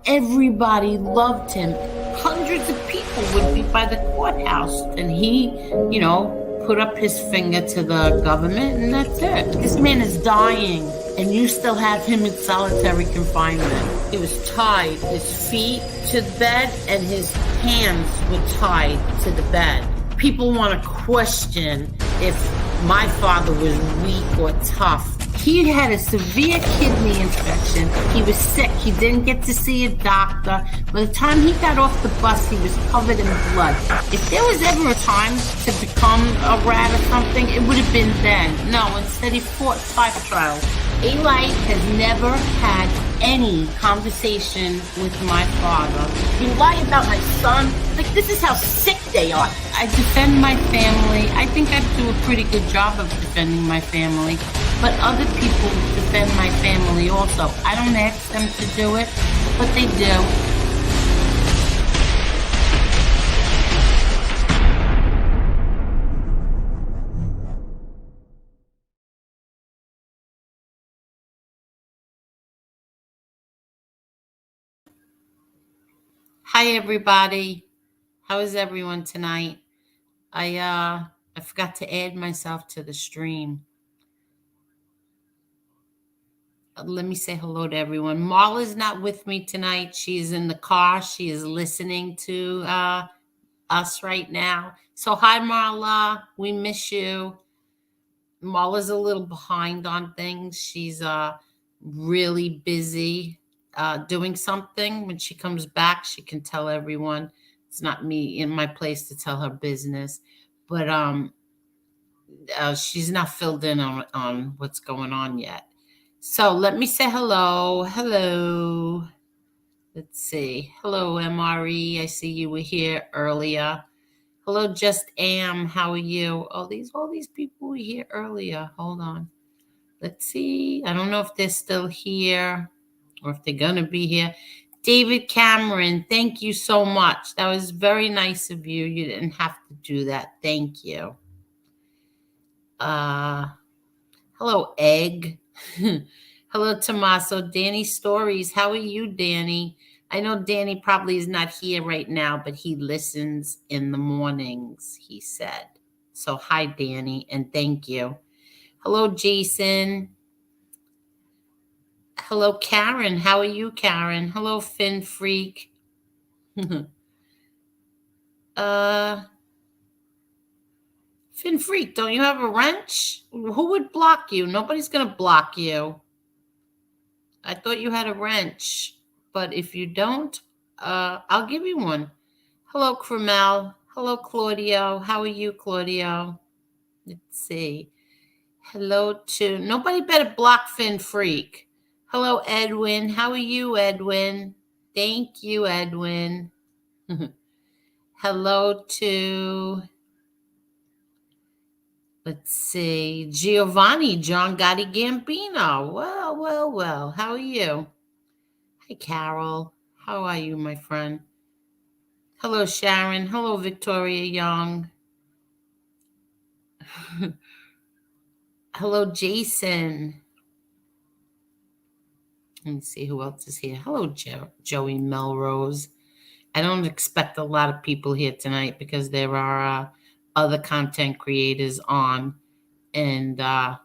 Everybody loved him. Hundreds of people would be by the courthouse, and he, put up his finger to the government, and that's it. This man is dying, and you still have him in solitary confinement. He was tied, his feet to the bed, and his hands were tied to the bed. People want to question if my father was weak or tough. He had a severe kidney infection. He was sick. He didn't get to see a doctor. By the time he got off the bus, he was covered in blood. If there was ever a time to become a rat or something, it would have been then. No, instead he fought 5 trials. Eli has never had any conversation with my father. You lie about my son? Like, this is how sick they are. I defend my family. I think I do a pretty good job of defending my family. But other people defend my family also. I don't ask them to do it, but they do. Hi everybody. How is everyone tonight? I forgot to add myself to the stream. Let me say hello to everyone. Marla's not with me tonight. She's in the car. She is listening to us right now. So hi Marla, we miss you. Marla's a little behind on things. She's really busy doing something. When she comes back, she can tell everyone. It's not me in my place to tell her business, but she's not filled in on what's going on yet. So let me say hello. Hello. Let's see. Hello, MRE. I see you were here earlier. Hello, Just Am. How are you? All these people were here earlier. Hold on. Let's see. I don't know if they're still here or if they're gonna be here. David Cameron, thank you so much. That was very nice of you. You didn't have to do that. Thank you. Hello, Egg. Hello, Tommaso. Danny Stories. How are you, Danny? I know Danny probably is not here right now, but he listens in the mornings, he said. So hi, Danny, and thank you. Hello, Jason. Hello, Karen. How are you, Karen? Hello, Fin Freak. Fin Freak, don't you have a wrench? Who would block you? Nobody's going to block you. I thought you had a wrench, but if you don't, I'll give you one. Hello, Cromel. Hello, Claudio. How are you, Claudio? Let's see. Hello to nobody better block Fin Freak. Hello, Edwin. How are you, Edwin? Thank you, Edwin. Hello to, let's see, Giovanni, John Gotti Gambino. Well. How are you? Hi, Carol. How are you, my friend? Hello, Sharon. Hello, Victoria Young. Hello, Jason. Let me see who else is here. Hello, Joey Melrose. I don't expect a lot of people here tonight because there are other content creators on, and I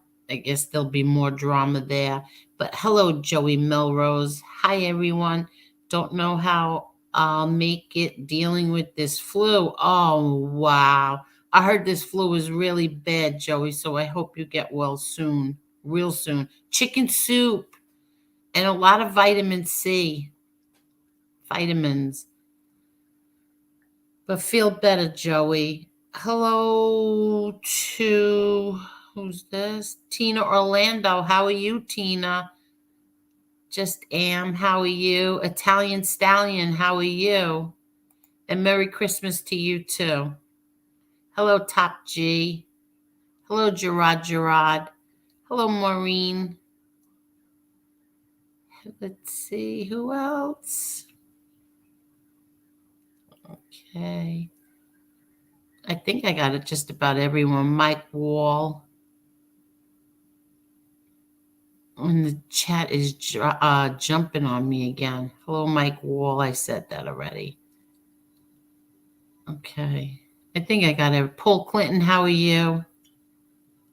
guess there'll be more drama there. But hello, Joey Melrose. Hi, everyone. Don't know how I'll make it dealing with this flu. Oh, wow. I heard this flu is really bad, Joey, so I hope you get well soon, real soon. Chicken soup and a lot of vitamin C. Vitamins. But feel better, Joey. Hello to, who's this? Tina Orlando. How are you, Tina? Just Am. How are you? Italian Stallion. How are you? And Merry Christmas to you, too. Hello, Top G. Hello, Gerard. Hello, Maureen. Let's see. Who else? Okay. I think I got it just about everyone. Mike Wall. And the chat is jumping on me again. Hello, Mike Wall. I said that already. Okay. I think I got it. Paul Clinton, how are you?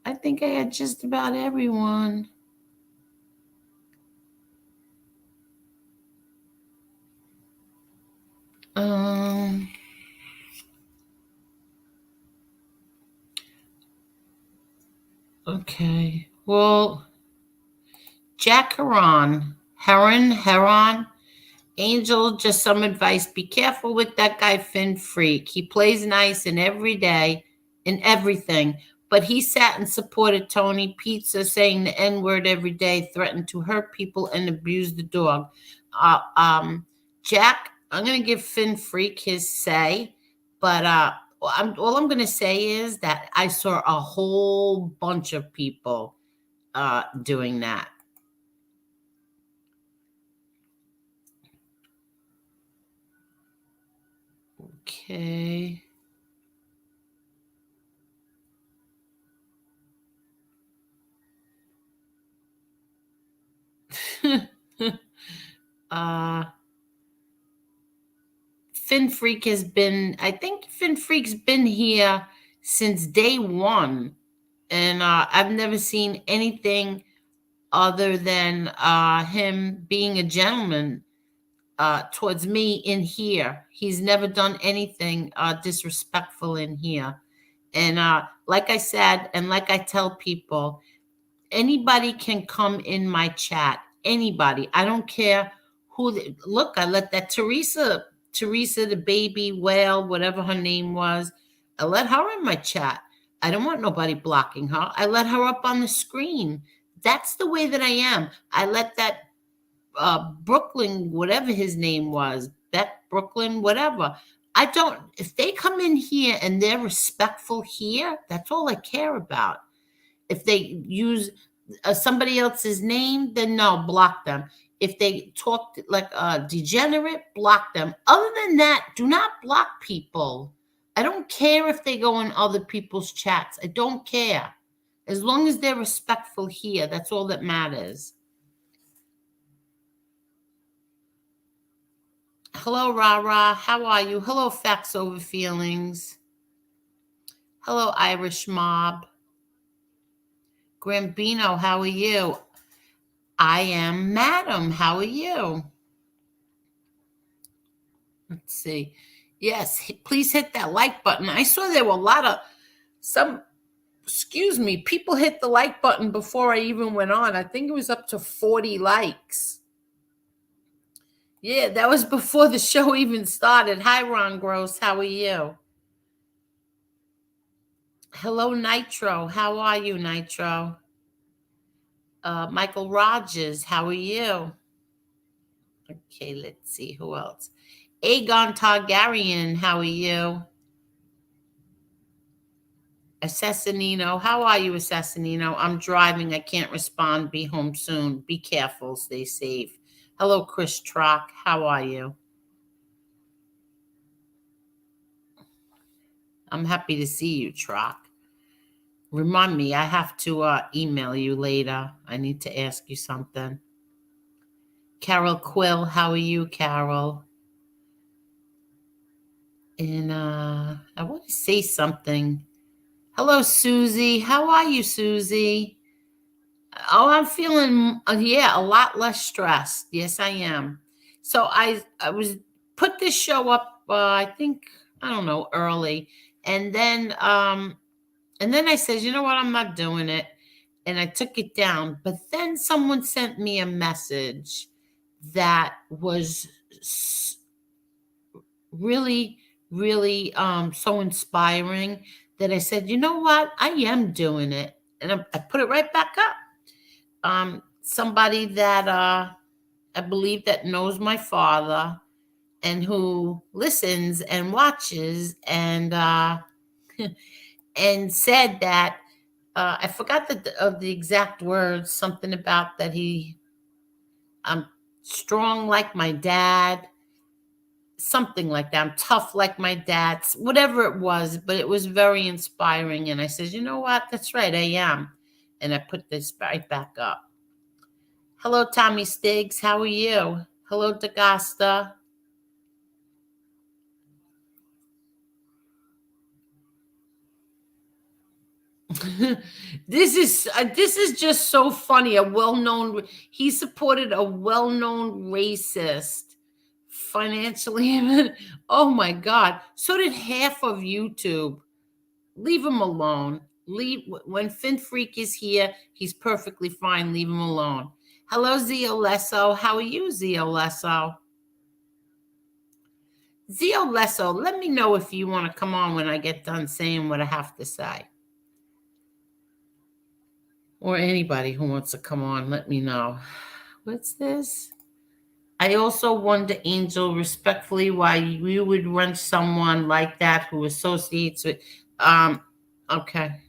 I think I had just about everyone. Okay. Well, Jack Heron, Angel, just some advice. Be careful with that guy, Finn Freak. He plays nice in every day, in everything. But he sat and supported Tony Pizza, saying the N word every day, threatened to hurt people and abuse the dog. Uh, um, Jack, I'm going to give Finn Freak his say. But all I'm going to say is that I saw a whole bunch of people doing that. Okay. uh Finn Freak has been, I think Finn Freak's been here since day one. And I've never seen anything other than him being a gentleman towards me in here. He's never done anything disrespectful in here. And like I said, and like I tell people, anybody can come in my chat. Anybody. I don't care who. Look, I let that Teresa, the baby whale, whatever her name was, I let her in my chat. I don't want nobody blocking her. I let her up on the screen. That's the way that I am. I let that Brooklyn, whatever his name was, Beck Brooklyn, whatever. I don't, if they come in here and they're respectful here, that's all I care about. If they use somebody else's name, then no, block them. If they talk like a degenerate, block them. Other than that, do not block people. I don't care if they go in other people's chats. I don't care. As long as they're respectful here, that's all that matters. Hello, Rara. How are you? Hello, Facts Over Feelings. Hello, Irish Mob. Grambino, how are you? I am Madam. How are you? Let's see. Yes, please hit that like button. I saw there were a lot of people hit the like button before I even went on. I think it was up to 40 likes. Yeah, that was before the show even started. Hi, Ron Gross. How are you? Hello, Nitro. How are you, Nitro? Michael Rogers. How are you? Okay, let's see who else. Aegon Targaryen. How are you? Assassinino. How are you, Assassinino? I'm driving. I can't respond. Be home soon. Be careful. Stay safe. Hello, Chris Trock. How are you? I'm happy to see you, Trock. Remind me, I have to email you later. I need to ask you something. Carol Quill. How are you, Carol? And I want to say something. Hello, Susie. How are you, Susie? Oh, I'm feeling, a lot less stressed. Yes, I am. So I was put this show up, I think, I don't know, early. And then I said, you know what, I'm not doing it. And I took it down. But then someone sent me a message that was really, really so inspiring that I said, you know what, I am doing it. And I put it right back up. Somebody that I believe that knows my father and who listens and watches and and said that I forgot the exact words, something about that I'm strong like my dad, something like that. I'm tough like my dad, whatever it was, but it was very inspiring. And I said, you know what? That's right, I am. And I put this right back up. Hello, Tommy Stiggs. How are you? Hello, D'Agasta. This is just so funny. He supported a well-known racist financially. Oh my God! So did half of YouTube. Leave him alone. Leave when Fin Freak is here. He's perfectly fine. Leave him alone. Hello, Zio Lesso. How are you, Zio Lesso? Zio Lesso, let me know if you want to come on when I get done saying what I have to say. Or anybody who wants to come on, let me know. What's this? I also wonder, Angel, respectfully, why you would run someone like that who associates with. Um, okay.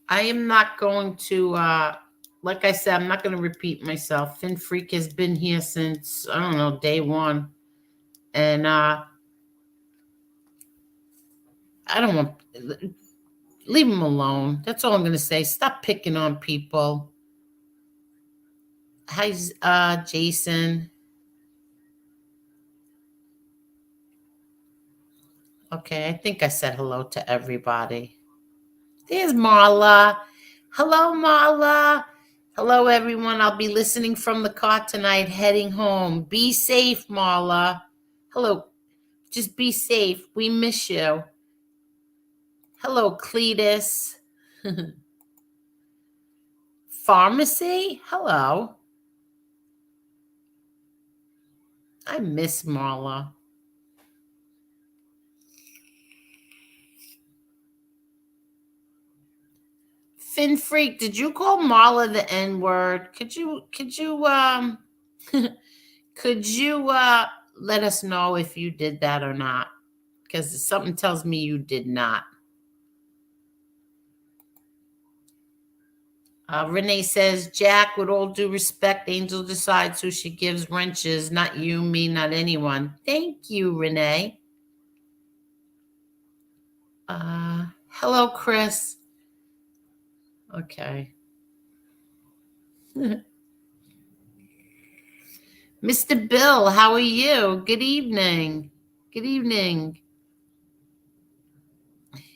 I am not going to. Like I said, I'm not going to repeat myself. Fin Freak has been here since I don't know day one, and I don't want. Leave him alone. That's all I'm going to say. Stop picking on people. Hi, Jason. Okay, I think I said hello to everybody. There's Marla. Hello, Marla. Hello, everyone. I'll be listening from the car tonight, heading home. Be safe, Marla. Hello. Just be safe. We miss you. Hello, Cletus. Pharmacy? Hello. I miss Marla. Fin Freak, did you call Marla the N word? Could you let us know if you did that or not? Because something tells me you did not. Renee says, Jack, with all due respect, Angel decides who she gives wrenches, not you, me, not anyone. Thank you, Renee. Hello, Chris. Okay. Mr. Bill, how are you? Good evening. Good evening.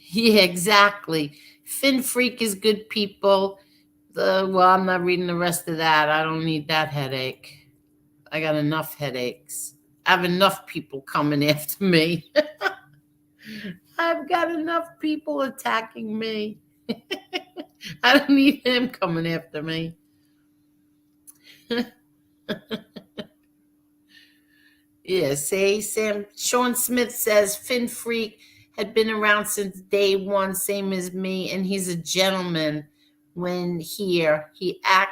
Yeah, exactly. Fin Freak is good people. I'm not reading the rest of that. I don't need that headache. I got enough headaches. I have enough people coming after me. I've got enough people attacking me. I don't need him coming after me. Yeah, see, Sam. Sean Smith says Fin Freak had been around since day one, same as me, and he's a gentleman. When here, he act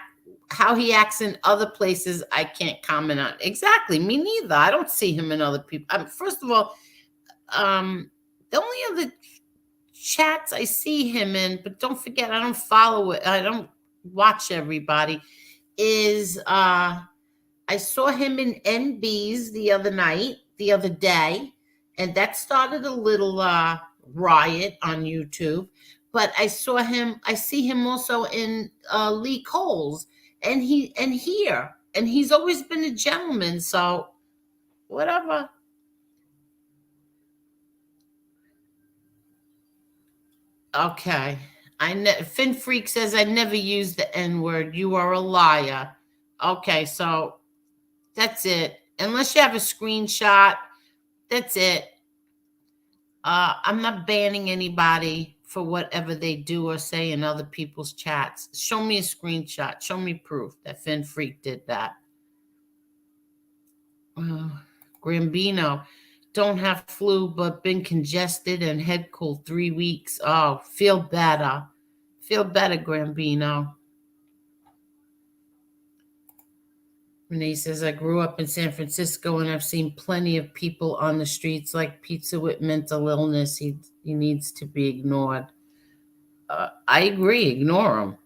how he acts in other places, I can't comment on. Exactly, me neither. I don't see him in other people. First of all, the only other chats I see him in, but don't forget, I don't follow it. I don't watch everybody. Is I saw him in NB's the other day, and that started a little riot on YouTube. But I see him also in Lee Cole's, and here, and he's always been a gentleman. So whatever. Okay. Fin Freak says I never use the N word. You are a liar. Okay, so that's it. Unless you have a screenshot, that's it. I'm not banning anybody for whatever they do or say in other people's chats. Show me a screenshot. Show me proof that Fin Freak did that. Uh, Grambino, don't have flu, but been congested and head cold 3 weeks. Oh, feel better. Feel better, Grambino. Renee says, I grew up in San Francisco and I've seen plenty of people on the streets like pizza with mental illness. He needs to be ignored. I agree. Ignore him.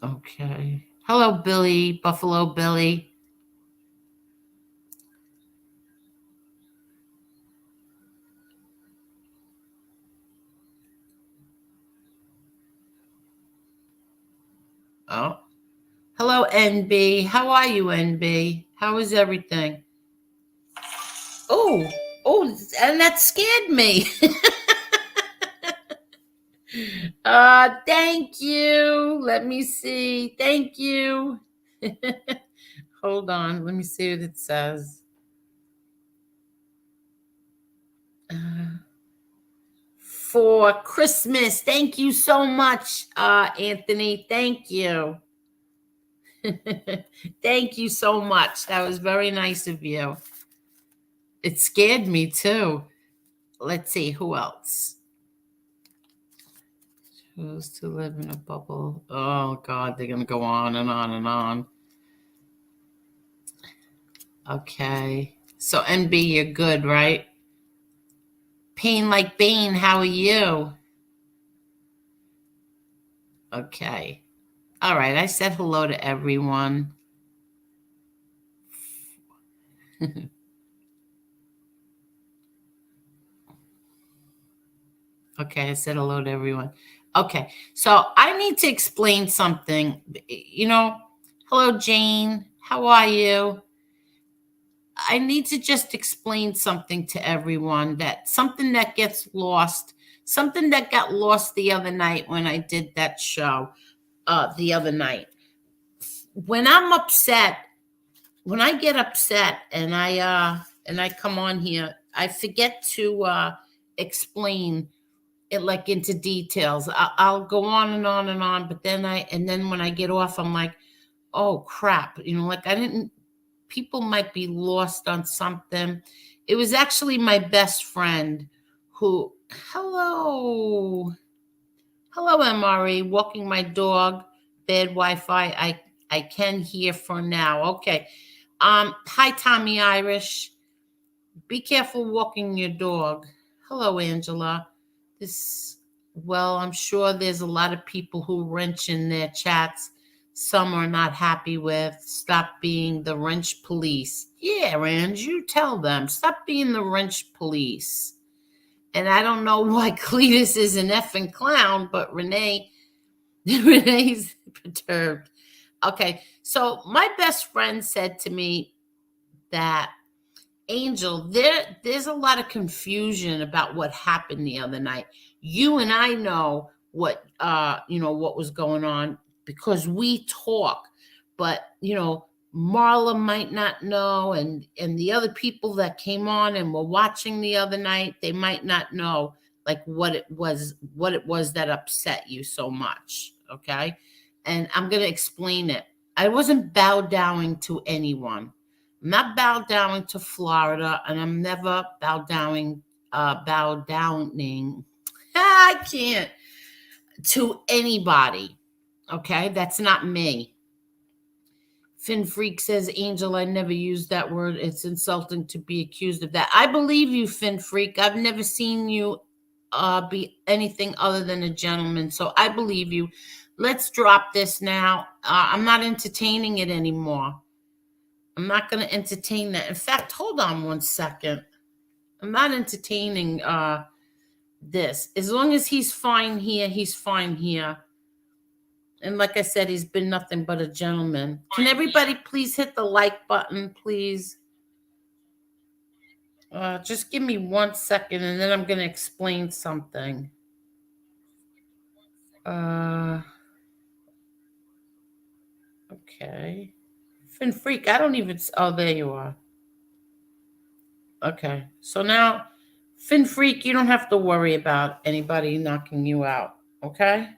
Okay. Hello, Billy. Buffalo Billy. Oh, hello, NB. How are you, NB? How is everything? Oh, and that scared me. Thank you. Let me see. Thank you. Hold on. Let me see what it says. For Christmas. Thank you so much, Anthony. Thank you. Thank you so much. That was very nice of you. It scared me too. Let's see, who else? Chose to live in a bubble. Oh God, they're gonna go on and on and on. Okay. So NB, you're good, right? Pain like Bane, how are you? Okay. All right, I said hello to everyone. Okay, I said hello to everyone. Okay, so I need to explain something. Hello, Jane. How are you? I need to just explain something to everyone, that something that gets lost, something that got lost the other night when I did that show the other night. When I'm upset, when I get upset and I come on here, I forget to explain it like into details. I'll go on and on and on, but then when I get off, I'm like, oh crap, like I didn't. People might be lost on something. It was actually my best friend who. Hello, MRE. Walking my dog. Bad Wi-Fi. I can hear for now. Okay. Hi, Tommy Irish. Be careful walking your dog. Hello, Angela. I'm sure there's a lot of people who wrench in their chats. Some are not happy with. Stop being the wrench police. Yeah, Ange, you tell them. Stop being the wrench police. And I don't know why Cletus is an effing clown, but Renee's perturbed. Okay, so my best friend said to me that, Angel, there's a lot of confusion about what happened the other night. You and I know what was going on because we talk, but Marla might not know, and the other people that came on and were watching the other night, they might not know like what it was that upset you so much. Okay, and I'm gonna explain it. I wasn't bowed down to anyone. I'm not bowed down to Florida, and I'm never bowed downing. I can't, to anybody. Okay, that's not me. Finn Freak says, Angel, I never used that word. It's insulting to be accused of that. I believe you, Finn Freak. I've never seen you be anything other than a gentleman, so I believe you. Let's drop this now. I'm not entertaining it anymore. I'm not going to entertain that. In fact, hold on one second. I'm not entertaining this. As long as he's fine here, he's fine here. And like I said, he's been nothing but a gentleman. Can everybody please hit the like button, please? Just give me 1 second, and then I'm going to explain something. Okay. Finn Freak, I don't even... Oh, there you are. Okay. So now, Finn Freak, you don't have to worry about anybody knocking you out, okay?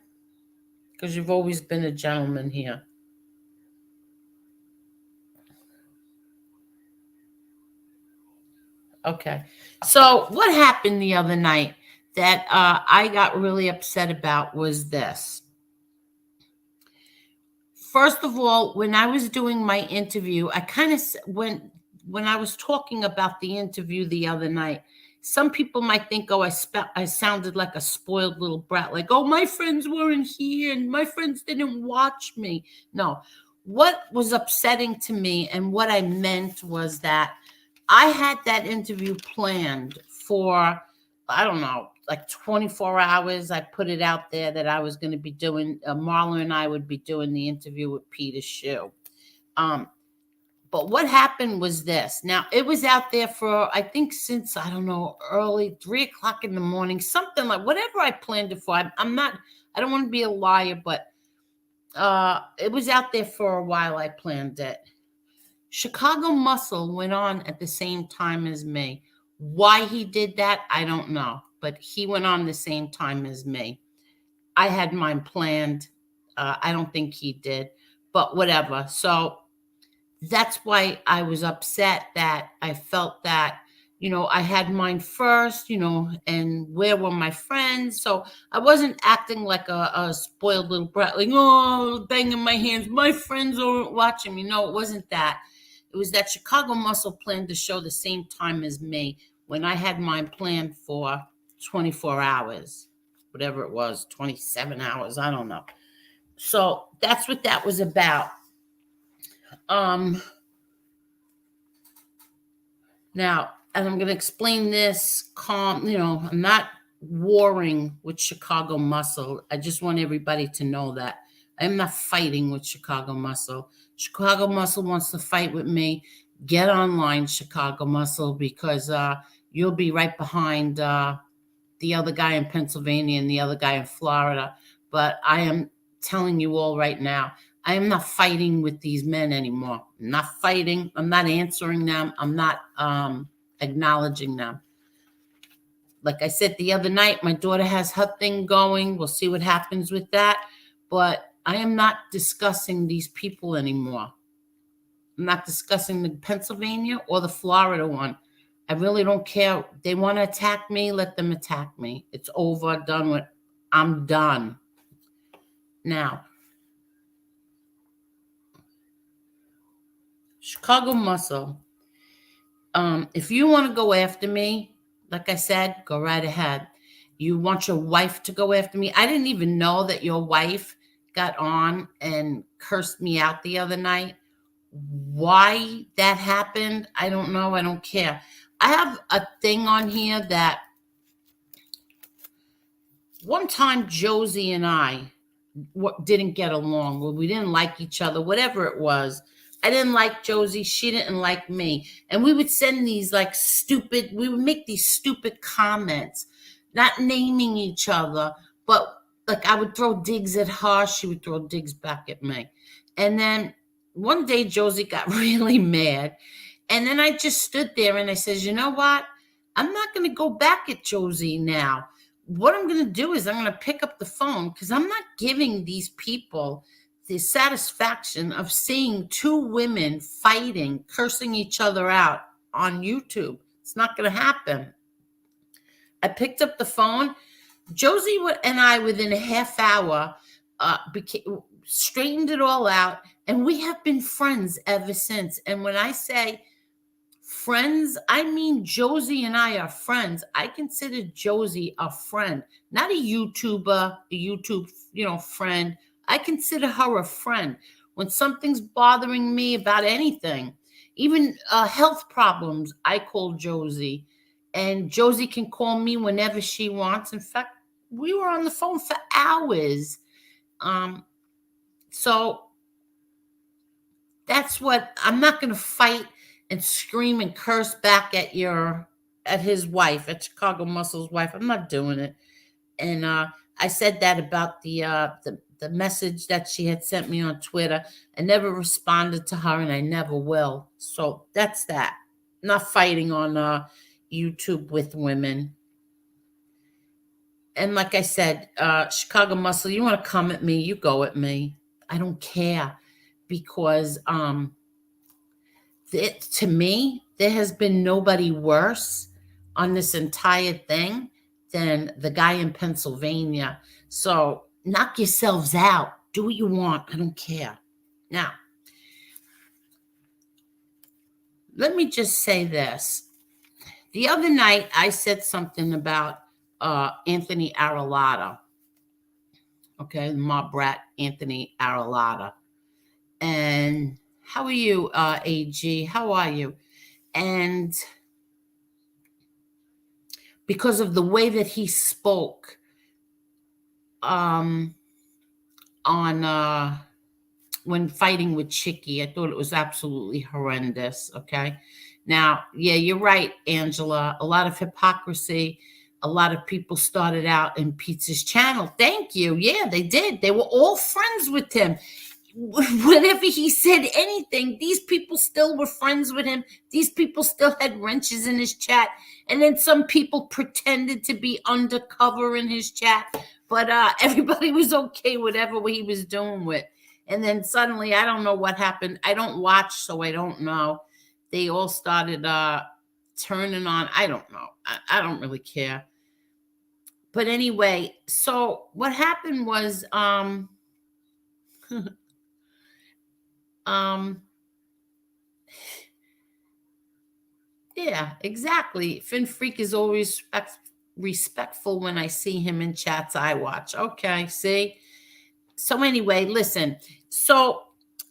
Because you've always been a gentleman here. Okay. So what happened the other night that I got really upset about was this. First of all, when I was doing my interview, I kind of when I was talking about the interview the other night, some people might think, oh, I sounded like a spoiled little brat, like, oh, my friends weren't here and my friends didn't watch me. No, what was upsetting to me and what I meant was that I had that interview planned for I don't know, like 24 hours, I put it out there that I was going to be doing, Marla and I would be doing the interview with Peter Shue. But what happened was this. Now, it was out there for, I think, since, I don't know, early 3 o'clock in the morning, something like whatever I planned it for. I'm not, I don't want to be a liar, but it was out there for a while. I planned it. Chicago Muscle went on at the same time as me. Why he did that, I don't know. But he went on the same time as me. I had mine planned. I don't think he did, but whatever. So that's why I was upset that I felt that, I had mine first, and where were my friends? So I wasn't acting like a spoiled little brat, like, oh, banging my hands. My friends aren't watching me. No, it wasn't that. It was that Chicago Muscle planned the show the same time as me when I had mine planned for 24 hours, whatever it was, 27 hours. I don't know. So that's what that was about. Now, and I'm going to explain this calm, I'm not warring with Chicago Muscle. I just want everybody to know that I'm not fighting with Chicago Muscle. Chicago Muscle wants to fight with me. Get online, Chicago Muscle, because you'll be right behind the other guy in Pennsylvania and the other guy in Florida. But I am telling you all right now, I am not fighting with these men anymore. I'm not fighting. I'm not answering them. I'm not acknowledging them. Like I said the other night, my daughter has her thing going. We'll see what happens with that. But I am not discussing these people anymore. I'm not discussing the Pennsylvania or the Florida one. I really don't care. They want to attack me, let them attack me. It's over, done with. I'm done. Now, Chicago Muscle. If you want to go after me, like I said, go right ahead. You want your wife to go after me? I didn't even know that your wife got on and cursed me out the other night. Why that happened, I don't know. I don't care. I have a thing on here that one time Josie and I didn't get along. Well, we didn't like each other, whatever it was. I didn't like Josie. She didn't like me. And we would send these we would make these stupid comments, not naming each other, but like I would throw digs at her. She would throw digs back at me. And then one day Josie got really mad. And then I just stood there and I says, you know what? I'm not going to go back at Josie now. What I'm going to do is I'm going to pick up the phone because I'm not giving these people the satisfaction of seeing two women fighting, cursing each other out on YouTube. It's not going to happen. I picked up the phone. Josie and I, within a half hour, straightened it all out, and we have been friends ever since. And when I say friends, I mean Josie and I are friends. I consider Josie a friend, not a YouTuber, a YouTube, friend. I consider her a friend. When something's bothering me about anything, even health problems, I call Josie, and Josie can call me whenever she wants. In fact, we were on the phone for hours. So that's what I'm not going to fight and scream and curse back at his wife, at Chicago Muscle's wife. I'm not doing it. And I said that about the message that she had sent me on Twitter. I never responded to her, and I never will. So that's that. I'm not fighting on YouTube with women. And like I said, Chicago Muscle, you want to come at me, you go at me. I don't care, because to me, there has been nobody worse on this entire thing than the guy in Pennsylvania. So knock yourselves out. Do what you want. I don't care. Now, let me just say this. The other night, I said something about Anthony Aralata. Okay, mob rat Anthony Aralata. And how are you, AG? How are you? And because of the way that he spoke on when fighting with Chicky. I thought it was absolutely horrendous. Okay. Now, yeah, you're right, Angela. A lot of hypocrisy. A lot of people started out in Pete's channel. Thank you. Yeah, they did. They were all friends with him. Whenever he said anything, these people still were friends with him. These people still had wrenches in his chat. And then some people pretended to be undercover in his chat. But everybody was okay with whatever he was doing with. And then suddenly, I don't know what happened. I don't watch, so I don't know. They all started turning on. I don't know. I don't really care. But anyway, so what happened was yeah, exactly. Fin Freak is always respectful when I see him in chats I watch. Okay, see? So anyway, listen. So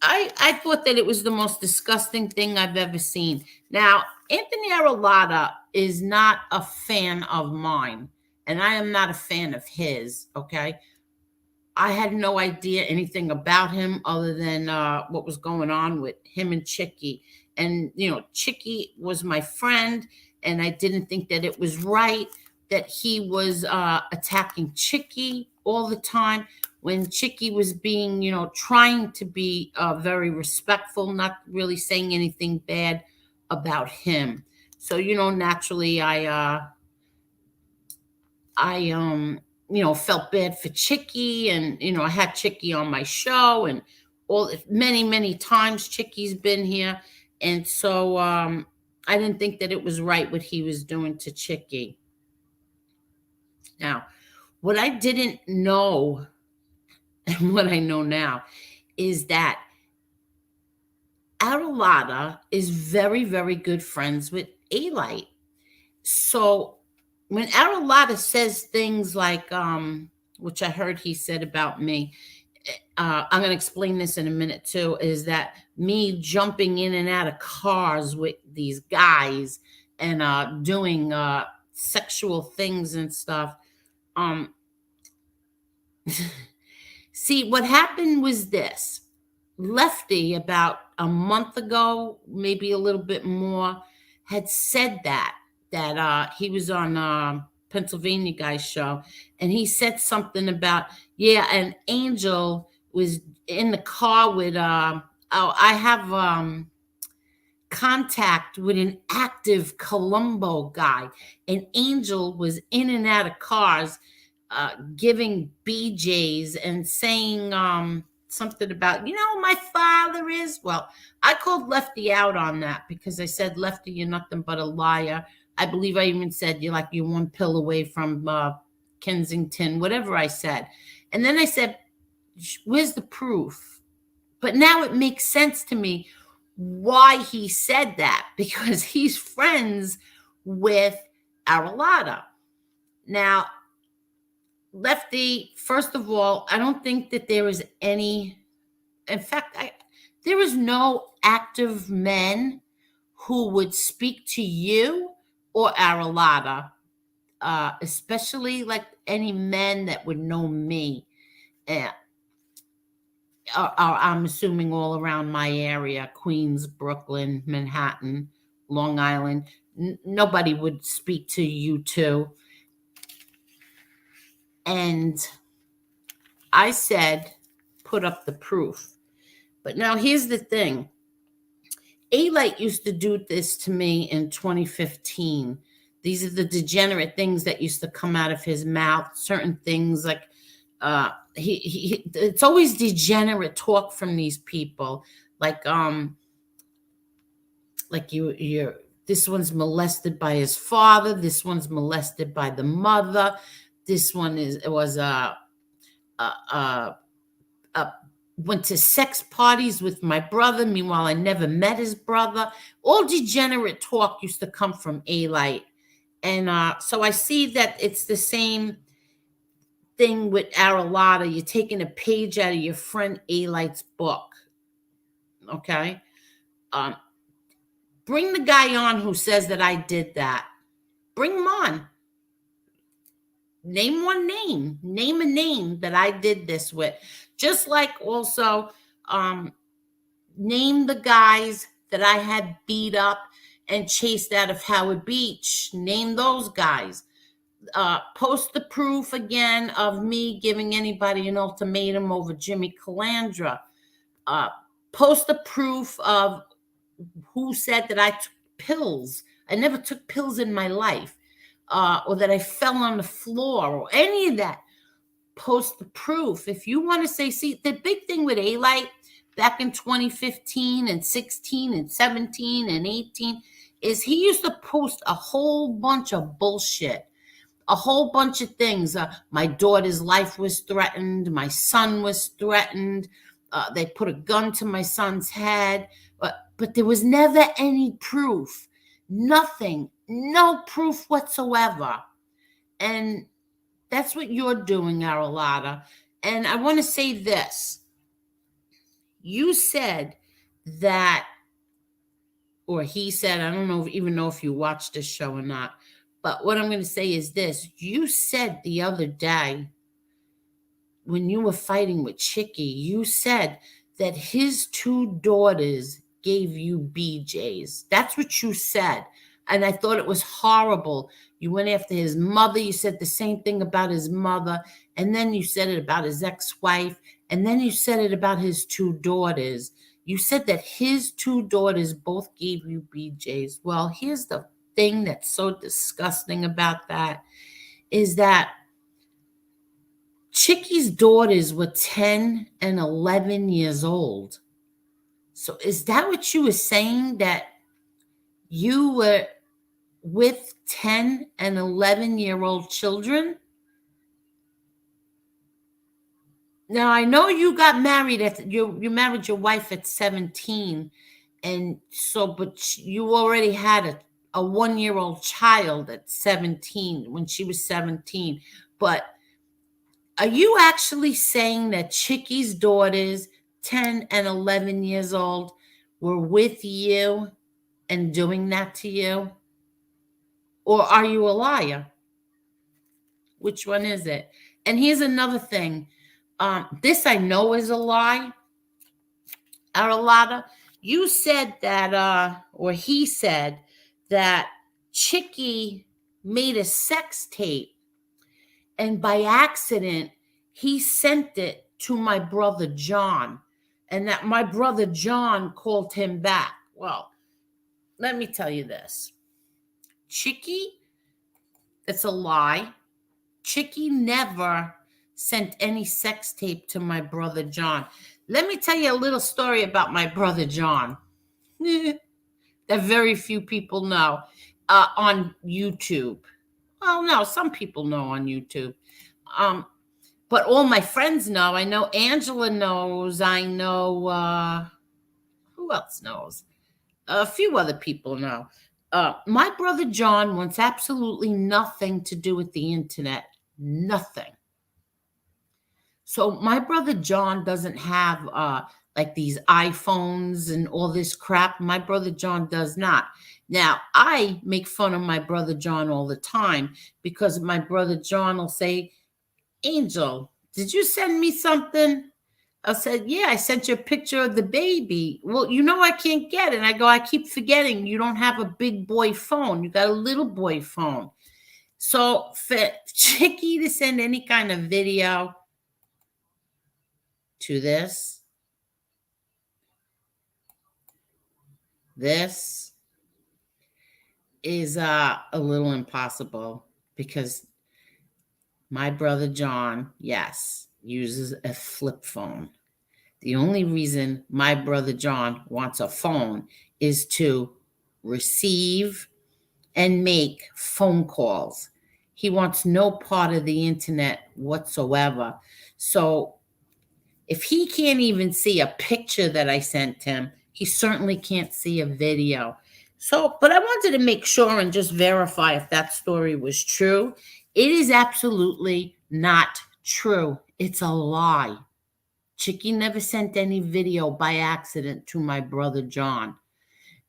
I thought that it was the most disgusting thing I've ever seen. Now, Anthony Arulada is not a fan of mine, and I am not a fan of his, okay? I had no idea anything about him other than what was going on with him and Chicky. And, Chicky was my friend, and I didn't think that it was right that he was attacking Chicky all the time when Chicky was being, trying to be very respectful, not really saying anything bad about him. So, naturally, I felt bad for Chicky, and I had Chicky on my show, and many times Chicky's been here, and so I didn't think that it was right what he was doing to Chicky. Now, what I didn't know, and what I know now, is that Arulada is very, very good friends with A-Light. So when Arulada says things like, which I heard he said about me, I'm going to explain this in a minute too, is that me jumping in and out of cars with these guys and doing sexual things and stuff. See, what happened was this. Lefty, about a month ago, maybe a little bit more, had said that he was on Pennsylvania guy's show, and he said something about, yeah, an Angel was in the car with I have contact with an active Colombo guy. An Angel was in and out of cars giving BJs and saying something about, my father is. Well, I called Lefty out on that because I said, Lefty, you're nothing but a liar. I believe I even said you're one pill away from Kensington, whatever I said. And then I said, where's the proof? But now it makes sense to me why he said that, because he's friends with Arulada. Now, Lefty, first of all, I don't think that there is any, in fact, there is no active men who would speak to you or Arulada, especially like any men that would know me. I'm assuming all around my area, Queens, Brooklyn, Manhattan, Long Island. Nobody would speak to you two. And I said, put up the proof. But now here's the thing. A-Light used to do this to me in 2015. These are the degenerate things that used to come out of his mouth. Certain things like it's always degenerate talk from these people. Like you're this one's molested by his father. This one's molested by the mother. This one went to sex parties with my brother. Meanwhile, I never met his brother. All degenerate talk used to come from A-Light. And so I see that it's the same thing with Arulada. You're taking a page out of your friend A-Light's book. Okay? Bring the guy on who says that I did that. Bring him on. Name one name. Name a name that I did this with. Just like also, name the guys that I had beat up and chased out of Howard Beach. Name those guys. Post the proof again of me giving anybody an ultimatum over Jimmy Calandra. Uh, Post the proof of who said that I took pills. I never took pills in my life, or that I fell on the floor, or any of that. Post the proof. If you want to say, see, the big thing with A-Light back in 2015 and 16 and 17 and 18 is he used to post a whole bunch of bullshit. A whole bunch of things. My daughter's life was threatened. My son was threatened. They put a gun to my son's head. But there was never any proof. Nothing. No proof whatsoever. And that's what you're doing, Arolata. And I want to say this. You said that, or he said, I don't know even know if you watched this show or not, but what I'm going to say is this. You said the other day when you were fighting with Chicky, you said that his two daughters gave you BJs. That's what you said. And I thought it was horrible. You went after his mother. You said the same thing about his mother. And then you said it about his ex-wife. And then you said it about his two daughters. You said that his two daughters both gave you BJs. Well, here's the thing that's so disgusting about that is that Chicky's daughters were 10 and 11 years old. So is that what you were saying, that you were with 10 and 11-year-old children? Now, I know you got married you married your wife at 17, and so, but you already had a 1-year-old child at 17 when she was 17. But are you actually saying that Chicky's daughters, 10 and 11 years old, were with you and doing that to you? Or are you a liar? Which one is it? And here's another thing. This I know is a lie. Arolata, you said that, or he said that Chicky made a sex tape, and by accident, he sent it to my brother John, and that my brother John called him back. Well, let me tell you this. Chicky, that's a lie. Chicky never sent any sex tape to my brother John. Let me tell you a little story about my brother John that very few people know on YouTube. Well, no, some people know on YouTube. But all my friends know. I know Angela knows. I know, who else knows? A few other people know. My brother John wants absolutely nothing to do with the internet. Nothing. So my brother John doesn't have like these iPhones and all this crap. My brother John does not. Now, I make fun of my brother John all the time because my brother John will say, Angel, did you send me something? I said, yeah, I sent you a picture of the baby. Well, you know I can't get it. And I go, I keep forgetting you don't have a big boy phone. You got a little boy phone. So for Chicky to send any kind of video to this is a little impossible, because my brother John, yes, uses a flip phone. The only reason my brother John wants a phone is to receive and make phone calls. He wants no part of the internet whatsoever. So if he can't even see a picture that I sent him, he certainly can't see a video. So, but I wanted to make sure and just verify if that story was true. It is absolutely not true. It's a lie. Chicky never sent any video by accident to my brother John.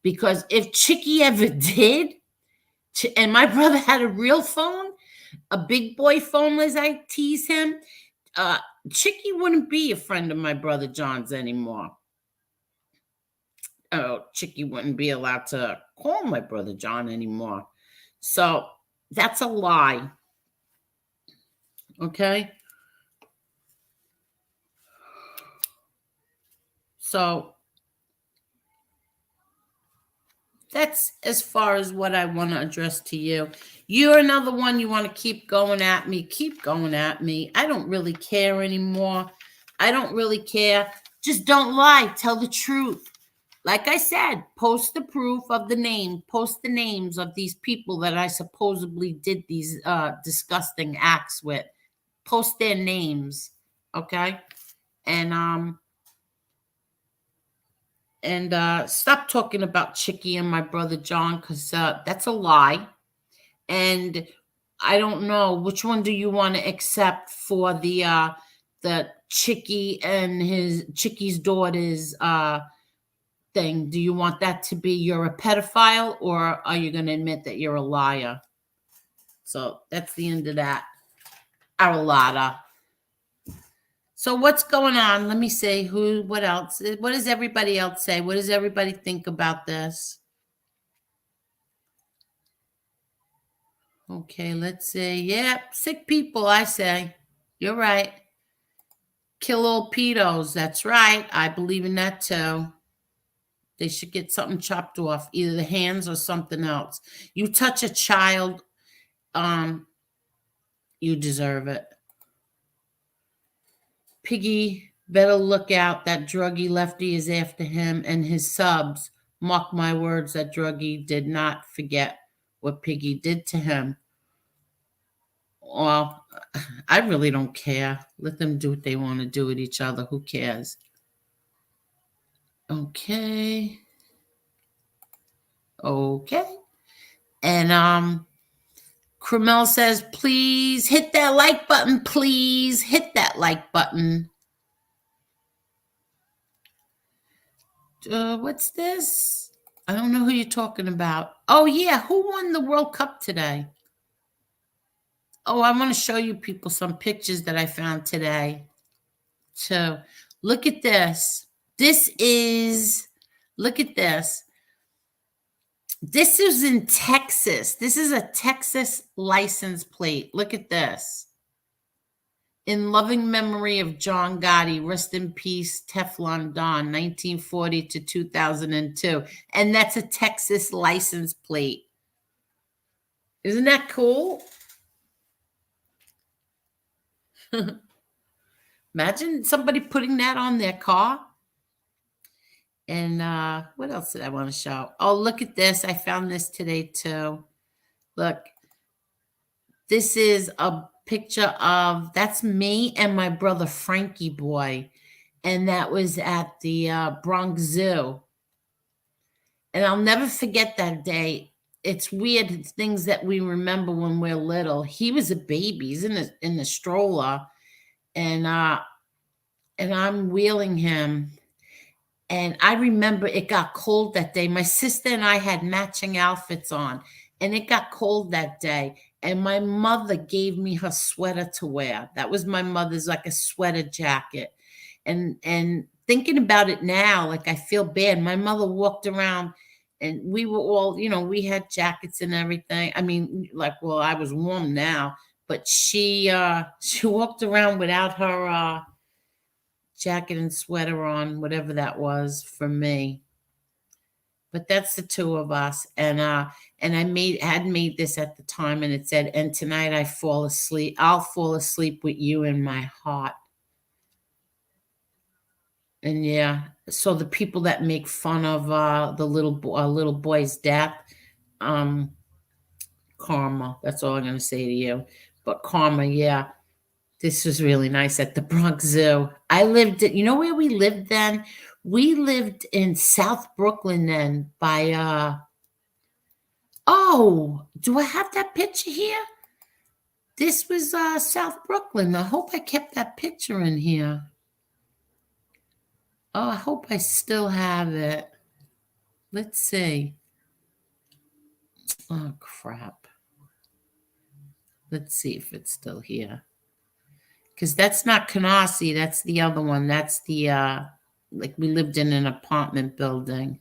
Because if Chicky ever did, and my brother had a real phone, A big boy phone, as I tease him. Uh, Chicky wouldn't be a friend of my brother John's anymore. Oh, Chicky wouldn't be allowed to call my brother John anymore. So that's a lie. Okay. So that's as far as what I want to address to you. You're another one you want to keep going at me. Keep going at me. I don't really care anymore. I don't really care. Just don't lie. Tell the truth. Like I said, post the proof of the name. Post the names of these people that I supposedly did these disgusting acts with. Post their names. Okay? And stop talking about Chicky and my brother John, because that's a lie. And I don't know, which one do you want to accept for the Chicky and his Chicky's daughter's thing? Do you want that to be you're a pedophile, or are you going to admit that you're a liar? So that's the end of that. Arlada. So what's going on? Let me see. What else? What does everybody else say? What does everybody think about this? Okay, let's see. Yep, sick people, I say. You're right. Kill old pedos. That's right. I believe in that too. They should get something chopped off, either the hands or something else. You touch a child, you deserve it. Piggy, better look out. That druggy lefty is after him and his subs. Mark my words, that druggy did not forget what Piggy did to him. Well, I really don't care. Let them do what they want to do with each other. Who cares? Okay. Okay. And Cromel says, please hit that like button. Please hit that like button. What's this? I don't know who you're talking about. Oh, yeah. Who won the World Cup today? Oh, I want to show you people some pictures that I found today. So look at this. Look at this. This is in Texas. This is a Texas license plate. Look at this. In loving memory of John Gotti, rest in peace, Teflon Don, 1940 to 2002. And that's a Texas license plate. Isn't that cool? Imagine somebody putting that on their car. And what else did I want to show? Oh, look at this. I found this today too. Look, this is a picture of, that's me and my brother Frankie boy. And that was at the Bronx Zoo. And I'll never forget that day. It's weird things that we remember when we're little. He was a baby. He's in the stroller. And I'm wheeling him. And I remember it got cold that day. My sister and I had matching outfits on, and it got cold that day. And my mother gave me her sweater to wear. That was my mother's, like a sweater jacket. And thinking about it now, like I feel bad. My mother walked around, and we were all, we had jackets and everything. I mean, well, I was warm now, but she walked around without her jacket and sweater on, whatever that was for me. But that's the two of us. And I had made this at the time, and it said, and tonight I'll fall asleep with you in my heart. And yeah, so the people that make fun of the little boy's death, karma, that's all I'm going to say to you. But karma, yeah. This was really nice at the Bronx Zoo. You know where we lived then? We lived in South Brooklyn then by, do I have that picture here? This was South Brooklyn. I hope I kept that picture in here. Oh, I hope I still have it. Let's see. Oh, crap. Let's see if it's still here. Because that's not Canarsie. That's the other one. That's the, like we lived in an apartment building.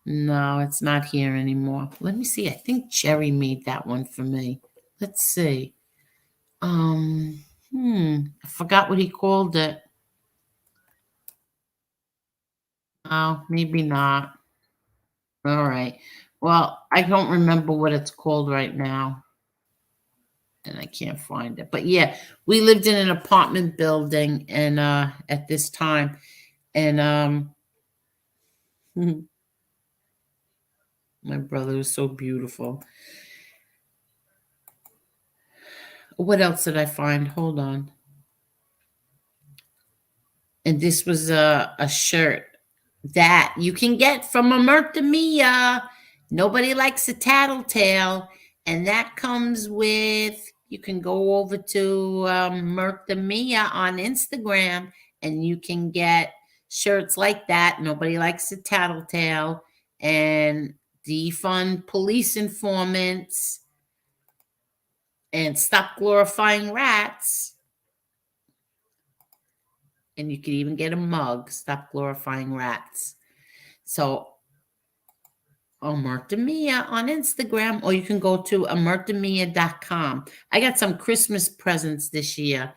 No, it's not here anymore. Let me see. I think Jerry made that one for me. Let's see. I forgot what he called it. Oh, maybe not. All right. Well, I don't remember what it's called right now, and I can't find it. But yeah, we lived in an apartment building and at this time, and my brother was so beautiful. What else did I find? Hold on. And this was a shirt that you can get from a Mia. Nobody likes a tattletale, and that comes with. You can go over to Mia on Instagram, and you can get shirts like that. Nobody likes a tattletale, and defund police informants, and stop glorifying rats. And you can even get a mug, stop glorifying rats. So, Mia on Instagram, or you can go to amertamia.com. I got some Christmas presents this year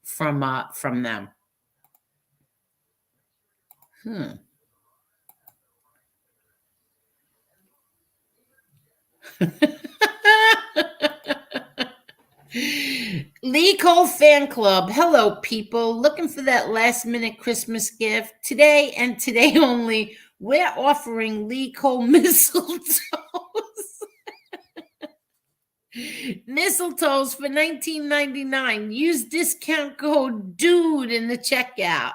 from them. Lee Cole Fan Club. Hello, people. Looking for that last minute Christmas gift? Today and today only, we're offering Lee Cole mistletoes. Mistletoes for $19.99. Use discount code DUDE in the checkout.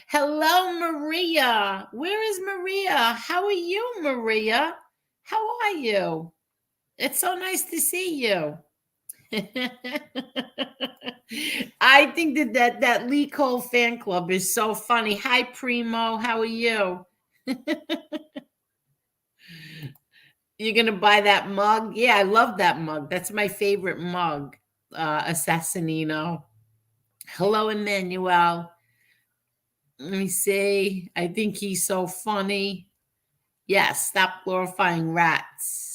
Hello, Maria. Where is Maria? How are you, Maria? How are you? It's so nice to see you. I think that Lee Cole fan club is so funny. Hi, Primo. How are you? You're going to buy that mug? Yeah, I love that mug. That's my favorite mug, Assassinino. Hello, Emmanuel. Let me see. I think he's so funny. Yes, stop glorifying rats.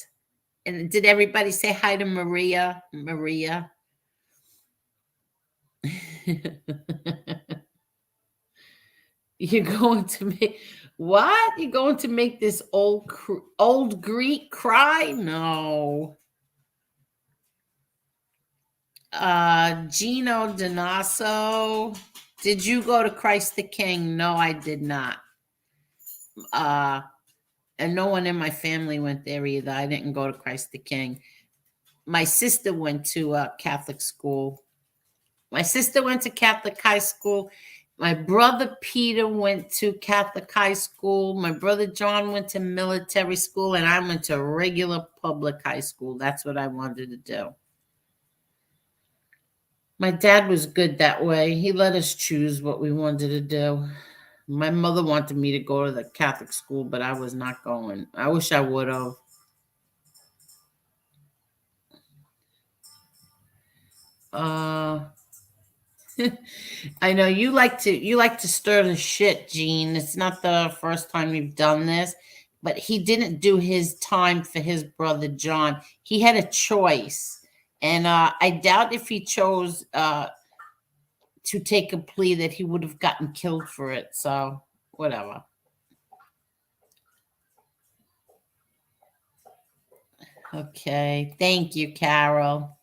And did everybody say hi to Maria? Maria. You're going to make what? You're going to make this old Greek cry? No. Gino Donasso. Did you go to Christ the King? No, I did not. And no one in my family went there either. I didn't go to Christ the King. My sister went to Catholic school. My sister went to Catholic high school. My brother Peter went to Catholic high school. My brother John went to military school, and I went to regular public high school. That's what I wanted to do. My dad was good that way. He let us choose what we wanted to do. My mother wanted me to go to the Catholic school, but I was not going. I wish I would have. I know you like to stir the shit, Gene. It's not the first time you've done this, but he didn't do his time for his brother John. He had a choice, and I doubt if he chose to take a plea that he would have gotten killed for it. So whatever. Okay, thank you, Carol.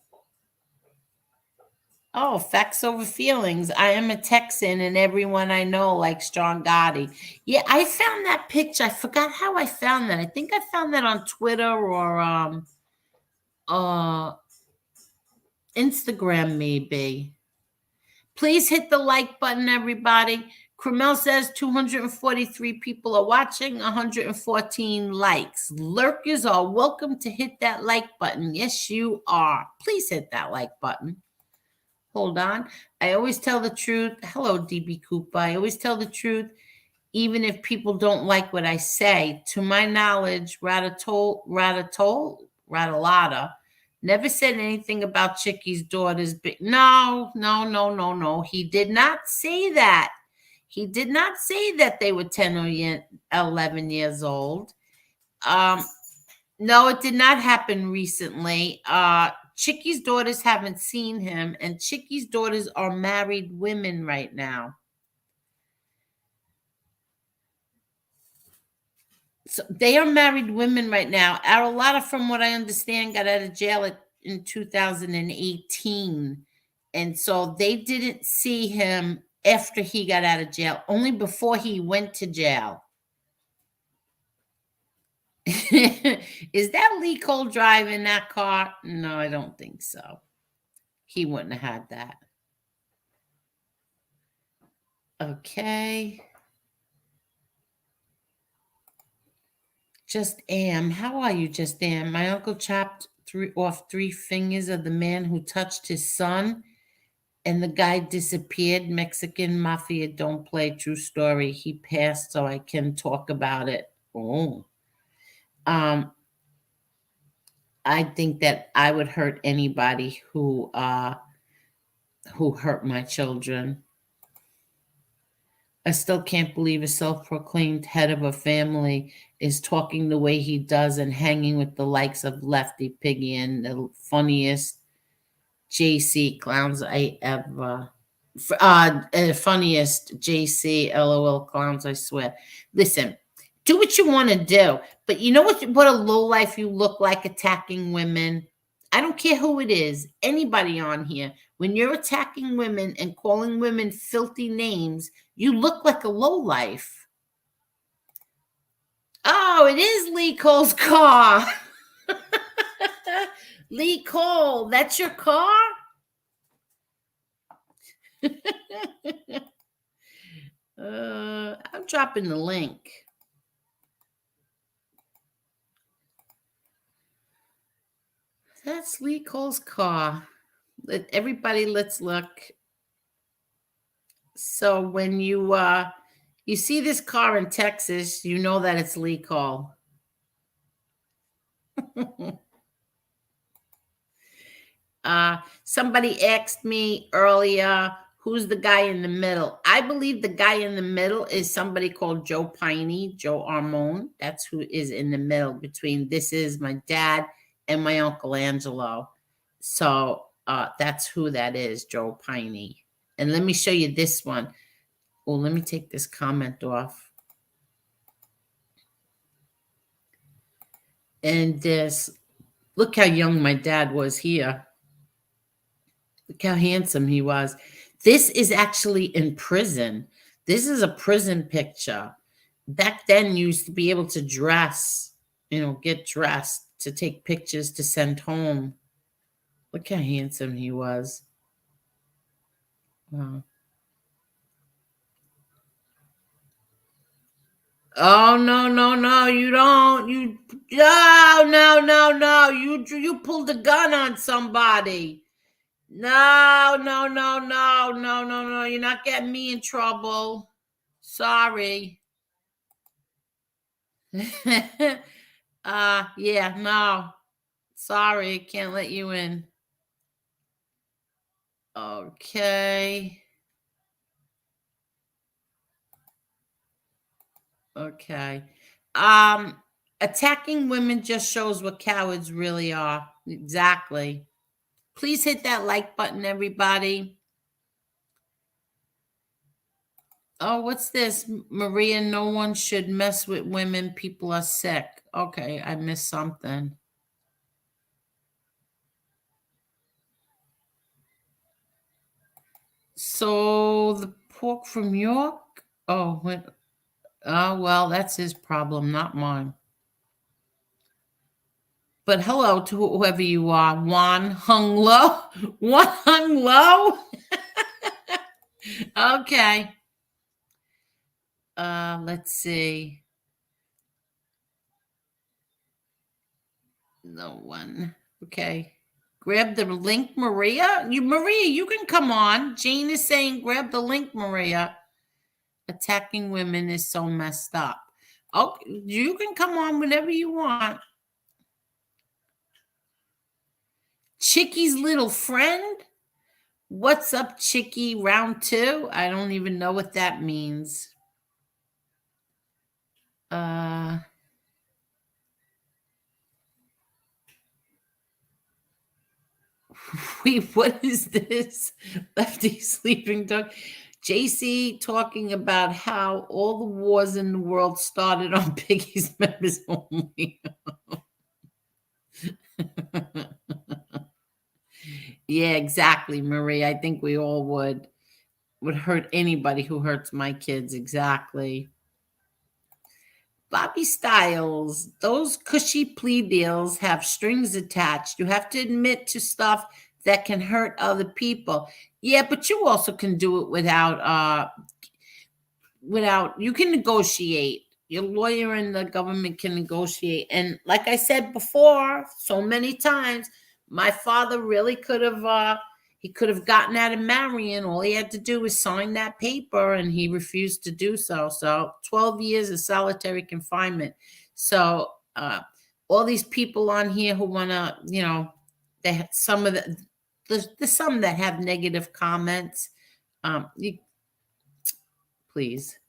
Oh, facts over feelings. I am a Texan, and everyone I know likes John Gotti. Yeah, I found that picture. I forgot how I found that. I think I found that on Twitter or Instagram, maybe. Please hit the like button, everybody. Cromel says 243 people are watching, 114 likes. Lurkers are welcome to hit that like button. Yes, you are. Please hit that like button. Hold on. I always tell the truth. Hello, DB Cooper. I always tell the truth, even if people don't like what I say. To my knowledge, Ratatouille Rattlata. Never said anything about Chicky's daughter's big. No, no, no, no, no. He did not say that. He did not say that they were 10 or 11 years old. No, it did not happen recently. Chicky's daughters haven't seen him, and Chicky's daughters are married women right now. So they are married women right now. Arolata, from what I understand, got out of jail in 2018. And so they didn't see him after he got out of jail, only before he went to jail. Is that Lee Cole driving that car? No, I don't think so. He wouldn't have had that. Okay. Just Am. How are you, Just Am? My uncle chopped off 3 fingers of the man who touched his son, and the guy disappeared. Mexican mafia don't play. True story. He passed, so I can talk about it. Oh. I think that I would hurt anybody who hurt my children. I still can't believe a self-proclaimed head of a family is talking the way he does and hanging with the likes of Lefty, Piggy, and the funniest JC clowns I ever. Funniest JC LOL clowns, I swear. Listen, do what you want to do, but you know what a lowlife you look like attacking women? I don't care who it is, anybody on here. When you're attacking women and calling women filthy names, you look like a lowlife. Oh, it is Lee Cole's car. Lee Cole, that's your car? I'm dropping the link. That's Lee Cole's car. Everybody, let's look. So when you see this car in Texas, you know that it's Lee Cole. Somebody asked me earlier, who's the guy in the middle? I believe the guy in the middle is somebody called Joe Piney, Joe Armone. That's who is in the middle between this is my dad and my Uncle Angelo. So that's who that is, Joe Piney. And let me show you this one. Oh, let me take this comment off. And this, look how young my dad was here. Look how handsome he was. This is actually in prison. This is a prison picture. Back then, you used to be able to dress, get dressed to take pictures to send home. Look how handsome he was. Wow. Oh, no, no, no, you don't. No. You pulled a gun on somebody. No. You're not getting me in trouble. Sorry. Yeah, no. Sorry, can't let you in. Okay. Okay. Attacking women just shows what cowards really are. Exactly. Please hit that like button, everybody. Oh, what's this? Maria, no one should mess with women. People are sick. Okay, I missed something. So the pork from York? Oh, well, that's his problem, not mine. But hello to whoever you are. Juan Hung Low. Juan Hung Low? Okay. Let's see. No one. Okay. Grab the link, Maria. Maria, you can come on. Jane is saying grab the link, Maria. Attacking women is so messed up. Oh, you can come on whenever you want. Chicky's little friend? What's up, Chicky? Round two? I don't even know what that means. Uh, wait, what is this? Lefty sleeping dog. JC talking about how all the wars in the world started on Piggy's members only. Yeah, exactly, Marie. I think we all would hurt anybody who hurts my kids. Exactly. Bobby Styles, those cushy plea deals have strings attached. You have to admit to stuff that can hurt other people. Yeah, but you also can do it without you can negotiate. Your lawyer and the government can negotiate. And like I said before so many times, my father really could have he could have gotten out of marrying. All he had to do was sign that paper, and he refused to do so. So 12 years of solitary confinement. So all these people on here who want to, they have some of the some that have negative comments. You please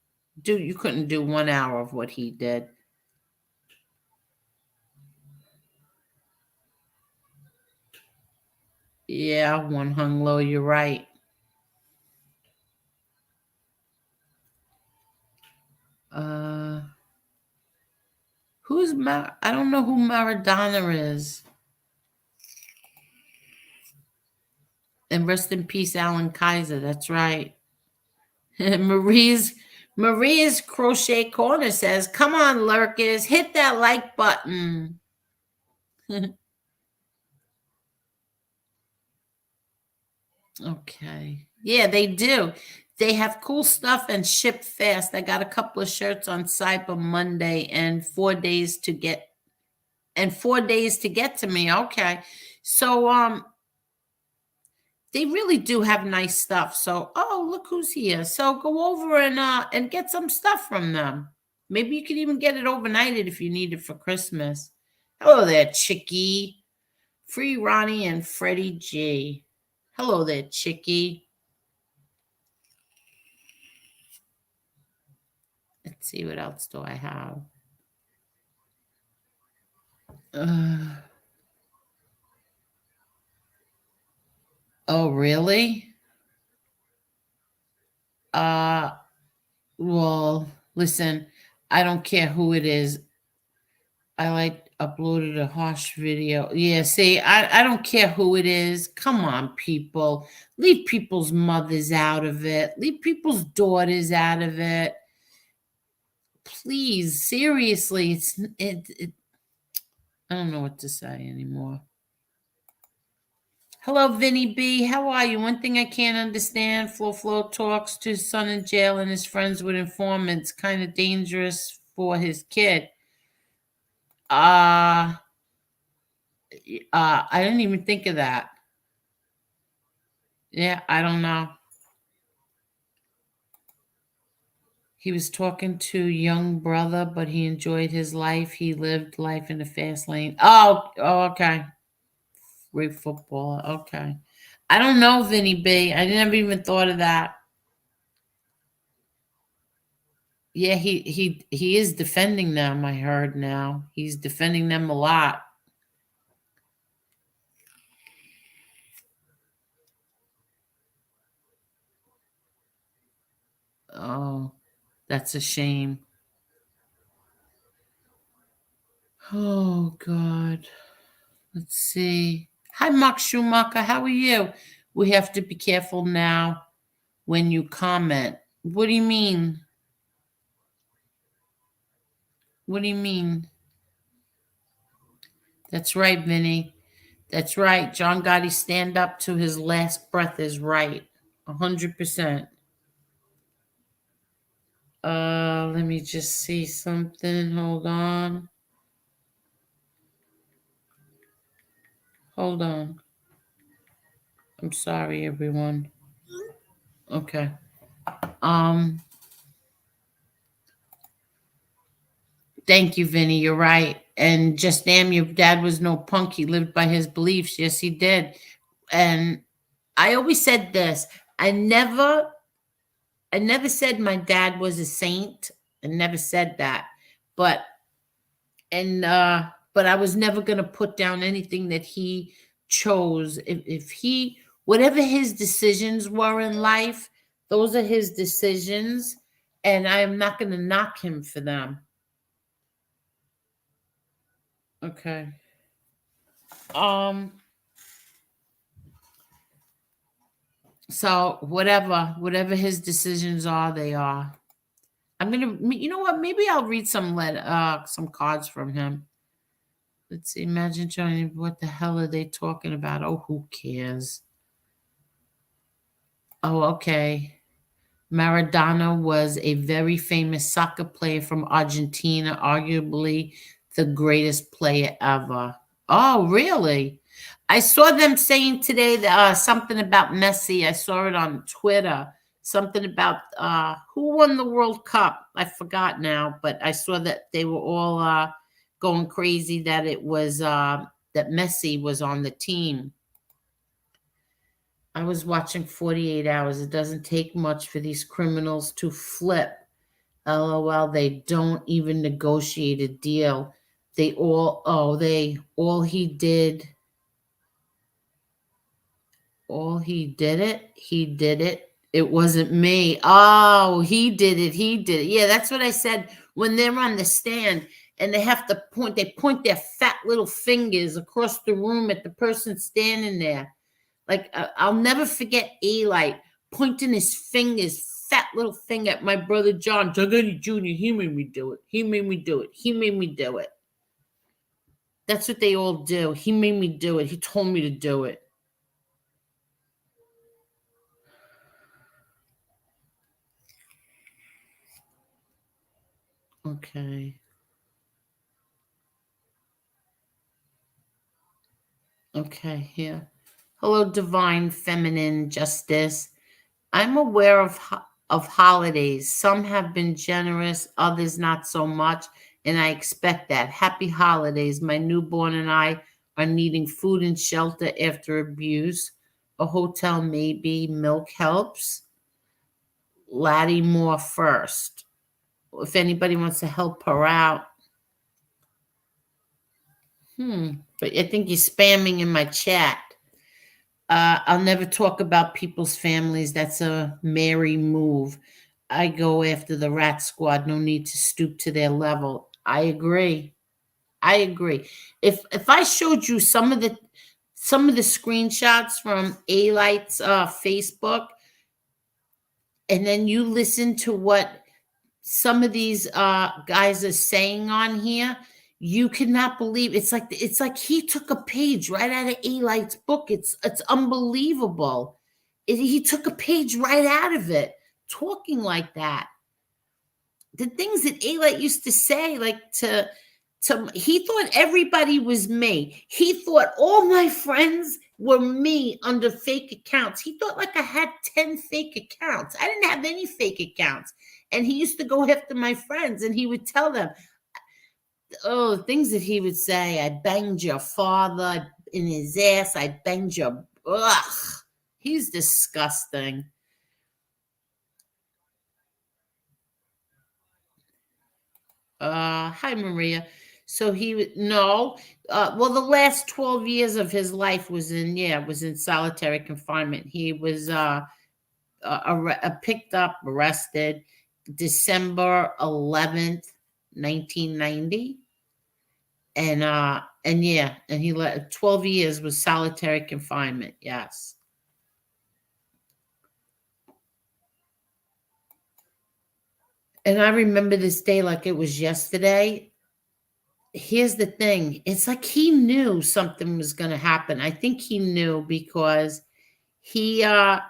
you couldn't do 1 hour of what he did. Yeah, one hung low, you're right. uh I don't know who Maradona is. And rest in peace, Alan Kaiser. That's right. Maria's crochet corner says, come on, lurkers, hit that like button. Okay. Yeah, they do. They have cool stuff and ship fast. I got a couple of shirts on Cyber Monday and 4 days to get to me. Okay. So they really do have nice stuff. So look who's here. So go over and get some stuff from them. Maybe you could even get it overnighted if you need it for Christmas. Hello there, Chicky. Free Ronnie and Freddie G. Hello there, Chicky. Let's see, what else do I have? Uh, oh, really? Uh, well, listen, I don't care who it is. I uploaded a harsh video. Yeah, see, I don't care who it is. Come on, people. Leave people's mothers out of it. Leave people's daughters out of it. Please, seriously, I don't know what to say anymore. Hello, Vinny B. How are you? One thing I can't understand, Flo talks to his son in jail and his friends with informants. Kind of dangerous for his kid. Uh, I didn't even think of that. Yeah, I don't know. He was talking to young brother, but he enjoyed his life. He lived life in the fast lane. Okay. Great footballer. Okay. I don't know, Vinny B. I never even thought of that. Yeah, he is defending them, I heard now. He's defending them a lot. Oh, that's a shame. Oh God. Let's see. Hi, Mark Schumacher. How are you? We have to be careful now when you comment. What do you mean? What do you mean? That's right, Vinny. That's right. John Gotti stand up to his last breath is right. 100%. Let me just see something. Hold on. Hold on. I'm sorry, everyone. Okay. Um, Thank you, Vinny. You're right. And just damn, your dad was no punk. He lived by his beliefs. Yes, he did. And I always said this. I never I never said my dad was a saint. I never said that. But but I was never gonna put down anything that he chose. If he whatever his decisions were in life, those are his decisions, and I'm not gonna knock him for them. Okay. Um so whatever his decisions are, they are. I'm gonna you know what? Maybe I'll read some cards from him. Let's see. Imagine trying. What the hell are they talking about? Oh, who cares? Oh, okay. Maradona was a very famous soccer player from Argentina, arguably the greatest player ever. Oh, really? I saw them saying today that, something about Messi. I saw it on Twitter. Something about who won the World Cup. I forgot now, but I saw that they were all going crazy that it was that Messi was on the team. I was watching 48 Hours. It doesn't take much for these criminals to flip. LOL, they don't even negotiate a deal. He did it. It wasn't me. Oh, he did it. He did it. Yeah, that's what I said when they're on the stand and they point their fat little fingers across the room at the person standing there. Like, I'll never forget Eli pointing his fat little finger at my brother John Jr. He made me do it. He made me do it. He made me do it. That's what they all do. He made me do it. He told me to do it. Okay. Okay, here. Hello, divine feminine justice. I'm aware of holidays. Some have been generous, others not so much, and I expect that. Happy holidays. My newborn and I are needing food and shelter after abuse. A hotel maybe. Milk helps. Laddie Moore first. If anybody wants to help her out. But I think you're spamming in my chat. I'll never talk about people's families. That's a Mary move. I go after the rat squad. No need to stoop to their level. I agree. I agree. If I showed you some of the screenshots from A Light's Facebook, and then you listen to what some of these guys are saying on here, you cannot believe it's like he took a page right out of Eli's book. It's unbelievable. He took a page right out of it, talking like that. The things that Eli used to say, like he thought everybody was me. He thought all my friends were me under fake accounts. He thought like I had 10 fake accounts. I didn't have any fake accounts. And he used to go after my friends and he would tell them, oh, things that he would say. I banged your father in his ass. I banged your, ugh. He's disgusting. Hi, Maria. So no, well, the last 12 years of his life was in solitary confinement. He was picked up, arrested December 11th, 1990. And yeah, and he let 12 years was solitary confinement. Yes. And I remember this day like it was yesterday. Here's the thing. It's like he knew something was going to happen. I think he knew because he I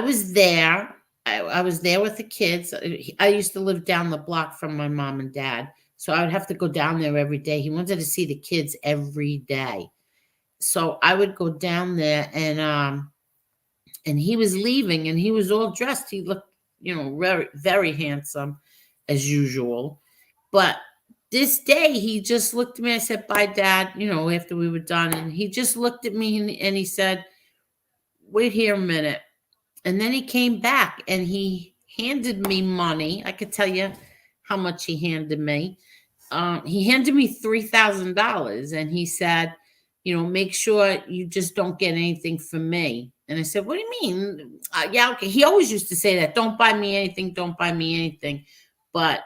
was there. I was there with the kids. I used to live down the block from my mom and dad. So I would have to go down there every day. He wanted to see the kids every day. So I would go down there and he was leaving and he was all dressed. He looked, very, very handsome as usual. But This day, he just looked at me. I said, "Bye, Dad," after we were done. And he just looked at me and he said, "Wait here a minute." And then he came back and he handed me money. I could tell you how much he handed me. He handed me $3,000 and he said, make sure you just don't get anything from me. And I said, "What do you mean?" Yeah, okay. He always used to say that, "Don't buy me anything, don't buy me anything." But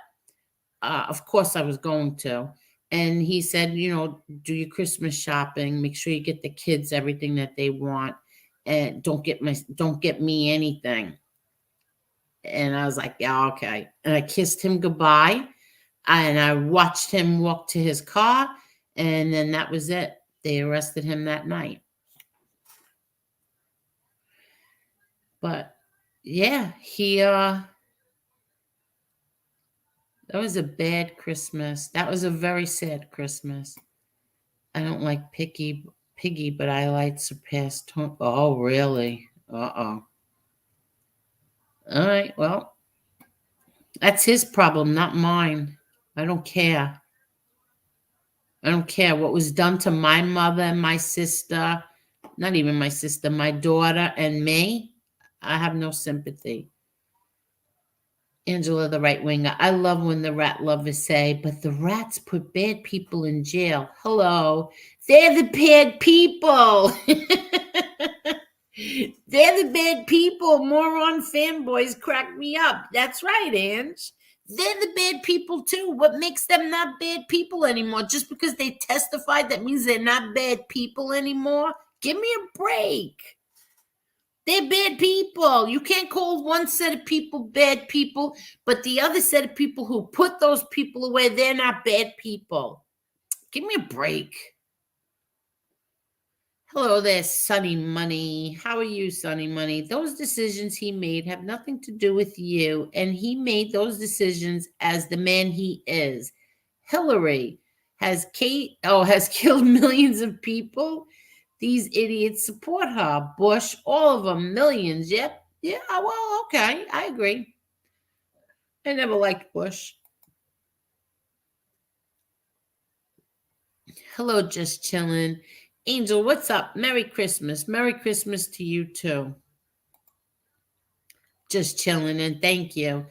of course I was going to. And he said, "Do your Christmas shopping, make sure you get the kids everything that they want, and don't get me anything." And I was like, "Yeah, okay." And I kissed him goodbye and I watched him walk to his car, and then that was it. They arrested him that night. But yeah, that was a bad Christmas. That was a very sad Christmas. I don't like Piggy, but I like surpassed tone. Oh, really? Uh-oh. All right, well, that's his problem, not mine. I don't care. I don't care what was done to my mother and my sister, not even my sister, my daughter and me. I have no sympathy. Angela, the right winger. I love when the rat lovers say, "But the rats put bad people in jail." Hello. They're the bad people. They're the bad people. Moron fanboys crack me up. That's right, Ange. They're the bad people too. What makes them not bad people anymore? Just because they testified, that means they're not bad people anymore? Give me a break. They're bad people. You can't call one set of people bad people, but the other set of people who put those people away, they're not bad people. Give me a break. Hello there, Sunny Money. How are you, Sunny Money? Those decisions he made have nothing to do with you, and he made those decisions as the man he is. Hillary has killed millions of people. These idiots support her. Bush, all of them, millions. Yep. Yeah, well, okay. I agree. I never liked Bush. Hello, just chilling. Angel, what's up? Merry Christmas. Merry Christmas to you too. Just chilling, and thank you.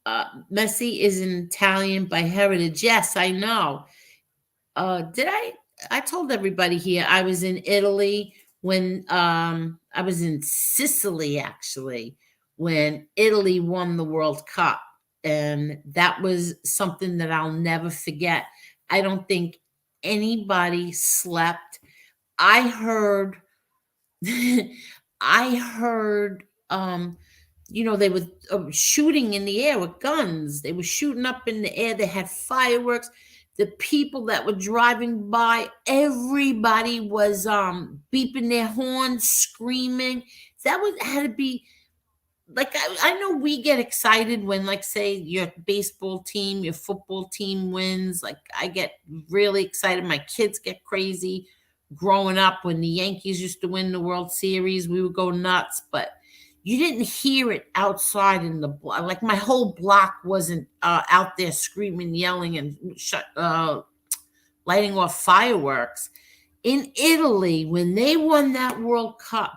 Messi is an Italian by heritage. Yes, I know. Did I told everybody here I was in Italy when I was in Sicily actually when Italy won the World Cup, and that was something that I'll never forget. I don't think anybody slept. I heard I heard they were shooting in the air with guns. They were shooting up in the air. They had fireworks. The people that were driving by, everybody was beeping their horns, screaming. That was had to be like I know we get excited when, like, say your baseball team, your football team wins. Like, I get really excited. My kids get crazy. Growing up, when the Yankees used to win the World Series, we would go nuts. But you didn't hear it outside in the block. Like, my whole block wasn't out there screaming, yelling, and lighting off fireworks. In Italy, when they won that World Cup,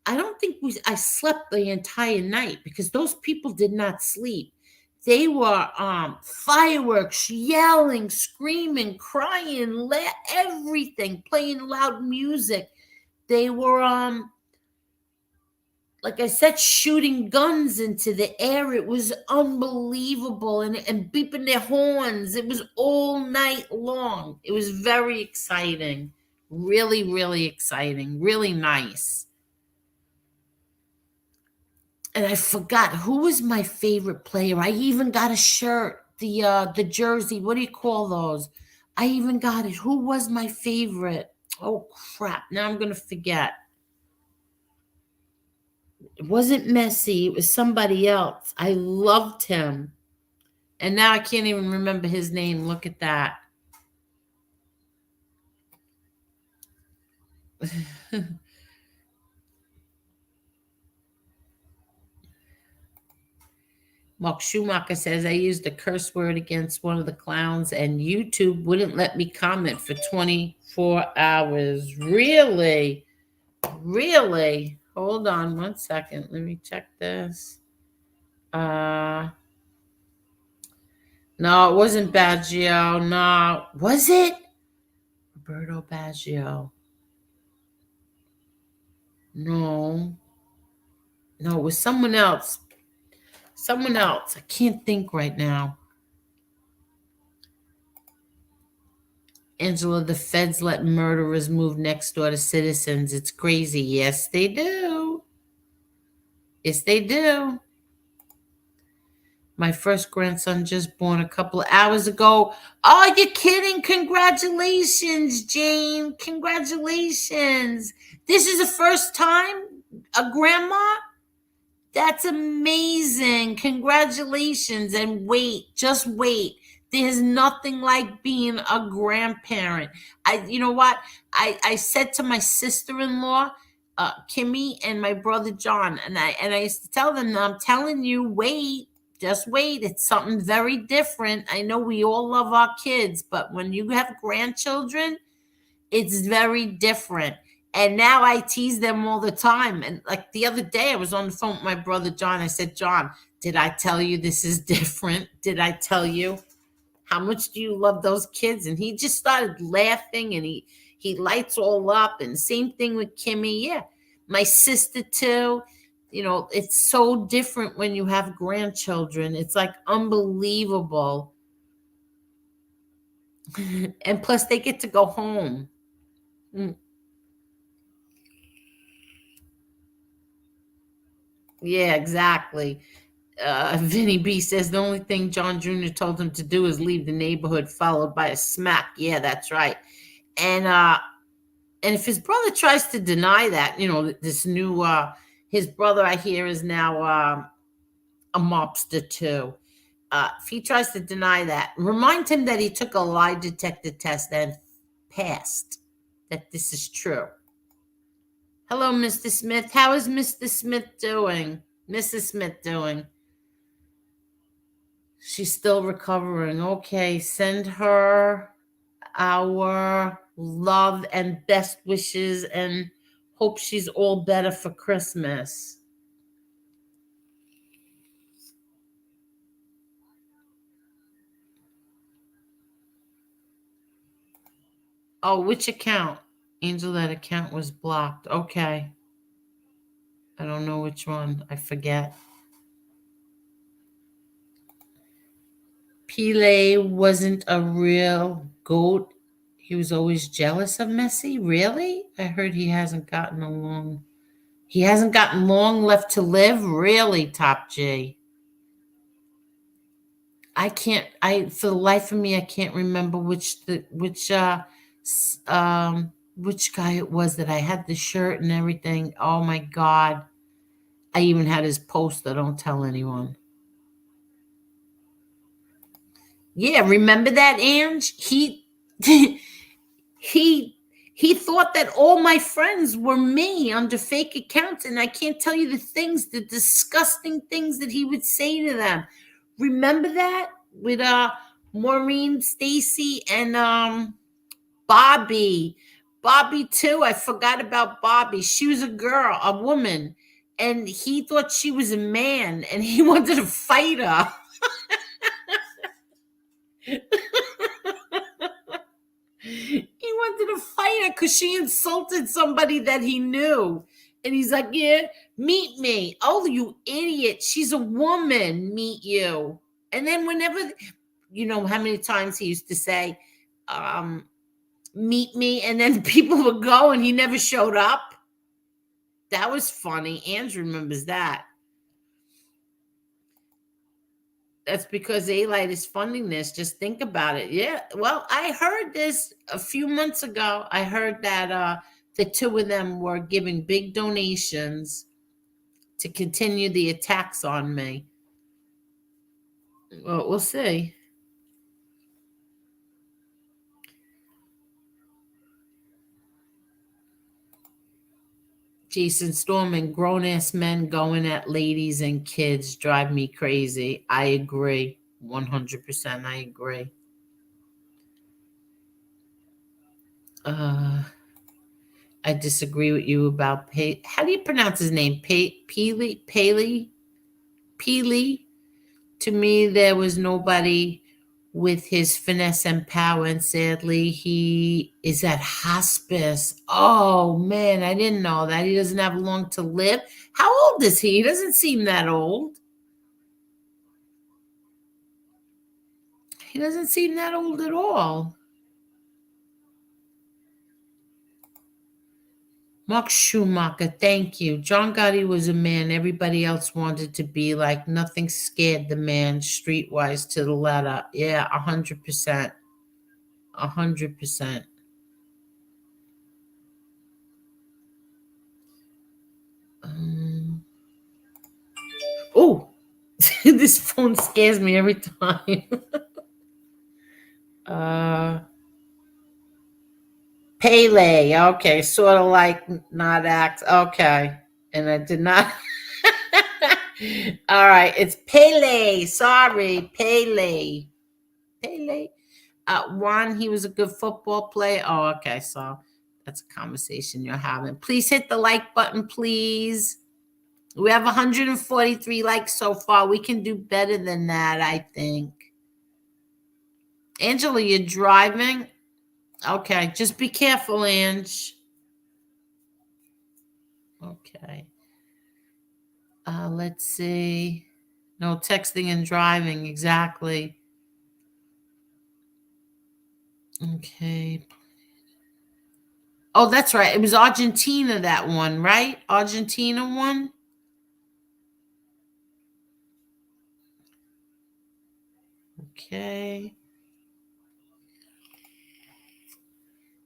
I don't think I slept the entire night because those people did not sleep. They were fireworks, yelling, screaming, crying, everything, playing loud music. They were like I said, shooting guns into the air. It was unbelievable, and beeping their horns. It was all night long. It was very exciting. Really, really exciting. Really nice. And I forgot who was my favorite player. I even got a shirt, the jersey. What do you call those? I even got it. Who was my favorite? Oh crap! Now I'm gonna forget. It wasn't Messi. It was somebody else. I loved him, and now I can't even remember his name. Look at that. Mark Schumacher says I used a curse word against one of the clowns and YouTube wouldn't let me comment for 24 hours. Really? Really? Hold on one second. Let me check this. Uh no, it wasn't Baggio. No. Was it? Roberto Baggio. No. No, it was someone else. Someone else. I can't think right now. Angela, the feds let murderers move next door to citizens. It's crazy. Yes, they do. Yes, they do. My first grandson just born a couple of hours ago. Oh, you're kidding. Congratulations, Jane. Congratulations. This is the first time a grandma? That's amazing. Congratulations. And wait, just wait. There's nothing like being a grandparent. You know what? I said to my sister-in-law, Kimmy, and my brother John, and I used to tell them, I'm telling you, wait, just wait. It's something very different. I know we all love our kids, but when you have grandchildren, it's very different. And now I tease them all the time. And like the other day, I was on the phone with my brother John. I said, John, did I tell you this is different? Did I tell you? How much do you love those kids? And he just started laughing, and he lights all up. And same thing with Kimmy. Yeah. My sister too. You know, it's so different when you have grandchildren. It's like unbelievable. And plus they get to go home. Mm. Yeah, exactly. Vinny B says the only thing John Jr. told him to do is leave the neighborhood, followed by a smack. Yeah, that's right. And if his brother tries to deny that, you know, this new his brother I hear is now a mobster too. If he tries to deny that, remind him that he took a lie detector test and passed. That this is true. Hello, Mr. Smith. How is Mr. Smith doing? Mrs. Smith doing? She's still recovering. Okay, send her our love and best wishes and hope she's all better for Christmas. Oh, which account? Angel, that account was blocked. Okay. I don't know which one. I forget. Pele wasn't a real goat. He was always jealous of Messi. Really? I heard he hasn't gotten along. He hasn't gotten long left to live. Really, Top G. I can't. I for the life of me, I can't remember which guy it was that I had the shirt and everything. Oh my god! I even had his poster. Don't tell anyone. Yeah, remember that, Ange? He he thought that all my friends were me under fake accounts, and I can't tell you the disgusting things that he would say to them. Remember that with Maureen, Stacy, and Bobby. Bobby too. I forgot about Bobby. She was a girl, a woman, and he thought she was a man, and he wanted to fight her. He wanted to fight her because she insulted somebody that he knew. And he's like, yeah, meet me. Oh, you idiot. She's a woman. Meet you. And then whenever, you know, how many times he used to say, meet me. And then people would go and he never showed up. That was funny. Andrew remembers that. That's because A-Light is funding this. Just think about it. Yeah. Well, I heard this a few months ago. I heard that the two of them were giving big donations to continue the attacks on me. Well, we'll see. Jason Storm and grown ass men going at ladies and kids drive me crazy. I agree. 100%. I agree. Uh, I disagree with you about How do you pronounce his name? Peely? Paley? Peely? To me, there was nobody with his finesse and power, and sadly, he is at hospice. Oh man, I didn't know that. He doesn't have long to live. How old is he? He doesn't seem that old. He doesn't seem that old at all. Mark Schumacher, thank you. John Gotti was a man everybody else wanted to be like. Nothing scared the man streetwise to the letter. Yeah, 100%. 100%. Um, oh, this phone scares me every time. uh, Pele. Okay, sort of like not act. Okay, and I did not. All right, it's Pele. Sorry, Pele. Pele. Juan, he was a good football player. Oh, okay. So that's a conversation you're having. Please hit the like button, please. We have 143 likes so far. We can do better than that, I think. Angela, you're driving? Okay. Just be careful, Ange. Okay. Let's see. No texting and driving. Exactly. Okay. Oh, that's right. It was Argentina, that one, right? Argentina won. Okay.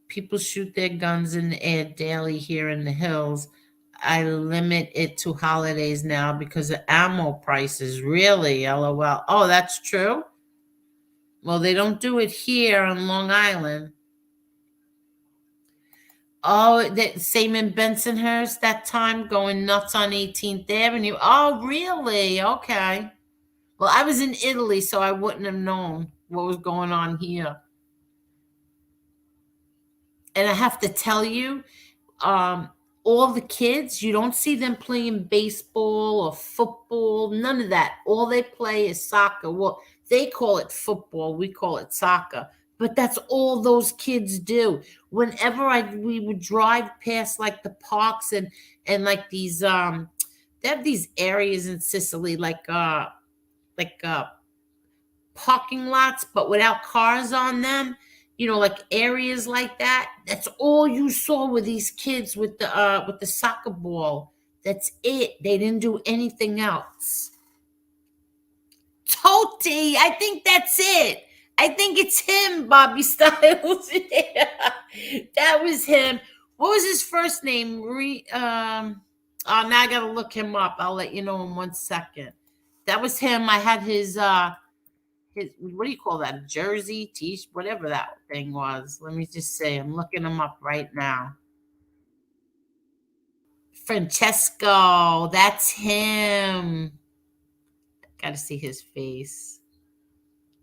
People shoot their guns in the air daily here in the hills. I limit it to holidays now because of ammo prices. Really? LOL. Oh, that's true? Well, they don't do it here on Long Island. Oh, that same in Bensonhurst that time, going nuts on 18th Avenue. Oh, really? Okay. Well, I was in Italy, so I wouldn't have known what was going on here. And I have to tell you, um, all the kids, you don't see them playing baseball or football, none of that. All they play is soccer. Well, they call it football, we call it soccer. But that's all those kids do. Whenever we would drive past like the parks and like these they have these areas in Sicily like parking lots, but without cars on them. Like areas like that. That's all you saw with these kids with the soccer ball. That's it. They didn't do anything else. Toti, I think that's it. I think it's him, Bobby Styles. Yeah, that was him. What was his first name? Oh, now I gotta look him up. I'll let you know in 1 second. That was him. I had his what do you call that? Jersey, whatever that thing was. Let me just say, I'm looking him up right now. Francesco, that's him. Got to see his face.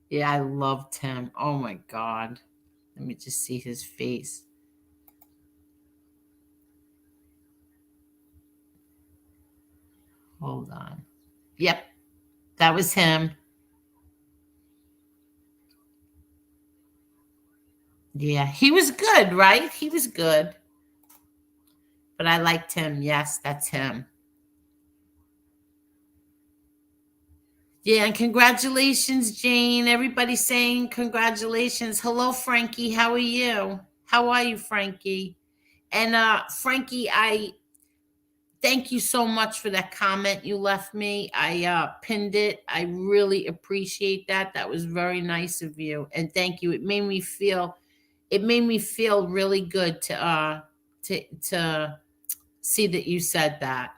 Yeah, I loved him. Oh my god. Let me just see his face. Hold on. Yep, that was him. Yeah, he was good, right? He was good. But I liked him. Yes, that's him. Yeah, and congratulations, Jane. Everybody's saying congratulations. Hello, Frankie. How are you? How are you, Frankie? And Frankie, I thank you so much for that comment you left me. I pinned it. I really appreciate that. That was very nice of you. And thank you. It made me feel really good to see that you said that.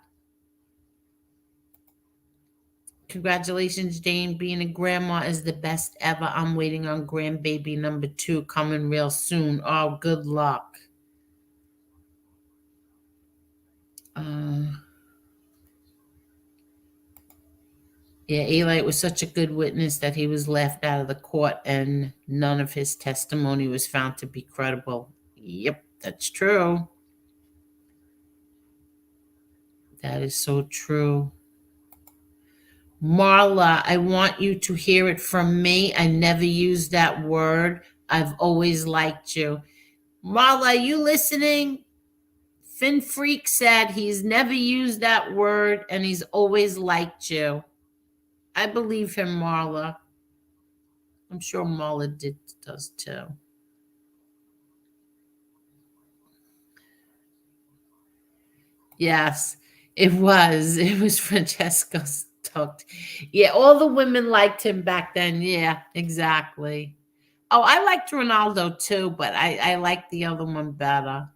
Congratulations, Jane. Being a grandma is the best ever. I'm waiting on grandbaby number 2 coming real soon. Oh, good luck. Uh, yeah, Eli was such a good witness that he was laughed out of the court and none of his testimony was found to be credible. Yep, that's true. That is so true. Marla, I want you to hear it from me. I never used that word. I've always liked you. Marla, are you listening? Finn Freak said he's never used that word and he's always liked you. I believe him, Marla. I'm sure Marla does too. Yes, it was. It was Francesco Stoked. Yeah, all the women liked him back then. Yeah, exactly. Oh, I liked Ronaldo too, but I liked the other one better.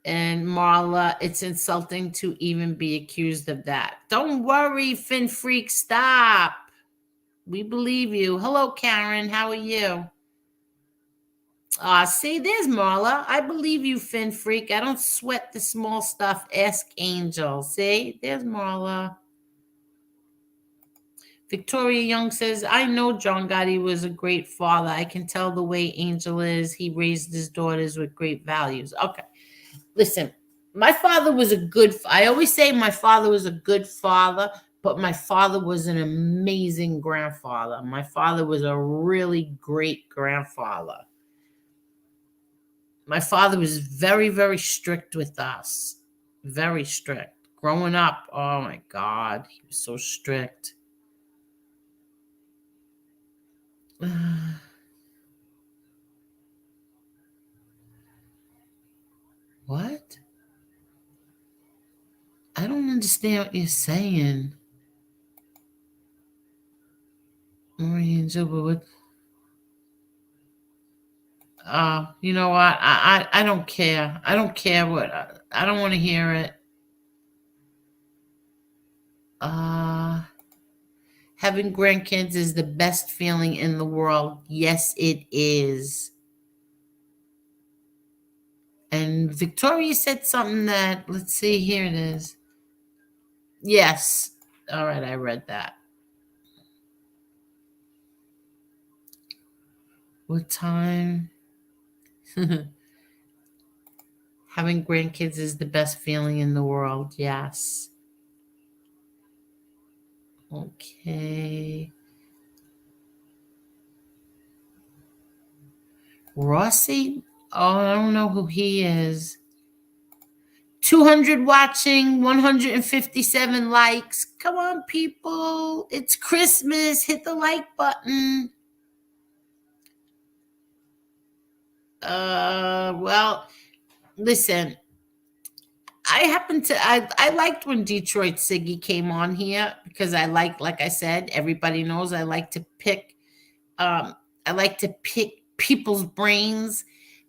And Marla, it's insulting to even be accused of that. Don't worry, Finn Freak, stop. We believe you. Hello, Karen. How are you? See, there's Marla. I believe you, Finn Freak. I don't sweat the small stuff. Ask Angel. See, there's Marla. Victoria Young says, I know John Gotti was a great father. I can tell the way Angel is. He raised his daughters with great values. Okay. Listen, my father was a good, I always say my father was a good father, but my father was an amazing grandfather. My father was a really great grandfather. My father was very, very strict with us. Very strict. Growing up, oh my God, he was so strict. What? I don't understand what you're saying. Marie and Juba, what? You know what? I don't care. I don't care what. I don't want to hear it. Uh, Having grandkids is the best feeling in the world. Yes, it is. And Victoria said something that, let's see, here it is. Yes. All right, I read that. What time? Having grandkids is the best feeling in the world. Yes. Okay. Rossi? Oh, I don't know who he is. 200 watching, 157 likes. Come on, people. It's Christmas. Hit the like button. Well, listen. I liked when Detroit Siggy came on here because like I said, everybody knows um I like to pick people's brains.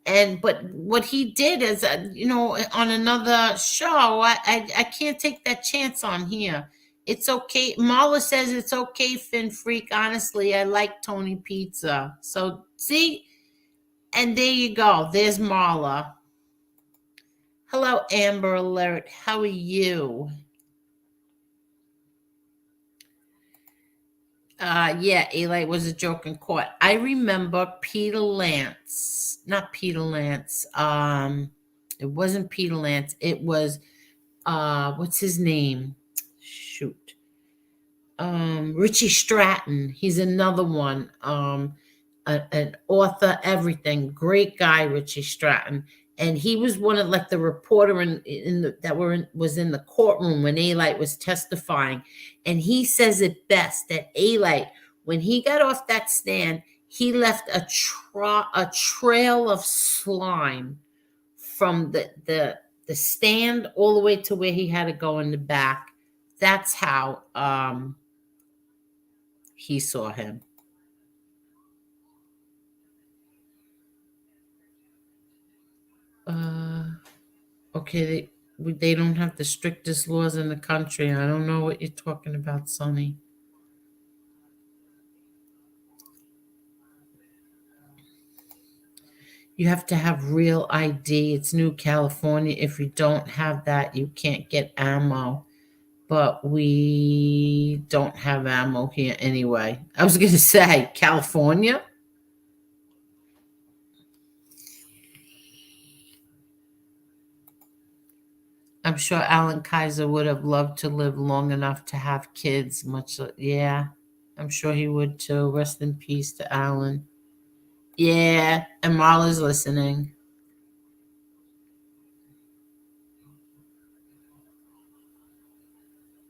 And but what he did is, on another show, I can't take that chance on here. It's okay. Marla says it's okay, Finn Freak. Honestly, I like Tony Pizza. So see, and there you go. There's Marla. Hello, Amber Alert. How are you? Yeah, Eli was a joke in court. I remember Peter Lance. Not Peter Lance. It wasn't Peter Lance. It was what's his name? Shoot. Richie Stratton. He's another one. An author, everything. Great guy, Richie Stratton. And he was one of like the reporter was in the courtroom when Eli was testifying. And he says it best that Eli, when he got off that stand, he left a trail of slime from the stand all the way to where he had to go in the back. That's how he saw him. Okay, they don't have the strictest laws in the country. I don't know what you're talking about, Sonny. You have to have real ID. It's New California. If you don't have that, you can't get ammo. But we don't have ammo here anyway. I was going to say, California? I'm sure Alan Kaiser would have loved to live long enough to have kids. Yeah, I'm sure he would too. Rest in peace to Alan. Yeah, and Marla's listening.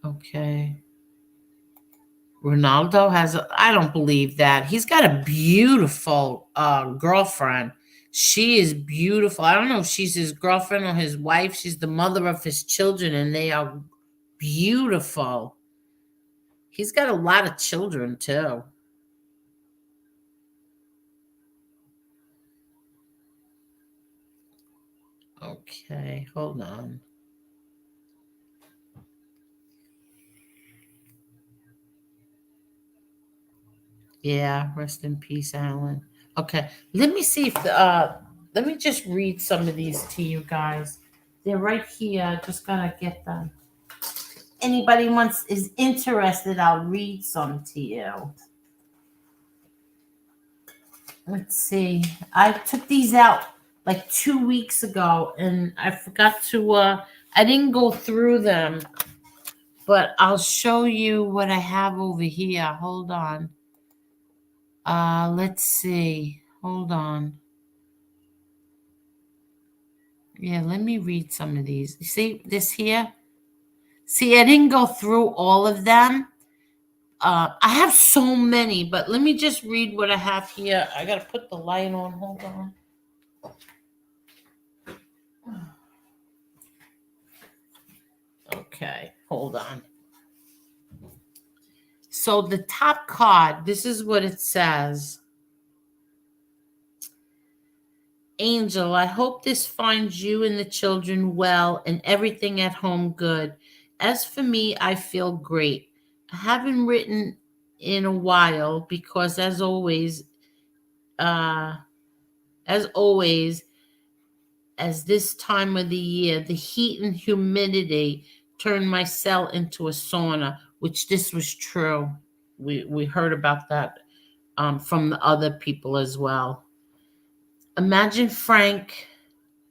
Okay. Ronaldo I don't believe that. He's got a beautiful girlfriend. She is beautiful. I don't know if she's his girlfriend or his wife. She's the mother of his children, and they are beautiful. He's got a lot of children, too. Okay, hold on. Yeah, rest in peace, Alan. Okay, let me see if let me just read some of these to you guys. They're right here. Just gotta get them. Anybody wants is interested, I'll read some to you. Let's see. I took these out like 2 weeks ago, and I forgot to. I didn't go through them, but I'll show you what I have over here. Hold on. Let's see. Hold on. Yeah, let me read some of these. You see this here? See, I didn't go through all of them. I have so many, but let me just read what I have here. I gotta put the light on. Hold on. Okay, hold on. So the top card, this is what it says. Angel, I hope this finds you and the children well and everything at home good. As for me, I feel great. I haven't written in a while because uh, as always, as this time of the year, the heat and humidity turned my cell into a sauna, which this was true. We heard about that from the other people as well. Imagine Frank.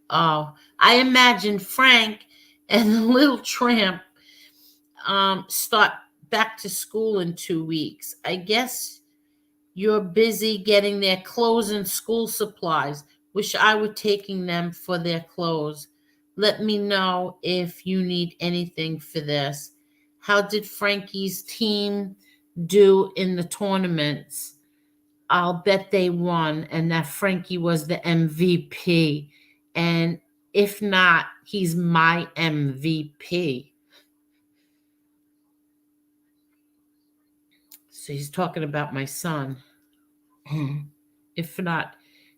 Oh, I imagine Frank and the little tramp start back to school in 2 weeks. I guess you're busy getting their clothes and school supplies. Wish I were taking them for their clothes. Let me know if you need anything for this. How did Frankie's team do in the tournaments? I'll bet they won and that Frankie was the MVP. And if not, he's my MVP. So he's talking about my son. If not,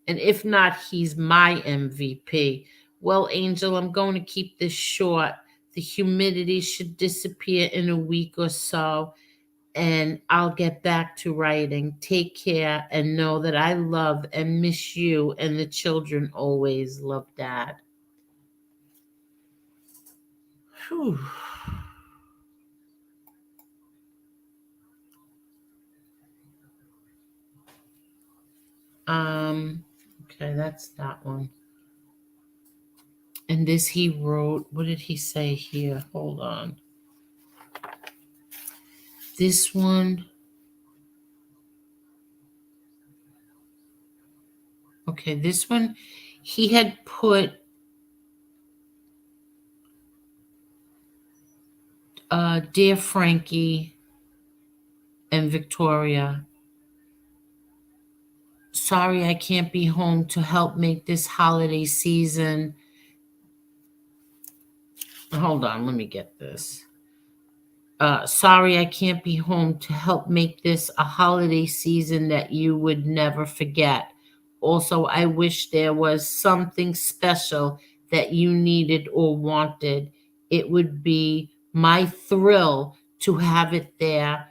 and if not, he's my MVP. Well, Angel, I'm going to keep this short. The humidity should disappear in a week or so, and I'll get back to writing. Take care and know that I love and miss you and the children always. Love, Dad. Whew. Okay, that's that one. And this he wrote, what did he say here? Hold on. This one, okay, this one, he had put Dear Frankie and Victoria, sorry I can't be home to help make this holiday season. Hold on, let me get this. Sorry I can't be home to help make this a holiday season that you would never forget. Also, I wish there was something special that you needed or wanted. It would be my thrill to have it there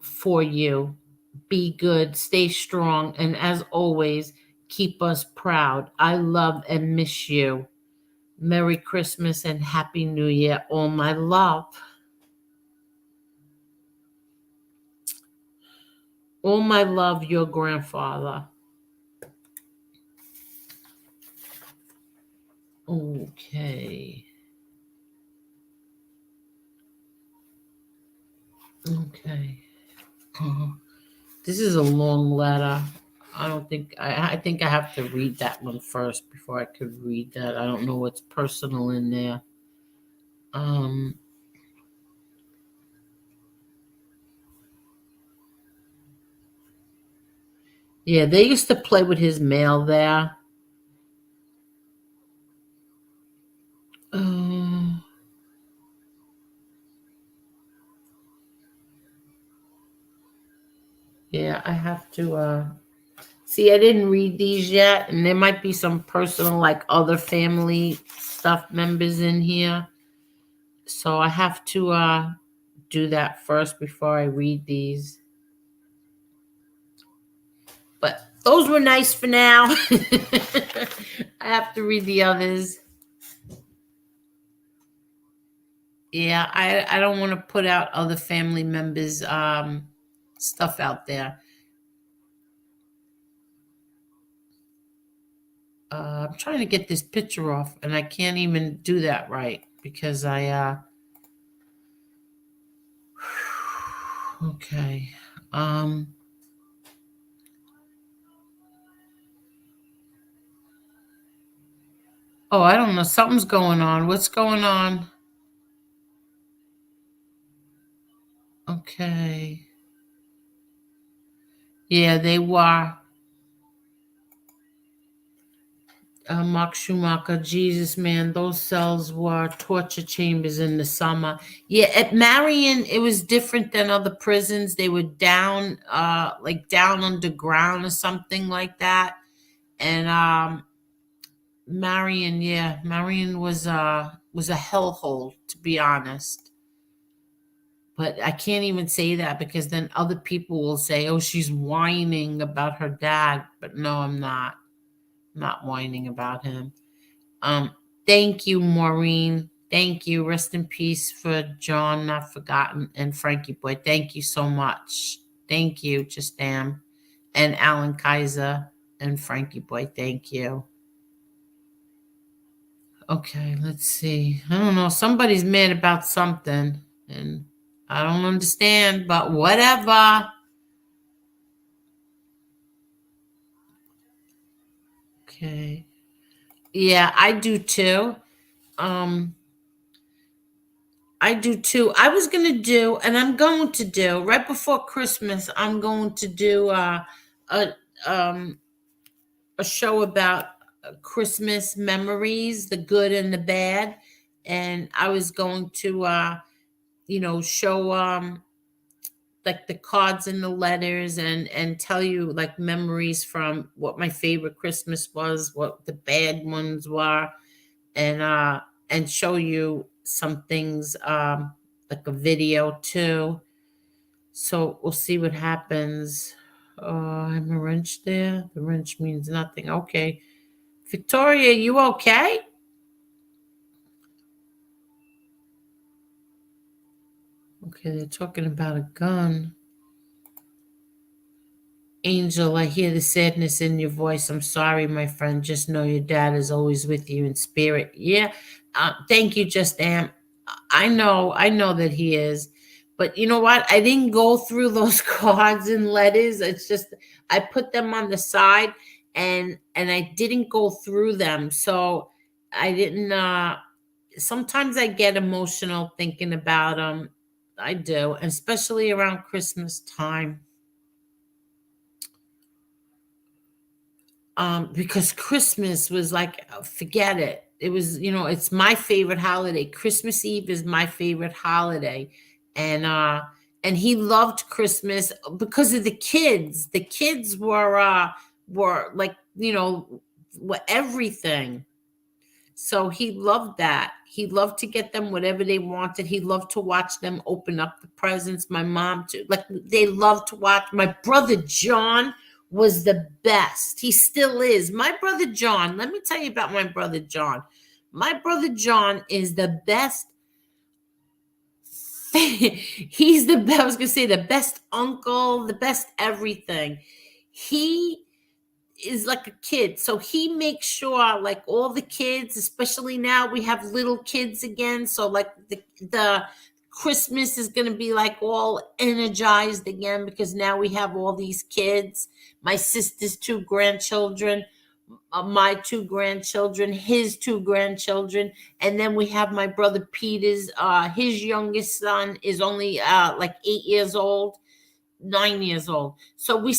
for you. Be good, stay strong, and as always, Keep us proud. I love and miss you. Merry Christmas and Happy New Year. All my love. All my love, your grandfather. Okay. Okay. This is a long letter. I don't think I think I have to read that one first before I could read that. I don't know what's personal in there. Um yeah, they used to play with his mail there. Um yeah, I have to see, I didn't read these yet, and there might be some personal, like other family stuff members in here. So I have to do that first before I read these. But those were nice for now. I have to read the others. Yeah, I don't want to put out other family members' stuff out there. I'm trying to get this picture off, and I can't even do that right because okay. Um, oh, I don't know. Something's going on. What's going on? Okay. Yeah, they were. Mark Schumacher, Jesus, man, those cells were torture chambers in the summer. Yeah, at Marion, it was different than other prisons. They were down, like down underground or something like that. And Marion, yeah, Marion was a hellhole, to be honest. But I can't even say that because then other people will say, "Oh, she's whining about her dad." But no, I'm not. I'm not whining about him. Um, Thank you, Maureen. Thank you. Rest in peace for John, not forgotten, and Frankie Boy. Thank you so much. Thank you, just damn. And Alan Kaiser and Frankie Boy. Thank you. Okay, let's see. I don't know. Somebody's mad about something, and I don't understand, but whatever. Okay. Yeah, I do too. Um, I do too. I was gonna do, and I'm going to do right before Christmas. I'm going to do a um, a show about Christmas memories, the good and the bad, and I was going to show like the cards and the letters and tell you like memories from what my favorite Christmas was, what the bad ones were, and show you some things like a video too. So we'll see what happens. I'm a wrench there. The wrench means nothing. Okay. Victoria, you okay? Okay, they're talking about a gun. Angel, I hear the sadness in your voice. I'm sorry, my friend. Just know your dad is always with you in spirit. Yeah. Thank you, Just Am. I know that he is. But you know what? I didn't go through those cards and letters. It's just I put them on the side and I didn't go through them. So I didn't sometimes I get emotional thinking about them. I do, especially around Christmas time. Because Christmas was like, forget it. It was, it's my favorite holiday. Christmas Eve is my favorite holiday. And he loved Christmas because of the kids. The kids were like, were everything. So he loved that. He loved to get them whatever they wanted. He loved to watch them open up the presents. My mom too. Like they loved to watch my brother John was the best. He still is. My brother John, let me tell you about my brother John. My brother John is the best. He's the best, I was going to say the best uncle, the best everything. He is like a kid. So he makes sure like all the kids, especially now we have little kids again. So like the Christmas is going to be like all energized again because now we have all these kids. My sister's two grandchildren, my two grandchildren, his two grandchildren, and then we have my brother Peter's. His youngest son is only like 8 years old, 9 years old. So we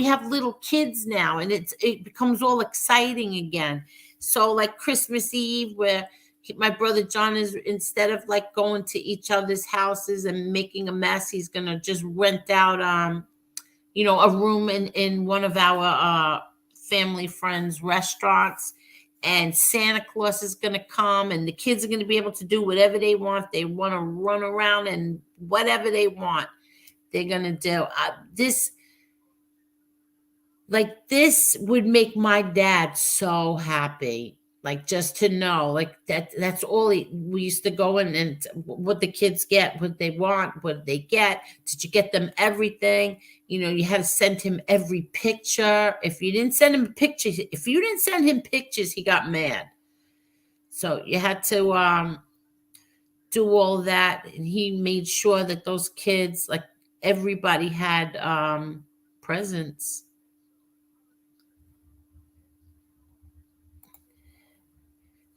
have little kids now, and it becomes all exciting again. So like Christmas Eve, where my brother John is, instead of like going to each other's houses and making a mess, he's gonna just rent out a room in one of our family friends restaurants, and Santa Claus is going to come, and the kids are going to be able to do whatever they want. They want to run around and whatever they want they're going to do. This would make my dad so happy. Like, just to know, like, that's all we used to go in, and what the kids get, what they want, what they get. Did you get them everything? You had to send him every picture. If you didn't send him pictures, he got mad. So you had to do all that, and he made sure that those kids, like everybody, had presents.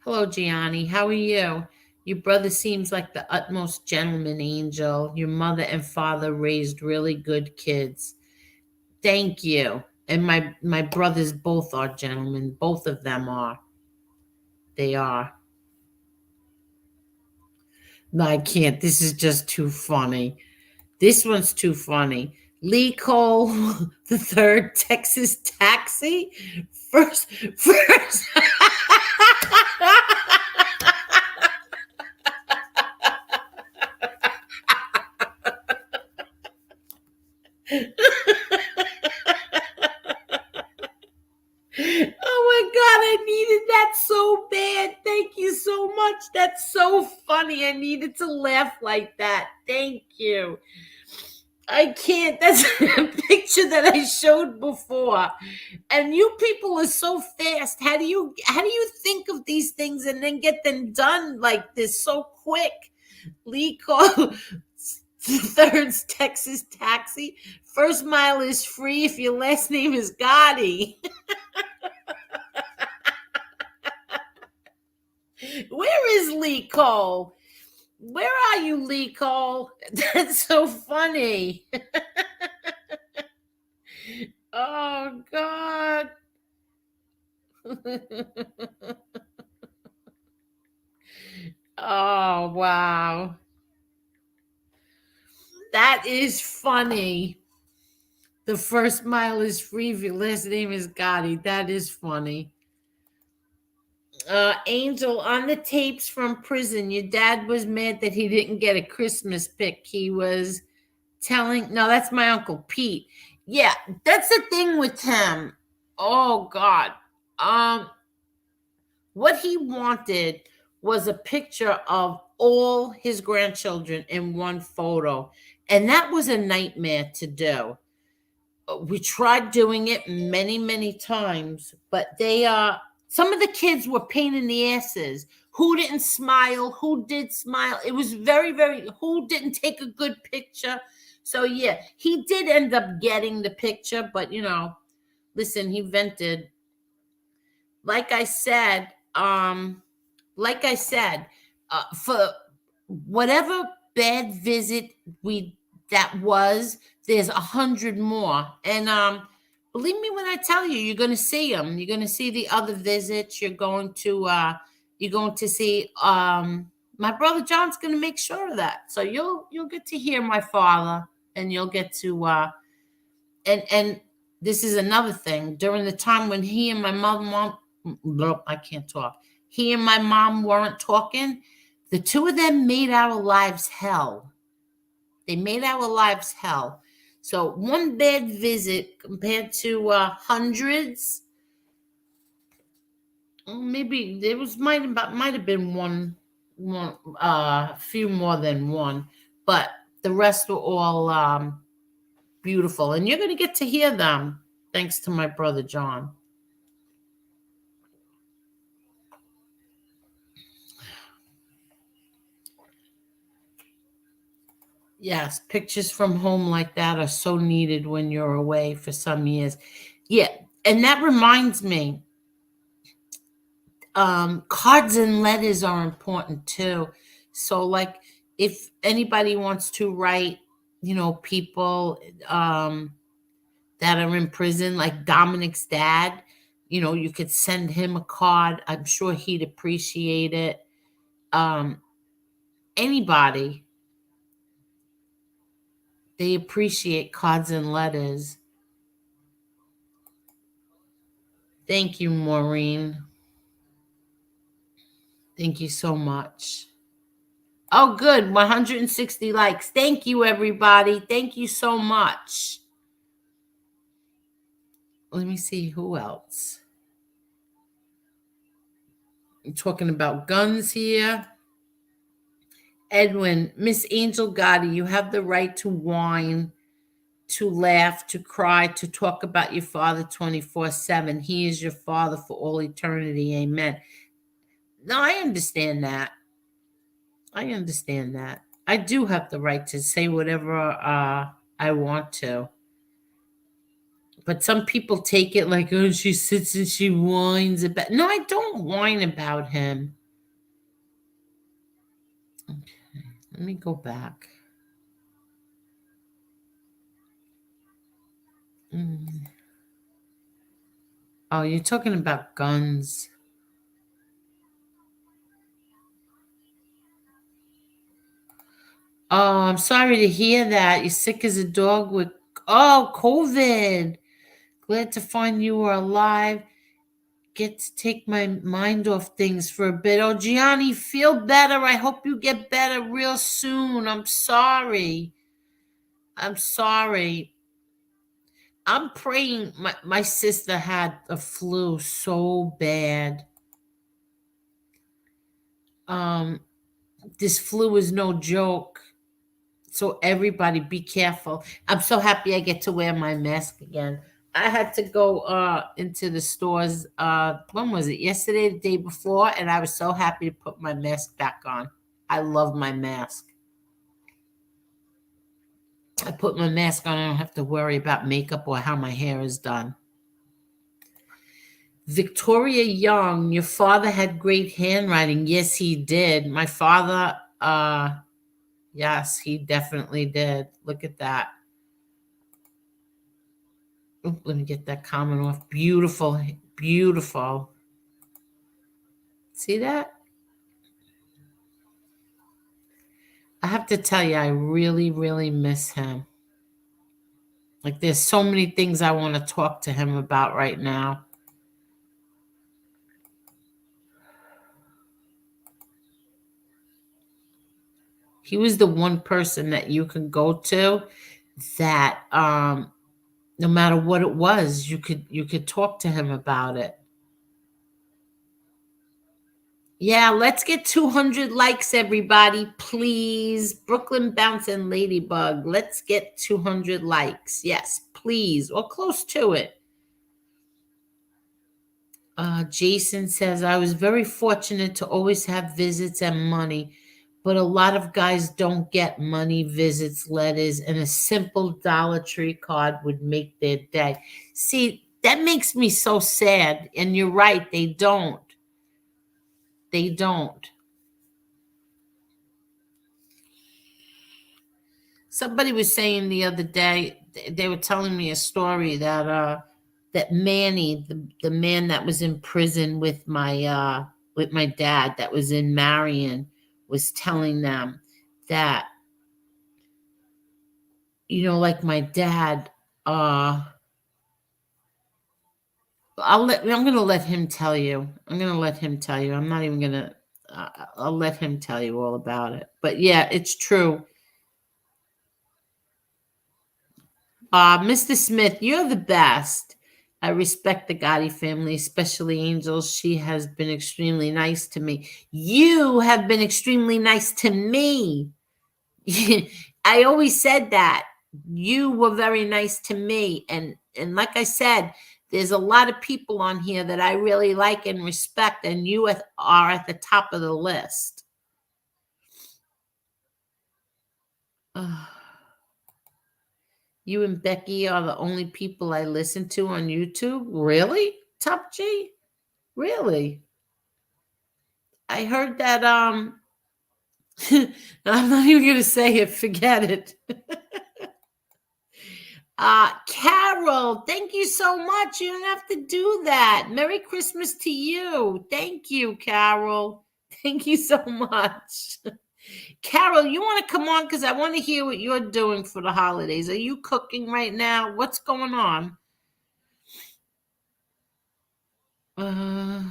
Hello, Gianni. How are you? Your brother seems like the utmost gentleman, Angel. Your mother and father raised really good kids. Thank you. And my brothers both are gentlemen. Both of them are. They are. No, I can't. This is just too funny. This one's too funny. Lee Cole, the third Texas taxi. First. Oh my God, I needed that so bad. Thank you so much. That's so funny. I needed to laugh like that. Thank you. I can't. That's a picture that I showed before. And you people are so fast. How do you think of these things and then get them done like this so quick? Lee called Third's Texas taxi. First mile is free if your last name is Gotti. Where is Lee Cole? Where are you, Lee Cole? That's so funny. Oh, God. Oh, wow. That is funny. The first mile is free if your last name is Gotti. That is funny. Angel, on the tapes from prison, your dad was mad that he didn't get a Christmas pic. He was telling, no, that's my Uncle Pete. Yeah, that's the thing with him. Oh, God. What he wanted was a picture of all his grandchildren in one photo. And that was a nightmare to do. We tried doing it many, many times, but some of the kids were pain in the asses. Who didn't smile? Who did smile? It was very, very, who didn't take a good picture? So yeah, he did end up getting the picture, but listen, he vented. Like I said, for whatever bad visit there's 100 more. And believe me when I tell you, you're going to see them. You're going to see the other visits. You're going to see my brother John's going to make sure of that. So you'll get to hear my father, and you'll get to and this is another thing. During the time when he and my mom, I can't talk. He and my mom weren't talking. The two of them made our lives hell. They made our lives hell. So one bad visit compared to hundreds. Maybe there was might have been one few more than one, but the rest were all beautiful, and you're going to get to hear them thanks to my brother John. Yes, pictures from home like that are so needed when you're away for some years. Yeah, and that reminds me, cards and letters are important too. So, like, if anybody wants to write, people that are in prison, like Dominic's dad, you could send him a card. I'm sure he'd appreciate it. Anybody, they appreciate cards and letters. Thank you, Maureen. Thank you so much. Oh, good. 160 likes. Thank you, everybody. Thank you so much. Let me see who else. I'm talking about guns here. Edwin, Miss Angel Gotti, you have the right to whine, to laugh, to cry, to talk about your father 24/7. He is your father for all eternity. Amen. No, I understand that. I understand that. I do have the right to say whatever I want to. But some people take it like, oh, she sits and she whines about. No, I don't whine about him. Okay, let me go back. Oh, you're talking about guns. Oh, I'm sorry to hear that. You're sick as a dog with, COVID. Glad to find you are alive. Get to take my mind off things for a bit. Oh, Gianni, feel better. I hope you get better real soon. I'm sorry. I'm sorry. I'm praying. My sister had a flu so bad. This flu is no joke. So everybody be careful. I'm so happy I get to wear my mask again. I had to go into the stores, when was it? Yesterday, the day before, and I was so happy to put my mask back on. I love my mask. I put my mask on, I don't have to worry about makeup or how my hair is done. Victoria Young, your father had great handwriting. Yes, he did. My father, yes, he definitely did. Look at that. Oop, let me get that comment off. Beautiful, beautiful. See that? I have to tell you, I really, really miss him. Like, there's so many things I want to talk to him about right now. He was the one person that you could go to that no matter what it was, you could talk to him about it. Yeah, let's get 200 likes, everybody, please. Brooklyn Bounce and Ladybug, let's get 200 likes. Yes, please, or close to it. Jason says, I was very fortunate to always have visits and money, but a lot of guys don't get money, visits, letters, and a simple Dollar Tree card would make their day. See, that makes me so sad. And you're right, they don't. They don't. Somebody was saying the other day, they were telling me a story that Manny, the man that was in prison with my dad, that was in Marion, was telling them that, like my dad, I'm gonna let him tell you. I'm gonna let him tell you. I'm not even gonna. I'll let him tell you all about it. But yeah, it's true. Mr. Smith, you're the best. I respect the Gotti family, especially Angel. She has been extremely nice to me. You have been extremely nice to me. I always said that. You were very nice to me. And like I said, there's a lot of people on here that I really like and respect, and you are at the top of the list. Ugh. You and Becky are the only people I listen to on YouTube. Really? Top G? Really? I heard that I'm not even gonna say it, forget it. Carol, thank you so much. You don't have to do that. Merry Christmas to you. Thank you, Carol. Thank you so much. Carol, you want to come on because I want to hear what you're doing for the holidays. Are you cooking right now? What's going on? Uh,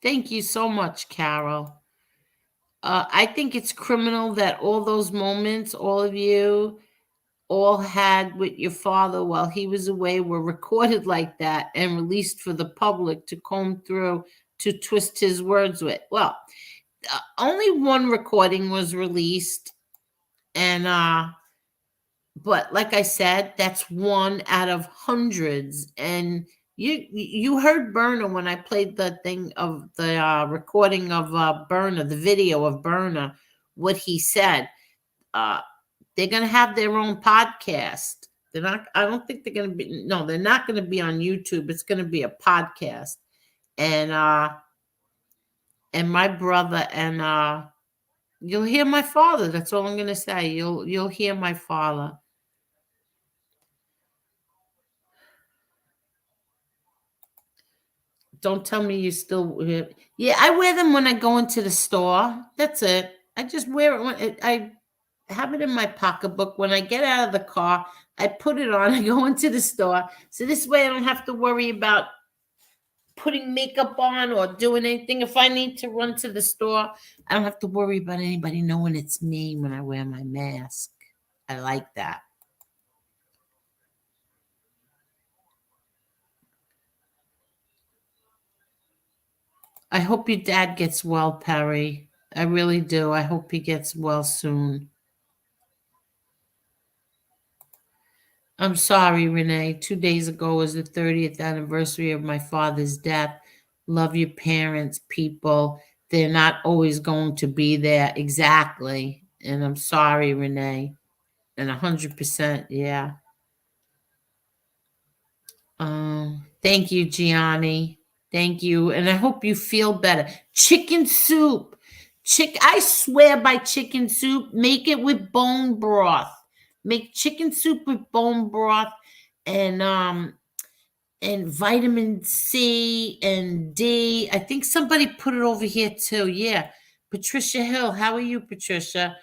Thank you so much, Carol. I think it's criminal that all those moments, all of you all had with your father while he was away were recorded like that and released for the public to comb through to twist his words with. Well, only one recording was released, and but like I said, that's one out of hundreds. And you heard Berna when I played the thing of the recording of Berna, the video of Berna, what he said. Uh, they're gonna have their own podcast. They're not. I don't think they're gonna be. No, they're not gonna be on YouTube. It's gonna be a podcast. And my brother and you'll hear my father. That's all I'm gonna say. You'll hear my father. Don't tell me you still wear. Yeah, I wear them when I go into the store. That's it. I just wear it when I have it in my pocketbook. When I get out of the car, I put it on. I go into the store. So this way I don't have to worry about putting makeup on or doing anything. If I need to run to the store, I don't have to worry about anybody knowing it's me when I wear my mask. I like that. I hope your dad gets well, Perry. I really do. I hope he gets well soon. I'm sorry, Renee. 2 days ago was the 30th anniversary of my father's death. Love your parents, people. They're not always going to be there exactly. And I'm sorry, Renee. And 100%, yeah. Thank you, Gianni. Thank you. And I hope you feel better. Chicken soup. I swear by chicken soup. Make it with bone broth. Make chicken soup with bone broth and vitamin C and D. I think somebody put it over here too. Yeah. Patricia Hill. How are you, Patricia?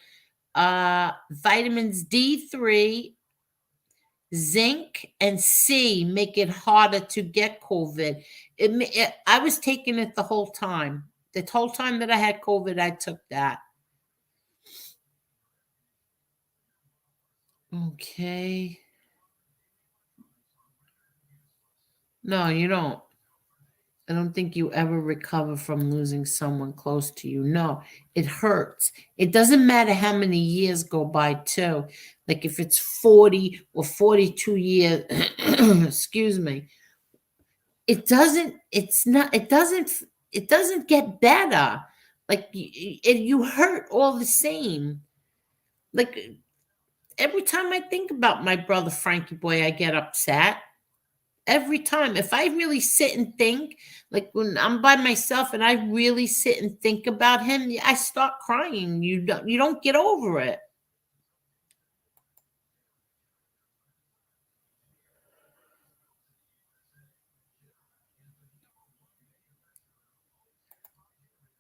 Vitamins D3, zinc, and C make it harder to get COVID. I was taking it the whole time. The whole time that I had COVID, I took that. Okay. No, you don't. I don't think you ever recover from losing someone close to you. No, it hurts. It doesn't matter how many years go by, too. Like if it's 40 or 42 years, excuse me, it doesn't get better. Like you hurt all the same. Like every time I think about my brother Frankie Boy, I get upset. Every time. If I really sit and think, like when I'm by myself and I really sit and think about him, I start crying. You don't get over it.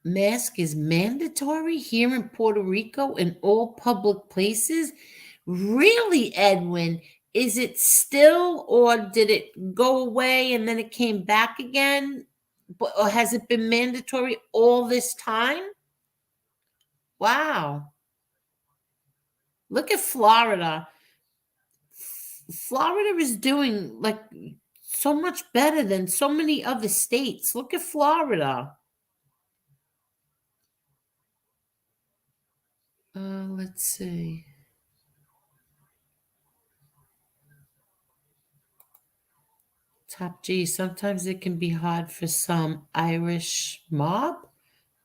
Mask is mandatory here in Puerto Rico in all public places. Really, Edwin? Is it still, or did it go away and then it came back again? Or has it been mandatory all this time? Wow. Look at Florida. Florida is doing like so much better than so many other states. Look at Florida. Let's see. Top G. Sometimes it can be hard for some Irish mob.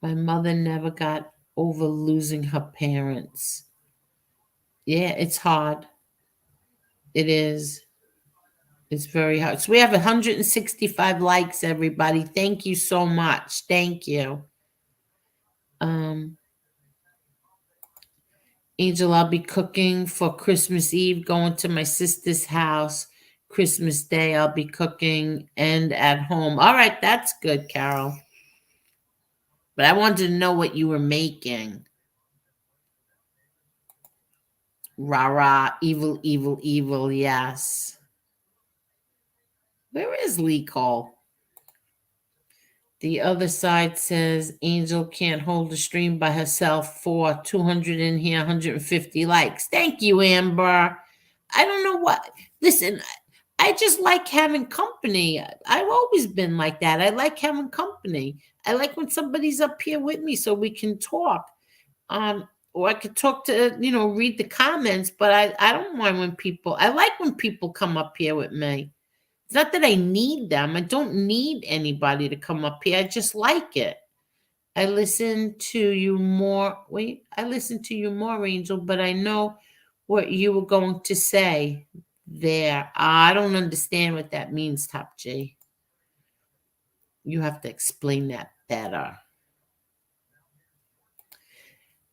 My mother never got over losing her parents. Yeah, it's hard. It is. It's very hard. So we have 165 likes, everybody. Thank you so much. Thank you. Um, Angel, I'll be cooking for Christmas Eve, going to my sister's house. Christmas Day, I'll be cooking and at home. All right, that's good, Carol. But I wanted to know what you were making. Rah rah, evil, evil, evil, yes. Where is Lee Cole? The other side says Angel can't hold the stream by herself for 200 in here, 150 likes. Thank you, Amber. I don't know what. Listen, I just like having company. I've always been like that. I like having company. I like when somebody's up here with me so we can talk. Or I could talk to, read the comments, but I don't mind when I like when people come up here with me. It's not that I need them. I don't need anybody to come up here. I just like it. I listen to you more. Wait, I listen to you more, Angel, but I know what you were going to say there. I don't understand what that means, Top G. You have to explain that better.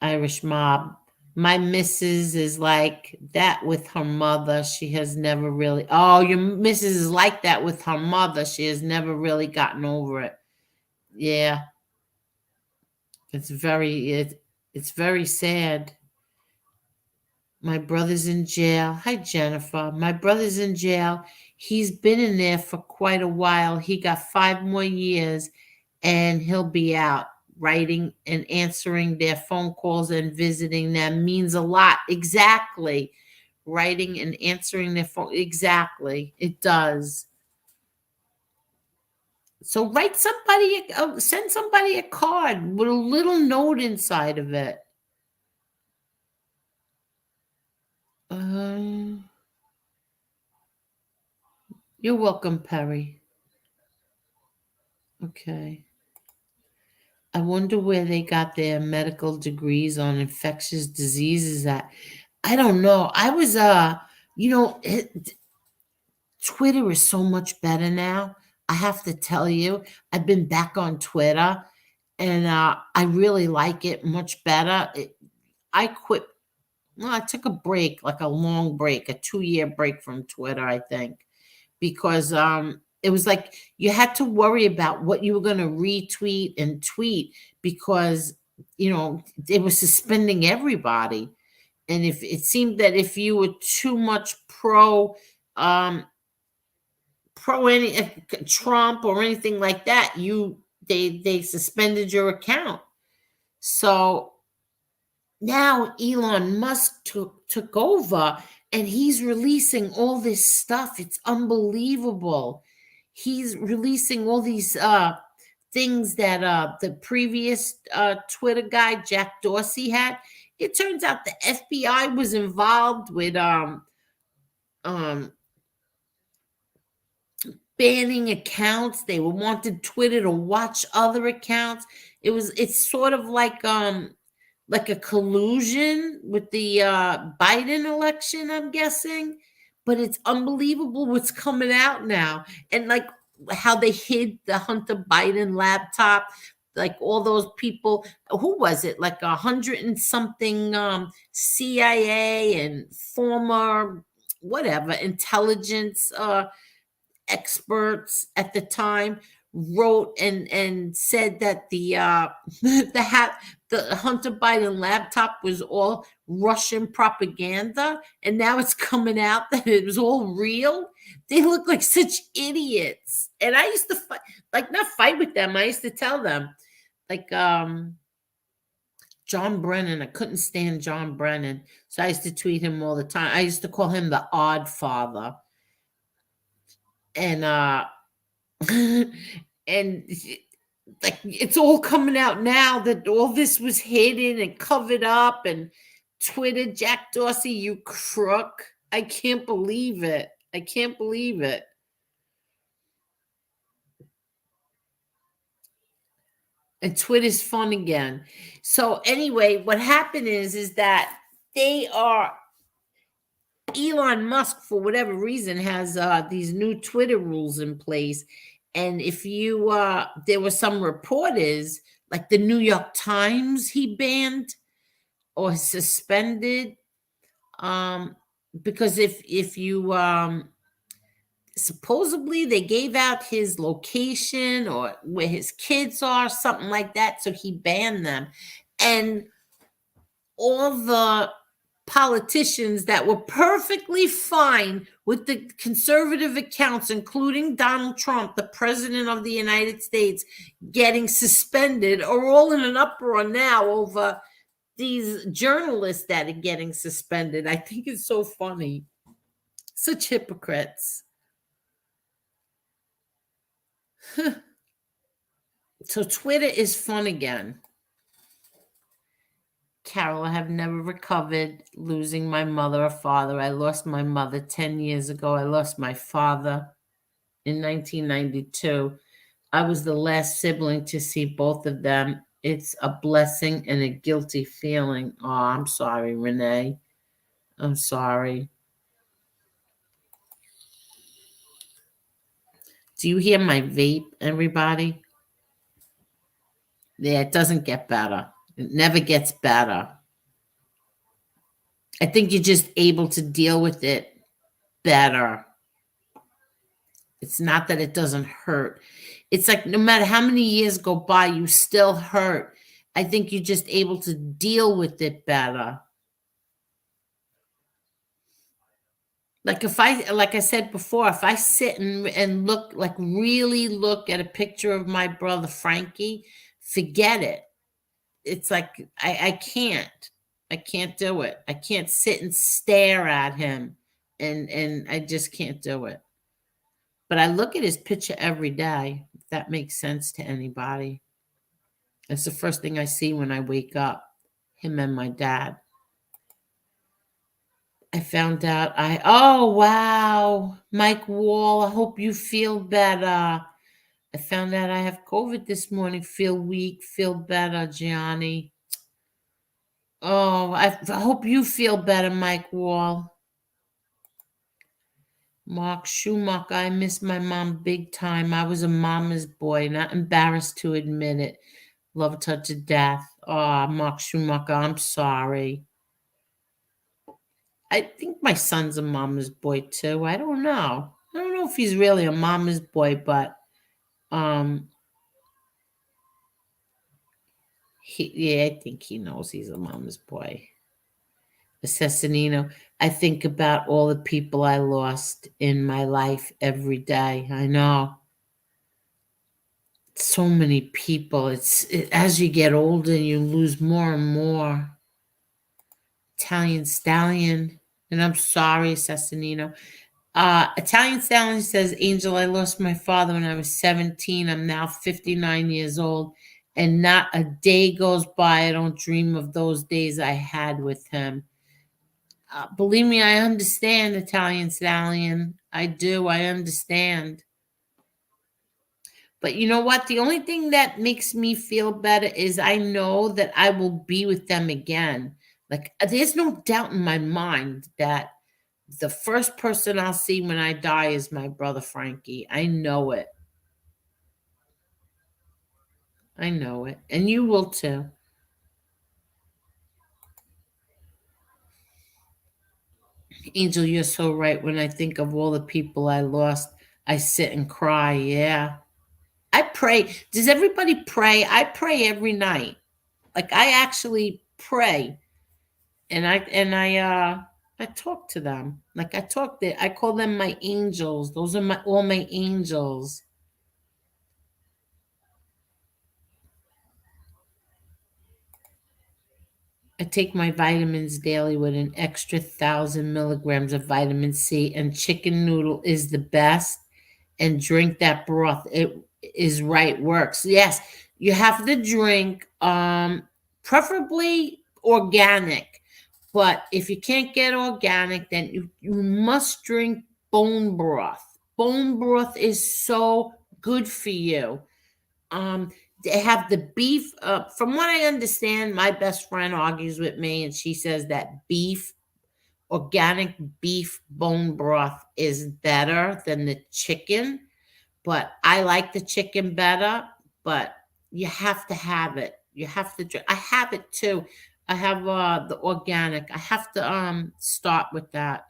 Irish mob. My missus is like that with her mother. She has never really. Oh, your missus is like that with her mother. She has never really gotten over it. Yeah, it's very sad. My brother's in jail. Hi, Jennifer. My brother's in jail. He's been in there for quite a while. He got 5 more years, and he'll be out. Writing and answering their phone calls and visiting them means a lot. Exactly. Writing and answering their phone. Exactly. It does. So send somebody a card with a little note inside of it. You're welcome, Perry. Okay. I wonder where they got their medical degrees on infectious diseases at. I don't know. I was Twitter is so much better now. I have to tell you, I've been back on Twitter and I really like it much better. I quit. Well, I took a break, like a long break, a 2-year break from Twitter, I think, because it was like you had to worry about what you were going to retweet and tweet because it was suspending everybody. And if it seemed that if you were too much pro any Trump or anything like that, they suspended your account. So now Elon Musk took over and he's releasing all this stuff. It's unbelievable. He's releasing all these things that the previous Twitter guy Jack Dorsey had. It turns out the FBI was involved with um banning accounts. They wanted Twitter to watch other accounts. It's sort of like a collusion with the Biden election, I'm guessing. But it's unbelievable what's coming out now. And like how they hid the Hunter Biden laptop, like all those people, who was it? Like 100 and something CIA and former whatever intelligence experts at the time wrote and said that the the Hunter Biden laptop was all Russian propaganda, and now it's coming out that it was all real. They look like such idiots, and I used to fight, like not fight with them. I used to tell them, like John Brennan. I couldn't stand John Brennan. So I used to tweet him all the time. I used to call him the odd father. And and like it's all coming out now that all this was hidden and covered up and Twitter, Jack Dorsey, you crook. I can't believe it. I can't believe it. And Twitter's fun again. So anyway, what happened is that they are Elon Musk, for whatever reason, has these new Twitter rules in place. And if you, there were some reporters, like the New York Times, he banned or suspended, um, because if you supposedly they gave out his location or where his kids are, something like that, so he banned them. And all the politicians that were perfectly fine with the conservative accounts, including Donald Trump, the president of the United States, getting suspended, are all in an uproar now over these journalists that are getting suspended. I think it's so funny. Such hypocrites. So Twitter is fun again. Carol, I have never recovered losing my mother or father. I lost my mother 10 years ago. I lost my father in 1992. I was the last sibling to see both of them. It's a blessing and a guilty feeling. Oh, I'm sorry, Renee. I'm sorry. Do you hear my vape, everybody? Yeah, it doesn't get better. It never gets better. I think you're just able to deal with it better. It's not that it doesn't hurt. It's like no matter how many years go by, you still hurt. I think you're just able to deal with it better. Like I said before, if I sit and look, like really look at a picture of my brother Frankie, forget it. It's like I can't do it. I can't sit and stare at him, and I just can't do it. But I look at his picture every day, if that makes sense to anybody. It's the first thing I see when I wake up, him and my dad. I found out oh wow, Mike Wall, I hope you feel better. I found out I have COVID this morning, feel weak, feel better, Gianni. Oh, I hope you feel better, Mike Wall. Mark Schumacher, I miss my mom big time. I was a mama's boy, not embarrassed to admit it. Loved her to death. Oh, Mark Schumacher, I'm sorry. I think my son's a mama's boy too. I don't know. I don't know if he's really a mama's boy, but um yeah, I think he knows he's a mama's boy. Assassinino. I think about all the people I lost in my life every day. I know. So many people. As you get older, you lose more and more. Italian Stallion. And I'm sorry, Assassinino. Italian Stallion says, Angel, I lost my father when I was 17. I'm now 59 years old. And not a day goes by I don't dream of those days I had with him. Believe me, I understand, Italian Stallion. I do. I understand. But you know what? The only thing that makes me feel better is I know that I will be with them again. Like, there's no doubt in my mind that the first person I'll see when I die is my brother Frankie. I know it. I know it. And you will too. Angel, you're so right. When I think of all the people I lost, I sit and cry. Yeah. I pray. Does everybody pray? I pray every night. Like I actually pray. And I talk to them. Like I call them my angels. Those are all my angels. I take my vitamins daily with an extra 1,000 milligrams of vitamin C, and chicken noodle is the best. And drink that broth. It is right works. Yes, you have to drink, preferably organic. But if you can't get organic, then you must drink bone broth. Bone broth is so good for you. Um, they have the beef. From what I understand, my best friend argues with me, and she says that organic beef bone broth is better than the chicken. But I like the chicken better. But you have to have it. You have to drink. I have it too. I have the organic. I have to start with that.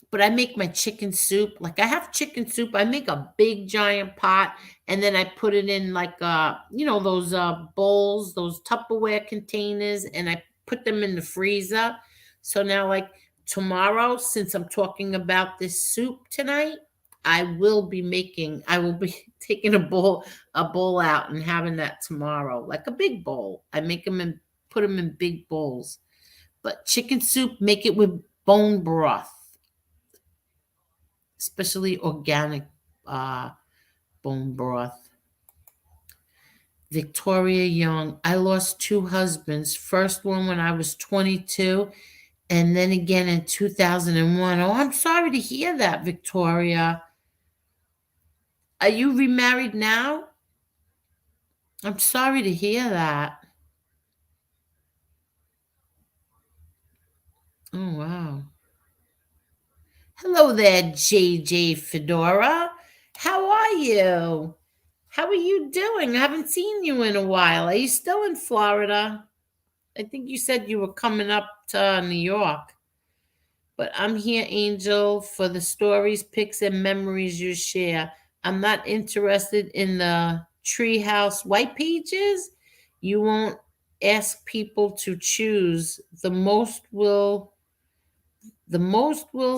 But I make my chicken soup. Like I have chicken soup. I make a big giant pot, and then I put it in like those bowls, those Tupperware containers, and I put them in the freezer. So now, like tomorrow, since I'm talking about this soup tonight, I will be taking a bowl out and having that tomorrow, like a big bowl. I make them and put them in big bowls. But chicken soup, make it with bone broth, especially organic uh, bone broth. Victoria Young, I lost two husbands. First one when I was 22, and then again in 2001. Oh, I'm sorry to hear that, Victoria. Are you remarried now? I'm sorry to hear that. Oh, wow. Hello there, JJ Fedora. How are you? How are you doing? I haven't seen you in a while. Are you still in Florida? I think you said you were coming up to New York. But I'm here, Angel, for the stories, pics, and memories you share. I'm not interested in the treehouse white pages. You won't ask people to choose. The most will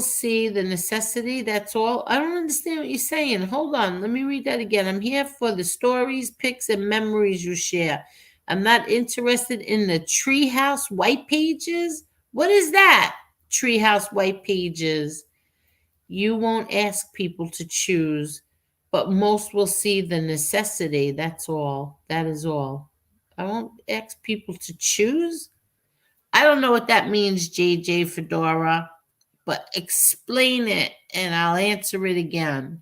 see the necessity. That's all. I don't understand what you're saying. Hold on. Let me read that again. I'm here for the stories, pics, and memories you share. I'm not interested in the treehouse white pages. What is that? Treehouse white pages. You won't ask people to choose, but most will see the necessity. That's all. That is all. I won't ask people to choose. I don't know what that means, JJ Fedora, but explain it and I'll answer it again.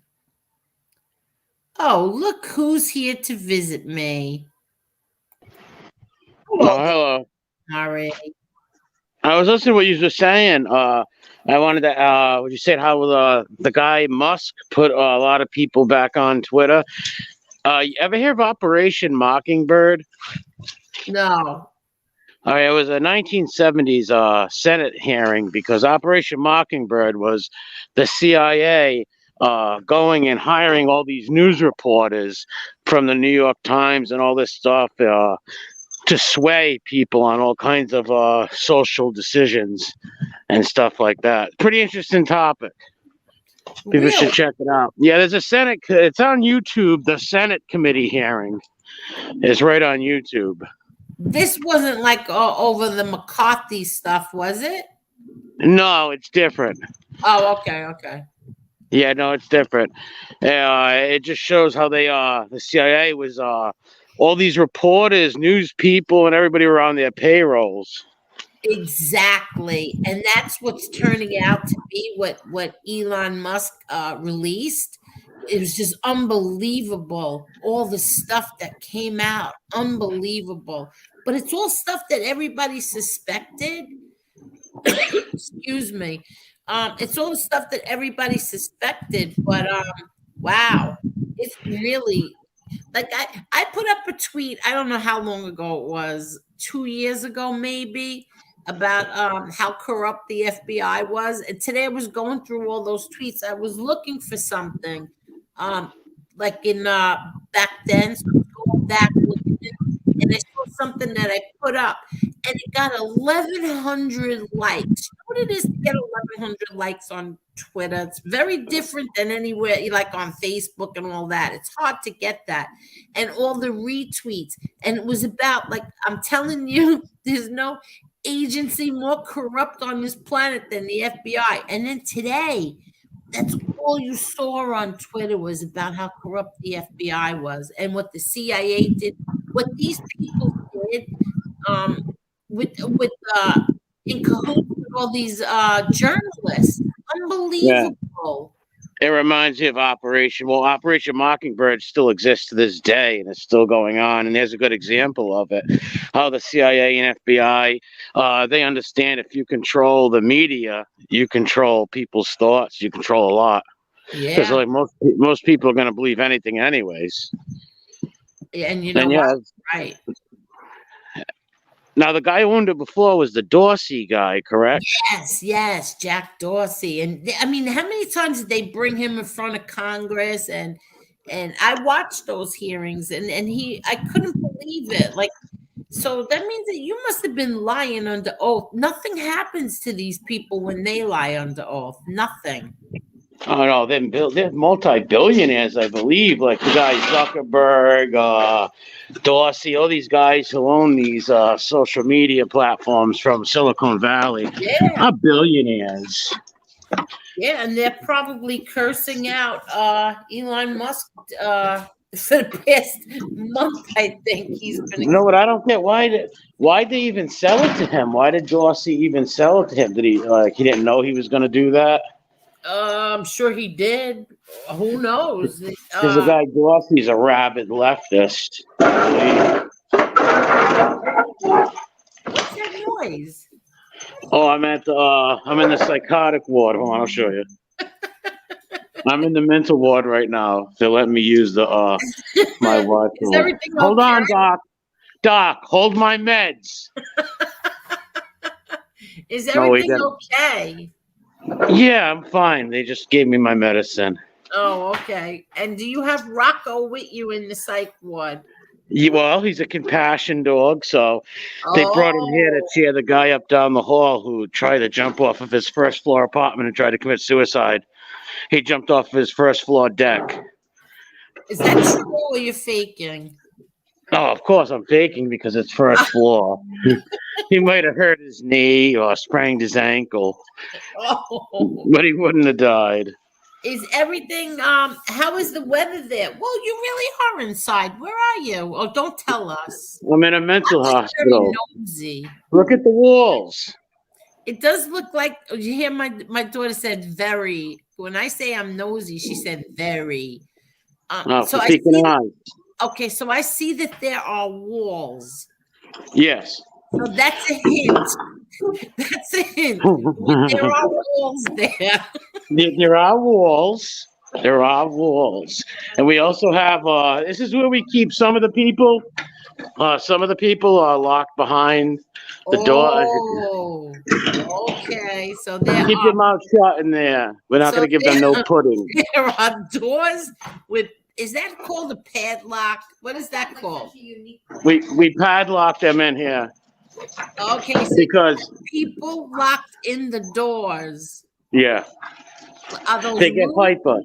Oh, look who's here to visit me. Hello, Hello. Mari. I was listening to what you were saying. I wanted to, what you said, how the guy Musk put a lot of people back on Twitter. You ever hear of Operation Mockingbird? No. It was a 1970s Senate hearing because Operation Mockingbird was the CIA going and hiring all these news reporters from the New York Times and all this stuff. To sway people on all kinds of social decisions and stuff like that. Pretty interesting topic. People Really? should check it out. Yeah, there's a Senate. It's on YouTube. The Senate committee hearing is right on YouTube. This wasn't like over the McCarthy stuff, was it? No, it's different. Oh, okay, okay. Yeah, no, it's different. It just shows how the CIA was all these reporters, news people, and everybody were on their payrolls. Exactly. And that's what's turning out to be what Elon Musk released. It was just unbelievable. All the stuff that came out, unbelievable. But it's all stuff that everybody suspected. Excuse me. It's all the stuff that everybody suspected, but wow, it's really like I put up a tweet. I don't know how long ago it was, 2 years ago maybe, about how corrupt the FBI was. And today I was going through all those tweets. I was looking for something, um, like in back then. So I was going back looking, and I saw something that I put up, and it got 1,100 likes. You know what it is to get 1,100 likes on Twitter. It's very different than anywhere, like on Facebook and all that. It's hard to get that. And all the retweets. And it was about, like, I'm telling you, there's no agency more corrupt on this planet than the FBI. And then today, that's all you saw on Twitter was about how corrupt the FBI was and what the CIA did, what these people did, with in cahoots with all these journalists. Unbelievable. It reminds me of Operation Mockingbird still exists to this day, and it's still going on. And there's a good example of it. How the CIA and FBI, they understand if you control the media, you control people's thoughts, you control a lot. Because Yeah. like most people are going to believe anything anyways. And you know what? Right. Now, the guy who owned it before was the Dorsey guy, correct? Yes, Jack Dorsey. And I mean, how many times did they bring him in front of Congress? And I watched those hearings, and I couldn't believe it. Like, so that means that you must have been lying under oath. Nothing happens to these people when they lie under oath. Nothing. Oh no, they're multi-billionaires, I believe. Like the guy Zuckerberg, Dorsey, all these guys who own these social media platforms from Silicon Valley are billionaires. Yeah, and they're probably cursing out Elon Musk for the past month. I think he's been. You know what? I don't get why they even sell it to him. Why did Dorsey even sell it to him? Did he didn't know he was going to do that? I'm sure he did. Who knows? There's a guy, Gotti's a rabid leftist. What's that noise? Oh, I'm in the psychotic ward. Hold on, I'll show you. I'm in the mental ward right now. They're letting me use the my Wi-Fi. Is everything Hold okay? on, Doc. Doc, hold my meds. Is everything okay? Yeah, I'm fine. They just gave me my medicine. Oh, okay. And do you have Rocco with you in the psych ward? Well, he's a compassion dog, so they brought him here to cheer the guy up down the hall who tried to jump off of his first floor apartment and tried to commit suicide. He jumped off of his first floor deck. Is that true or you're faking? Oh, of course I'm faking because it's first floor. He might have hurt his knee or sprained his ankle, but he wouldn't have died. Is everything, how is the weather there? Well, you really are inside. Where are you? Oh, don't tell us. I'm in a mental hospital. Nosy. Look at the walls. It does look like, you hear my daughter said very. When I say I'm nosy, she said very. So I see, okay, so I see that there are walls. Yes. So that's a hint. That's a hint. There are walls there. There are walls. There are walls. And we also have, this is where we keep some of the people. Some of the people are locked behind the door. Oh, okay. So there keep your mouth shut in there. We're not going to give them no pudding. There are doors with, is that called a padlock? What is that called? We padlock them in here. Okay, so because people locked in the doors. Yeah. Are those they get hyper.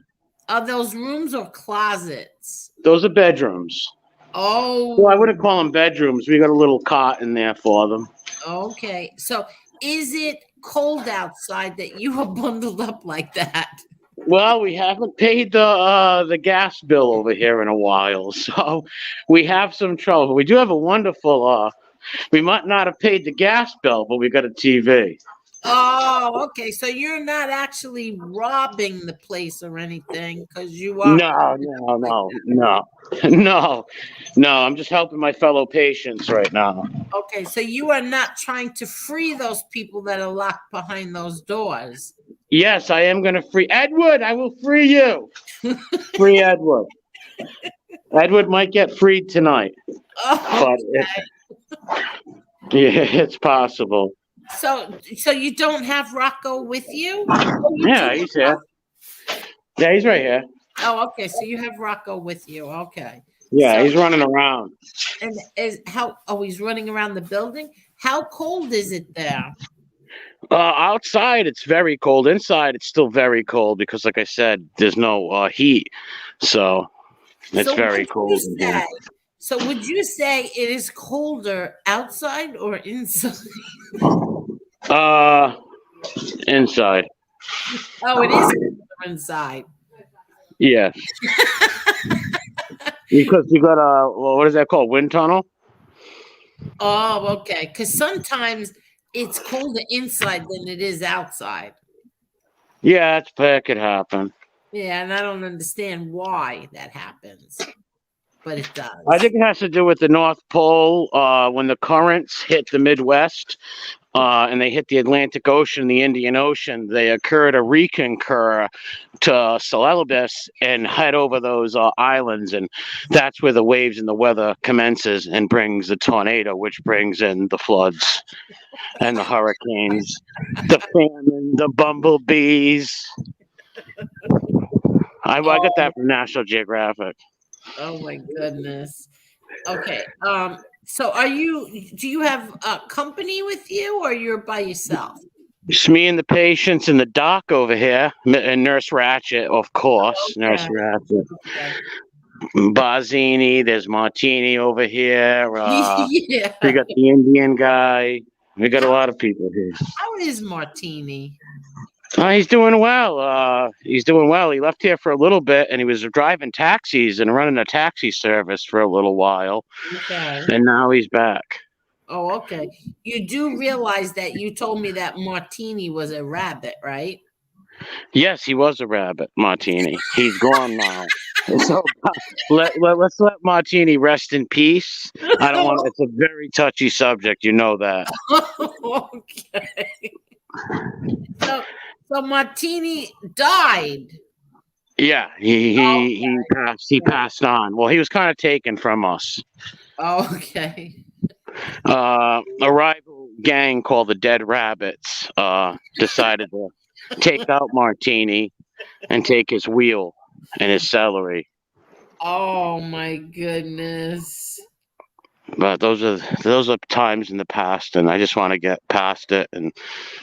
Are those rooms or closets? Those are bedrooms. Oh. Well, I wouldn't call them bedrooms. We got a little cot in there for them. Okay. So is it cold outside that you are bundled up like that? Well, we haven't paid the gas bill over here in a while, so we have some trouble. We do have a wonderful we might not have paid the gas bill, but we got a TV. Oh, okay. So you're not actually robbing the place or anything because you are. No. I'm just helping my fellow patients right now. Okay, so you are not trying to free those people that are locked behind those doors. Yes, I am going to free Edward. I will free you. Free Edward. Edward might get freed tonight. Oh, but it's possible. So you don't have Rocco with you? Yeah, he's here. Yeah, he's right here. Oh, okay. So you have Rocco with you. Okay. Yeah, he's running around. And he's running around the building? How cold is it there? Outside, it's very cold. Inside, it's still very cold because, like I said, there's no heat. So it's So very would you cold in here. say? So would you say it is colder outside or inside? Uh, inside. Oh, it is colder inside. Yes. Because you got a, well, what is that called? Wind tunnel? Oh, okay. Because sometimes it's colder inside than it is outside. Yeah, that could happen. Yeah, and I don't understand why that happens, but it I does. think it has to do with the North Pole. When the currents hit the Midwest, and they hit the Atlantic Ocean, the Indian Ocean, they occur to reconcur to Celebes and head over those islands, and that's where the waves and the weather commences and brings the tornado, which brings in the floods and the hurricanes, the famine, the bumblebees. I got Oh, that from National Geographic. oh my goodness. Okay. So do you have a company with you or you're by yourself? It's me and the patients and the doc over here, and Nurse Ratchet, of course. Nurse Okay. Ratchet. Okay. Barzini, there's Martini over here. Yeah. We got the Indian guy. We got a lot of people here. How is Martini? He's doing well. He's doing well. He left here for a little bit, and he was driving taxis and running a taxi service for a little while, Okay. and now he's back. Oh, okay. You do realize that you told me that Martini was a rabbit, right? Yes, he was a rabbit, Martini. He's gone now. So let's let Martini rest in peace. I don't want. It's a very touchy subject. You know that. Okay. So Martini died. Yeah, he passed on. Well, he was kind of taken from us. Oh, okay. A rival gang called the Dead Rabbits decided to take out Martini and take his wheel and his celery. Oh my goodness. But those are times in the past, and I just want to get past it. And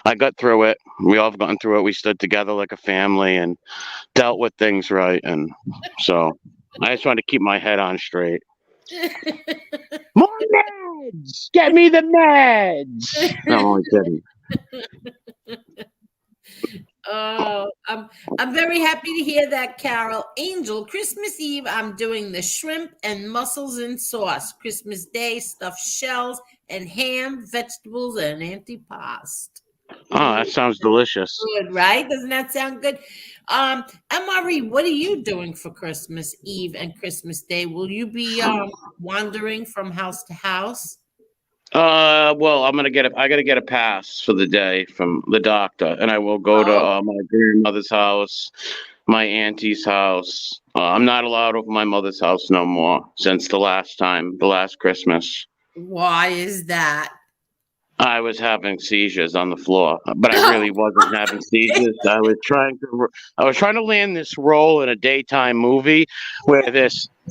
I got through it. We all have gotten through it. We stood together like a family and dealt with things right. And so I just want to keep my head on straight. More meds! Get me the meds! No, I'm only kidding. Oh, I'm very happy to hear that, Carol. Angel, Christmas Eve, I'm doing the shrimp and mussels in sauce. Christmas Day, stuffed shells and ham, vegetables, and antipasto. Oh, that sounds delicious. Good, right? Doesn't that sound good? Marie, what are you doing for Christmas Eve and Christmas Day? Will you be wandering from house to house? Well, I gotta get a pass for the day from the doctor, and I will go to my grandmother's house, my auntie's house. I'm not allowed over my mother's house no more since the last Christmas. Why is that? I was having seizures on the floor, but I really wasn't having seizures. I was trying to land this role in a daytime movie where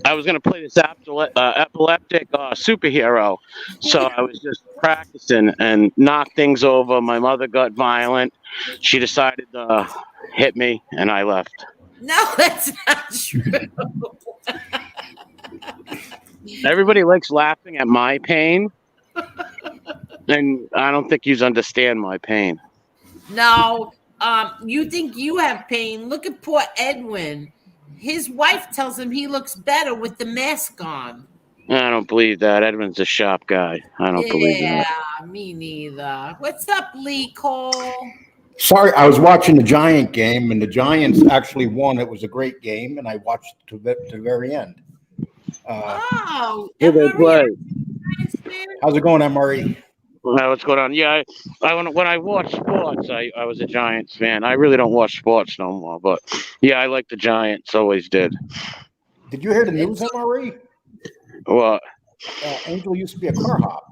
I was going to play this epileptic superhero. So I was just practicing and knocked things over. My mother got violent. She decided to hit me, and I left. No, that's not true. Everybody likes laughing at my pain. And I don't think you understand my pain. No, you think you have pain. Look at poor Edwin. His wife tells him he looks better with the mask on. I don't believe that. Edwin's a sharp guy. I don't believe that. Yeah, me neither. What's up, Lee Cole? Sorry, I was watching the Giant game, and the Giants actually won. It was a great game, and I watched to the very end. Play. How's it going, MRE? What's going on? Yeah, when I watch sports, I was a Giants fan. I really don't watch sports no more, but yeah, I like the Giants. Always did. Did you hear the news, MRE? What? Angel used to be a car hop.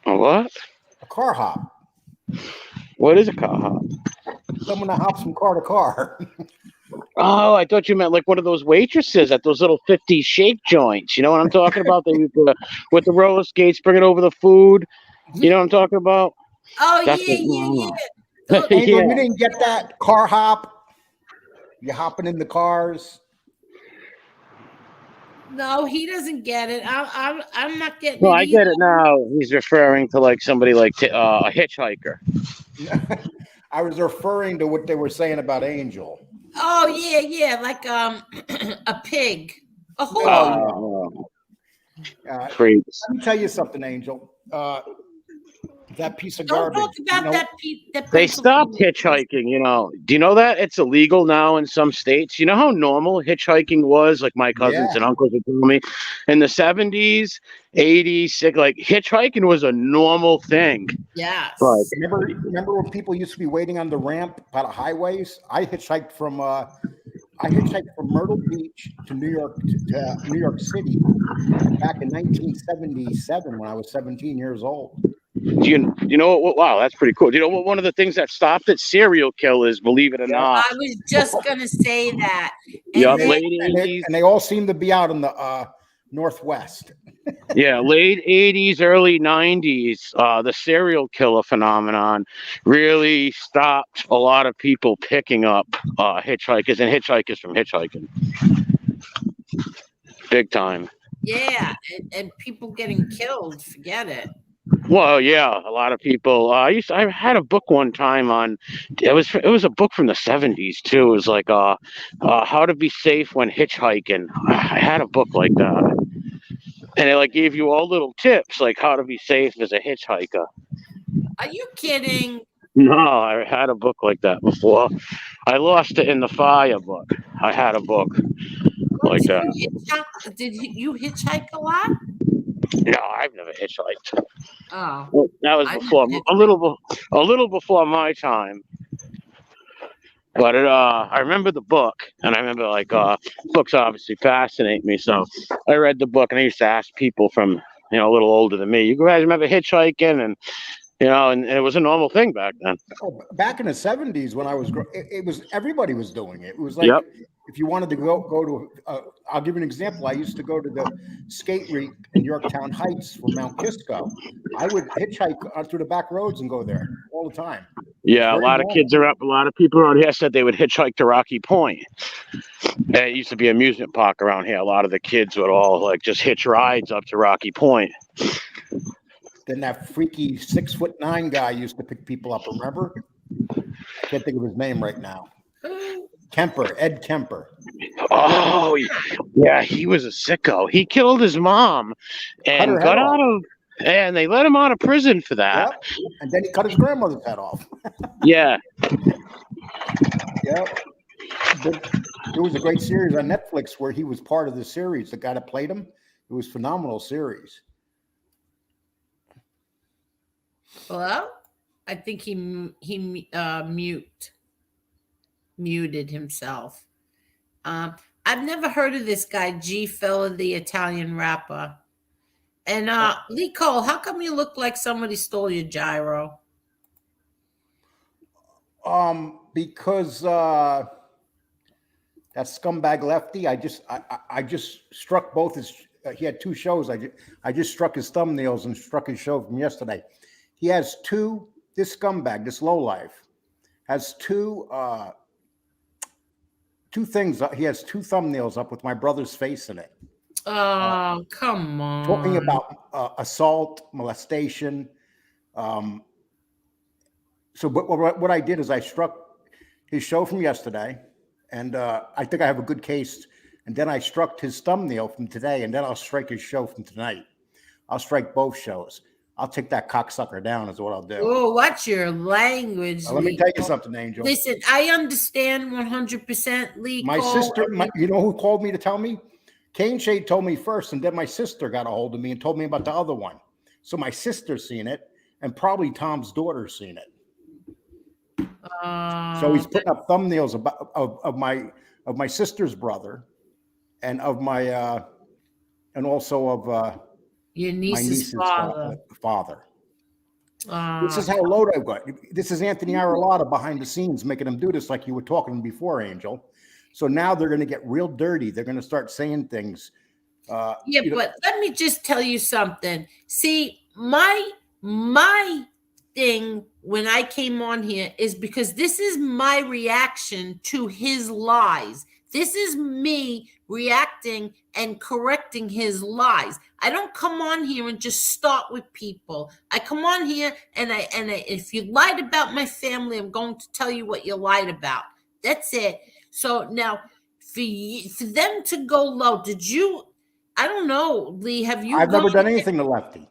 A what? A car hop. What is a car hop? Someone that hops from car to car. Oh, I thought you meant like one of those waitresses at those little 50 shake joints. You know what I'm talking about? They with the roller skates bringing over the food. You know what I'm talking about? Oh That's yeah, what, yeah. Angel, yeah. you didn't get that car hop? You hopping in the cars? No, he doesn't get it. I'm not getting No, it I either. get it now. He's referring to like somebody like a hitchhiker. I was referring to what they were saying about Angel. Oh yeah, like a pig, a Oh, whore. Freaks. let me tell you something, Angel. That piece of Don't talk garbage. about that They stopped Pennsylvania. hitchhiking, Do you know that it's illegal now in some states? You know how normal hitchhiking was? Like my cousins Yeah. and uncles would tell me in the 70s, 80s, like hitchhiking was a normal thing. Like, Yes. Remember when people used to be waiting on the ramp by the highways? I hitchhiked from Myrtle Beach to New York to New York City back in 1977 when I was 17 years old. do you know what? Wow, that's pretty cool. Do you know what one of the things that stopped it? Serial killers, believe it or Yeah. not. I was just gonna say that. Yep, And then, late 80s. And they all seem to be out in the Northwest. Yeah, late 80s, early 90s, the serial killer phenomenon really stopped a lot of people picking up hitchhikers and hitchhikers from hitchhiking. Big time. yeah, and people getting killed, forget it. Well, yeah, a lot of people. I had a book one time on. It was a book from the 70s too. It was like how to be safe when hitchhiking. I had a book like that, and it like gave you all little tips like how to be safe as a hitchhiker. Are you kidding? No, I had a book like that before. I lost it in the fire, but I had a book like that. Did you hitchhike a lot? No, I've never hitchhiked. Oh, Well, that was I before never a little before my time. But I remember the book, and I remember like books obviously fascinate me. So I read the book, and I used to ask people from a little older than me. You guys remember hitchhiking, and and it was a normal thing back then. Oh, back in the 70s when I was, it was everybody was doing it. It was like Yep. if you wanted to go to, I'll give you an example. I used to go to the skate rink in Yorktown Heights from Mount Kisco. I would hitchhike through the back roads and go there all the time. Yeah, a Very lot of normal. kids are up. A lot of people around here said they would hitchhike to Rocky Point. It used to be an amusement park around here. A lot of the kids would all like just hitch rides up to Rocky Point. Then that freaky 6'9" guy used to pick people up. Remember? I can't think of his name right now. Ed Kemper. Oh, yeah, he was a sicko. He killed his mom and got out of, and they let him out of prison for that. Yep. And then he cut his grandmother's head off. Yeah. Yep. There was a great series on Netflix where he was part of the series. The guy that played him, it was a phenomenal series. Well, I think he muted himself. I've never heard of this guy, G Fella, the Italian rapper. And Lee Cole, how come you look like somebody stole your gyro? Because that scumbag Lefty, I just struck both his. He had two shows. I just struck his thumbnails and struck his show from yesterday. He has two. This scumbag, this lowlife, has two things. He has two thumbnails up with my brother's face in it. Oh, come on! Talking about assault, molestation. So, what I did is I struck his show from yesterday, and I think I have a good case. And then I struck his thumbnail from today, and then I'll strike his show from tonight. I'll strike both shows. I'll take that cocksucker down is what I'll do. Oh, watch your language. Let me tell you something, Angel. Listen, I understand 100%, Lee. My sister, you know who called me to tell me? Kane Shade told me first, and then my sister got a hold of me and told me about the other one. So my sister's seen it, and probably Tom's daughter's seen it. So he's putting up thumbnails of my sister's brother, and of my and also of your my niece's father. This is how low I got. This is Anthony Aralotta behind the scenes making them do this, like you were talking before, Angel. So now they're going to get real dirty. They're going to start saying things. But let me just tell you something. See, my thing when I came on here is because this is my reaction to his lies. This is me reacting and correcting his lies. I don't come on here and just start with people. I come on here and if you lied about my family, I'm going to tell you what you lied about. That's it. So now for them to go low, I don't know, Lee, have you I've never done anything to Lefty.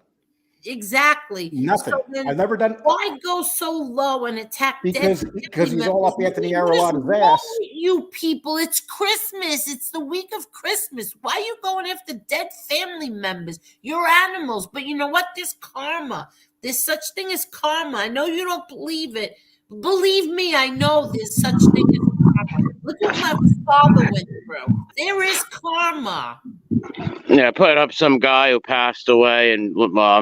Exactly. Nothing. So then I've never done. Why go so low and attack Because he's all up Anthony Arolato's What is ass. wrong with you people? It's Christmas. It's the week of Christmas. Why are you going after dead family members? You're animals. But you know what? There's karma. There's such thing as karma. I know you don't believe it. Believe me, I know there's such thing as karma. Look what my father went through. There is karma. Yeah, put up some guy who passed away and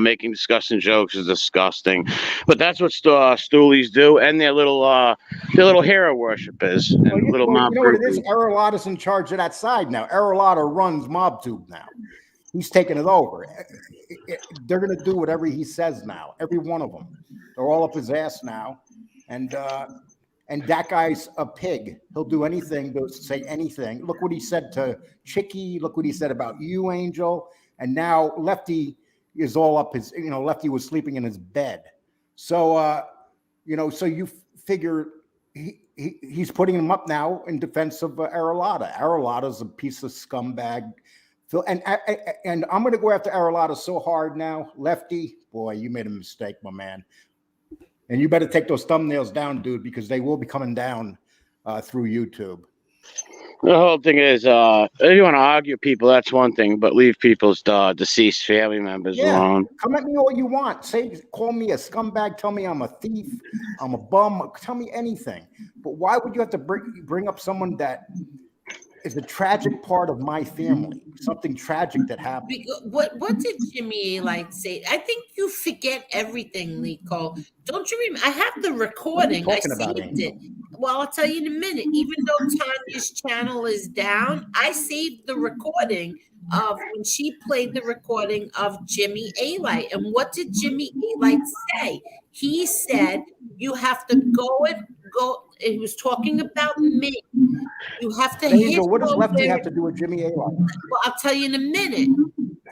making disgusting jokes is disgusting. But that's what stoolies do, and their little hero worshippers and little mob. You know what it is? Arolato's in charge of that side now. Arolato runs MobTube now. He's taking it over. They're going to do whatever he says now. Every one of them. They're all up his ass now, and that guy's a pig. He'll do anything to say anything. Look what he said to Chicky. Look what he said about you, Angel. And now Lefty is all up his, Lefty was sleeping in his bed. So, so you figure he's putting him up now in defense of Arolata. Arolata's a piece of scumbag. And I'm going to go after Arolata so hard now. Lefty, boy, you made a mistake, my man. And you better take those thumbnails down, dude, because they will be coming down through YouTube. The whole thing is, if you want to argue people, that's one thing, but leave people's deceased family members alone. Come at me all you want. Call me a scumbag. Tell me I'm a thief. I'm a bum. Tell me anything. But why would you have to bring up someone that is a tragic part of my family? Something tragic that happened. What did Jimmy say? I think you forget everything, Lee Cole. Don't you remember? I have the recording. I saved it. Well, I'll tell you in a minute. Even though Tanya's channel is down, I saved the recording of when she played the recording of Jimmy A-Light. And what did Jimmy A-Light say? He said, you have to go. He was talking about me. You have to hit. What does Lefty have to do with Jimmy A-Light? Well, I'll tell you in a minute.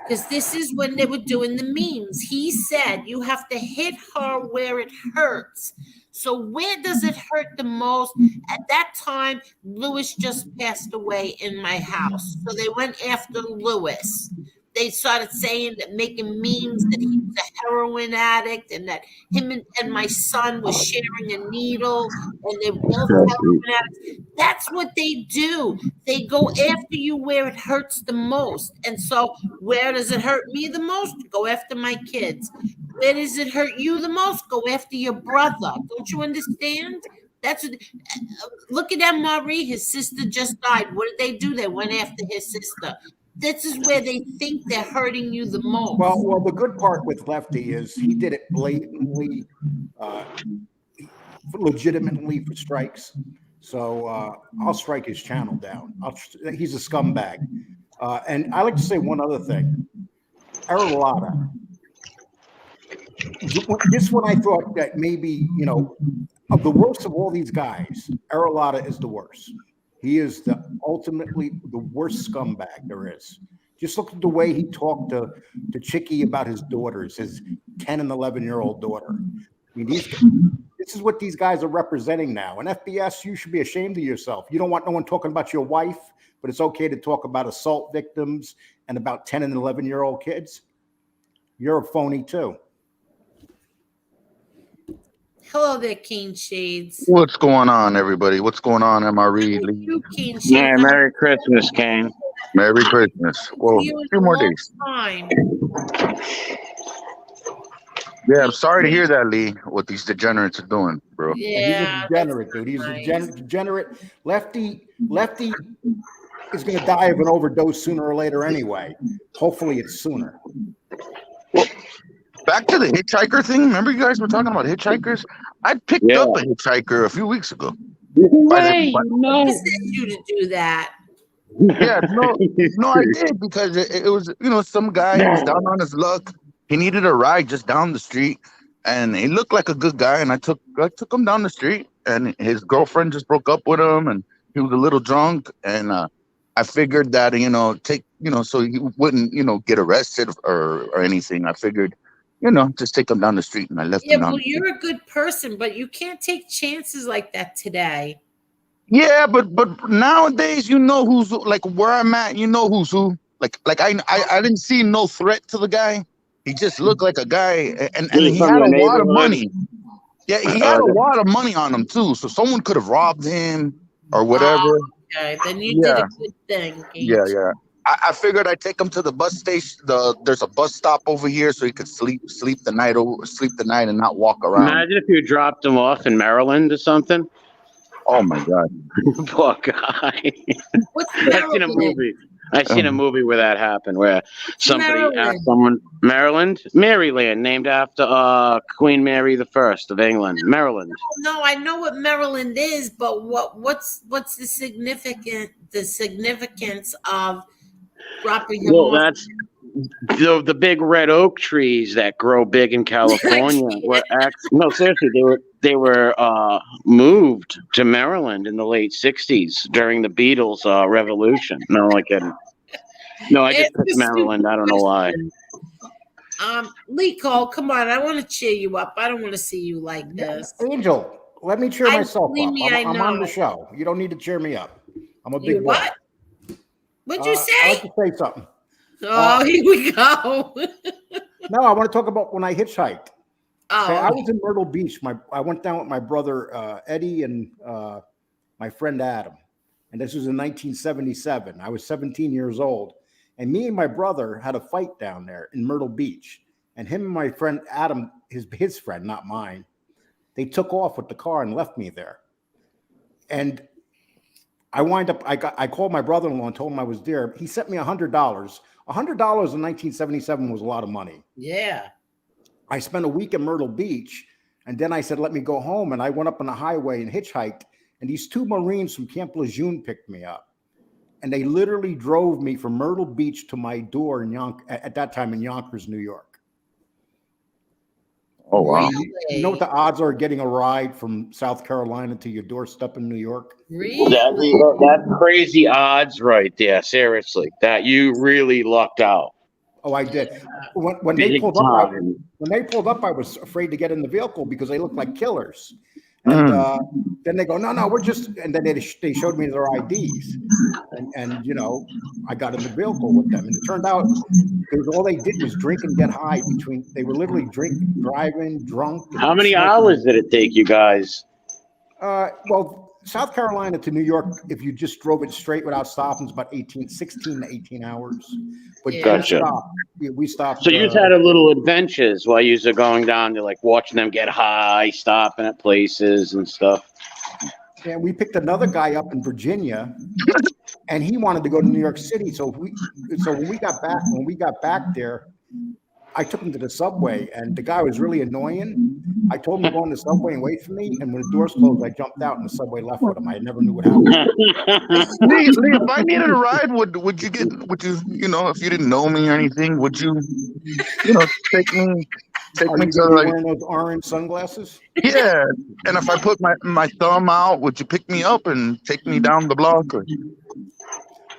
Because this is when they were doing the memes. He said, you have to hit her where it hurts. So where does it hurt the most? At that time, Lewis just passed away in my house. So they went after Lewis. They started saying that, making memes that he was a heroin addict and that him and my son was sharing a needle and they were both heroin addicts. That's what they do. They go after you where it hurts the most. And so where does it hurt me the most? Go after my kids. Where does it hurt you the most? Go after your brother. Don't you understand? That's what, look at MRE. His sister just died. What did they do? They went after his sister. This is where they think they're hurting you the most. Well, the good part with Lefty is he did it blatantly, legitimately for strikes. So I'll strike his channel down. He's a scumbag. And I like to say one other thing. Arolata. This one I thought that maybe, of the worst of all these guys, Arolata is the worst. He is ultimately the worst scumbag there is. Just look at the way he talked to Chicky about his daughters, his 10 and 11-year-old daughter. I mean, this is what these guys are representing now. And FBS, you should be ashamed of yourself. You don't want no one talking about your wife, but it's okay to talk about assault victims and about 10 and 11-year-old kids. You're a phony too. Hello there, Keen Shades. What's going on, everybody? What's going on, MRE? Yeah, Merry Christmas, Kane. Merry Christmas. Well, a few more days. Yeah, I'm sorry to hear that, Lee, what these degenerates are doing, bro. Yeah, he's a degenerate, dude. He's a degenerate. Lefty is going to die of an overdose sooner or later anyway. Hopefully it's sooner. Well, back to the hitchhiker thing. Remember you guys were talking about hitchhikers? I picked up a hitchhiker a few weeks ago. Wait, no. I sent you to do that. Yeah, no, I did because it was, some guy who was down on his luck. He needed a ride just down the street, and he looked like a good guy. And I took him down the street, and his girlfriend just broke up with him, and he was a little drunk. And I figured that so he wouldn't get arrested or anything. I figured just take him down the street, and I left him down. Well, you're a good person, but you can't take chances like that today. Yeah, but nowadays, who's like where I'm at. Who's who. Like I didn't see no threat to the guy. He just looked like a guy, and he had a lot of money. Yeah, he had a lot of money on him too. So someone could have robbed him or whatever. Okay, then you did a good thing. Yeah. I figured I'd take him to the bus station. There's a bus stop over here, so he could sleep the night, and not walk around. Imagine if you dropped him off in Maryland or something. Oh my God, poor guy. What's I've seen a movie where that happened, where somebody asked someone, Maryland, named after Queen Mary the First of England, Maryland. No, I know what Maryland is, but what's the significance of dropping him off? That's the big red oak trees that grow big in California. Seriously, they were moved to Maryland in the late '60s during the Beatles revolution. No, I kidding. No, I just picked Maryland. I don't know why. Lee Cole, come on! I want to cheer you up. I don't want to see you like this. Angel, let me cheer myself up. I'm on the show. You don't need to cheer me up. I'm a big boy. What? What'd you say? I like to say something. Oh, here we go. No, I want to talk about when I hitchhiked. Oh, okay, I was in Myrtle Beach. I went down with my brother Eddie and my friend Adam, and this was in 1977. I was 17 years old, and me and my brother had a fight down there in Myrtle Beach. And him and my friend Adam, his friend, not mine, they took off with the car and left me there. And I called my brother-in-law and told him I was there. He sent me $100. $100 in 1977 was a lot of money. Yeah. I spent a week in Myrtle Beach, and then I said, let me go home. And I went up on the highway and hitchhiked. And these two Marines from Camp Lejeune picked me up. And they literally drove me from Myrtle Beach to my door at that time in Yonkers, New York. Oh, wow. You know what the odds are of getting a ride from South Carolina to your doorstep in New York? Really? That's crazy odds right there. Seriously, that you really lucked out. Oh, I did. When they pulled up, I was afraid to get in the vehicle because they looked like killers. And then they go, no, we're just, and then they showed me their IDs, and I got in the vehicle with them, and it turned out all they did was drink and get high. They were literally drinking, driving, drunk. How many hours did it take you guys? Well, South Carolina to New York, if you just drove it straight without stopping, it's about 16 to 18 hours. But Gotcha. We stopped. So you had a little adventures while you were going down to watching them get high, stopping at places and stuff. And we picked another guy up in Virginia, and he wanted to go to New York City. So when we got back there, I took him to the subway, and the guy was really annoying. I told him to go in the subway and wait for me, and when the doors closed, I jumped out, and the subway left with him. I never knew what happened. Lee, if I needed a ride, would you if you didn't know me or anything, would you take me? Are you to wearing those orange sunglasses? Yeah, and if I put my thumb out, would you pick me up and take me down the block? Or?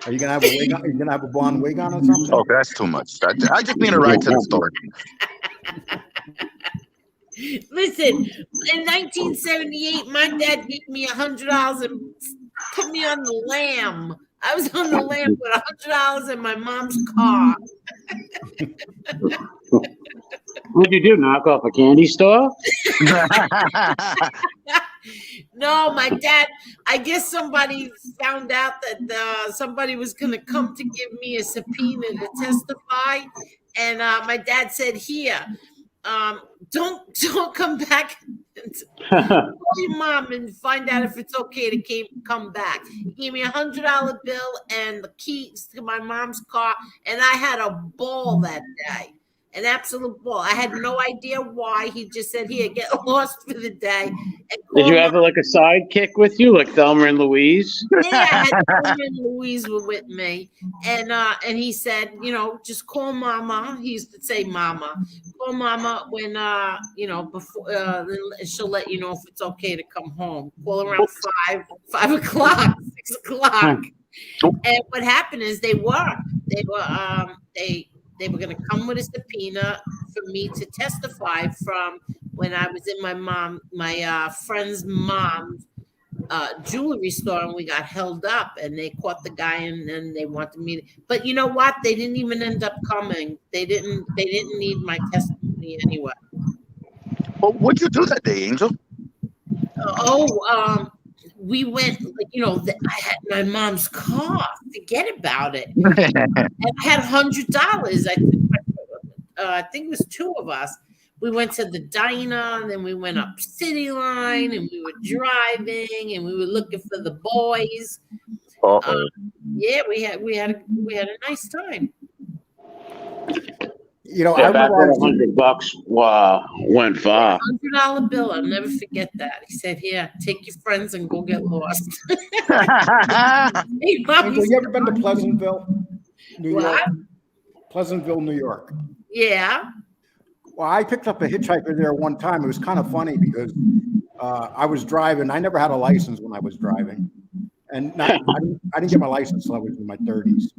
Are you gonna have a wig on? Are you gonna have a blonde wig on or something? Oh, that's too much. I just need a ride to the store. Listen, in 1978, my dad gave me $100 and put me on the lam. I was on the lam with $100 in my mom's car. What'd you do? Knock off a candy store? No, my dad, I guess somebody found out that somebody was going to come to give me a subpoena to testify. And my dad said, here, don't come back. Call your mom and find out if it's okay to come back. He gave me $100 bill and the keys to my mom's car. And I had a ball that day. An absolute ball. I had no idea why. He just said, "Here, get lost for the day." And Did you call have like a sidekick with you, like Thelma and Louise? Yeah, I had Thelma and Louise were with me, and he said, just call Mama. He used to say, "Mama, call Mama when before then she'll let you know if it's okay to come home. Call around 5 o'clock, 6 o'clock." And what happened is they were going to come with a subpoena for me to testify from when I was in my friend's mom's jewelry store, and we got held up, and they caught the guy, and then they wanted me to, but you know what? They didn't even end up coming. They didn't need my testimony anyway. Well, what'd you do that day, Angel? We went, I had my mom's car. Forget about it. And I had $100. I think it was two of us. We went to the diner, and then we went up City Line, and we were driving, and we were looking for the boys. Yeah, we had a nice time. I remember $100. Wow, went far. $100 bill. I'll never forget that. He said, "Here, take your friends and go get lost." Angel, you ever been to Pleasantville, New York? Pleasantville, New York. Yeah. Well, I picked up a hitchhiker there one time. It was kind of funny because I was driving. I never had a license when I was driving, and I didn't get my license until I was in my 30s.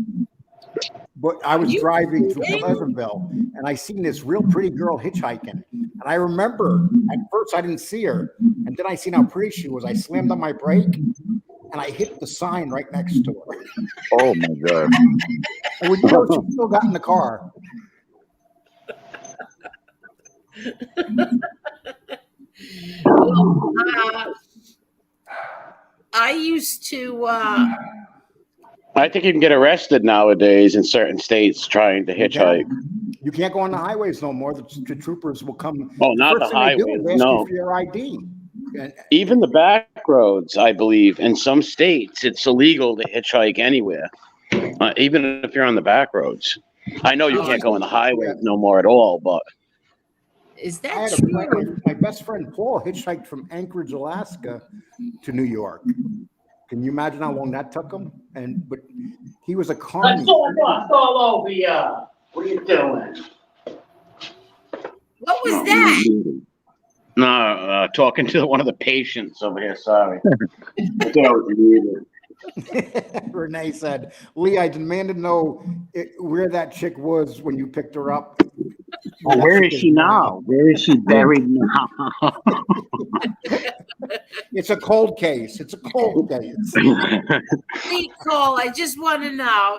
But I was driving through Pleasantville, and I seen this real pretty girl hitchhiking. And I remember at first I didn't see her, and then I seen how pretty she was. I slammed on my brake, and I hit the sign right next to her. Oh my God! And when she still got in the car. I used to. I think you can get arrested nowadays in certain states trying to hitchhike. You can't go on the highways no more. The troopers will come. Oh, not the highways. They ask you for your ID. Even the back roads, I believe, in some states, it's illegal to hitchhike anywhere, even if you're on the back roads. I know you can't go on the highways no more at all, but. Is that true? My best friend Paul hitchhiked from Anchorage, Alaska to New York. Can you imagine how long that took him? But he was a carny. Let's all over you. What are you doing? What was that? No, talking to one of the patients over here. Sorry. I thought I was muted. Renee said, "Lee, I demand to know where that chick was when you picked her up." Oh, where is she now? Where is she buried now? It's a cold case. It's a cold case. Lee Cole, I just want to know.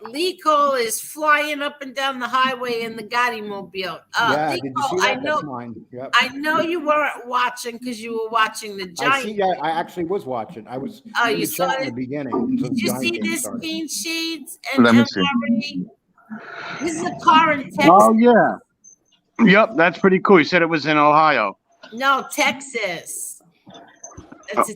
Lee Cole is flying up and down the highway in the Gotti mobile. Yeah, Lee did you Cole, see that? That's mine. Yep. I know you weren't watching because you were watching the Giant. I actually was watching. I was you saw it in the beginning. Did you see this, Clean Sheets? And let me see. This is a car in Texas. Oh, yeah. Yep, that's pretty cool. You said it was in Ohio. No, Texas. It's a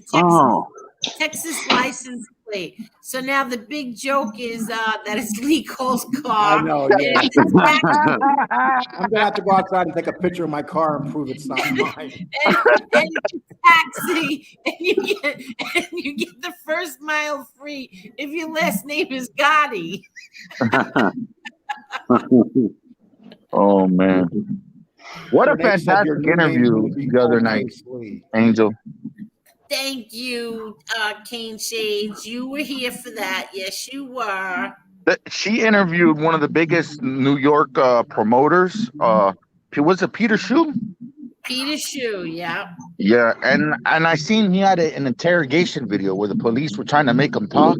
Texas license plate. So now the big joke is that it's Lee Cole's car. I know. Yeah. I'm gonna have to go outside and take a picture of my car and prove it's not mine. and it's a taxi, and you get the first mile free if your last name is Gotti. Oh man, what a fantastic interview the other night, Angel. Thank you, Cane Shades. You were here for that. Yes, you were. She interviewed one of the biggest New York promoters. Was it Peter Shue? Peter Shue, yeah. Yeah, and I seen he had an interrogation video where the police were trying to make him talk,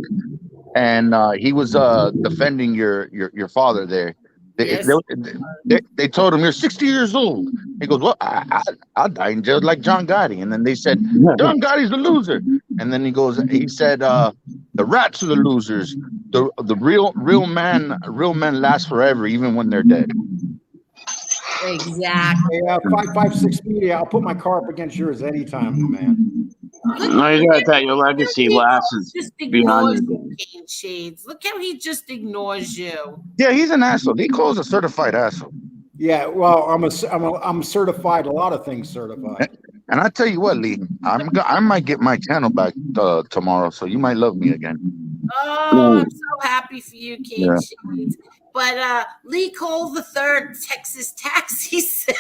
and he was defending your father there. They told him, "You're 60 years old." He goes, "Well, I'll die in jail like John Gotti." And then they said, "John Gotti's the loser." And then he said, "The rats are the losers. The real men last forever, even when they're dead." Exactly. Hey, 556 media. I'll put my car up against yours anytime, man. I gotta tell you, your legacy lasts just beyond ignores your you, King Shades. Look how he just ignores you. Yeah, he's an asshole. Nicole's a certified asshole. Yeah, well, I'm certified. A lot of things certified. And I tell you what, Lee, I might get my channel back tomorrow, so you might love me again. Oh, I'm so happy for you, King Yeah. Shades. But Lee Cole the Third, Texas Taxi says,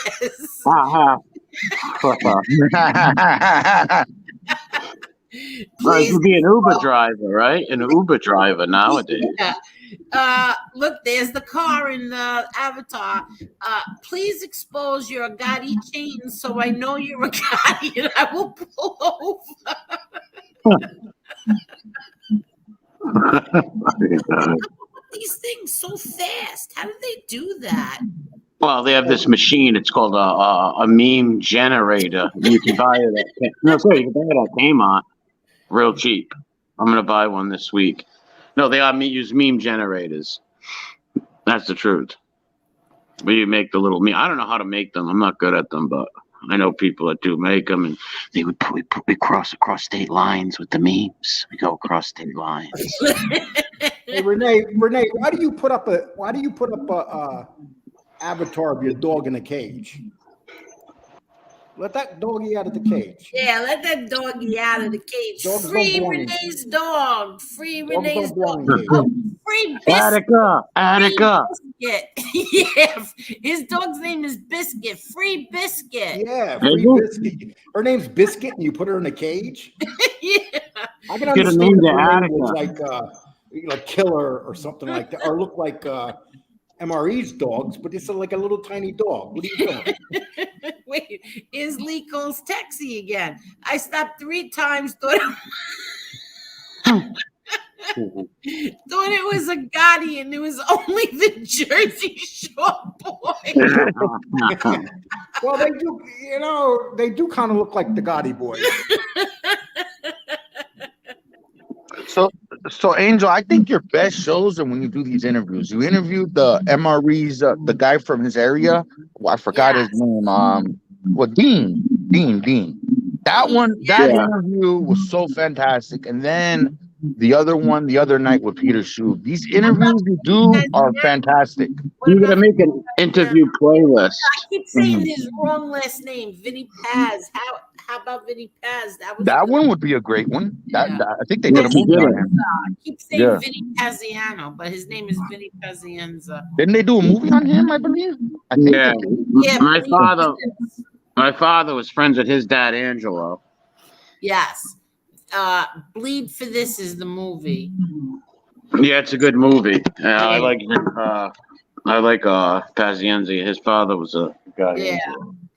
You please. could be an Uber driver, right? An Uber driver nowadays. Yeah. Look, there's the car in the avatar. Please expose your Gotti chain so I know you're a Gotti and I will pull over. These things so fast. How did they do that? Well, they have this machine. It's called a meme generator. You can buy it at you can buy it at Kmart, real cheap. I'm gonna buy one this week. No, they use meme generators. That's the truth. But you make the little meme. I don't know how to make them. I'm not good at them, but I know people that do make them, and we cross across state lines with the memes. We go across state lines. Hey, Renee, why do you put up a avatar of your dog in a cage? Let that doggy out of the cage. Yeah, let that doggy out of the cage. Dogs Free don't belong. Renee's dog. Free Dogs Renee's don't belong dog. in Oh, free Biscuit. Attica. Yeah, his dog's name is Biscuit. Free Biscuit. Yeah, free Biscuit. Her name's Biscuit, and you put her in a cage. Yeah. I can Get a understand name if to her name was Attica. like Killer or something like that, or look like MRE's dogs, but it's like a little tiny dog. What are you doing? Wait, is Lee Cole's taxi again? I stopped 3 times, thought it was a Gotti, and it was only the Jersey Shore boy. Well, they do kind of look like the Gotti boys. So Angel, I think your best shows are when you do these interviews. You interviewed the MRE's, the guy from his area. Well, I forgot his name. Dean. That interview was so fantastic. And then the other one the other night with Peter Shue. These interviews you do are fantastic. You're gonna make an interview playlist. I keep saying his wrong last name, Vinny Paz. How about Vinny Paz? That one would be a great one. I think they Yeah, did a movie on him. I keep saying Vinny Paziano, but his name is Vinny Pazienza. Didn't they do a movie on him? I believe. I think Yeah. Yeah, My father was friends with his dad, Angelo. Yes. Bleed for This is the movie. Yeah, it's a good movie. I like Pazienza. His father was a guy.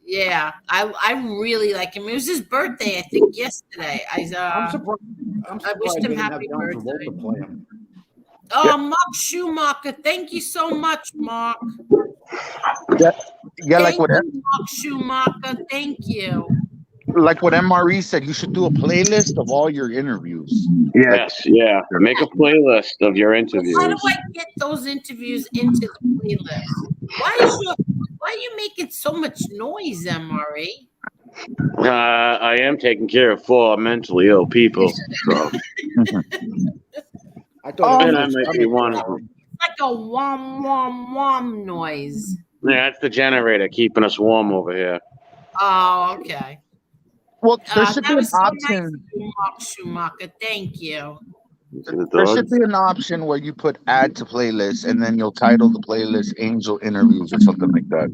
Yeah. I really like him. It was his birthday, I think, yesterday. I'm surprised. I wished him happy birthday. Play him. Oh, Mark Schumacher. Thank you so much, Mark. Yeah, like what Mark Schumacher. Thank you. Like what MRE said, you should do a playlist of all your interviews. Yes, yeah. Make a playlist of your interviews. How do I get those interviews into the playlist? Why are you making so much noise, MRE? I am taking care of 4 mentally ill people. So. I thought I might be one of them. It's like a wom wom wom noise. Yeah, that's the generator keeping us warm over here. Oh, okay. Well, there should be an Nice option. of you, Mark Schumacher. Thank you. There should be an option where you put add to playlist and then you'll title the playlist Angel Interviews or something like that.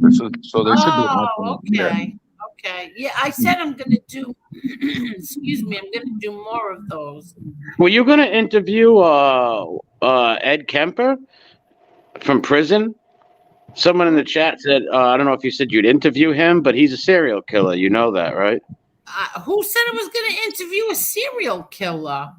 So there should be an option. Okay. Okay. Yeah, I said I'm going to do, excuse me, I'm going to do more of those. Were you going to interview Ed Kemper from prison? Someone in the chat said, I don't know if you said you'd interview him, but he's a serial killer. You know that, right? Who said I was going to interview a serial killer?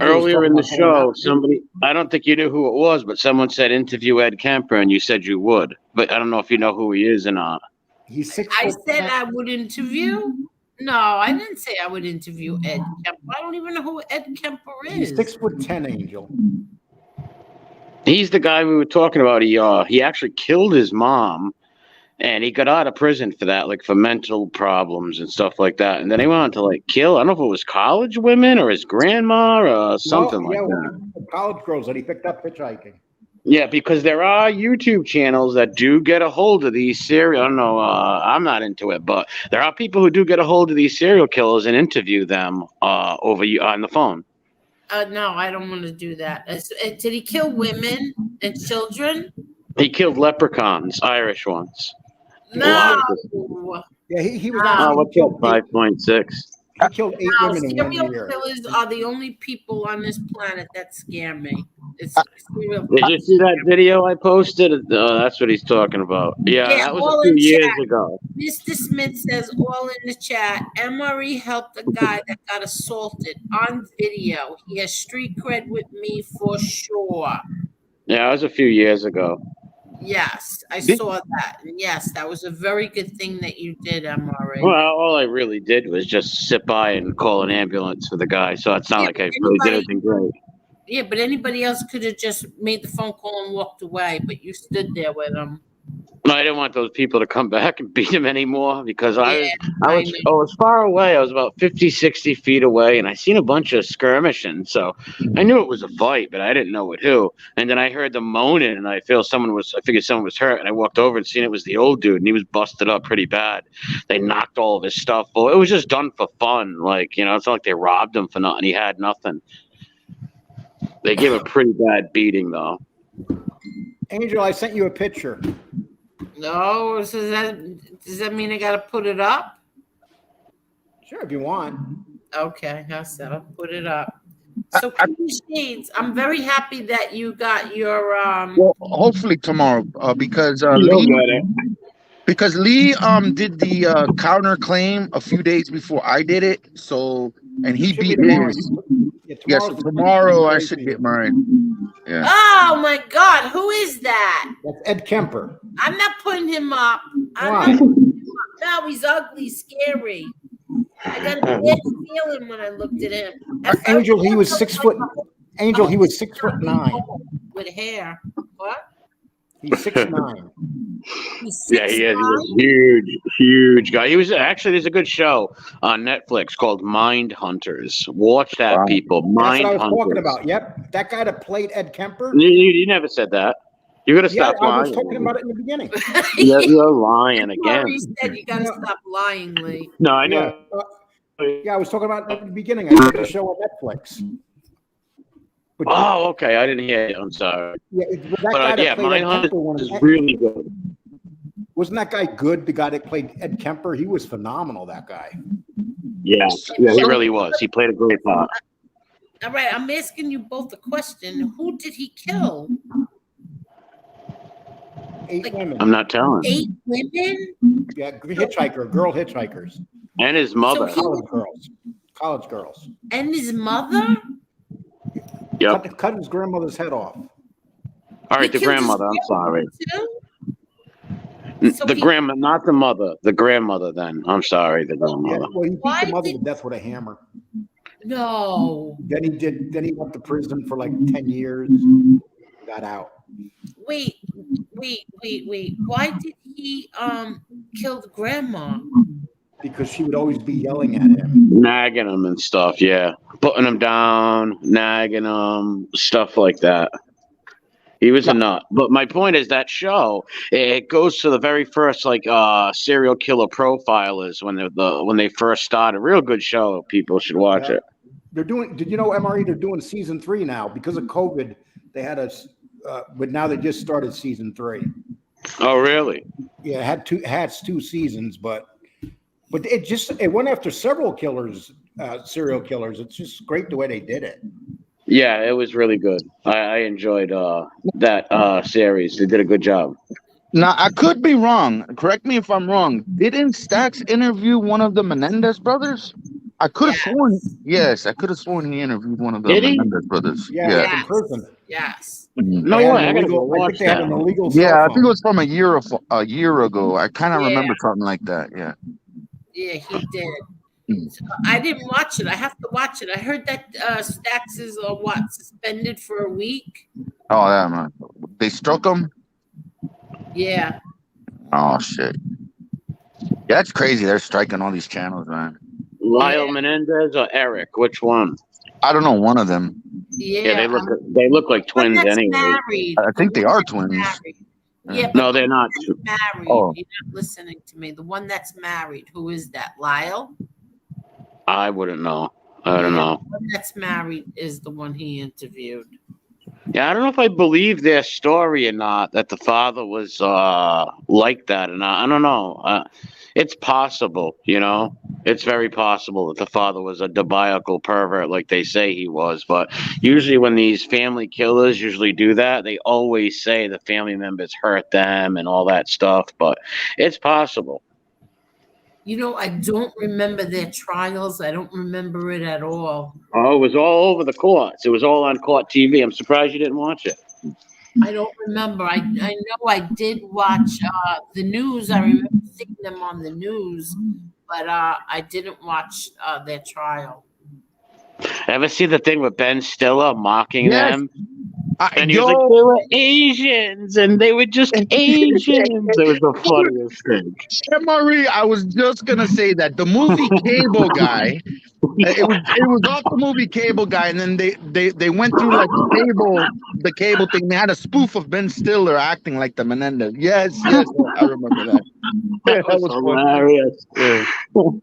Earlier in the show, somebody, I don't think you knew who it was, but someone said interview Ed Kemper, and you said you would. But I don't know if you know who he is or not. He's 6 I said I would interview? No, I didn't say I would interview Ed Kemper. I don't even know who Ed Kemper is. He's 6'10", Angel. He's the guy we were talking about. He actually killed his mom And he got out of prison for that, like for mental problems and stuff like that. And then he went on to like kill, I don't know if it was college women or his grandma or something like that. College girls that he picked up hitchhiking. Yeah, because there are YouTube channels that do get a hold of these serial. I don't know. I'm not into it, but there are people who do get a hold of these serial killers and interview them over on the phone. No, I don't want to do that. Did he kill women and children? He killed leprechauns, Irish ones. No. Yeah, he was. What's up? 5.6. He killed 8 women in 1 Serial year. killers are the only people on this planet that scare me. It's serial Did you see that video I posted? That's what he's talking about. Yeah, that was a few years ago. Mr. Smith says all in the chat. MRE helped a guy that got assaulted on video. He has street cred with me for sure. Yeah, it was a few years ago. Yes, I saw that. And yes, that was a very good thing that you did, MRE. Well, all I really did was just sit by and call an ambulance for the guy. So it's not like I really did anything great. Yeah, but anybody else could have just made the phone call and walked away, but you stood there with him. I didn't want those people to come back and beat him anymore because I was far away. I was about 50, 60 feet away, and I seen a bunch of skirmishing. So I knew it was a fight, but I didn't know with who. And then I heard them moaning, and I figured someone was hurt. And I walked over and seen it was the old dude, and he was busted up pretty bad. They knocked all of his stuff. Well, it was just done for fun. Like, you know, it's not like they robbed him for nothing. He had nothing. They gave a pretty bad beating, though. Angel, I sent you a picture. No, so does that mean I got to put it up? Sure, if you want. Okay, I said I'll put it up. So, Shades, I'm very happy that you got your. Well, hopefully tomorrow, because Lee did the counterclaim a few days before I did it. So, and he beat his. Yeah, so tomorrow I should get mine. Yeah. Oh my God, who is that? That's Ed Kemper. I'm not putting him up. Why? No, he's ugly, scary. I got a bad feeling when I looked at him. Angel, he was 6 foot. Angel, he was 6'9" with hair. What? He's 6'9". Yeah, he is. He's a huge guy. He was actually, there's a good show on Netflix called Mind Hunters. Watch that, people. Mind Hunters. That's what I was talking about. Yep, that guy that played Ed Kemper. You never said that. You got to stop lying. I was talking about it in the beginning. You're lying again. He said you got to stop lying, Lee. No, I know. Yeah, I was talking about it in the beginning. I did a show on Netflix. But, okay. I didn't hear you. I'm sorry. Yeah, Mind Hunters is really good. Wasn't that guy good? The guy that played Ed Kemper, he was phenomenal. That guy. Yeah, he really was. He played a great part. All right, I'm asking you both a question. Who did he kill? 8 women. I'm not telling. 8 women? Yeah, girl hitchhikers. And his mother. College girls. And his mother? Yep. Cut his grandmother's head off. All right, the grandmother. I'm sorry. So the grandma, not the mother. The grandmother. Then I'm sorry, the grandmother. Yeah, well, he beat the mother to death with a hammer. No. Then he went to prison for like 10 years. Got out. Wait. Why did he kill the grandma? Because she would always be yelling at him. Nagging him and stuff, yeah. Putting him down, nagging him, stuff like that. He was a nut. But my point is that show, it goes to the very first serial killer profilers when they first started. Real good show. People should watch it. They're doing, did you know, MRE, they're doing season 3 now. Because of COVID, they had but now they just started season 3. Oh, really? Yeah, it had 2 seasons, but it went after several serial killers. It's just great the way they did it. Yeah, it was really good. I enjoyed that series. They did a good job. Now, I could be wrong. Correct me if I'm wrong. Didn't Stax interview one of the Menendez brothers? I could have sworn. Yes, I could have sworn he interviewed one of the Menendez brothers. Yeah, in prison. Yes. No way. I gotta go watch that. Yeah, I think it was from a year ago. I kind of remember something like that. Yeah. Yeah, he did. So I didn't watch it. I have to watch it. I heard that Stax is suspended for a week. Oh, yeah, man. They struck him. Yeah. Oh shit. Yeah, that's crazy. They're striking all these channels, man. Lyle Menendez or Eric? Which one? I don't know one of them. Yeah, Yeah, they look like the one twins that's anyway. married. I The think they one are that's twins. married. Yeah, but No, the they're one not. that's married. Oh. You're not listening to me. The one that's married. Who is that? Lyle? I wouldn't know. I don't know. The one that's married is the one he interviewed. Yeah, I don't know if I believe their story or not, that the father was like that or not. I don't know. It's possible, you know. It's very possible that the father was a demoniacal pervert like they say he was. But usually when these family killers usually do that, they always say the family members hurt them and all that stuff. But it's possible. You know, I don't remember their trials. I don't remember it at all. Oh, it was all over the courts. It was all on court TV. I'm surprised you didn't watch it. I don't remember. I know I did watch the news. I remember seeing them on the news, but I didn't watch their trial. Ever see the thing with Ben Stiller mocking Yes. them? And he was like, they were Asians, and they were just Asians. It was the funniest thing. Marie, I was just gonna say that the movie Cable Guy. It was off the movie Cable Guy, and then they went through like the cable thing. They had a spoof of Ben Stiller acting like the Menendez. Yes, I remember that. That was hilarious. Yeah.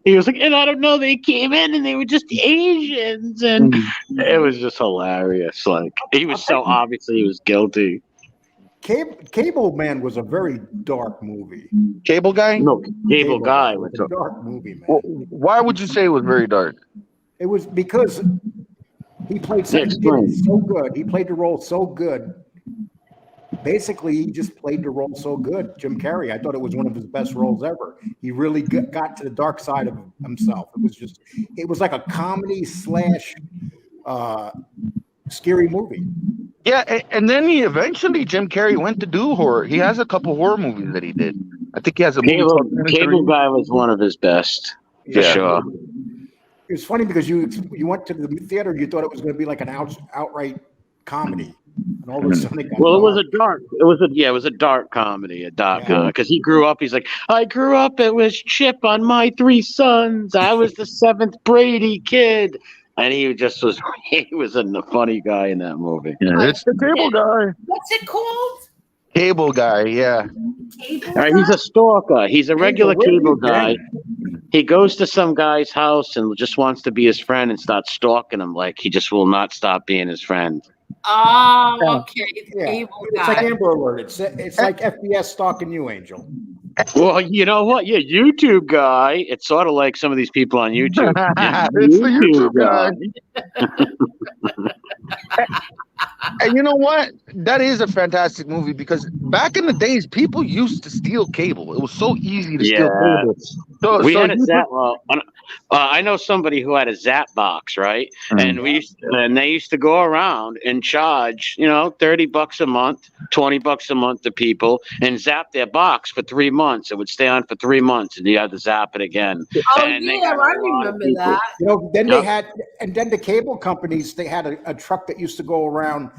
He was like, and I don't know, they came in and they were just Asians, and it was just hilarious. Like he was so obviously he was guilty. Cable Man was a very dark movie. Cable Guy? No, Cable Guy was a dark movie, man. Well, why would you say it was very dark? It was because he played so good. He played the role so good. Basically, he just played the role so good. Jim Carrey, I thought it was one of his best roles ever. He really got to the dark side of himself. It was like a comedy / scary movie. Yeah, and then Jim Carrey went to do horror. He has a couple horror movies that he did. I think he has a movie. Cable Guy was one of his best, for sure. It was funny because you went to the theater, you thought it was going to be like an outright comedy, and all of a sudden it got Well, it was a dark comedy, because he grew up. He's like, I grew up. It was Chip on My Three Sons. I was the seventh Brady kid. And he was a funny guy in that movie. Yeah, it's the Cable Guy. What's it called? Cable Guy, yeah. He's a stalker. He's a regular cable guy. He goes to some guy's house and just wants to be his friend and starts stalking him. Like he just will not stop being his friend. Oh, okay. It's like Amber Alert. It's like FBS stalking you, Angel. Well, you know what? Yeah, YouTube guy. It's sort of like some of these people on YouTube. It's the YouTube guy. And you know what? That is a fantastic movie because back in the days, people used to steal cable. It was so easy to steal cable. We had a Zap. I know somebody who had a Zap box, right? Mm-hmm. And they used to go around and charge, $30 a month, $20 a month to people, and zap their box for 3 months. It would stay on for 3 months, and you had to zap it again. Oh, and I remember that. Then they had, and then the cable companies, they had a truck that used to go around,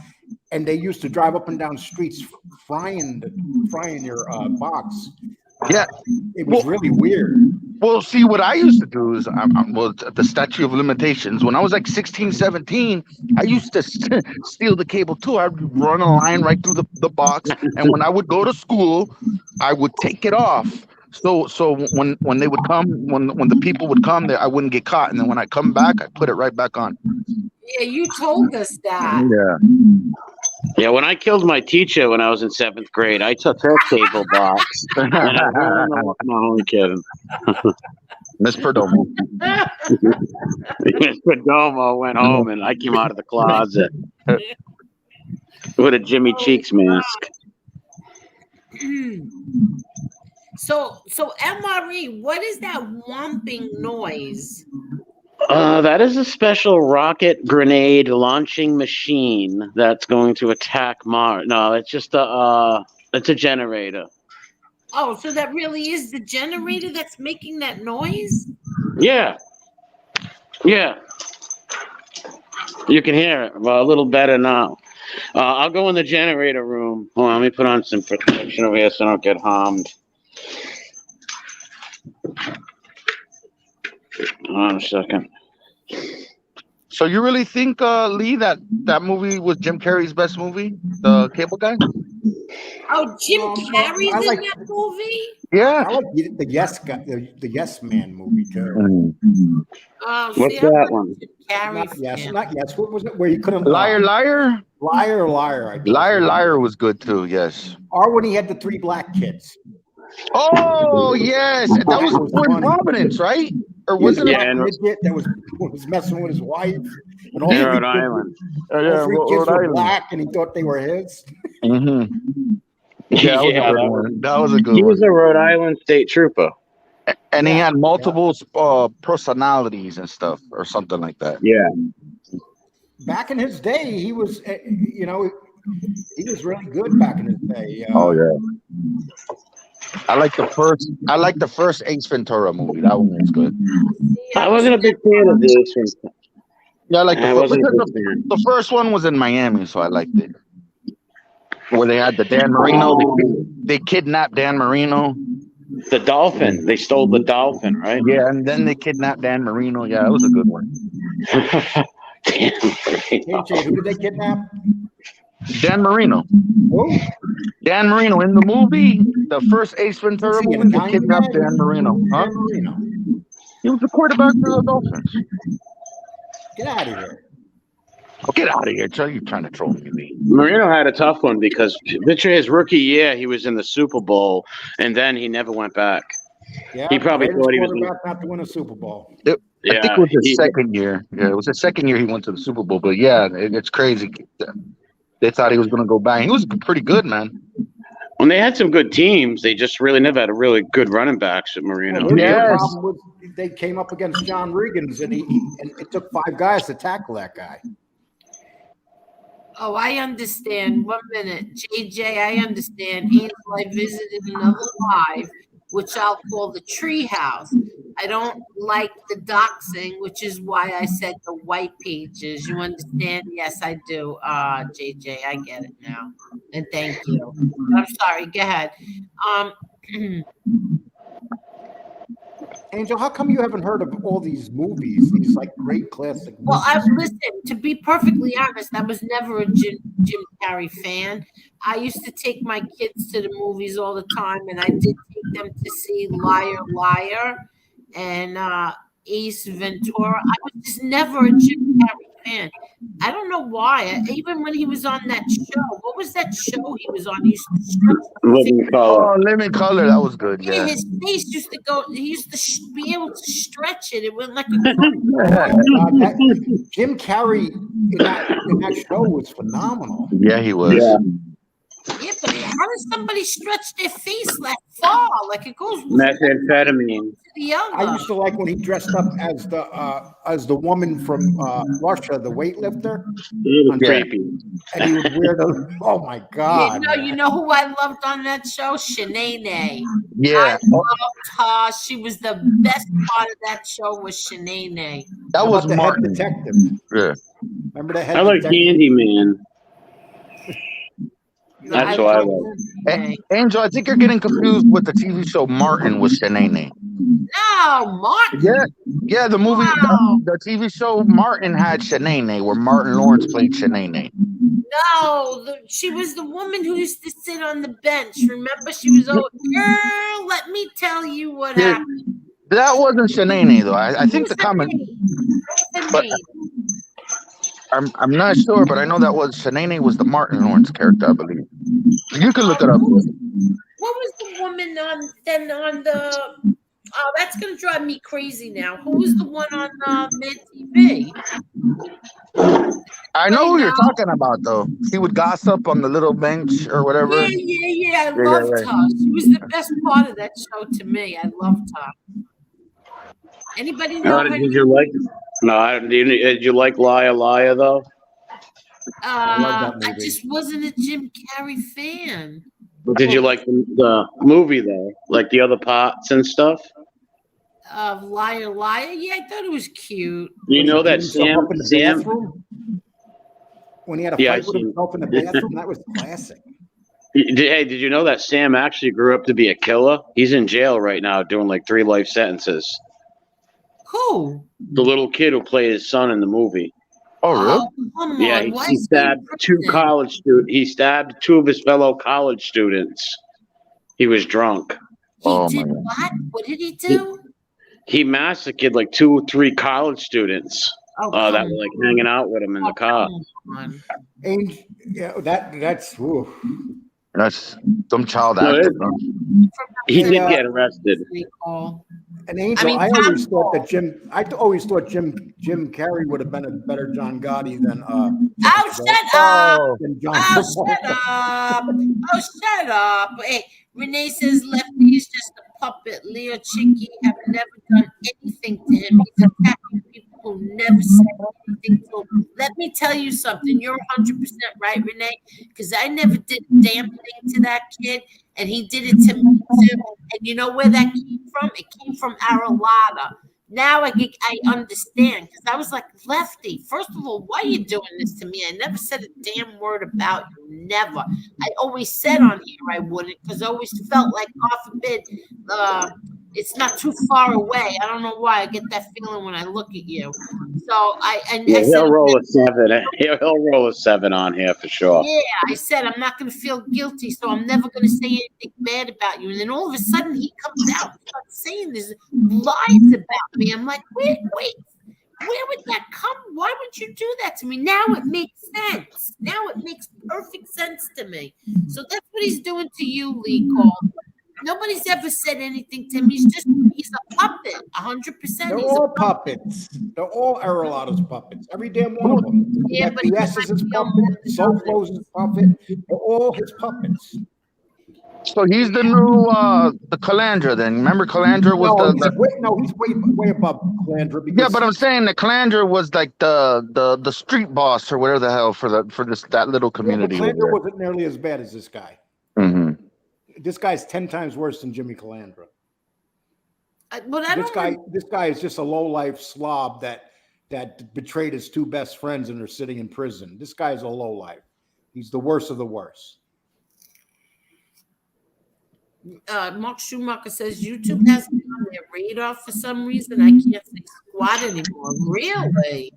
and they used to drive up and down streets frying your box. Yeah, it was really weird. Well, see, what I used to do is, the statute of limitations. When I was like 16, 17, I used to steal the cable too. I'd run a line right through the box, and when I would go to school, I would take it off. So when they would come, when the people would come there, I wouldn't get caught. And then when I come back, I put it right back on. Yeah, you told us that. Yeah. Yeah, when I killed my teacher when I was in 7th grade, I took her cable box. And no, I'm kidding. Miss Perdomo. Miss Perdomo went home, and I came out of the closet with a Jimmy Cheeks mask. So MRE, what is that whomping noise? That is a special rocket grenade launching machine that's going to attack Mars. No, it's just it's a generator. Oh, so that really is the generator that's making that noise? Yeah. Yeah. You can hear it a little better now. I'll go in the generator room. Hold on, let me put on some protection over here so I don't get harmed. Hold on a second. So you really think, Lee, that movie was Jim Carrey's best movie, The Cable Guy? Oh, Jim Carrey's I in like- that movie? Yeah. I like the Yes guy, the Yes Man movie too. Oh, What's see, that I'm one? a Jim Carrey Not Yes, fan. not Yes. What was it? Where he couldn't Liar, liar. liar, liar. I thought. Liar, liar was good too. Yes. Or when he had the 3 black kids. Oh yes, that was That was in funny. Providence, right? Or was it? Yeah, and- Midget that was messing with his wife, and all In 3 Rhode kids, Island. all 3 kids were black, and he thought they were his. Mm-hmm. Yeah, Yeah, that was a good he one. was a Rhode Island state trooper. And he Yeah, had multiple personalities and stuff, or something like that. Yeah. Back in his day, he was, he was really good back in his day. Oh yeah. I like the first Ace Ventura movie. That one was good. I wasn't a big fan of the Ace Ventura. Yeah, I like I the wasn't a first. big fan. The first one was in Miami, so I liked it. Where they had the Dan Marino, they kidnapped Dan Marino. The dolphin. They stole the dolphin, right? Yeah, and then they kidnapped Dan Marino. Yeah, it was a good one. AJ, who did they kidnap? Dan Marino. Who? Dan Marino in the movie, the first Ace Ventura Was he a movie, they Giant kidnapped guy? Dan Marino. Huh? Dan Marino. He was the quarterback for the Dolphins. Get out of here. Oh, get out of here! You're trying to troll me, Lee. Marino had a tough one because literally his rookie year, he was in the Super Bowl, and then he never went back. Yeah, He probably greatest thought he was- quarterback not to win a Super Bowl. I think it was his he- second year. Yeah, it was his second year he went to the Super Bowl. But yeah, it's crazy. They thought he was going to go back. He was pretty good, man. When they had some good teams, they just really never had a really good running backs at Marino. The Yes. problem was they came up against John Regan's, and it took 5 guys to tackle that guy. Oh, I understand. 1 minute. JJ, I understand. Angel, I visited another live, which I'll call the treehouse. I don't like the doxing, which is why I said the white pages. You understand? Yes, I do. JJ, I get it now. And thank you. I'm sorry. Go ahead. Angel, how come you haven't heard of all these movies, these like great classic movies? Well, listen, to be perfectly honest, I was never a Jim Carrey fan. I used to take my kids to the movies all the time, and I did take them to see Liar, Liar and Ace Ventura. I was just never a Jim Carrey fan. I don't know why. Even when he was on that show, what was that show he was on? He used to stretch his Living Color. Oh, Living Color, that was good. yeah, Yeah. his face used to go. He used to be able to stretch it. It went like a. Jim Carrey in that show was phenomenal. Yeah, he was. Yeah. Yeah, but how does somebody stretch their face that far? Like it goes Methamphetamine. to the other. I used to like when he dressed up as the woman from Russia, the weightlifter, Creepy. and he would wear those. Oh my God! You know who I loved on that show? Shanae. Yeah. I loved her. She was the best part of that show. Was Shanae. That How was about the Martin. head detective. Yeah. Remember the head I like detective? Candyman. That's what I like. Shanae. Angel, I think you're getting confused with the TV show Martin with Shanae. No, Martin. Yeah, the movie, Wow. the TV show Martin had Shanae, where Martin Lawrence played Shanae. No, she was the woman who used to sit on the bench. Remember, she was girl. Let me tell you what Yeah. happened. That wasn't Shanae though. I think the comment. But- I'm not sure, but I know that was Shanae was the Martin Lawrence character, I believe. You can look it up. What was the woman on the? Oh, that's gonna drive me crazy now. Who was the one on Mad TV? I know who you're talking about though. He would gossip on the little bench or whatever. Yeah. I loved her. She was the best part of that show to me. I loved her. Anybody know her? Did you like? No, did you like Liar Liar though? love that I movie. just wasn't a Jim Carrey fan. Did you like the movie though? Like the other parts and stuff? Of Liar Liar, yeah, I thought it was cute. You know that Himself up in the Sam? bathroom? When he had a Yeah, fight I've with seen- himself in the bathroom, that was classic. Hey, did you know that Sam actually grew up to be a killer? He's in jail right now doing like 3 life sentences. Who? The little kid who played his son in the movie. Oh, really? Oh, come Yeah, on. Why he is he in stabbed 2 prison? college students. He stabbed 2 of his fellow college students. He was drunk. He Oh, did my God. what? What did he do? He massacred like 2 or 3 college students Oh, that come were like on. hanging out with him in the Oh, car. come on. Angel, yeah, that's oof. That's some child No, actor. Huh? he Hey, did get arrested. Recall. an Angel. mean, I always Tom thought that Jim Carrey would have been a better John Gotti than Oh, shut up. Oh, than John Oh, Travolta. shut up. Oh, shut up. Hey, Renee says Lefty is just a puppet. Leo Chicky have never done anything to him. He's attacking people who never said anything to him. Let me tell you something. You're 100% right, Renee, because I never did a damn thing to that kid, and he did it to me too. And you know where that came from? It came from Aralata. Now I understand, because I was like, Lefty, first of all, why are you doing this to me? I never said a damn word about you. Never. I always said on here I wouldn't, because I always felt like, God forbid, it's not too far away. I don't know why I get that feeling when I look at you. So I Yeah, said, he'll roll a 7. He'll roll a 7 on here for sure. yeah, I said I'm not going to feel guilty, so I'm never going to say anything bad about you. And then all of a sudden, he comes out and starts saying these lies about me. I'm like, wait, where would that come? Why would you do that to me? Now it makes sense. Now it makes perfect sense to me. So that's what he's doing to you, Lee Cole. Nobody's ever said anything to him. He's a puppet, 100%. They're He's all a puppet. puppets. They're all Aralato's puppets. Every damn one of them. Yeah, but he FBS is his might be on puppet. the Soflo's his puppet. They're all his puppets. so he's the new the Calandra then. Remember Calandra was He's way above Calandra because yeah, but I'm saying the Calandra was like the street boss or whatever the hell for that little community. Yeah, but Calandra wasn't nearly as bad as this guy. Mm-hmm. This guy's 10 times worse than Jimmy Calandra. This guy is just a low-life slob that betrayed his 2 best friends and are sitting in prison. This guy's a lowlife. He's the worst of the worst. Mark Schumacher says YouTube has me on their radar for some reason. I can't say squat anymore. Really?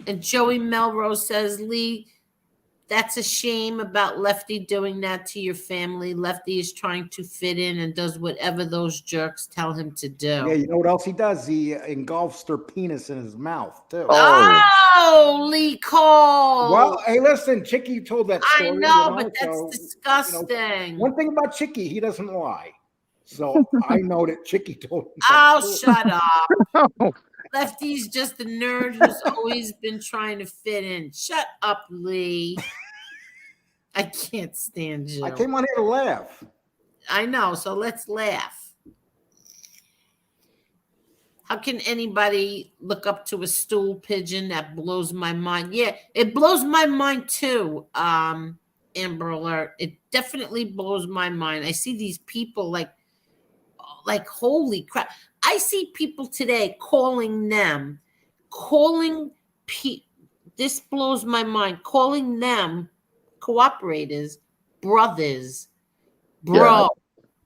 And Joey Melrose says, Lee, that's a shame about Lefty doing that to your family. Lefty is trying to fit in and does whatever those jerks tell him to do. Yeah, you know what else he does? He engulfs their penis in his mouth, too. Oh, Lee Cole. Well, hey, listen, Chicky told that story. I know, but that's disgusting. One thing about Chicky, he doesn't lie. So I know that Chicky told him. Oh, shut up. Lefty's just a nerd who's always been trying to fit in. Shut up, Lee. I can't stand you. I came on here to laugh. I know, so let's laugh. How can anybody look up to a stool pigeon? That blows my mind. Yeah, it blows my mind too, Amber Alert. It definitely blows my mind. I see these people like holy crap. I see people today this blows my mind, calling them cooperators, brothers, bro.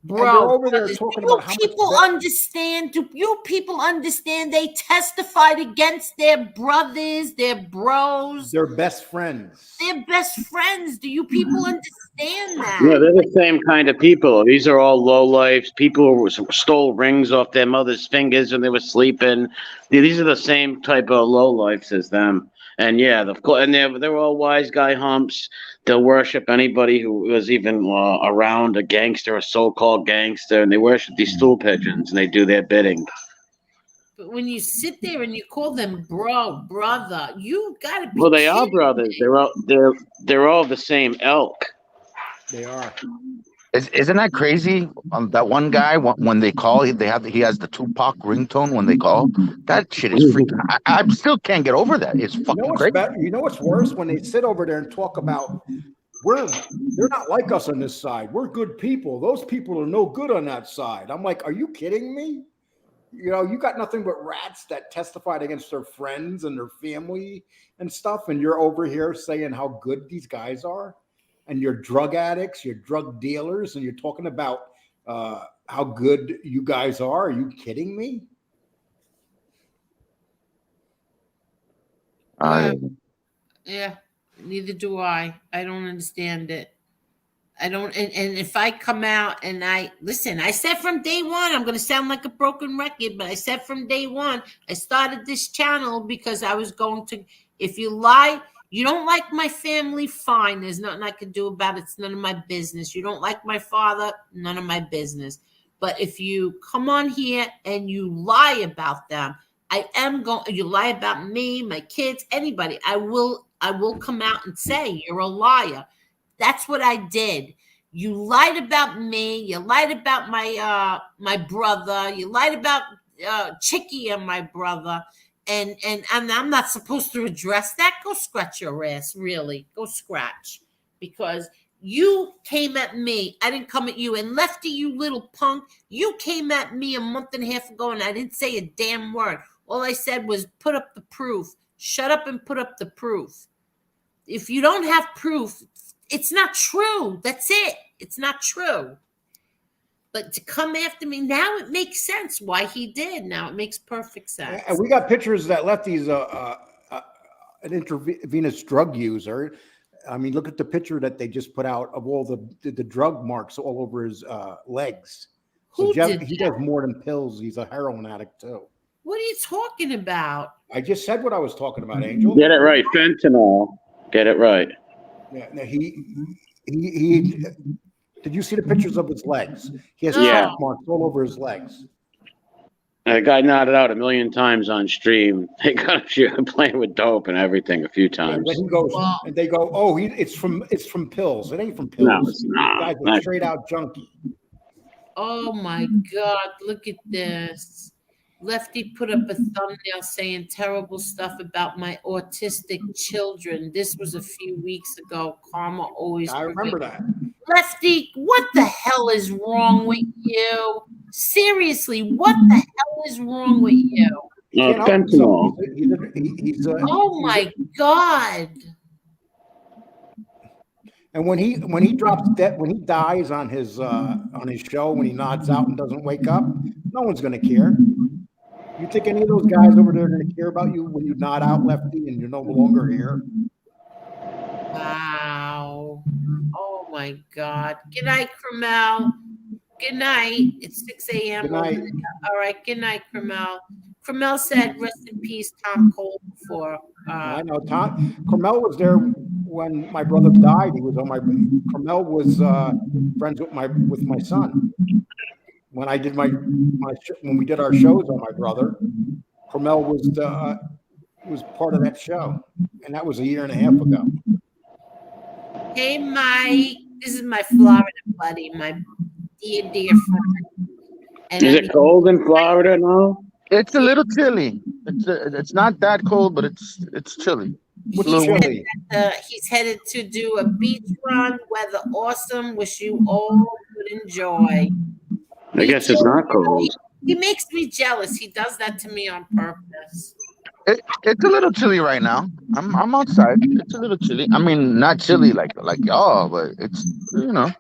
Bro, over there talking about how people understand? Do you people understand they testified against their brothers, their bros, their best friends? Their best friends. Do you people understand that? Yeah, they're the same kind of people. These are all lowlifes. People who stole rings off their mother's fingers when they were sleeping. These are the same type of lowlifes as them. And yeah, of course, and they're all wise guy humps. They'll worship anybody who was even around a gangster, a so-called gangster, and they worship these stool pigeons, and they do their bidding. But when you sit there and you call them brother, you gotta be. Well, they are brothers. They're all the same elk. They are. Isn't that crazy? That one guy, when they call, he has the Tupac ringtone when they call. That shit is freaking. I still can't get over that. It's fucking crazy. You know what's worse? When they sit over there and talk about they're not like us on this side. We're good people. Those people are no good on that side. I'm like, are you kidding me? You know, you got nothing but rats that testified against their friends and their family and stuff, and you're over here saying how good these guys are, and you're drug addicts, you're drug dealers, and you're talking about how good you guys are. Are you kidding me? Yeah, neither do I. I don't understand it. I don't, and if I come out and I listen, I said from day one, I'm going to sound like a broken record, but I said from day one, I started this channel because I was going to, if you lie, you don't like my family, fine. There's nothing I can do about it. It's none of my business. You don't like my father, none of my business. But if you come on here and you lie about them, I am going, you lie about me, my kids, anybody, I will come out and say you're a liar. That's what I did. You lied about me. You lied about my brother. You lied about Chicky and my brother. And I'm not supposed to address that. Go scratch your ass, really. Go scratch. Because you came at me. I didn't come at you. And Lefty, you little punk, you came at me a month and a half ago and I didn't say a damn word. All I said was put up the proof. Shut up and put up the proof. If you don't have proof, it's not true. That's it. It's not true. But to come after me now, it makes sense why he did. Now it makes perfect sense. And we got pictures that Lefty's an intravenous drug user. I mean, look at the picture that they just put out of all the drug marks all over his legs. So he does more than pills. He's a heroin addict too. What are you talking about? I just said what I was talking about, Angel. Get it right, fentanyl. Get it right. Yeah, he did you see the pictures of his legs? He has marks all over his legs. A guy nodded out 1,000,000 times on stream. They got you playing with dope and everything a few times. And he goes, and they go, "Oh, it's from pills. It ain't from pills. No, it's not. Guy's a straight out junkie." Oh my God! Look at this. Lefty put up a thumbnail saying terrible stuff about my autistic children. This was a few weeks ago. Karma always. I remember that. Lefty, what the hell is wrong with you? Seriously, what the hell is wrong with you? Fentanyl. Oh my God. And when he drops dead, when he dies on his show, when he nods out and doesn't wake up, no one's gonna care. You think any of those guys over there are gonna care about you when you nod out, Lefty, and you're no longer here? Wow. Oh my God. Good night, Cromel. Good night. It's 6 a.m. Good night. All right. Good night, Cromel. Cromel said, "Rest in peace, Tom Cole." I know Cromel was there when my brother died. He was on my. Cromel was friends with my son. When I did when we did our shows on my brother, Cromel was part of that show, and that was 1.5 years ago. Hey, Mike. This is my Florida buddy, my dear friend. And is it cold in Florida now? It's a little chilly. It's not that cold, but it's chilly. He's headed to do a beach run. Weather awesome. Wish you all good enjoy. I guess it's not cold. He makes me jealous. He does that to me on purpose. It's a little chilly right now. I'm outside. It's a little chilly. I mean, not chilly like y'all, but it's Yeah,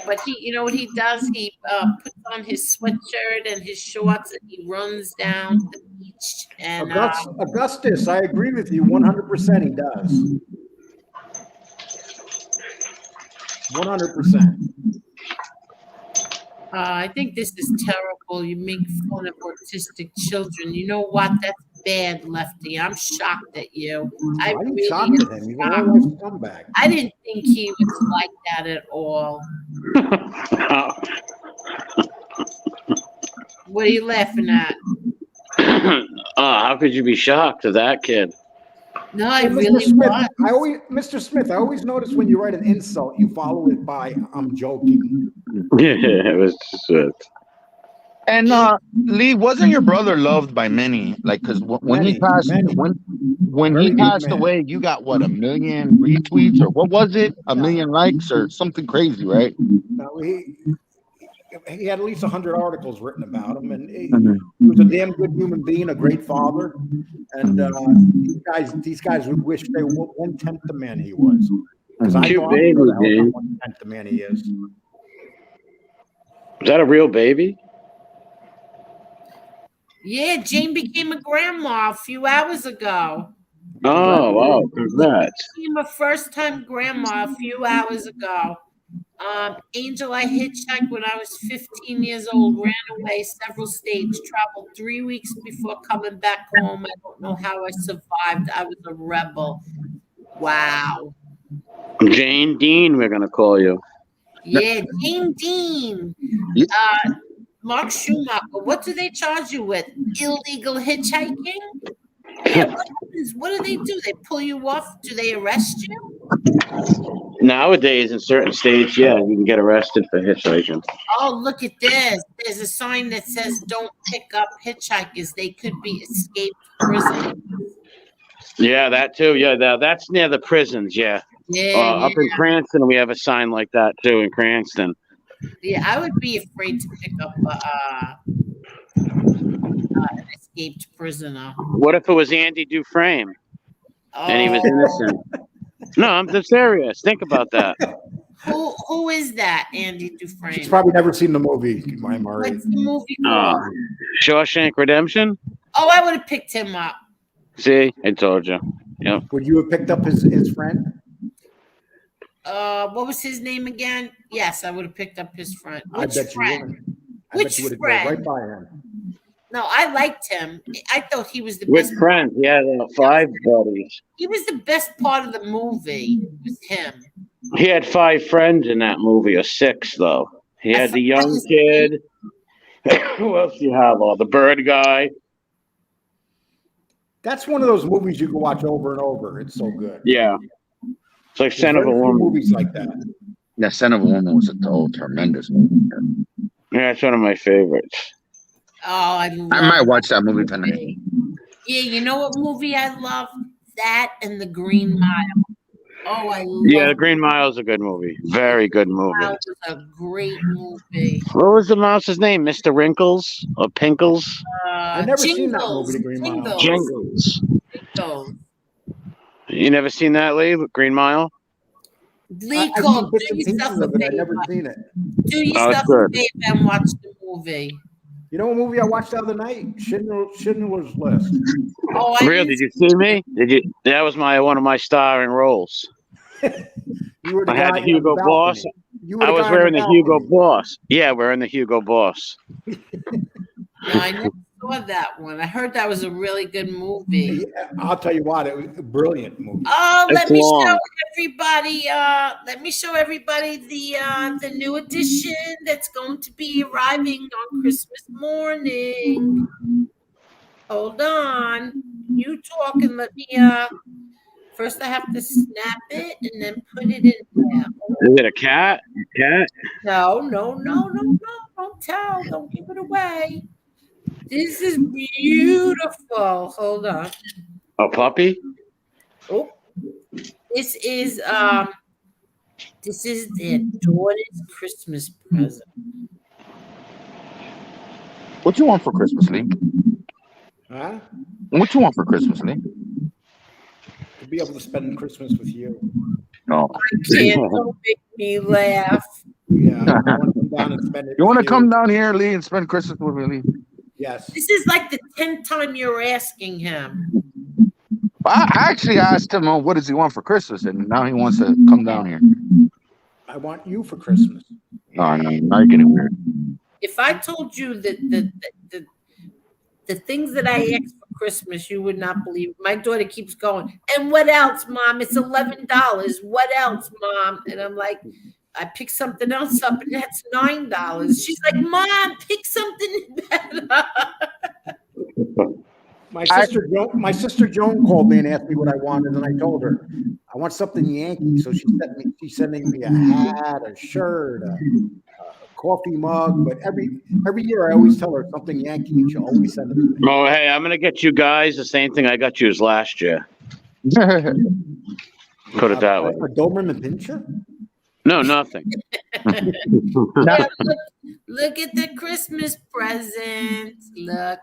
but you know what he does? He puts on his sweatshirt and his shorts and he runs down the beach. And Augustus, I agree with you 100%. He does 100%. I think this is terrible. You make fun of autistic children. You know what? That's bad, Lefty. I'm shocked at you. I'm really shocked at him. He's a real scumbag. I didn't think he was like that at all. What are you laughing at? How could you be shocked at that kid? No, I really was. Mr. Smith, I always notice when you write an insult, you follow it by "I'm joking." Yeah, it was just And Lee, wasn't your brother loved by many? Like, because when he passed away, you got what, 1 million retweets or what was it? 1 million likes or something crazy, right? No, he had at least 100 articles written about him, and he was a damn good human being, a great father. And these guys would wish they were 1/10 the man he was. Because I Cute know baby, I'm dude. 1/10 the man he is. Is that a real baby? Yeah, Jane became a grandma a few hours ago. Oh, wow. Congrats. Became a first-time grandma a few hours ago. Angel, I hitchhiked when I was 15 years old, ran away several states, traveled 3 weeks before coming back home. I don't know how I survived. I was a rebel. Wow. Jane Dean, we're going to call you. Yeah, Jane Dean. Mark Schumacher, what do they charge you with? Illegal hitchhiking? Yeah, what happens? What do they do? They pull you off? Do they arrest you? Nowadays, in certain states, yeah, you can get arrested for hitchhiking. Oh, look at this. There's a sign that says don't pick up hitchhikers. They could be escaped prison. Yeah, that too. Yeah, that's near the prisons, yeah. Yeah, Up in Cranston, we have a sign like that too in Cranston. Yeah, I would be afraid to pick up an escaped prisoner. What if it was Andy Dufresne and he was innocent? No, I'm just serious. Think about that. Who is that, Andy Dufresne? She's probably never seen the movie. What's the movie called? Shawshank Redemption? Oh, I would have picked him up. See, I told you. Yep. Would you have picked up his friend? What was his name again? Yes, I would have picked up his friend. Which I bet friend? you would have gone right by him. No, I liked him. I thought he was the With best. friends, yeah, the 5 buddies. He was the best part of the movie. It was him. He had 5 friends in that movie, or 6 though. He had the young kid. Who else do you have? The bird guy. That's one of those movies you can watch over and over. It's so good. Yeah. It's like Son of a Woman. Movies like that. Yeah, Son of a Woman was a tremendous movie. Yeah, it's one of my favorites. Oh, I might watch that movie tonight. Yeah, you know what movie I love? That and The Green Mile. Oh, I love Yeah, The Green Mile is a good movie. Very good movie. That was a great movie. What was the mouse's name? Mr. Wrinkles or Pinkles? I've never seen that movie, The Green Mile. Jingles. Jingles. You never seen that, Lee? Green Mile? Lee, I've Cole, seen do bits and yourself pieces a of it. I've favor. never seen it. Do yourself a favor and watch the movie. You know what movie I watched the other night? Schindler's List. Oh, Really? Did you see me? Did you? That was one of my starring roles. You were the I had guy the Hugo on the Boss. balcony. I was wearing the Hugo Boss. Yeah, wearing the Hugo Boss. No, I never saw that one. I heard that was a really good movie. Yeah, I'll tell you what, it was a brilliant movie. Oh, It's let me long. show everybody the new edition that's going to be arriving on Christmas morning. Hold on. You talk and let me first I have to snap it and then put it in there. Is it a cat? A cat? No. Don't tell. Don't give it away. This is beautiful. Hold on. A puppy? Oh, this is their daughter's Christmas present. What you want for Christmas, Lee? Huh? What you want for Christmas, Lee? To be able to spend Christmas with you. No. Don't make me laugh. Yeah, I want to come down and spend it. You want to with come down here, Lee, and spend Christmas with me, Lee? Yes. This is like the 10th time you're asking him. I actually asked him, what does he want for Christmas, and now he wants to come down here. I want you for Christmas. No, now you're getting weird. If I told you that the things that I asked for Christmas, you would not believe. My daughter keeps going, and what else, Mom? It's $11. What else, Mom? And I'm like, I picked something else up, and that's $9. She's like, Mom, pick something better. My sister Joan called me and asked me what I wanted, and I told her I want something Yankee. So she's sending me a hat, a shirt, a coffee mug. But every year I always tell her something Yankee, and she'll always send it to me. Oh, hey, I'm gonna get you guys the same thing I got you as last year. Put it that way. A Doberman Pinscher? No, nothing. Yeah, look at the Christmas presents. Look.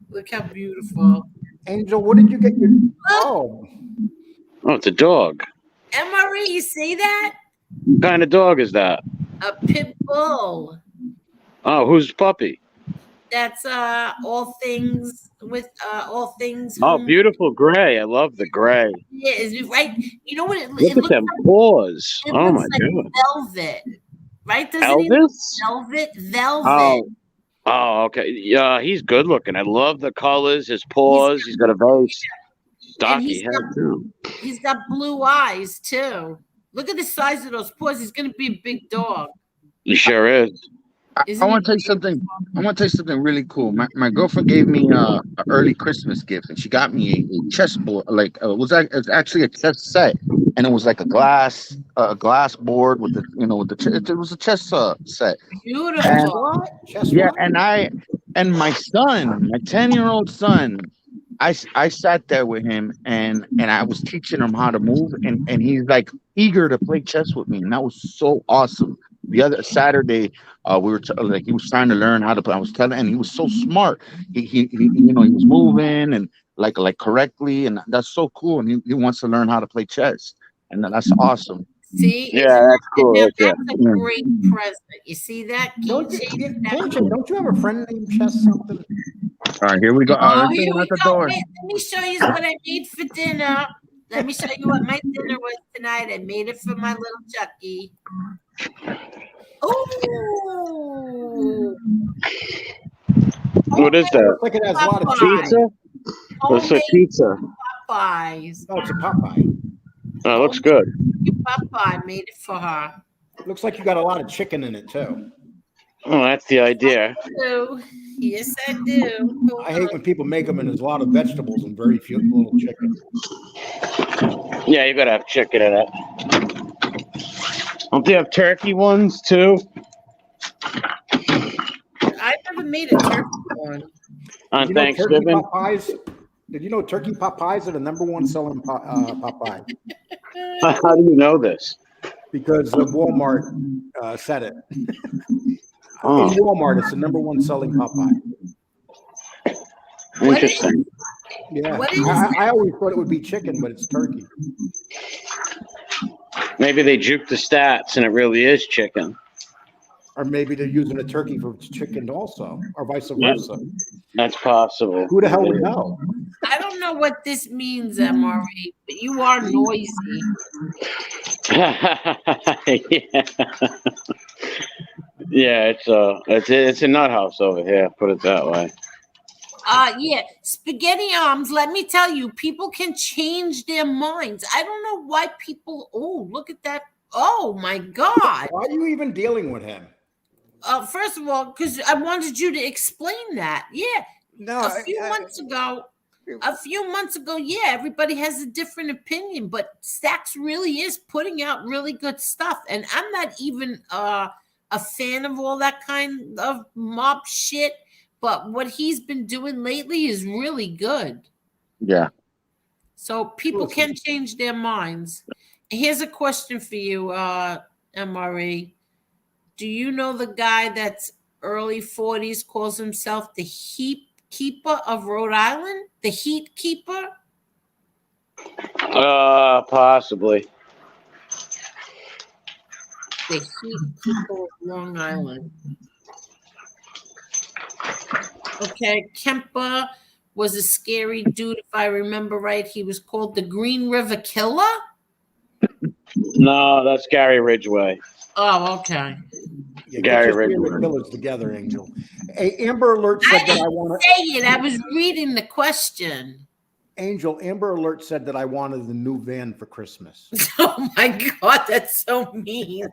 Look how beautiful. Angel, what did you get your? Look, Oh, Oh, it's a dog. Emery, you see that? What kind of dog is that? A pit bull. Oh, whose puppy? That's all things with all things Oh, home. beautiful gray. I love the gray. Yeah, is it right? You know what it Look at looks them like? paws. It Oh looks my like god. velvet. Right? Doesn't he look Elvis? velvet? Oh, okay. Yeah, he's good looking. I love the colors, his paws. He's got a very And stocky head too. he's got blue eyes too. Look at the size of those paws. He's gonna be a big dog. He sure is. I want to tell you something. I want to tell you something really cool. My girlfriend gave me an early Christmas gift, and she got me a chessboard. Like it was actually a chess set, and it was like a glass board with the it was a chess set. Beautiful. Yeah, and my son, my 10-year-old son, I sat there with him and I was teaching him how to move, and he's like eager to play chess with me, and that was so awesome. The other Saturday, we were like he was trying to learn how to play. I was telling, and he was so smart. He he was moving and like correctly, and that's so cool. And he wants to learn how to play chess, and that's awesome. See, Yeah, that's cool. now Right there. that's a great present. You see that? don't you have a friend named Chess something? All right, here we go. Oh, They're here at we the go. door. Wait, let me show you what I made for dinner. Let me show you what my dinner was tonight. I made it for my little Chucky. Oh, What is that? Looks like it has a lot of Popeye. cheese. Pizza? What's a pizza? Popeyes. Oh, it's a Popeye. Oh, it looks good. Popeye made it for her. Looks like you got a lot of chicken in it too. Oh, that's the idea. I do. Yes, I do. I hate when people make them and there's a lot of vegetables and very few little chicken. Yeah, you gotta have chicken in it. Don't they have turkey ones too? I never made a turkey one. On You know, turkey Thanksgiving? Popeyes. Did you know turkey Popeyes are the #1 selling Popeye? How do you know this? Because Walmart said it. Oh, In Walmart, it's the #1 selling Popeye. interesting. Yeah, What is I always thought it would be chicken, but it's turkey. Maybe they juke the stats and it really is chicken. Or maybe they're using a turkey for chicken also, or vice versa. That's possible. Who the hell would know? I don't know what this means, MRE, but you are noisy. Yeah, it's a nut house over here. Put it that way. Yeah, spaghetti arms. Let me tell you, people can change their minds. I don't know why people. Oh, look at that! Oh my God! Why are you even dealing with him? First of all, because I wanted you to explain that. Yeah, No, a few months ago, yeah, everybody has a different opinion, but Stax really is putting out really good stuff, and I'm not even a fan of all that kind of mob shit. But what he's been doing lately is really good. Yeah. So people can change their minds. Here's a question for you, MRE. Do you know the guy that's early 40s calls himself the Heat Keeper of Rhode Island? The Heat Keeper? Possibly. The Heat Keeper of Long Island. Okay, Kemper was a scary dude, if I remember right. He was called the Green River Killer? No, that's Gary Ridgway. Oh, okay. Yeah, Gary get your Ridgway. killers together, Angel. Hey, Amber Alert said that I want to say it. I was reading the question. Angel, Amber Alert said that I wanted the new van for Christmas. Oh my God, that's so mean.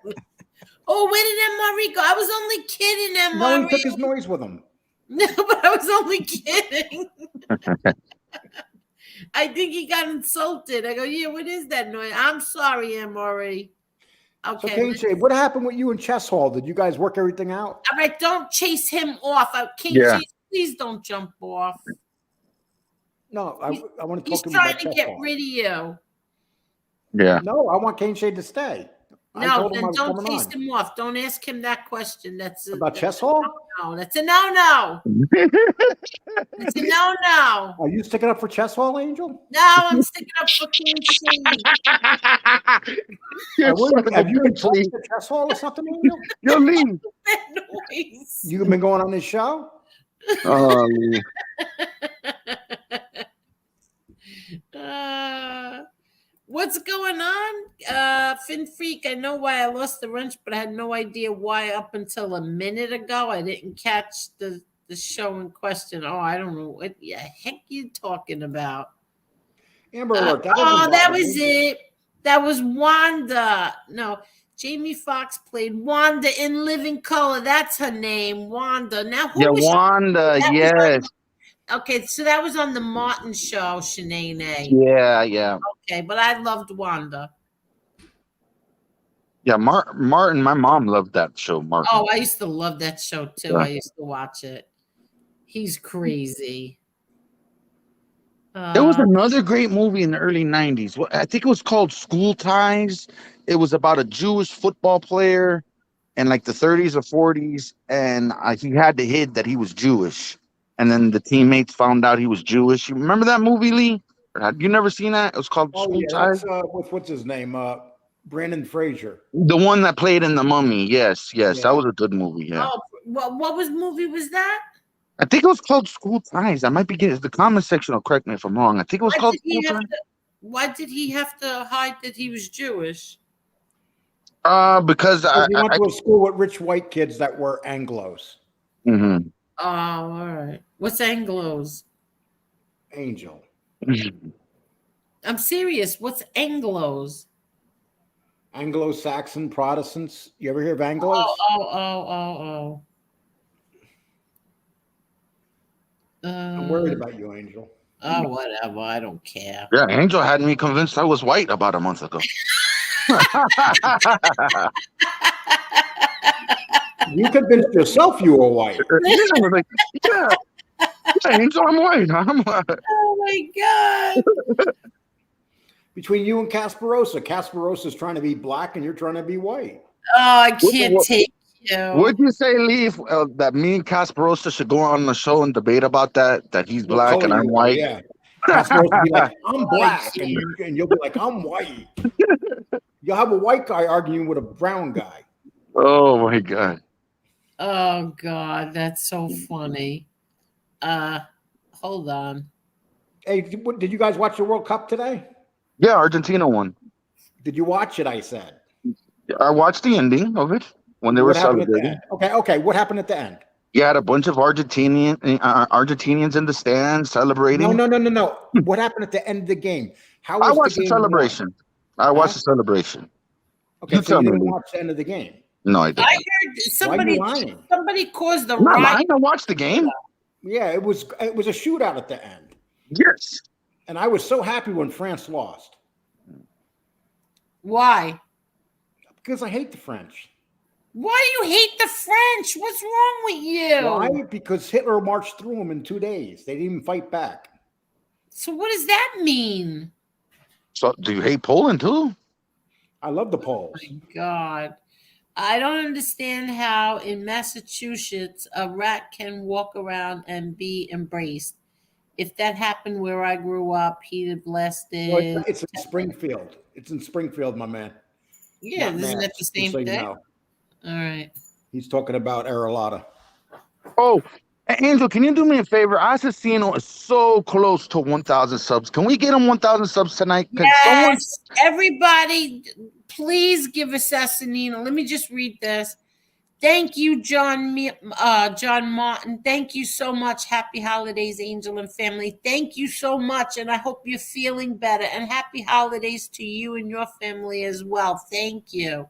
Oh, where did MRE go? I was only kidding, MRE. No, he took his noise with him. No, but I was only kidding. I think he got insulted. I go, yeah, what is that noise? I'm sorry, MRE. Okay. So, what happened with you and Chess Hall? Did you guys work everything out? All right, don't chase him off. Please don't jump off. No, I want to talk He's to him about trying to Chess get Hall. rid of you. Yeah. No, I want Kane Shade to stay. I No, told him then I was don't coming chase on. him off. Don't ask him that question. About chess hall? No. That's a no. It's a no. Are you sticking up for chess hall, Angel? No, I'm sticking up for clean sheet. You're son of a Have you been bitch, talking Lee. to chess hall or something, Angel? Yo, Lee. That noise. You've been going on this show? Oh, Lee. What's going on? Fin Freak, I know why I lost the wrench, but I had no idea why up until a minute ago. I didn't catch the show in question. Oh, I don't know what the heck you talking about. Amber Alert. That doesn't That bother was me. it. That was Wanda. No, Jamie Foxx played Wanda in Living Color. That's her name, Wanda. Now, who Yeah, was Wanda. that? Yes. Okay, so that was on the Martin show, Shanae. Yeah. Okay, but I loved Wanda. Yeah, Martin. My mom loved that show, Martin. Oh, I used to love that show too. Yeah. I used to watch it. He's crazy. There was another great movie in the early 90s. I think it was called School Ties. It was about a Jewish football player in like the 30s or 40s, and he had to hide that he was Jewish. And then the teammates found out he was Jewish. You remember that movie, Lee? Or had you never seen that? It was called Oh, School yeah. Ties. That's what's his name? Brandon Fraser. The one that played in The Mummy. Yes. Yeah. That was a good movie. Yeah. Oh, what movie was that? I think it was called School Ties. I might be getting the comment section will correct me if I'm wrong. I think it was called School Ties. Why did he have to hide that he was Jewish? Because he went to a school with rich white kids that were Anglos. Mm-hmm. Oh, all right. What's Anglos? Angel. I'm serious. What's Anglos? Anglo-Saxon Protestants. You ever hear of Anglos? Oh. I'm worried about you, Angel. Oh, whatever. I don't care. Yeah, Angel had me convinced I was white about a month ago. You convinced yourself you were white. Yeah, Angel, I'm white. Oh my God. Between you and Casperosa's trying to be black and you're trying to be white. Oh, I can't take you. Would you say, Leaf, that me and Casperosa should go on the show and debate about that he's black and I'm white? Yeah. Casperosa would be like, I'm black. And you'll be like, I'm white. You'll have a white guy arguing with a brown guy. Oh, my God. Oh, God. That's so funny. Hold on. Hey, did you guys watch the World Cup today? Yeah, Argentina won. Did you watch it, I said? I watched the ending of it when they were celebrating. Okay. What happened at the end? You had a bunch of Argentinians in the stands celebrating. No. What happened at the end of the game? I watched the celebration. I watched the celebration. Okay, so you didn't watch the end of the game? No, I didn't. I heard somebody caused the riot. riot. I didn't watch the game. Yeah, it was a shootout at the end. Yes. And I was so happy when France lost. Why? Because I hate the French. Why do you hate the French? What's wrong with you? Why? Because Hitler marched through them in 2 days. They didn't even fight back. So what does that mean? So do you hate Poland too? I love the Poles. Oh my God. I don't understand how in Massachusetts a rat can walk around and be embraced. If that happened where I grew up, he'd have lasted. Well, it's in Springfield. It's in Springfield, my man. Yeah, isn't that the same thing? You know. All right. He's talking about Aralata. Oh, Angel, can you do me a favor? Assassino is so close to 1,000 subs. Can we get him 1,000 subs tonight? Yes, everybody, please give Assassinino. Let me just read this. Thank you, John Martin. Thank you so much. Happy holidays, Angel and family. Thank you so much, and I hope you're feeling better. And happy holidays to you and your family as well. Thank you.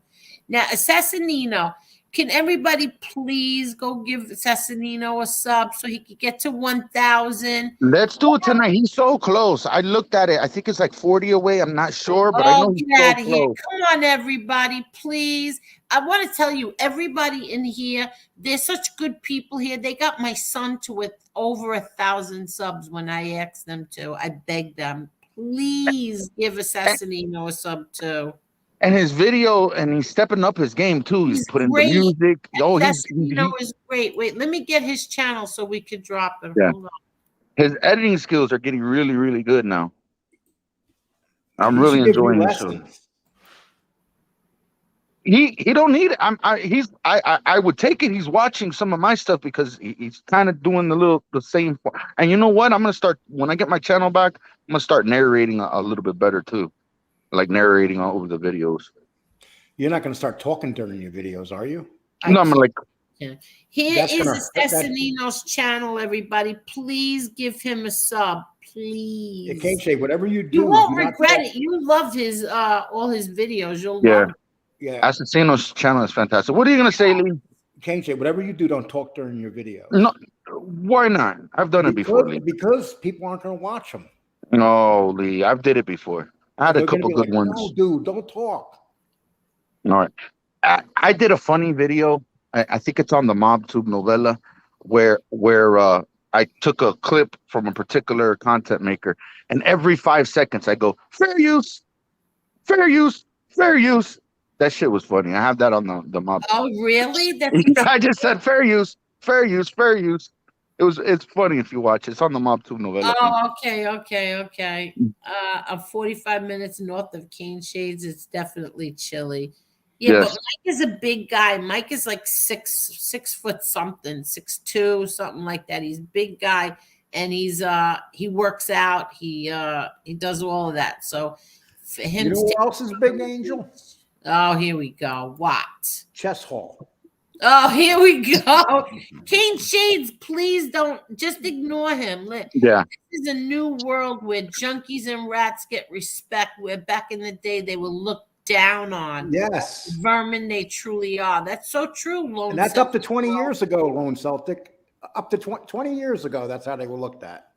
Now, Assassinino, can everybody please go give Assassinino a sub so he could get to 1,000? Let's do it tonight. He's so close. I looked at it. I think it's like 40 away. I'm not sure, but I know he's get out of so here. close. Come on, everybody, please. I want to tell you, everybody in here, they're such good people here. They got my son to over 1,000 subs when I asked them to. I begged them, please give Assassinino a sub too. And his video, and he's stepping up his game too. He's He's putting the great. music. Oh, Sessanino is great. Wait, let me get his channel so we could drop it. Yeah. Hold on. His editing skills are getting really, really good now. I'm He really should give you enjoying the show. lessons. He don't need it. I would take it. He's watching some of my stuff because he's kind of doing the same. And you know what? I'm gonna start when I get my channel back. I'm gonna start narrating a little bit better too, like narrating all over the videos. You're not going to start talking during your videos, are you? No, I'm like. Yeah. Here is Sessanino's channel, everybody. Please give him a sub, please. You can't say whatever you do. You won't regret it. You love his all his videos. You'll love it. Yeah. Assassino's channel is fantastic. What are you gonna say, Lee? Can't say whatever you do. Don't talk during your videos. No, why not? I've done it before, Lee. Because people aren't going to watch them. No, Lee, I've did it before. I had a couple good ones. No, dude, don't talk. All right, I did a funny video. I think it's on the MobTube novella, where I took a clip from a particular content maker, and every 5 seconds I go fair use, fair use, fair use. That shit was funny. I have that on the mob. Oh, really? I just said fair use, fair use, fair use. It's funny if you watch it. It's on the MobTube novella. Oh, okay. A 45 minutes north of Cane Shades. It's definitely chilly. Yeah, yes. But Mike is a big guy. Mike is like 6 foot something, 6'2", something like that. He's a big guy, and he works out. He does all of that. So for him, you know who else is big, Angel? Oh, here we go. What? Chess Hall. Oh, here we go. Cane Shades, please don't just ignore him. Yeah. This is a new world where junkies and rats get respect, where back in the day they were looked down on. Yes. Vermin they truly are. That's so true, Lone And that's Celtic. up to 20 years ago, Lone Celtic. Up to 20 years ago, that's how they were looked at.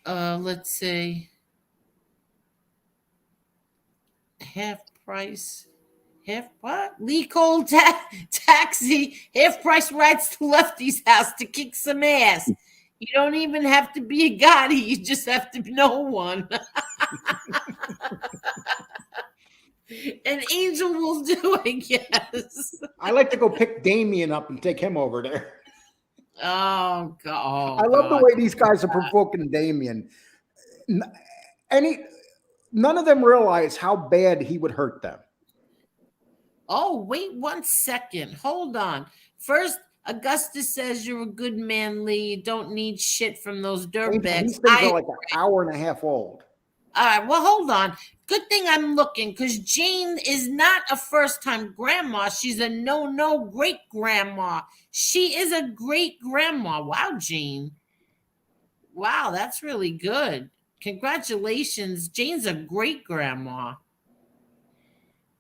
Let's see. Half price. Half what? Lee Cole taxi. Half price rides to Lefty's house to kick some ass. You don't even have to be a Gotti. You just have to know one. An Angel will do, I guess. I like to go pick Damien up and take him over there. Oh, God. I love the way these guys are provoking Damien. None of them realize how bad he would hurt them. Oh, wait 1 second. Hold on. First, Augustus says you're a good man, Lee. You don't need shit from those dirtbags. These things are like an hour and a half old. All right, well, hold on. Good thing I'm looking, because Jane is not a first-time grandma. She's a no great-grandma. She is a great-grandma. Wow, Jane. Wow, that's really good. Congratulations. Jane's a great-grandma.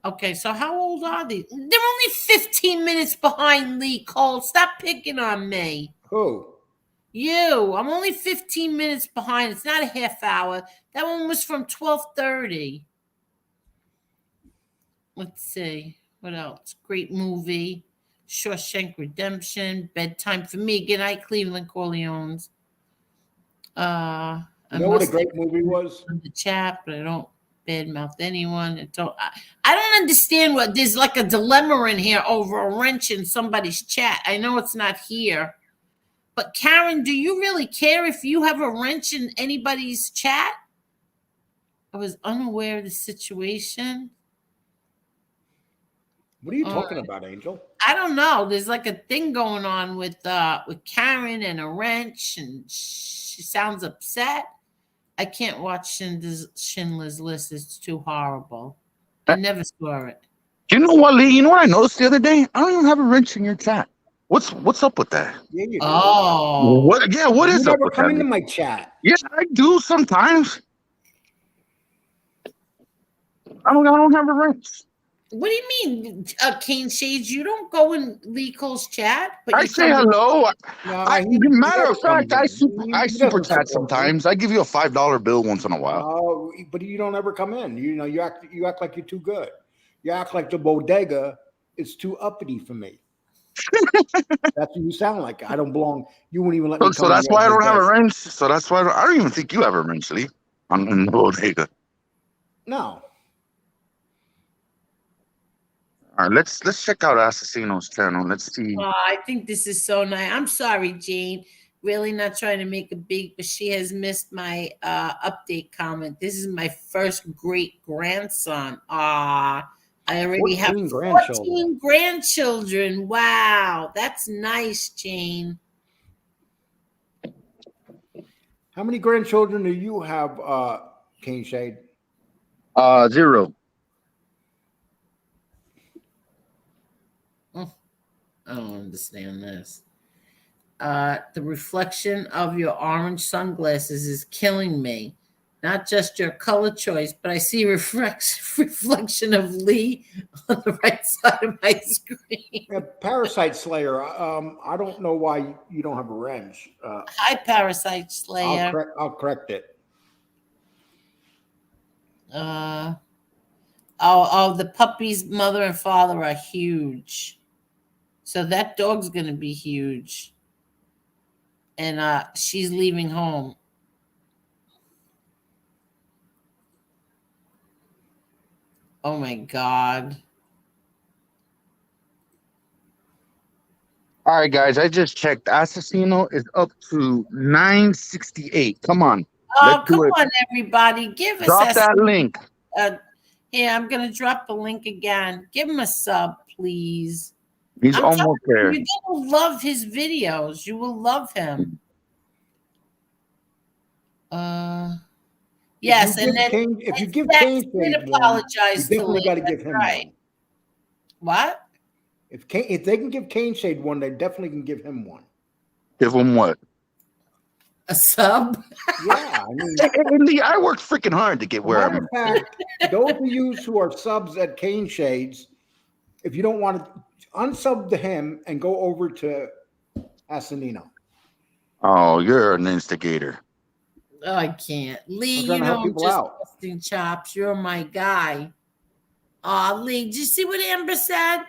Okay, so how old are they? They're only 15 minutes behind Lee Cole. Stop picking on me. Who? You. I'm only 15 minutes behind. It's not a half hour. That one was from 12:30. Let's see. What else? Great movie. Shawshank Redemption. Bedtime for Me. Good night, Cleveland Corleones. You know what a great movie was? In the chat, but I don't badmouth anyone. I don't understand what there's like a dilemma in here over a wrench in somebody's chat. I know it's not here, but Karen, do you really care if you have a wrench in anybody's chat? I was unaware of the situation. What are you talking about, Angel? I don't know. There's like a thing going on with Karen and a wrench, and she sounds upset. I can't watch Schindler's List. It's too horrible. I never saw it. You know what, Lee? You know what I noticed the other day? I don't even have a wrench in your chat. What's up with that? Yeah, you do. Oh. What? Yeah, what is up with that? You never come into my chat. Yeah, I do sometimes. I don't have a wrench. What do you mean, Cane Shades? You don't go in Lee Cole's chat? But I say hello. Matter of fact, I super chat sometimes. I give you a $5 bill once in a while. Oh, but you don't ever come in. You know, you act like you're too good. You act like the bodega is too uppity for me. That's what you sound like. I don't belong. You wouldn't even let me. So that's why I don't have a wrench. So that's why I don't even think you have a wrench, Lee. I'm in the bodega. No. All right, let's check out Assassino's channel. Let's see. Oh, I think this is so nice. I'm sorry, Jane. Really not trying to make a big, but she has missed my update comment. This is my first great grandson. Ah, I already have 14 grandchildren. Wow, that's nice, Jane. How many grandchildren do you have, King Shade? 0. I don't understand this. The reflection of your orange sunglasses is killing me. Not just your color choice, but I see reflection of Lee on the right side of my screen. Yeah, Parasite Slayer. I don't know why you don't have a wrench. Hi, Parasite Slayer. I'll correct it. The puppy's mother and father are huge. So that dog's going to be huge. And she's leaving home. Oh my God. All right, guys, I just checked. Assassino is up to 968. Come on. Oh, come on, everybody. Give us Drop that link. Yeah, I'm going to drop the link again. Give him a sub, please. He's almost there. You're going to love his videos. You will love him. Yes, and then if you give Kane Shade apologize, you definitely got to give him one. What? If they can give Kane Shade one, they definitely can give him one. Give him what? A sub? Yeah, I mean, I worked freaking hard to get where I'm at. Matter of fact, those of you who are subs at Kane Shades, if you don't want to unsub to him and go over to Assassino. Oh, you're an instigator. Oh, I can't. Lee, you know I'm just busting chops. You're my guy. Oh, Lee, did you see what Amber said?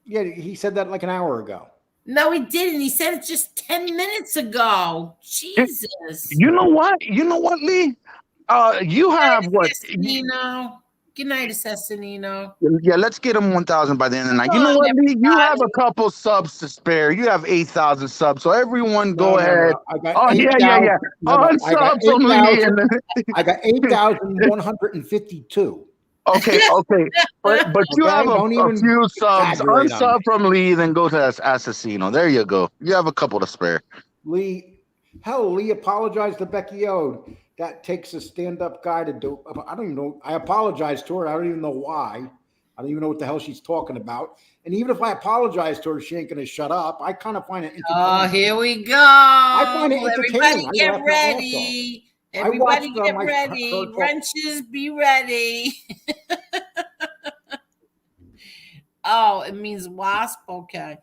Yeah, he said that like an hour ago. No, he didn't. He said it just 10 minutes ago. Jesus. You know what? You know what, Lee? You have what? Good night, Assassinino. Yeah, let's get him 1,000 by the end of the night. You know what, Lee? You have a couple subs to spare. You have 8,000 subs, so everyone go ahead. I got yeah. Unsubs on Lee. I got 8,152. Okay. But you have a few subs. Unsub from Lee, then go to Assassino. There you go. You have a couple to spare. Lee apologized to Becky Ode. That takes a stand-up guy to do. I don't even know. I apologize to her. I don't even know why. I don't even know what the hell she's talking about. And even if I apologize to her, she ain't going to shut up. I kind of find it entertaining. Oh, here we go. I find it entertaining. Everybody get ready. Everybody get ready. Wrenches, be ready. Oh, it means wasp. Okay.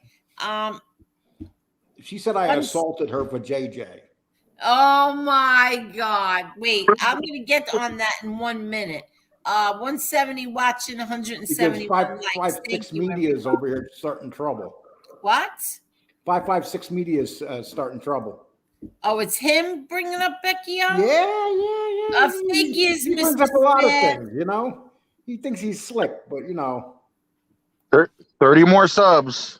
She said I assaulted her for JJ. Oh my God. Wait, I'm going to get on that in 1 minute. 170 watching, 170 likes. 556 Media is over here starting trouble. What? 556 Media is starting trouble. Oh, it's him bringing up Becky O? Yeah. Figures, he brings up a lot of things, you know. He thinks he's slick, but, you know. 30 more subs.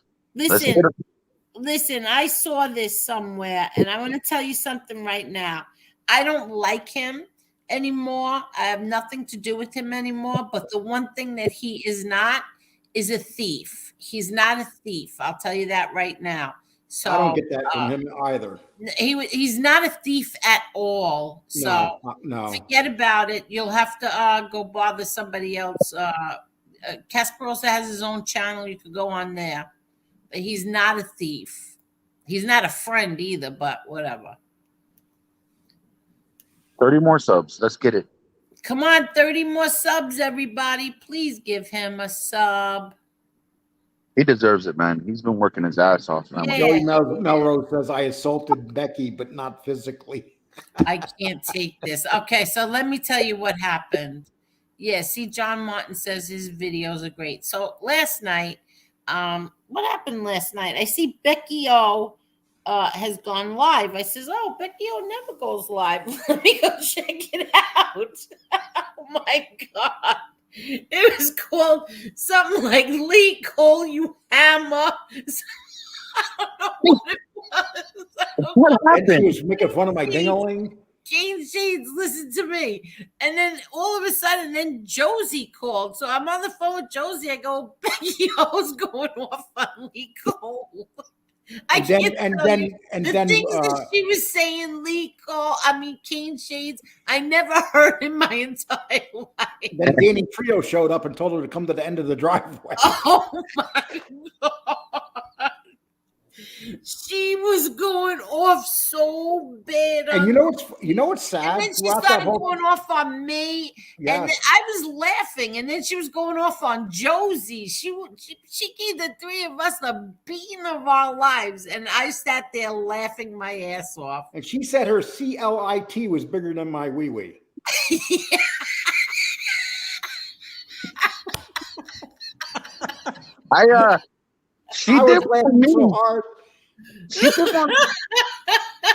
Listen, I saw this somewhere, and I want to tell you something right now. I don't like him anymore. I have nothing to do with him anymore. But the one thing that he is not is a thief. He's not a thief. I'll tell you that right now. So I don't get that from him either. He's not a thief at all. So no. Forget about it. You'll have to go bother somebody else. Casper also has his own channel. You could go on there. But he's not a thief. He's not a friend either, but whatever. 30 more subs. Let's get it. Come on, 30 more subs, everybody. Please give him a sub. He deserves it, man. He's been working his ass off. Yeah. Joey Melrose says, I assaulted Becky, but not physically. I can't take this. Okay, so let me tell you what happened. Yeah, see, John Martin says his videos are great. So last night, what happened last night? I see Becky O has gone live. I says, "Oh, Becky O never goes live. Let me go check it out." Oh my God. It was called something like Lee Cole, you hammer. I don't know what it was. What And she happened? was making fun of my ding-a-ling. James Shades, listen to me. And then all of a sudden, then Josie called. So I'm on the phone with Josie. I go, Becky O's going off on Lee Cole. I And then, can't and tell then, you and the then, things that she was saying, Lee Cole, Kane Shades, I never heard in my entire life. then Danny Trio showed up and told her to come to the end of the driveway. Oh my God. She was going off so bad. And you know what's sad? And then she Throughout that started whole- going off on me, and then Yes. I was laughing, and then she was going off on Josie. She gave the three of us the beating of our lives, and I sat there laughing my ass off. And she said her CLIT was bigger than my wee wee. She I did was laughing so me. hard. She did one.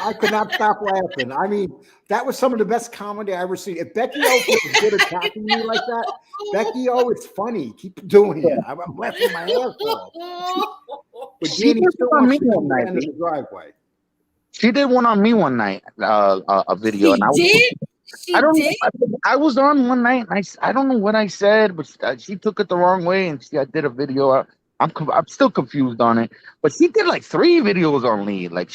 I could not stop laughing. I mean, that was some of the best comedy I ever seen. If Becky O was good attacking me like that, Becky O, it's funny. Keep doing it. I'm laughing my ass off. But She Danny did still one on wants me to one come to the night. end of the driveway. She did one on me one night. A video. She and did? I don't. did? I was on one night. And I don't know what I said, but she took it the wrong way, and I did a video. I'm still confused on it. But she did like 3 videos on Lee. Like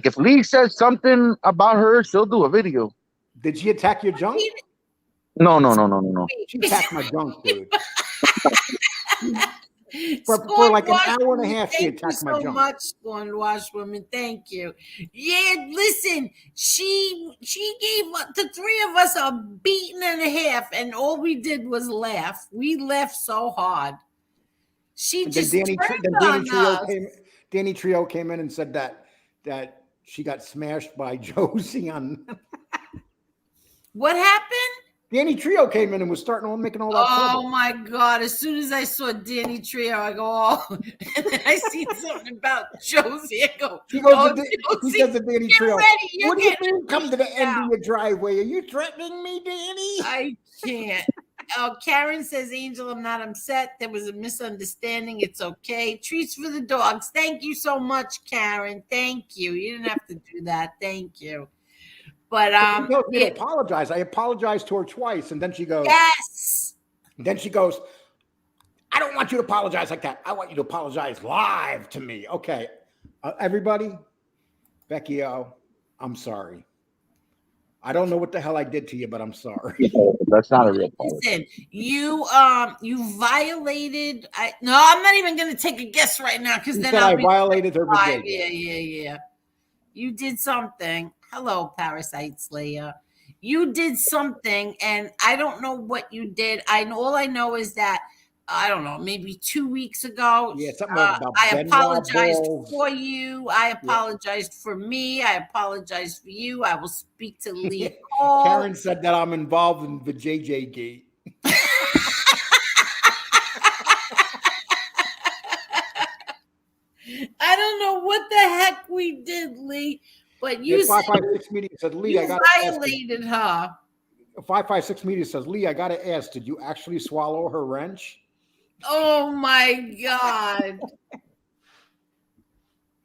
if Lee says something about her, she'll do a video. Did she attack your junk? No. She attacked my junk, dude. For like an hour and a half, she attacked my junk. Thank you so much, Scorned Washwoman. Thank you. Yeah, listen, she gave the three of us a beating and a half, and all we did was laugh. We laughed so hard. She And just then turned on us. Danny Trio came in and said that she got smashed by Josie on. What happened? Danny Trio came in and was making all that Oh trouble. my God. As soon as I saw Danny Trio, I go, oh, and then I see something about Josie. I go, She goes oh, to Josie, she says to Danny get Trio, ready. You're what do you getting mean come to the end out. of your driveway? Are you threatening me, Danny? I can't. Oh, Karen says, Angel, I'm not upset. There was a misunderstanding. It's okay. Treats for the dogs. Thank you so much, Karen. Thank you. You didn't have to do that. Thank you. But She tells me to apologize. I apologized to her twice, and then she goes, yes. then she goes, I don't want you to apologize like that. I want you to apologize live to me. Okay. Everybody, Becky O, I'm sorry. I don't know what the hell I did to you, but I'm sorry. That's not a real apology. Listen, you violated. No, I'm not even going to take a guess right now because then I violated her behavior. Yeah. You did something. Hello, Parasite Slayer. You did something, and I don't know what you did. All I know is that I don't know, maybe 2 weeks ago. Yeah, something about I Benoit apologized balls. for you. I apologized for me. I apologized for you. I will speak to Lee Cole. Karen said that I'm involved in the JJ gate. I don't know what the heck we did, Lee, but you said 556 media said, Lee, I got violated her. 556 media says, Lee, I got to ask, did you actually swallow her wrench? Oh my God.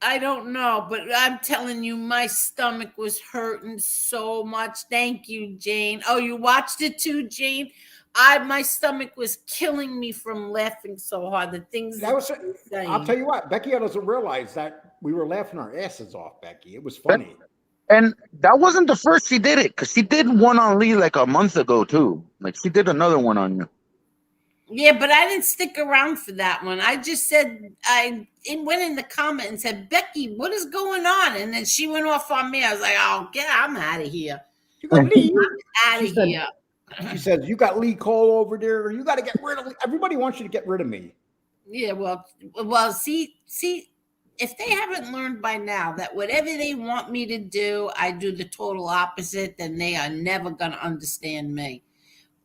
I don't know, but I'm telling you, my stomach was hurting so much. Thank you, Jane. Oh, you watched it too, Jane? My stomach was killing me from laughing so hard. The things I'll tell you what, Becky doesn't realize that we were laughing our asses off, Becky. It was funny. And that wasn't the first she did it, because she did one on Lee like a month ago too. Like she did another one on you. Yeah, but I didn't stick around for that one. I just said, went in the comment and said, Becky, what is going on? And then she went off on me. I was like, oh, I'm out of here. You got Lee. I'm out of here. She says, you got Lee Cole over there. You got to get rid of me. Everybody wants you to get rid of me. Yeah, well, see, if they haven't learned by now that whatever they want me to do, I do the total opposite, then they are never going to understand me.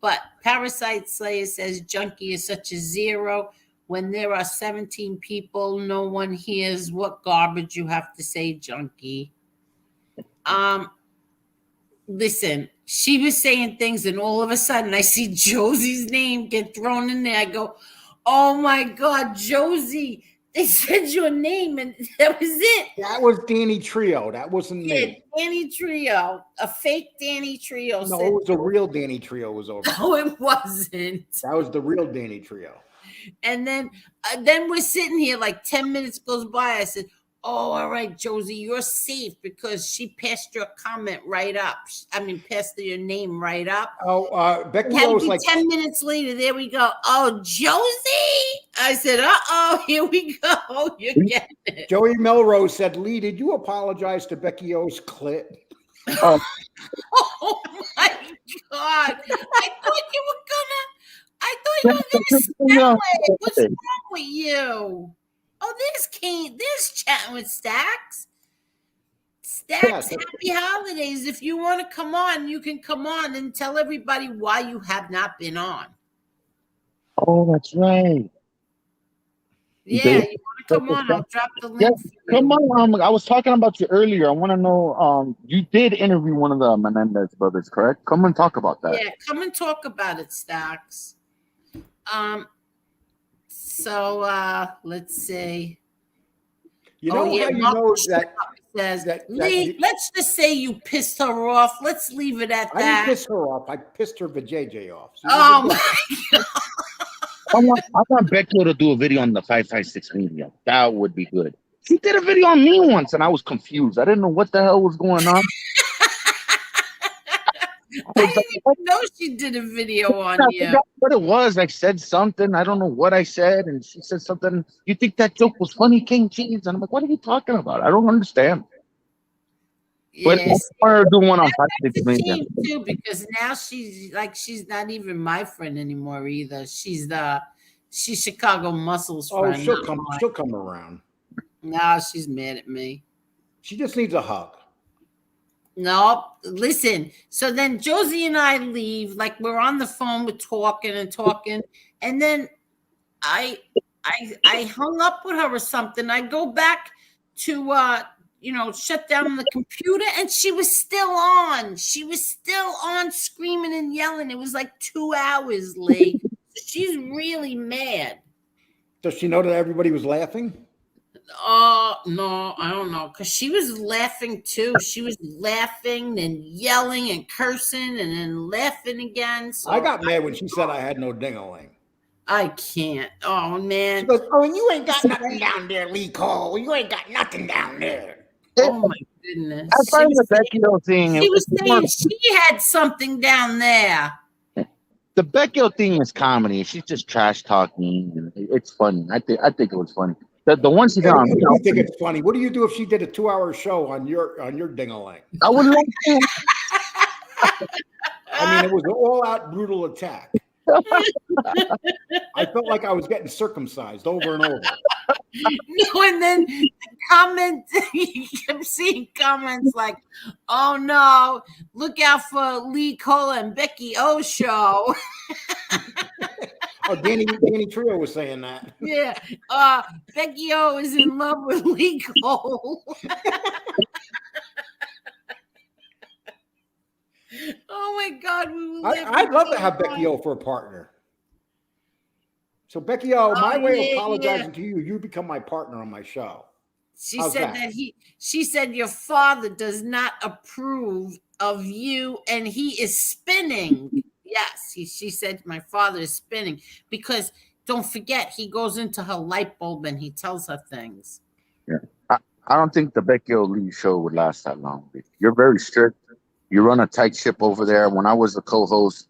But Parasite Slayer says Junkie is such a zero. when there are 17 people, no one hears what garbage you have to say, junkie. Listen, she was saying things, and all of a sudden I see Josie's name get thrown in there. I go, oh my God, Josie, they said your name, and that was it. That was Danny Trio. That wasn't me. Danny Trio, a fake Danny Trio. No, it was a real Danny Trio was over. No, it wasn't. That was the real Danny Trio. And then we're sitting here like 10 minutes goes by. I said, oh, all right, Josie, you're safe because she passed your comment right up. I mean, passed your name right up. Oh, Becky O was like 10 minutes later. There we go. Oh, Josie. I said, uh-oh, here we go. You get it. Joey Melrose said, Lee, did you apologize to Becky O's clit? Oh my God. I thought you were gonna sell it. What's wrong with you? Oh, there's chatting with Stacks. Stacks, happy holidays. If you want to come on, you can come on and tell everybody why you have not been on. Oh, that's right. Yeah, you want to come on? I'll drop the link. Yes, come on. I was talking about you earlier. I want to know. You did interview one of the Menendez brothers, correct? Come and talk about that. Yeah, come and talk about it, Stacks. So let's see. You know how you know that says Lee, let's just say you pissed her off. Let's leave it at that. I didn't piss her off. I pissed her vajayjay off. So oh my God. I want Becky to do a video on the 556 media. That would be good. She did a video on me once, and I was confused. I didn't know what the hell was going on. I didn't even know she did a video on you. I forgot what it was. I said something. I don't know what I said, and she said something. You think that joke was funny, King Cheese? And I'm like, what are you talking about? I don't understand. Yes. But I do one on 556 too, because now she's not even my friend anymore either. She's Chicago Muscles friend. Oh, she'll come around. No, she's mad at me. She just needs a hug. No, listen. So then Josie and I leave, like we're on the phone, we're talking, and then I hung up with her or something. I go back to shut down the computer, and she was still on. She was still on, screaming and yelling. It was like 2 hours late. She's really mad. Does she know that everybody was laughing? No, I don't know. Because she was laughing too. She was laughing and yelling and cursing and then laughing again. So I got mad when she said I had no ding-a-ling. I can't. Oh, man. She goes, oh, and you ain't got nothing down there, Lee Cole. You ain't got nothing down there. Oh, my goodness. I find the Becky thing. She was saying she had something down there. The Becky thing is comedy. She's just trash talking. It's funny. I think it was funny. The one she did on me. I think it's funny. What do you do if she did a 2-hour show on your ding-a-ling? I would like to. I mean, it was an all-out brutal attack. I felt like I was getting circumcised over and over. No, and then the comments, you kept seeing comments like, oh no, look out for Lee Cole and Becky O show. Oh, Danny Trio was saying that. Yeah. Becky O is in love with Lee Cole. Oh my God. I'd love to have Becky O for a partner. So Becky O, my way of apologizing to you, you become my partner on my show. She said that she said your father does not approve of you and he is spinning. Yes, she said my father is spinning because don't forget he goes into her light bulb and he tells her things. Yeah, I don't think the Becky Lee show would last that long. You're very strict. You run a tight ship over there. When I was the co-host,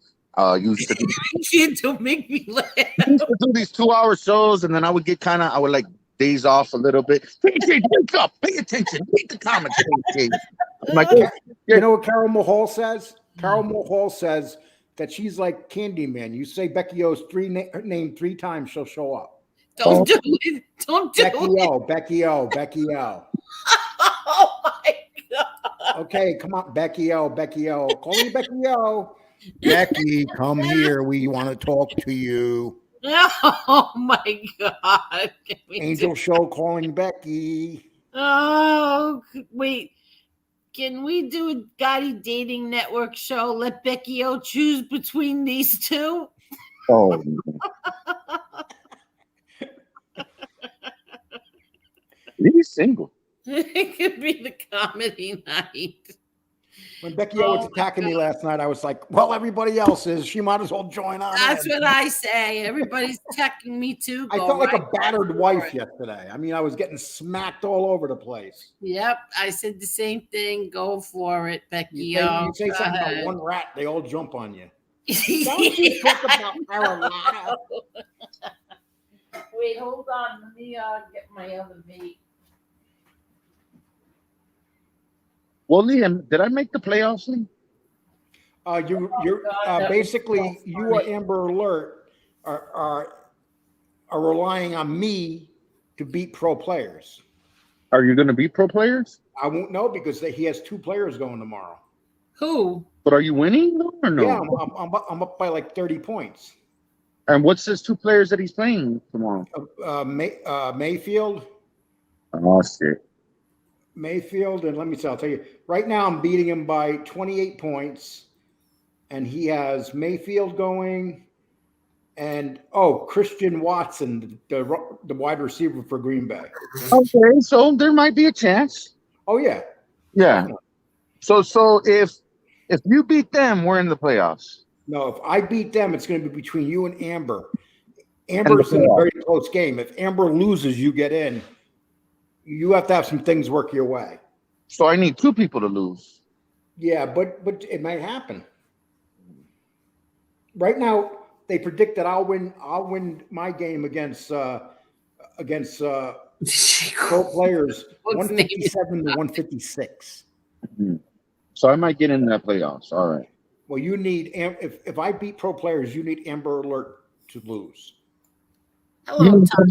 used to don't make me laugh. Used to do these 2-hour shows, and then I would like days off a little bit. Wake up, pay attention, read the comments. I'm like, you know what Carol Mahal says? Carol Mahal says that she's like Candyman. You say Becky O's name 3 times, she'll show up. Don't do it. Don't do it. Becky O. Oh my God. Okay, come on, Becky O. Call me Becky O. Becky, come here. We want to talk to you. Oh my God. Can we Angel Show calling Becky. Oh, wait. Can we do a Gotti dating network show? Let Becky O choose between these two? Oh, he's single. It could be the comedy night. When Becky O was attacking me last night, I was like, well, everybody else is. She might as well join on That's in. what I say. Everybody's attacking me too. I felt like a battered wife yesterday. I mean, I was getting smacked all over the place. Yep, I said the same thing. Go for it, Becky. You say something about one rat, they all jump on you. Don't you talk about Carolina. Wait, hold on. Let me get my other vape. Oh, Well, Liam, did I make the playoffs, Liam? You're basically you or Amber Alert are relying on me to beat pro players. Are you going to be pro players? I won't know because he has 2 players going tomorrow. Who? But are you winning or no? Yeah, I'm up by like 30 points. And what's his 2 players that he's playing tomorrow? Mayfield. Oh, shit. Mayfield, and let me see, I'll tell you. Right now, I'm beating him by 28 points, and he has Mayfield going, and Christian Watson, the wide receiver for Green Bay. Okay, so there might be a chance. Oh yeah, Yeah. So if you beat them, we're in the playoffs. No, if I beat them, it's going to be between you and Amber. Amber's in a very close game. If Amber loses, you get in. You have to have some things work your way. So I need 2 people to lose. Yeah, but it might happen. Right now, they predict that I'll win my game against pro players 157 to 156. So I might get in that playoffs. All right. Well, you need if I beat pro players, you need Amber Alert to lose. Hello, Tom.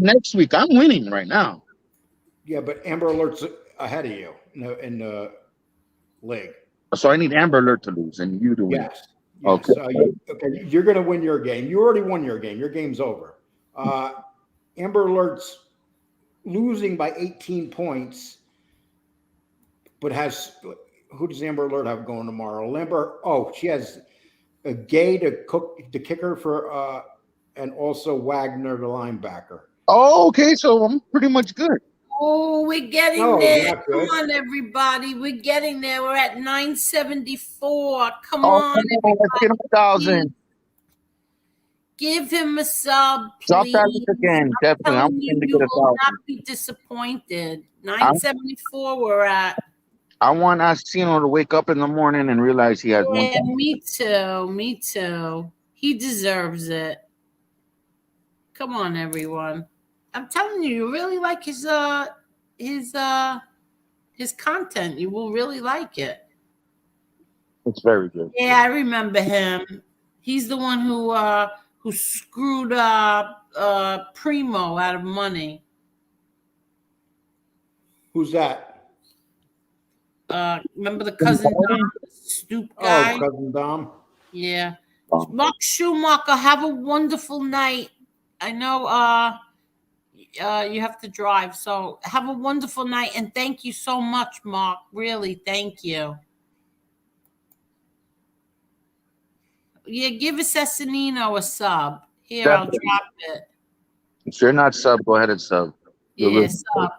Next week, I'm winning right now. Yeah, but Amber Alert's ahead of you in the league. So I need Amber Alert to lose and you to win. Yes. Okay. You're going to win your game. You already won your game. Your game's over. Amber Alert's losing by 18 points, but who does Amber Alert have going tomorrow? She has a Gay the kicker for, and also Wagner the linebacker. Oh, okay. So I'm pretty much good. Oh, we're getting there. Come on, everybody. We're getting there. We're at 974. Come on, everybody. Give him a sub, please. Drop that link again. Definitely. You will not be disappointed. 974 we're at. I want Asino to wake up in the morning and realize he has one. Yeah, me too. Me too. He deserves it. Come on, everyone. I'm telling you really like his content. You will really like it. It's very good. Yeah, I remember him. He's the one who screwed Primo out of money. Who's that? Remember the cousin Dom, Stoop guy? Oh, cousin Dom. Yeah. Mark Schumacher, have a wonderful night. I know you have to drive, so have a wonderful night, and thank you so much, Mark. Really, thank you. Yeah, give Assassinino a sub. Here, I'll drop it. If you're not sub, go ahead and sub. Yeah, sub.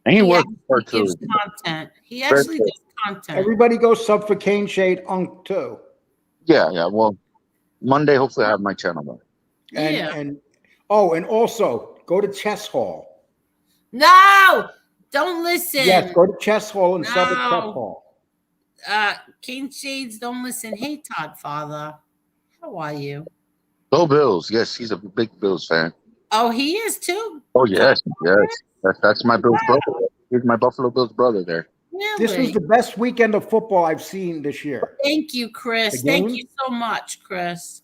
And he works for too. Content. He actually does content. Everybody go sub for Cane Shade Unk too. Yeah. Well, Monday, hopefully I have my channel back. And also go to Chess Hall. No, don't listen. Yes, go to Chess Hall and sub at Chess Hall. Cane Shades, don't listen. Hey, Todd Father, how are you? Go Bills. Yes, he's a big Bills fan. Oh, he is too? Oh, yes. That's my Bills brother. He's my Buffalo Bills brother there. Really? This was the best weekend of football I've seen this year. Thank you, Chris. Thank you so much, Chris.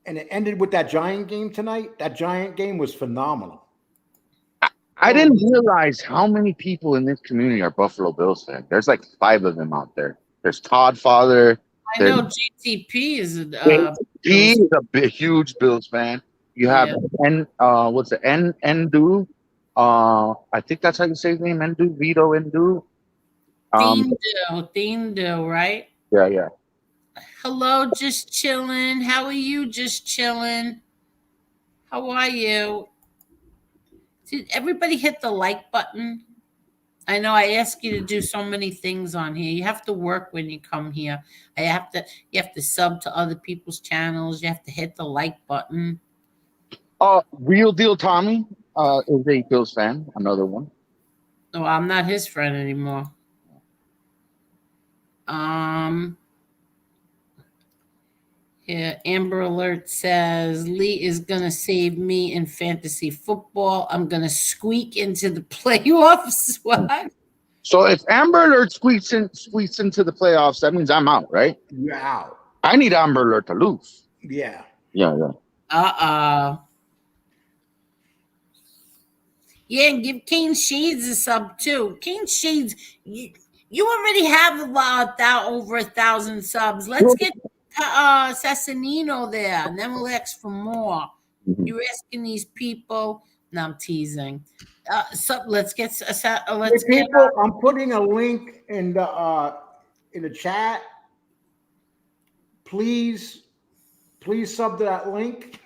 And it ended with that Giant game tonight. That Giant game was phenomenal. I didn't realize how many people in this community are Buffalo Bills fans. There's like 5 of them out there. There's Todd Father. I know GTP is a big, huge Bills fan. You have what's the Endu? I think that's how you say his name, Endu, Vito Endu. Dean, right? Yeah. Hello, just chilling. How are you? Just chilling. How are you? Did everybody hit the like button? I know I ask you to do so many things on here. You have to work when you come here. You have to sub to other people's channels. You have to hit the like button. Real Deal Tommy is a Bills fan. Another one. Oh, I'm not his friend anymore. Yeah, Amber Alert says Lee is gonna save me in fantasy football. I'm gonna squeak into the playoffs. What? So if Amber Alert squeaks into the playoffs, that means I'm out, right? You're out. I need Amber Alert to lose. Yeah. Yeah. Yeah, and give Kane Shades a sub too. Kane Shades, you already have over 1,000 subs. Let's get Sassanino there, and then we'll ask for more. Mm-hmm. You're asking these people. No, I'm teasing. So let's get. People, I'm putting a link in the chat. Please sub to that link.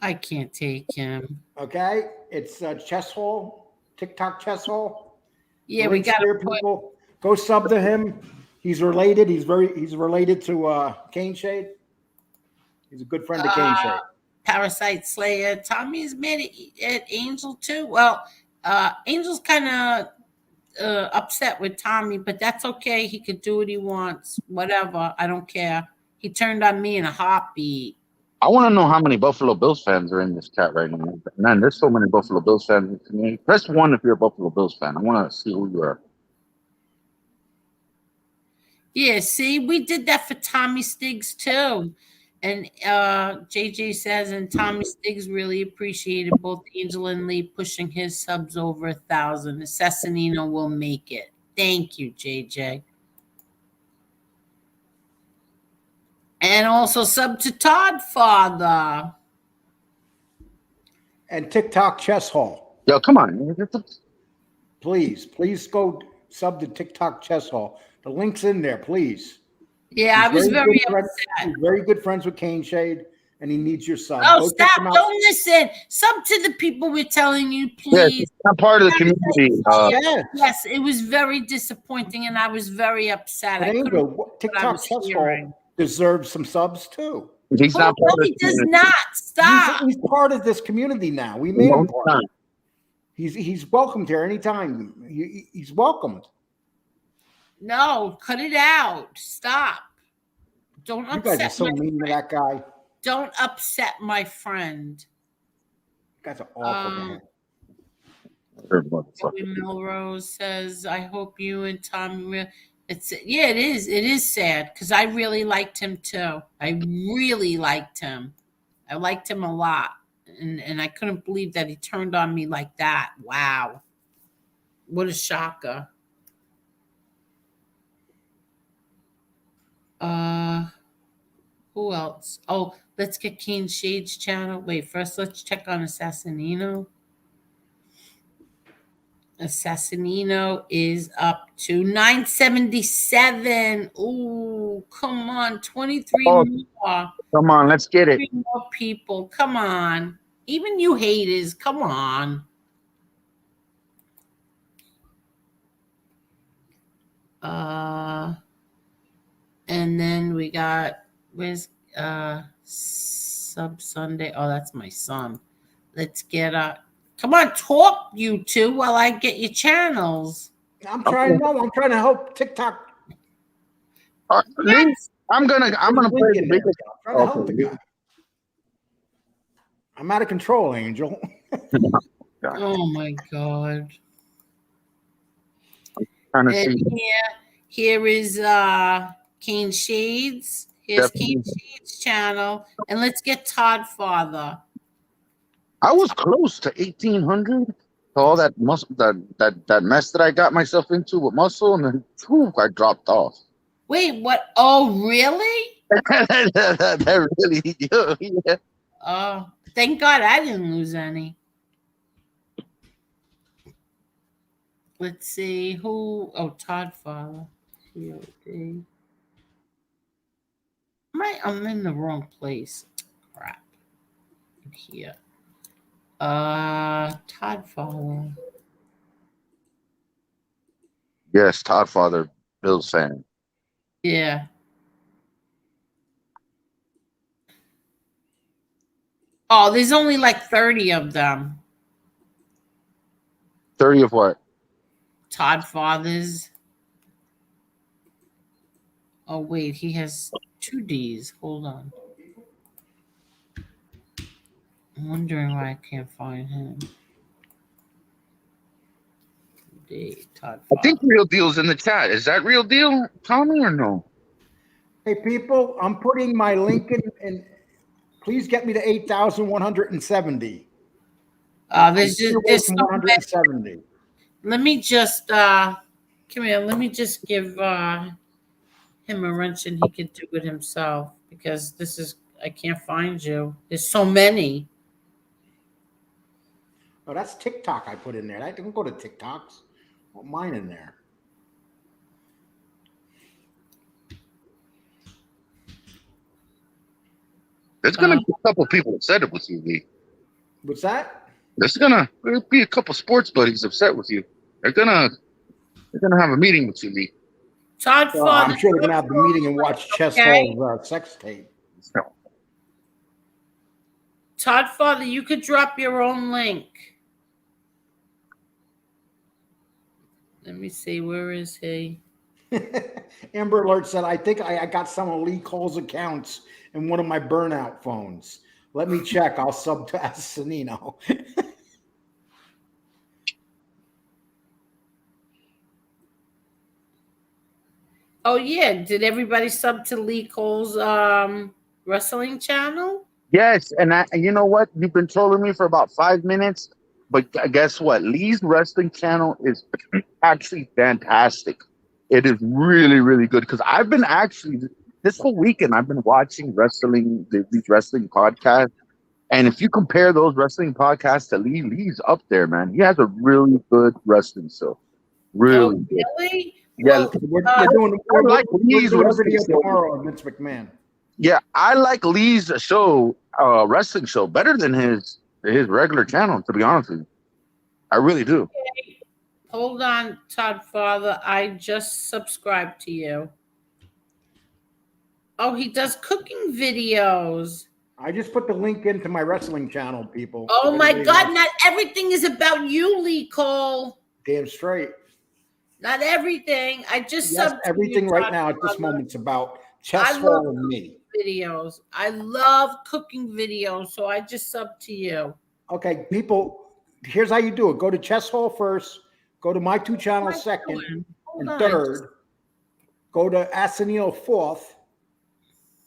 I can't take him. Okay, it's Chess Hall, TikTok Chess Hall. Yeah, we got people. Go sub to him. He's related. He's related to Cane Shade. He's a good friend of Cane Shade. Parasite Slayer. Tommy's mad at Angel too. Well, Angel's kind of upset with Tommy, but that's okay. He could do what he wants. Whatever. I don't care. He turned on me in a heartbeat. I want to know how many Buffalo Bills fans are in this chat right now. Man, there's so many Buffalo Bills fans in the community. Press 1 if you're a Buffalo Bills fan. I want to see who you are. Yeah, see, we did that for Tommy Stiggs too. And JJ says, and Tommy Stiggs really appreciated both Angel and Lee pushing his subs over 1,000. Assassinino will make it. Thank you, JJ. And also sub to Todd Father. And TikTok Chess Hall. Yo, come on. Please go sub to TikTok Chess Hall. The link's in there, please. Yeah, I was very upset. He's very good friends with Cane Shade, and he needs your sub. Oh, stop. Don't listen. Sub to the people we're telling you, please. Yes, I'm part of the community. Yes, it was very disappointing, and I was very upset. Angel, TikTok Chess Hall deserves some subs, too. He's not part of he does not. Stop. He's part of this community now. We made him part. He's welcomed here anytime. He's welcomed. No, cut it out. Stop. Don't upset. You guys are so mean to that guy. Don't upset my friend. You guys are awful. Joey Melrose says, I hope you and Tom. It is. It is sad because I really liked him too. I really liked him. I liked him a lot. And I couldn't believe that he turned on me like that. Wow. What a shocker. Who else? Oh, let's get Keen Shade's channel. Wait, first let's check on Assassinino. Assassinino is up to 977. Ooh, come on, 23 more. Come on, let's get it. More people, come on. Even you haters, come on. And then we got, where's Sub Sunday? Oh, that's my son. Let's get come on, talk you two while I get your channels. I'm trying to help TikTok. Yes. I'm gonna play the biggest. I'm trying to help the guy. I'm out of control, Angel. Oh my God. And here is Kane Shades. Here's Kane Shades' channel. And let's get Todd Father. I was close to 1,800. All that muscle, that mess that I got myself into with muscle, and then I dropped off. Wait, what? Oh, really? that really, yeah. Oh, Thank God I didn't lose any. Let's see who. Oh, Todd Father. POD. I'm in the wrong place. Crap. Here. Todd Father. Yes, Todd Father, Bills fan. Yeah. Oh, there's only like 30 of them. 30 of what? Todd Fathers. Oh, wait, he has 2 D's. Hold on. I'm wondering why I can't find him. Todd I think Father. Real Deal's in the chat. Is that Real Deal, Tommy, or no? Hey, people, I'm putting my link in, and please get me to 8,170. There's so 170. Let me just come here. Let me just give him a wrench and he can do it himself because I can't find you. There's so many. Oh, that's TikTok I put in there. I didn't go to TikToks. I put mine in there. There's gonna be a couple people upset with you, Lee. What's that? There'll be a couple sports buddies upset with you. They're gonna have a meeting with you, Lee. Todd Well, Father. I'm sure they're gonna have the meeting and watch Chess Hall's sex tape. Todd Father, you could drop your own link. Let me see. Where is he? Amber Alert said, I think I got some of Lee Cole's accounts in one of my burnout phones. Let me check. I'll sub to Assanino. Oh, yeah. Did everybody sub to Lee Cole's wrestling channel? Yes, and you know what? You've been trolling me for about 5 minutes, but guess what? Lee's wrestling channel is actually fantastic. It is really, really good because I've been actually this whole weekend I've been watching these wrestling podcasts, and if you compare those wrestling podcasts to Lee's up there, man. He has a really good wrestling show. Really Oh, good. really? Yeah, Well, We're doing Lee's doing a wrestling video show. tomorrow on Vince McMahon. Yeah, I like Lee's show, wrestling show, better than his regular channel. To be honest with you, I really do. okay. Hold on, Todd Father. I just subscribed to you. Oh, he does cooking videos. I just put the link into my wrestling channel, people. Oh my God! Not everything is about you, Lee Cole. Damn straight. Not everything. I just Yes, subbed everything to you, right Todd now at this Father. moment's about I Chess love Hall and me. videos. I love cooking videos, so I just subbed to you. Okay, people, here's how you do it. Go to Chess Hall first, go to my 2 channels second, and third, go to Assanino fourth,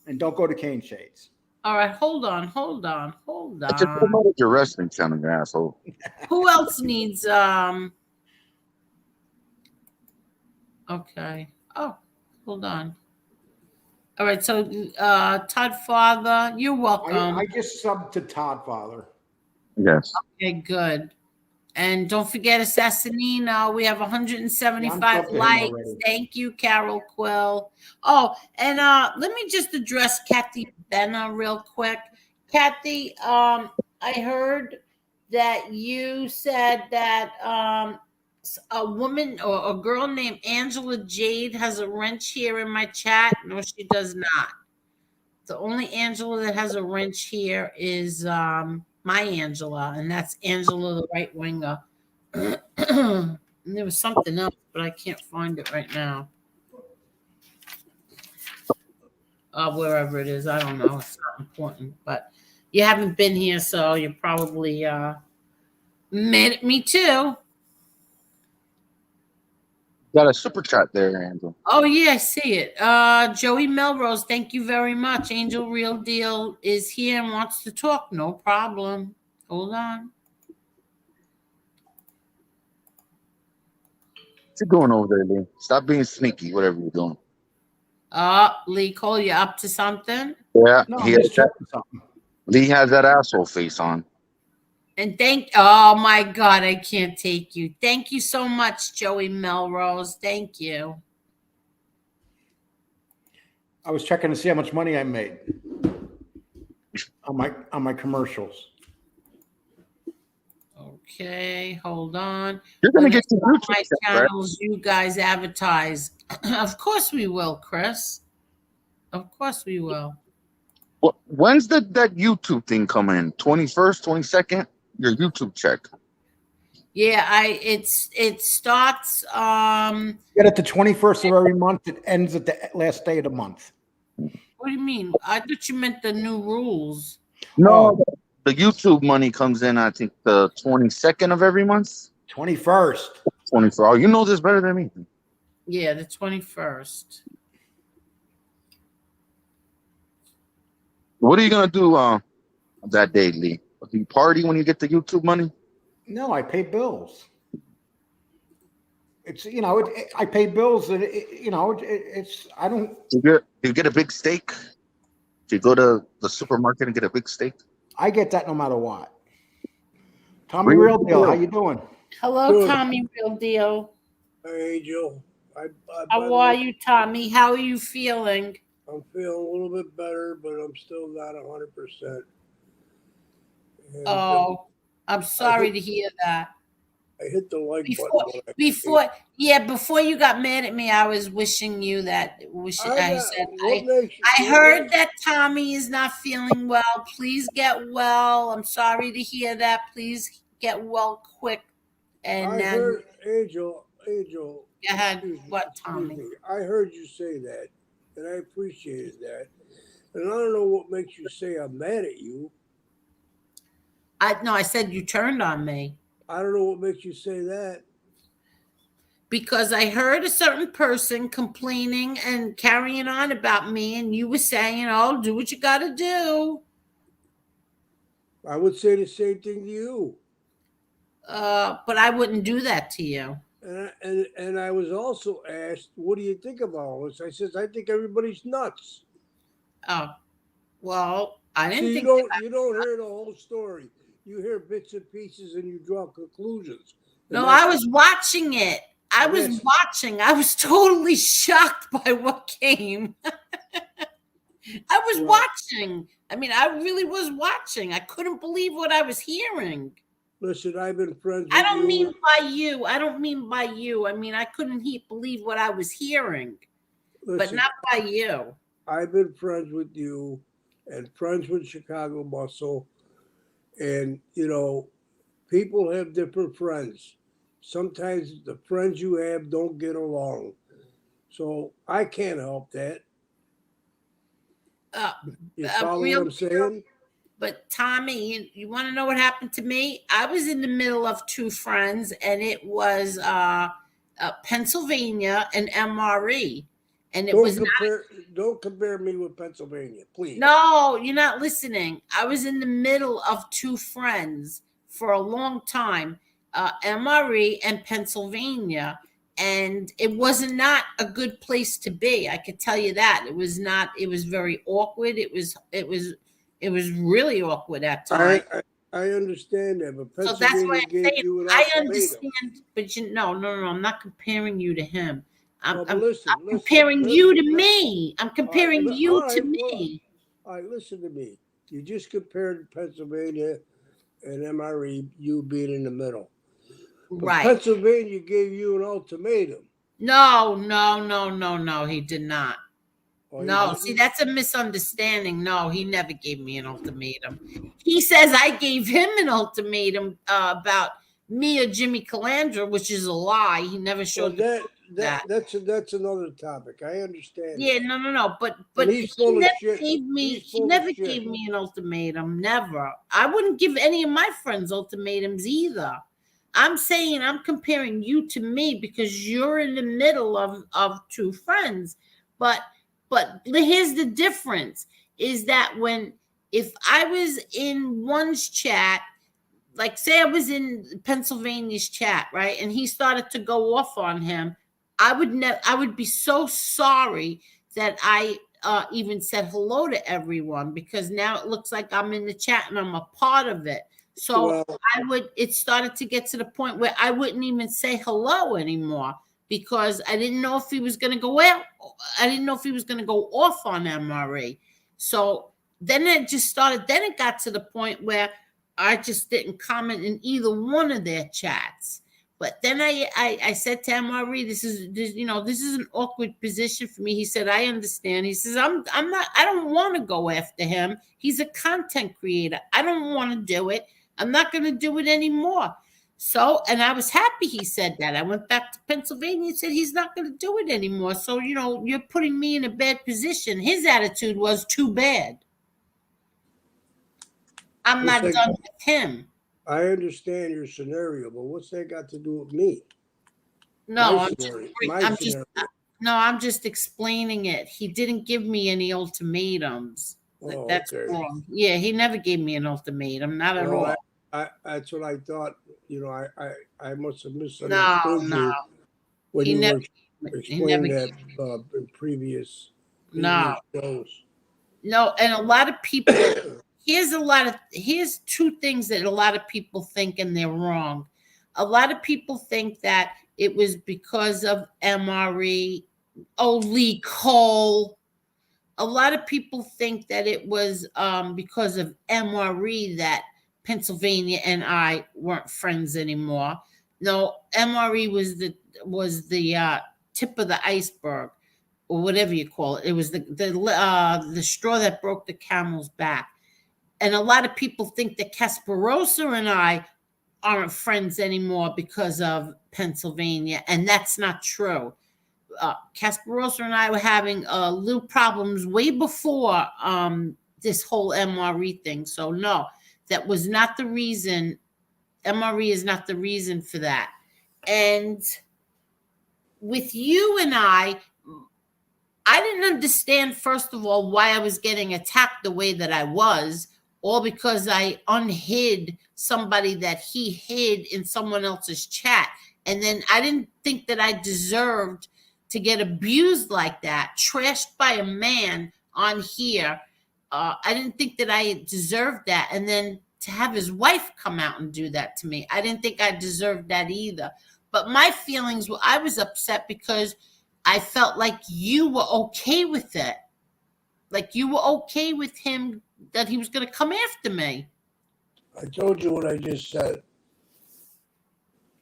and don't go to Cane Shades. All right, hold on. I just promoted your wrestling channel, you asshole. Who else needs okay. Oh, hold on. All right, so Todd Father, you're welcome. I just subbed to Todd Father. Yes. Okay, good. And don't forget Assassinino. We have 175 likes. Thank you, Carol Quill. Oh, and let me just address Kathy Benna real quick. Kathy, I heard that you said that a woman or a girl named Angela Jade has a wrench here in my chat. No, she does not. The only Angela that has a wrench here is my Angela, and that's Angela the right winger. And there was something else, but I can't find it right now. Wherever it is, I don't know. It's not important, but you haven't been here, so you probably met me too. Got a super chat there, Angel. Oh yeah, I see it. Joey Melrose, thank you very much. Angel Real Deal is here and wants to talk. No problem. Hold on. What you doing over there, Lee? Stop being sneaky, whatever you're doing. Lee Cole, you up to something? Yeah, No, I'm just checking something. Lee has that asshole face on. And oh my God, I can't take you. Thank you so much, Joey Melrose. Thank you. I was checking to see how much money I made on my commercials. Okay, hold on. You're gonna get Some your of YouTube my check, right? channels you guys advertise. Of course we will, Chris. Of course we will. When's that YouTube thing coming in? 21st, 22nd? Your YouTube check. Yeah, it starts Get it the 21st of every month. It ends at the last day of the month. what do you mean? I thought you meant the new rules. No, the YouTube money comes in, I think, the 22nd of every month. 21st. 24. Oh, you know this better than me. Yeah, the 21st. What are you gonna do that day, Lee? Do you party when you get the YouTube money? No, I pay bills. It's I pay bills, and it's I don't. You get a big steak. Do you go to the supermarket and get a big steak? I get that no matter what. Tommy Real Deal, how you doing? Hello, Good. Tommy Real Deal. Hey, Angel. How are you, Tommy? How are you feeling? I'm feeling a little bit better, but I'm still not 100%. And, Oh, I'm sorry to hear that. I hit the like Before you got mad at me, I was wishing you that. I heard that Tommy is not feeling well. Please get well. I'm sorry to hear that. Please get well quick. And I heard Angel. Go ahead. What, Tommy? I heard you say that, and I appreciated that. And I don't know what makes you say I'm mad at you. I said you turned on me. I don't know what makes you say that. Because I heard a certain person complaining and carrying on about me, and you were saying, "Oh, do what you got to do." I would say the same thing to you. But I wouldn't do that to you. And I was also asked, "What do you think about all this?" I says, "I think everybody's nuts." Oh, well, I didn't See, think you don't hear the whole story. You hear bits and pieces, and you draw conclusions. No, I was watching it. I was watching. I was totally shocked by what came. I was watching. I mean, I really was watching. I couldn't believe what I was hearing. Listen, I've been friends with I don't you. mean by you. I don't mean by you. I mean, I couldn't believe what I was hearing. Listen, but not by you. I've been friends with you and friends with Chicago Muscle. And, people have different friends. Sometimes the friends you have don't get along. So I can't help that. You follow what I'm saying? But Tommy, you want to know what happened to me? I was in the middle of two friends, and it was Pennsylvania and MRE. And it don't compare me with Pennsylvania, please. No, you're not listening. I was in the middle of two friends for a long time, MRE and Pennsylvania, and it was not a good place to be. I could tell you that. It was not. It was very awkward. It was really awkward at times. I understand that, but Pennsylvania so that's why I'm saying you an I ultimatum. understand. But no. I'm not comparing you to him. I'm listen, comparing you to me. I'm comparing you to me. All right, listen to me. You just compared Pennsylvania and MRE, you being in the middle. But right. Pennsylvania gave you an ultimatum. No, he did not. Oh, see, that's a misunderstanding. No, he never gave me an ultimatum. He says I gave him an ultimatum about me or Jimmy Calandra, which is a lie. He never showed that. That's another topic. I understand. Yeah, no. But he never gave me an ultimatum. Never. I wouldn't give any of my friends ultimatums either. I'm saying I'm comparing you to me because you're in the middle of two friends. But here's the difference is that if I was in one's chat, like say I was in Pennsylvania's chat, right? And he started to go off on him. I would be so sorry that I even said hello to everyone because now it looks like I'm in the chat and I'm a part of it. So it started to get to the point where I wouldn't even say hello anymore because I didn't know if he was going to go out. I didn't know if he was going to go off on MRE. So then it got to the point where I just didn't comment in either one of their chats. But then I said to MRE, this is an awkward position for me. He said, I understand. He says, I don't want to go after him. He's a content creator. I don't want to do it. I'm not going to do it anymore. So, and I was happy he said that. I went back to Pennsylvania and said, he's not going to do it anymore. So, you're putting me in a bad position. His attitude was too bad. I'm not done with him. I understand your scenario, but what's that got to do with me? No, I'm just explaining it. He didn't give me any ultimatums. Oh, that's okay. wrong. Yeah, he never gave me an ultimatum, not at all. That's what I thought. I must have misunderstood you when you were explaining that in previous shows. No, and a lot of people. Here's two things that a lot of people think, and they're wrong. A lot of people think that it was because of MRE, Lee Cole. A lot of people think that it was because of MRE that Pennsylvania and I weren't friends anymore. No, MRE was the tip of the iceberg, or whatever you call it. It was the straw that broke the camel's back. And a lot of people think that Kasparosa and I aren't friends anymore because of Pennsylvania, and that's not true. Kasparosa and I were having little problems way before this whole MRE thing. So no, that was not the reason. MRE is not the reason for that. And with you and I didn't understand, first of all, why I was getting attacked the way that I was. All because I unhid somebody that he hid in someone else's chat. And then I didn't think that I deserved to get abused like that, trashed by a man on here. I didn't think that I deserved that. And then to have his wife come out and do that to me, I didn't think I deserved that either. But my feelings were, I was upset because I felt like you were okay with it. Like you were okay with him, that he was going to come after me. I told you what I just said.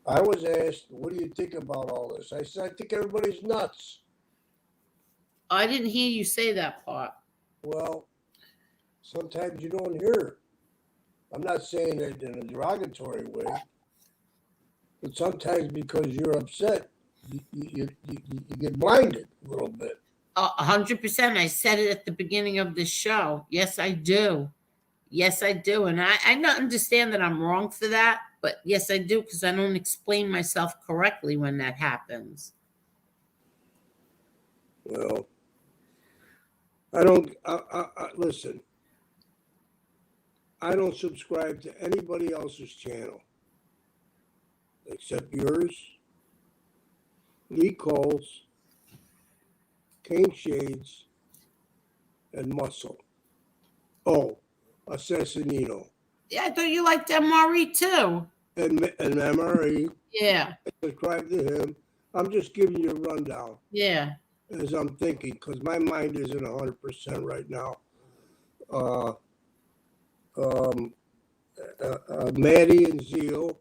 I was asked, what do you think about all this? I said, I think everybody's nuts. I didn't hear you say that part. Well, sometimes you don't hear. I'm not saying it in a derogatory way, but sometimes because you're upset, you get blinded a little bit. 100%. I said it at the beginning of the show. Yes, I do. Yes, I do. And I don't understand that I'm wrong for that, but yes, I do, because I don't explain myself correctly when that happens. Well, I don't, listen, I don't subscribe to anybody else's channel except yours, Lee Cole's, Cane Shades, and Muscle. Oh, Assassinino. Yeah, I thought you liked MRE too. And MRE. Yeah. I subscribe to him. I'm just giving you a rundown. Yeah. As I'm thinking, because my mind isn't 100% right now. Maddie and Zio,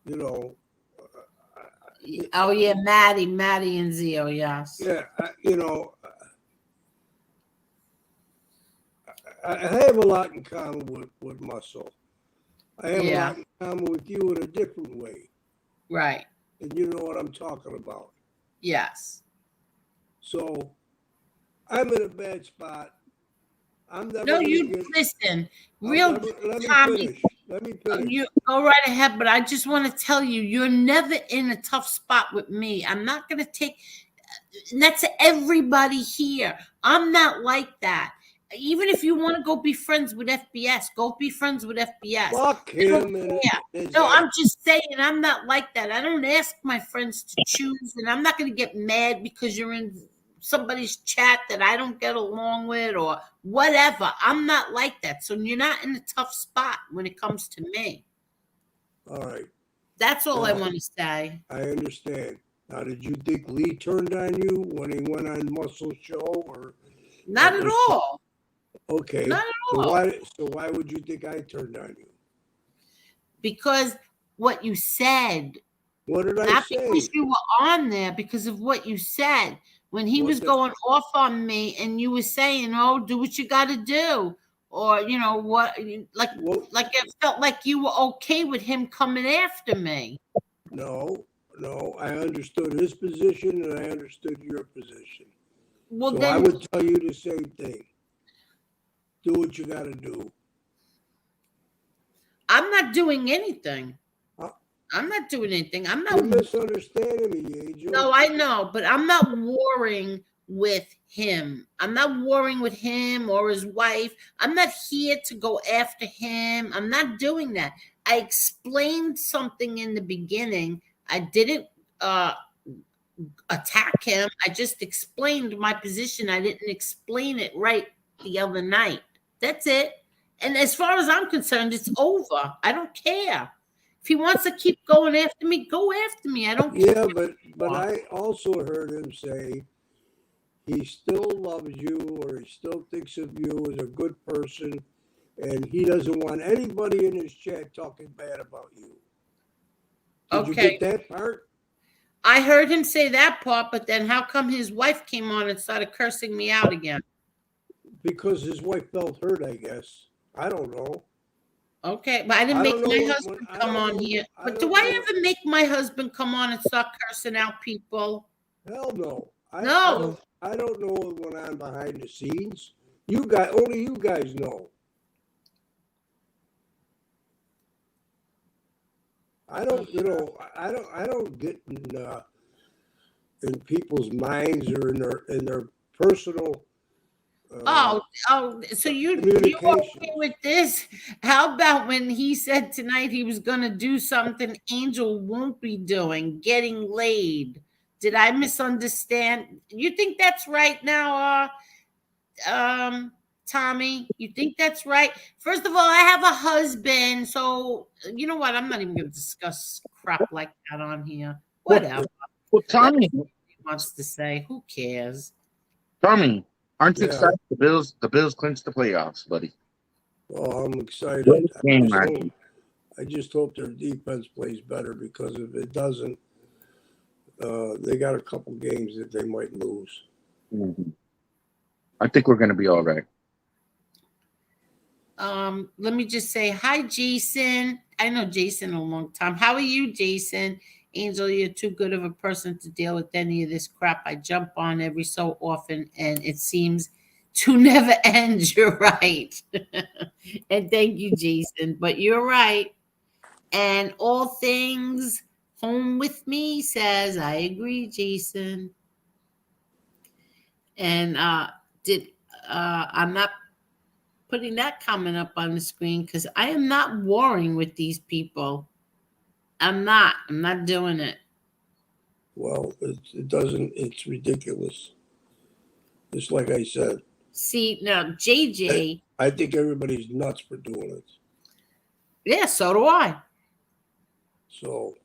you know. Oh yeah, Maddie and Zio, yes. Yeah, you know, I have a lot in common with Muscle. I have a lot in common with you in a different way. Right. And you know what I'm talking about. Yes. So I'm in a bad spot. I'm never listen. Let me finish. You go right ahead, but I just want to tell you, you're never in a tough spot with me. I'm not going to take. And that's everybody here. I'm not like that. Even if you want to go be friends with FBS, go be friends with FBS. Fuck him. No, I'm just saying I'm not like that. I don't ask my friends to choose, and I'm not going to get mad because you're in somebody's chat that I don't get along with or whatever. I'm not like that. So you're not in a tough spot when it comes to me. All right. That's all I Now, want to say. I understand. Now, did you think Lee turned on you when he went on Muscle Show, or Not at all. Okay. Not at all. So why would you think I turned on you? Because what you said. What did I Not say? because you were on there, because of what you said. When he was going off on me and you were saying, oh, do what you got to do. Or, you know, what, like it felt like you were okay with him coming after me. No, I understood his position and I understood your position. Well, so then I would tell you the same thing. Do what you got to do. I'm not doing anything. I'm not doing anything. I'm not. You're misunderstanding me, Angel. No, I know, but I'm not warring with him. I'm not warring with him or his wife. I'm not here to go after him. I'm not doing that. I explained something in the beginning. I didn't attack him. I just explained my position. I didn't explain it right the other night. That's it. And as far as I'm concerned, it's over. I don't care. If he wants to keep going after me, go after me. I don't care. Yeah, but I also heard him say he still loves you, or he still thinks of you as a good person, and he doesn't want anybody in his chat talking bad about you. Did you get that part? I heard him say that part, but then how come his wife came on and started cursing me out again? Because his wife felt hurt, I guess. I don't know. Okay, but I didn't make my husband come on here. But do I ever make my husband come on and start cursing out people? Hell no. No. I don't know what went on behind the scenes. Only you guys know. I don't get in people's minds or in their personal. So you okay with this? How about when he said tonight he was going to do something Angel won't be doing, getting laid? Did I misunderstand? You think that's right now, Tommy? You think that's right? First of all, I have a husband, so you know what? I'm not even going to discuss crap like that on here. Whatever. Well, Tommy wants to say, who cares? Tommy, aren't you excited? The Bills clinched the playoffs, buddy. Well, I'm excited. I just hope their defense plays better, because if it doesn't, they got a couple games that they might lose. Mm-hmm. I think we're going to be all right. Let me just say hi, Jason. I know Jason a long time. How are you, Jason? Angel, you're too good of a person to deal with any of this crap I jump on every so often, and it seems to never end. You're right. And thank you, Jason. But you're right. And all things home with me says, I agree, Jason. And I'm not putting that comment up on the screen because I am not warring with these people. I'm not doing it. Well, it's ridiculous. Just like I said. See, now, JJ. I think everybody's nuts for doing it. Yeah, so do I. So,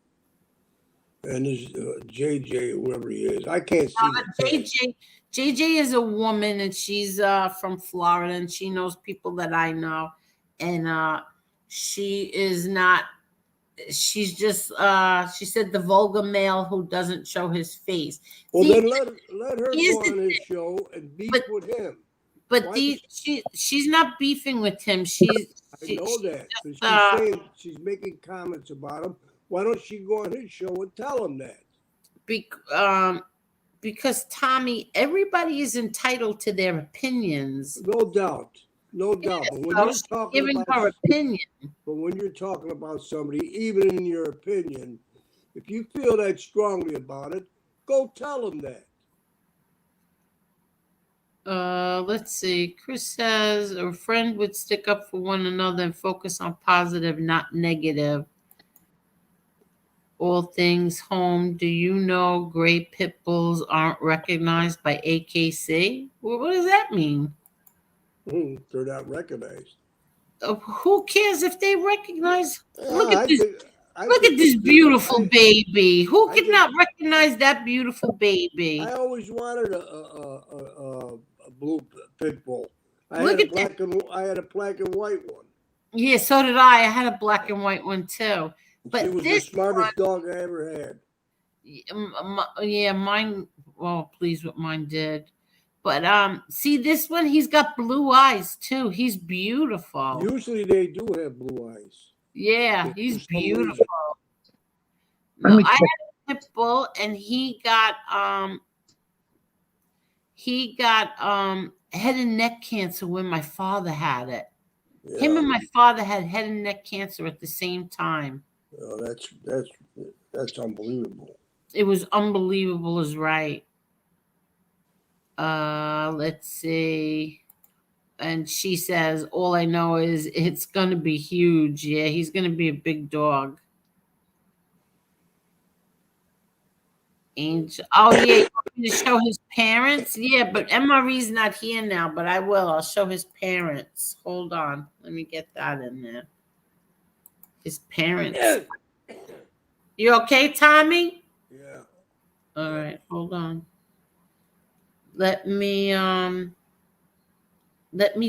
and this JJ, whoever he is, I can't see. JJ is a woman, and she's from Florida, and she knows people that I know. And she is not. She's just she said the vulgar male who doesn't show his face. Well, then let her go on his show and beef with him. But she's not beefing with him. I know that. She's making comments about him. Why don't she go on his show and tell him that? Because Tommy, everybody is entitled to their opinions. No doubt. No doubt. But when you're talking giving her opinion. But when you're talking about somebody, even in your opinion, if you feel that strongly about it, go tell them that. Let's see. Chris says a friend would stick up for one another and focus on positive, not negative. All things home. Do you know gray pit bulls aren't recognized by AKC? Well, what does that mean? They're not recognized. Who cares if they recognize? Look at I this. think, I Look think at this it's beautiful baby. Who I could think- not recognize that beautiful baby? I always wanted a blue pit bull. I Look had a at that. I had a black and white one. Yeah, so did I. I had a black and white one too. But She was the this smartest dog I ever had. yeah, mine. Well, please, what mine did. But see this one. He's got blue eyes too. He's beautiful. Usually they do have blue eyes. Yeah, For he's some beautiful. reason. No, I had a pit bull, and he got head and neck cancer when my father had it. Yeah. Him and my father had head and neck cancer at the same time. Oh, that's unbelievable. It was unbelievable, is right. Let's see. And she says, all I know is it's gonna be huge. Yeah, he's gonna be a big dog. Angel. Oh yeah, you want me to show his parents? Yeah, but MRE's not here now, but I will. I'll show his parents. Hold on. Let me get that in there. His parents. You okay, Tommy? Yeah. All right, hold on. Let me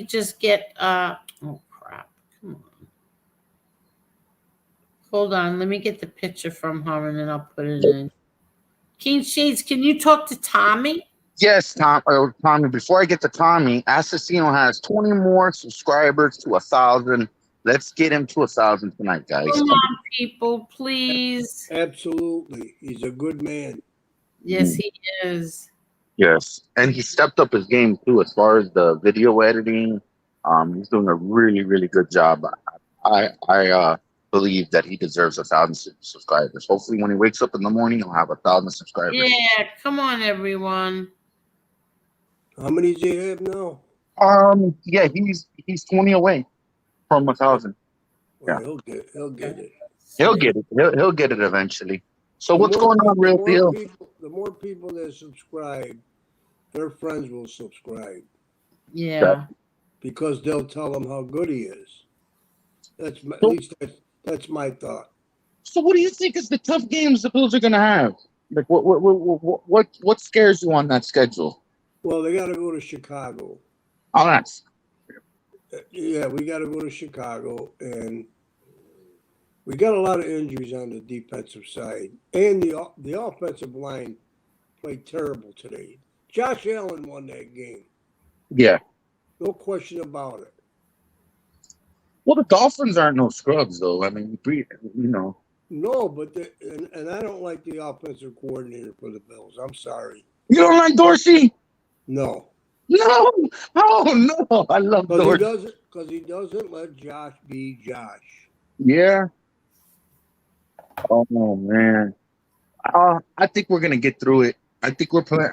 just get oh crap. Come on. Hold on, let me get the picture from her and then I'll put it in. Keen Shades, can you talk to Tommy? Yes, Tommy. Before I get to Tommy, Assassino has 20 more subscribers to 1,000. Let's get him to 1,000 tonight, guys. Come on, people, please. Absolutely. He's a good man. Yes, he is. Yes, and he stepped up his game too as far as the video editing. He's doing a really, really good job. I believe that he deserves 1,000 subscribers. Hopefully, when he wakes up in the morning, he'll have 1,000 subscribers. Yeah, come on, everyone. How many does he have now? Yeah, he's 20 away from 1,000. Well, Yeah. he'll get it. He'll get it. He'll get it eventually. So what's The more going on, people- Real the more Deal? people- The more people that subscribe, their friends will subscribe Yeah. because they'll tell them how good he is. At So- least that's my thought. So what do you think is the tough games the Bills are going to have? Like what scares you on that schedule? Well, they got to go to Chicago. Oh, that's Yeah, we got to go to Chicago, and we got a lot of injuries on the defensive side, and the offensive line played terrible today. Josh Allen won that game, yeah. no question about it. Well, the Dolphins aren't no scrubs, though. I mean, No, but and I don't like the offensive coordinator for the Bills. I'm sorry. you don't like Dorsey? No, No. Oh no, I love Dorsey. because he doesn't let Josh be Josh. Yeah. Oh man. I think we're gonna get through it. I think we're playing.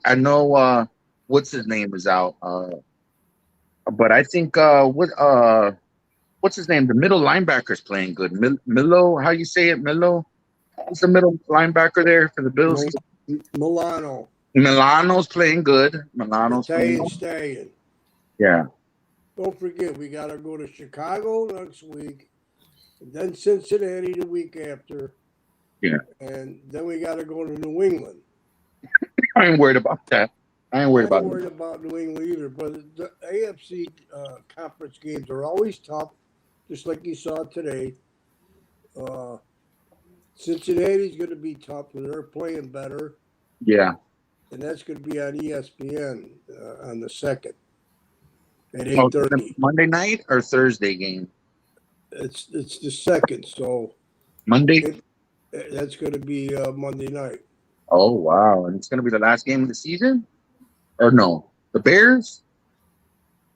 I know what's his name is out. But I think what's his name? The middle linebacker's playing good. Milo, how you say it? Milo? Who's the middle linebacker there for the Bills? Milano, Milano's playing good. Milano's playing Italian good. Stallion. Yeah. Don't forget, we got to go to Chicago next week, and then Cincinnati the week after. Yeah. And then we got to go to New England. I ain't worried about that. I ain't worried I'm about not worried it. about New England either, but the AFC conference games are always tough, just like you saw today. Cincinnati's going to be tough because they're playing better, Yeah. and that's going to be on ESPN on the 2nd at Oh, 8:30. Monday night or Thursday game? It's the 2nd, so Monday? that's going to be Monday night. Oh, wow. And it's going to be the last game of the season? Or no? The Bears?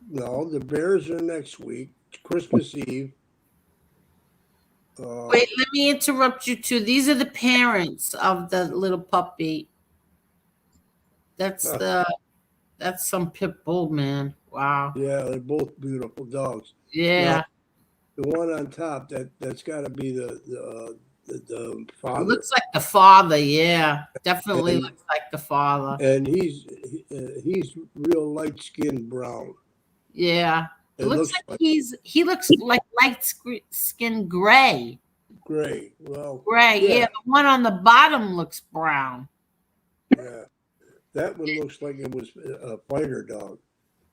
No, the Bears are next week, Christmas Eve. Wait, let me interrupt you too. These are the parents of the little puppy. That's some pit bull, man. Wow. Yeah, they're both beautiful dogs. Yeah. The one on top, that's got to be the the It father. looks like the father, yeah. Definitely And- looks like the father. And he's real light skinned brown. Yeah. It looks like he looks like light skin gray. gray. Well, Gray, yeah. The one on the bottom looks brown. yeah. That one looks like it was a fighter dog.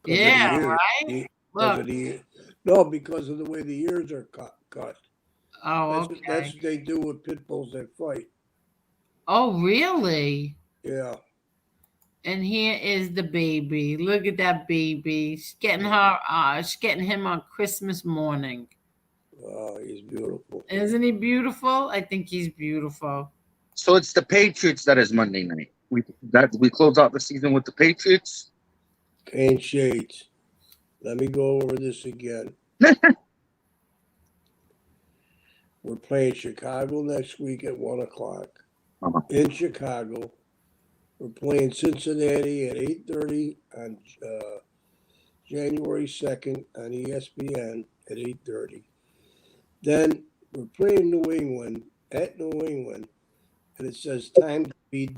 Yeah, right? Look. No, because of the way the ears are cut. Oh, That's okay. what they do with pit bulls that fight. Oh, really? Yeah. And here is the baby. Look at that baby. She's getting him on Christmas morning. Oh, he's beautiful. Isn't he beautiful? I think he's beautiful. So it's the Patriots that is Monday night. We close out the season with the Patriots. Cane shades. Let me go over this again. We're playing Chicago next week at 1:00 in Chicago. We're playing Cincinnati at 8:30 on January 2nd on ESPN at 8:30. Then we're playing New England at New England, and it says time to be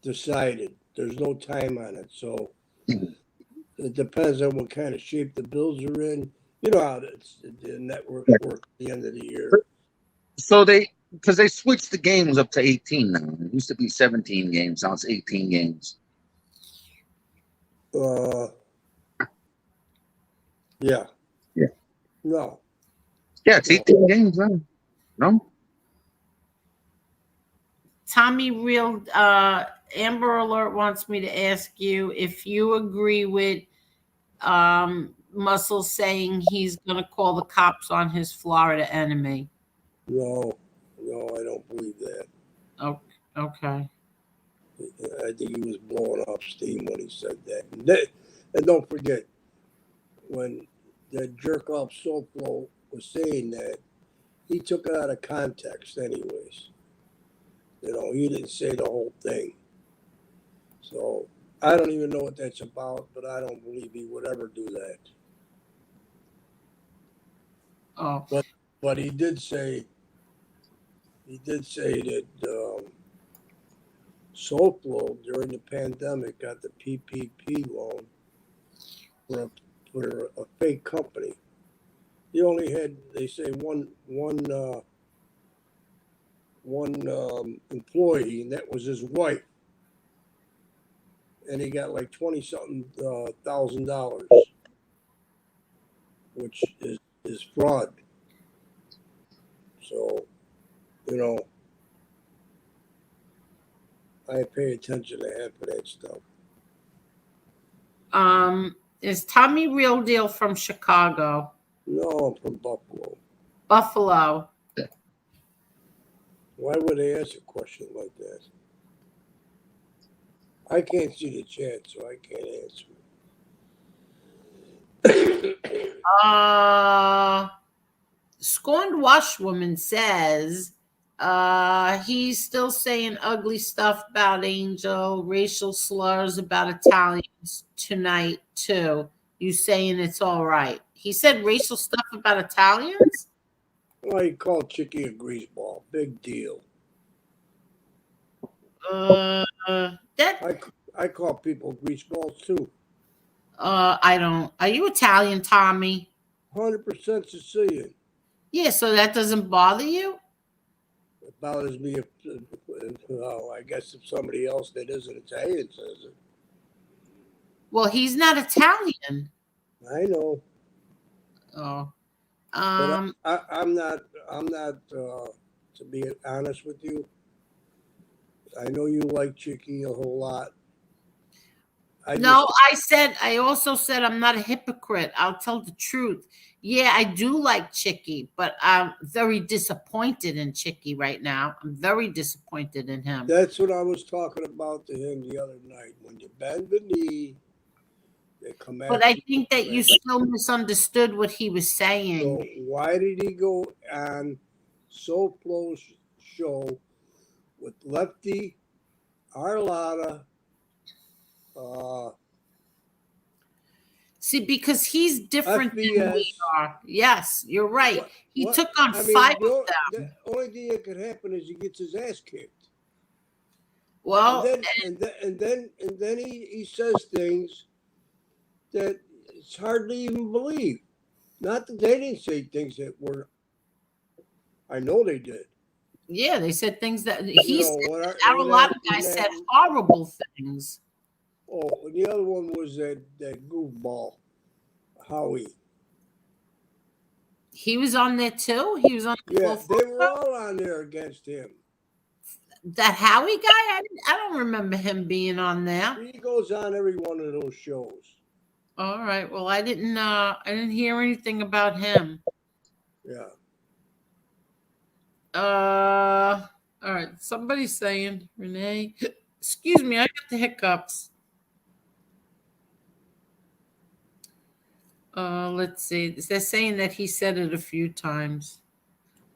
decided. There's no time on it, so it depends on what kind of shape the Bills are in. You know how the networks work at the end of the year. So because they switched the games up to 18 now. It used to be 17 games. Now it's 18 games. Yeah. Yeah. No. Yeah, it's 18 games now. No? Tommy Real Amber Alert wants me to ask you if you agree with Muscle saying he's gonna call the cops on his Florida enemy. No, I don't believe that. Oh, okay. I think he was blowing off steam when he said that. And don't forget, when that jerk off Soflo was saying that, he took it out of context anyways. You know, he didn't say the whole thing. So I don't even know what that's about, but I don't believe he would ever do that. Oh. But he did say that Soflo during the pandemic got the PPP loan for a fake company. He only had, they say, one employee, and that was his wife. And he got like $20-something thousand, which is fraud. So, you know, I pay attention to half of that stuff. Is Tommy Real Deal from Chicago? No, I'm from Buffalo. Buffalo. Why would they ask a question like that? I can't see the chat, so I can't answer. Scorned Washwoman says he's still saying ugly stuff about Angel, racial slurs about Italians tonight too. You saying it's all right? He said racial stuff about Italians? Well, he called Chicky a greaseball. Big deal. I call people greaseballs too. I don't. Are you Italian, Tommy? 100% Sicilian. Yeah, so that doesn't bother you? It bothers me if I guess if somebody else that isn't Italian says it. Well, he's not Italian. I know. Oh. But I'm not to be honest with you, I know you like Chicky a whole lot. I also said I'm not a hypocrite. I'll tell the truth. Yeah, I do like Chicky, but I'm very disappointed in Chicky right now. I'm very disappointed in him. That's what I was talking about to him the other night. When you bend the knee, they come But I think that you still misunderstood what he was saying. So why did he go on Soflo's show with Lefty, Arlotta, See, because he's different than we FBS. are. Yes, you're right. He What- took on I mean, 5 the, of them. the only thing that could happen is he gets his ass kicked. Well, And then he says things that it's hard to even believe. Not that they didn't say things that were. I know they did. yeah, they said things that You he know, said. when A lot of guys said horrible things. Oh, and the other one was that goofball, Howie. He was on there too. He was on. Yeah, they were all on there against him. That Howie guy. I don't remember him being on there. He goes on every one of those shows. All right. Well, I didn't hear anything about him. Yeah. All right. Somebody's saying, Renee. Excuse me, I got the hiccups. Let's see. They're saying that he said it a few times.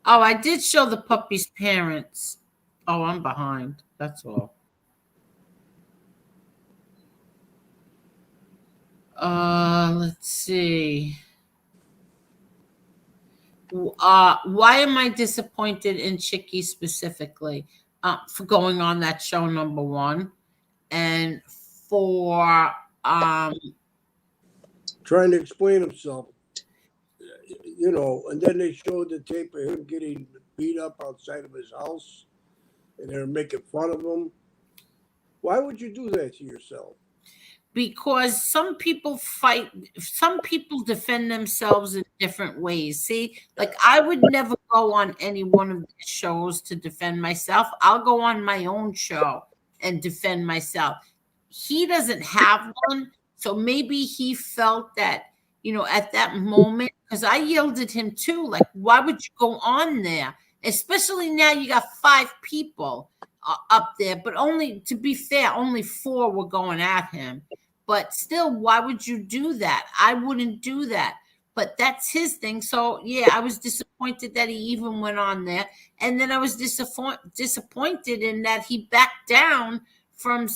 Oh, I did show the puppy's parents. Oh, I'm behind. That's all. Let's see. Why am I disappointed in Chicky specifically? For going on that show, number one, and for trying to explain himself. You know, and then they showed the tape of him getting beat up outside of his house, and they're making fun of him. Why would you do that to yourself? Because some people defend themselves in different ways. See, like I would never go on any one of the shows to defend myself. I'll go on my own show and defend myself. He doesn't have one, so maybe he felt that, at that moment, because I yelled at him too, like, why would you go on there? Especially now you got 5 people up there, but to be fair, only 4 were going at him. But still, why would you do that? I wouldn't do that. But that's his thing. So, yeah, I was disappointed that he even went on there. And then I was disappointed in that he backed down from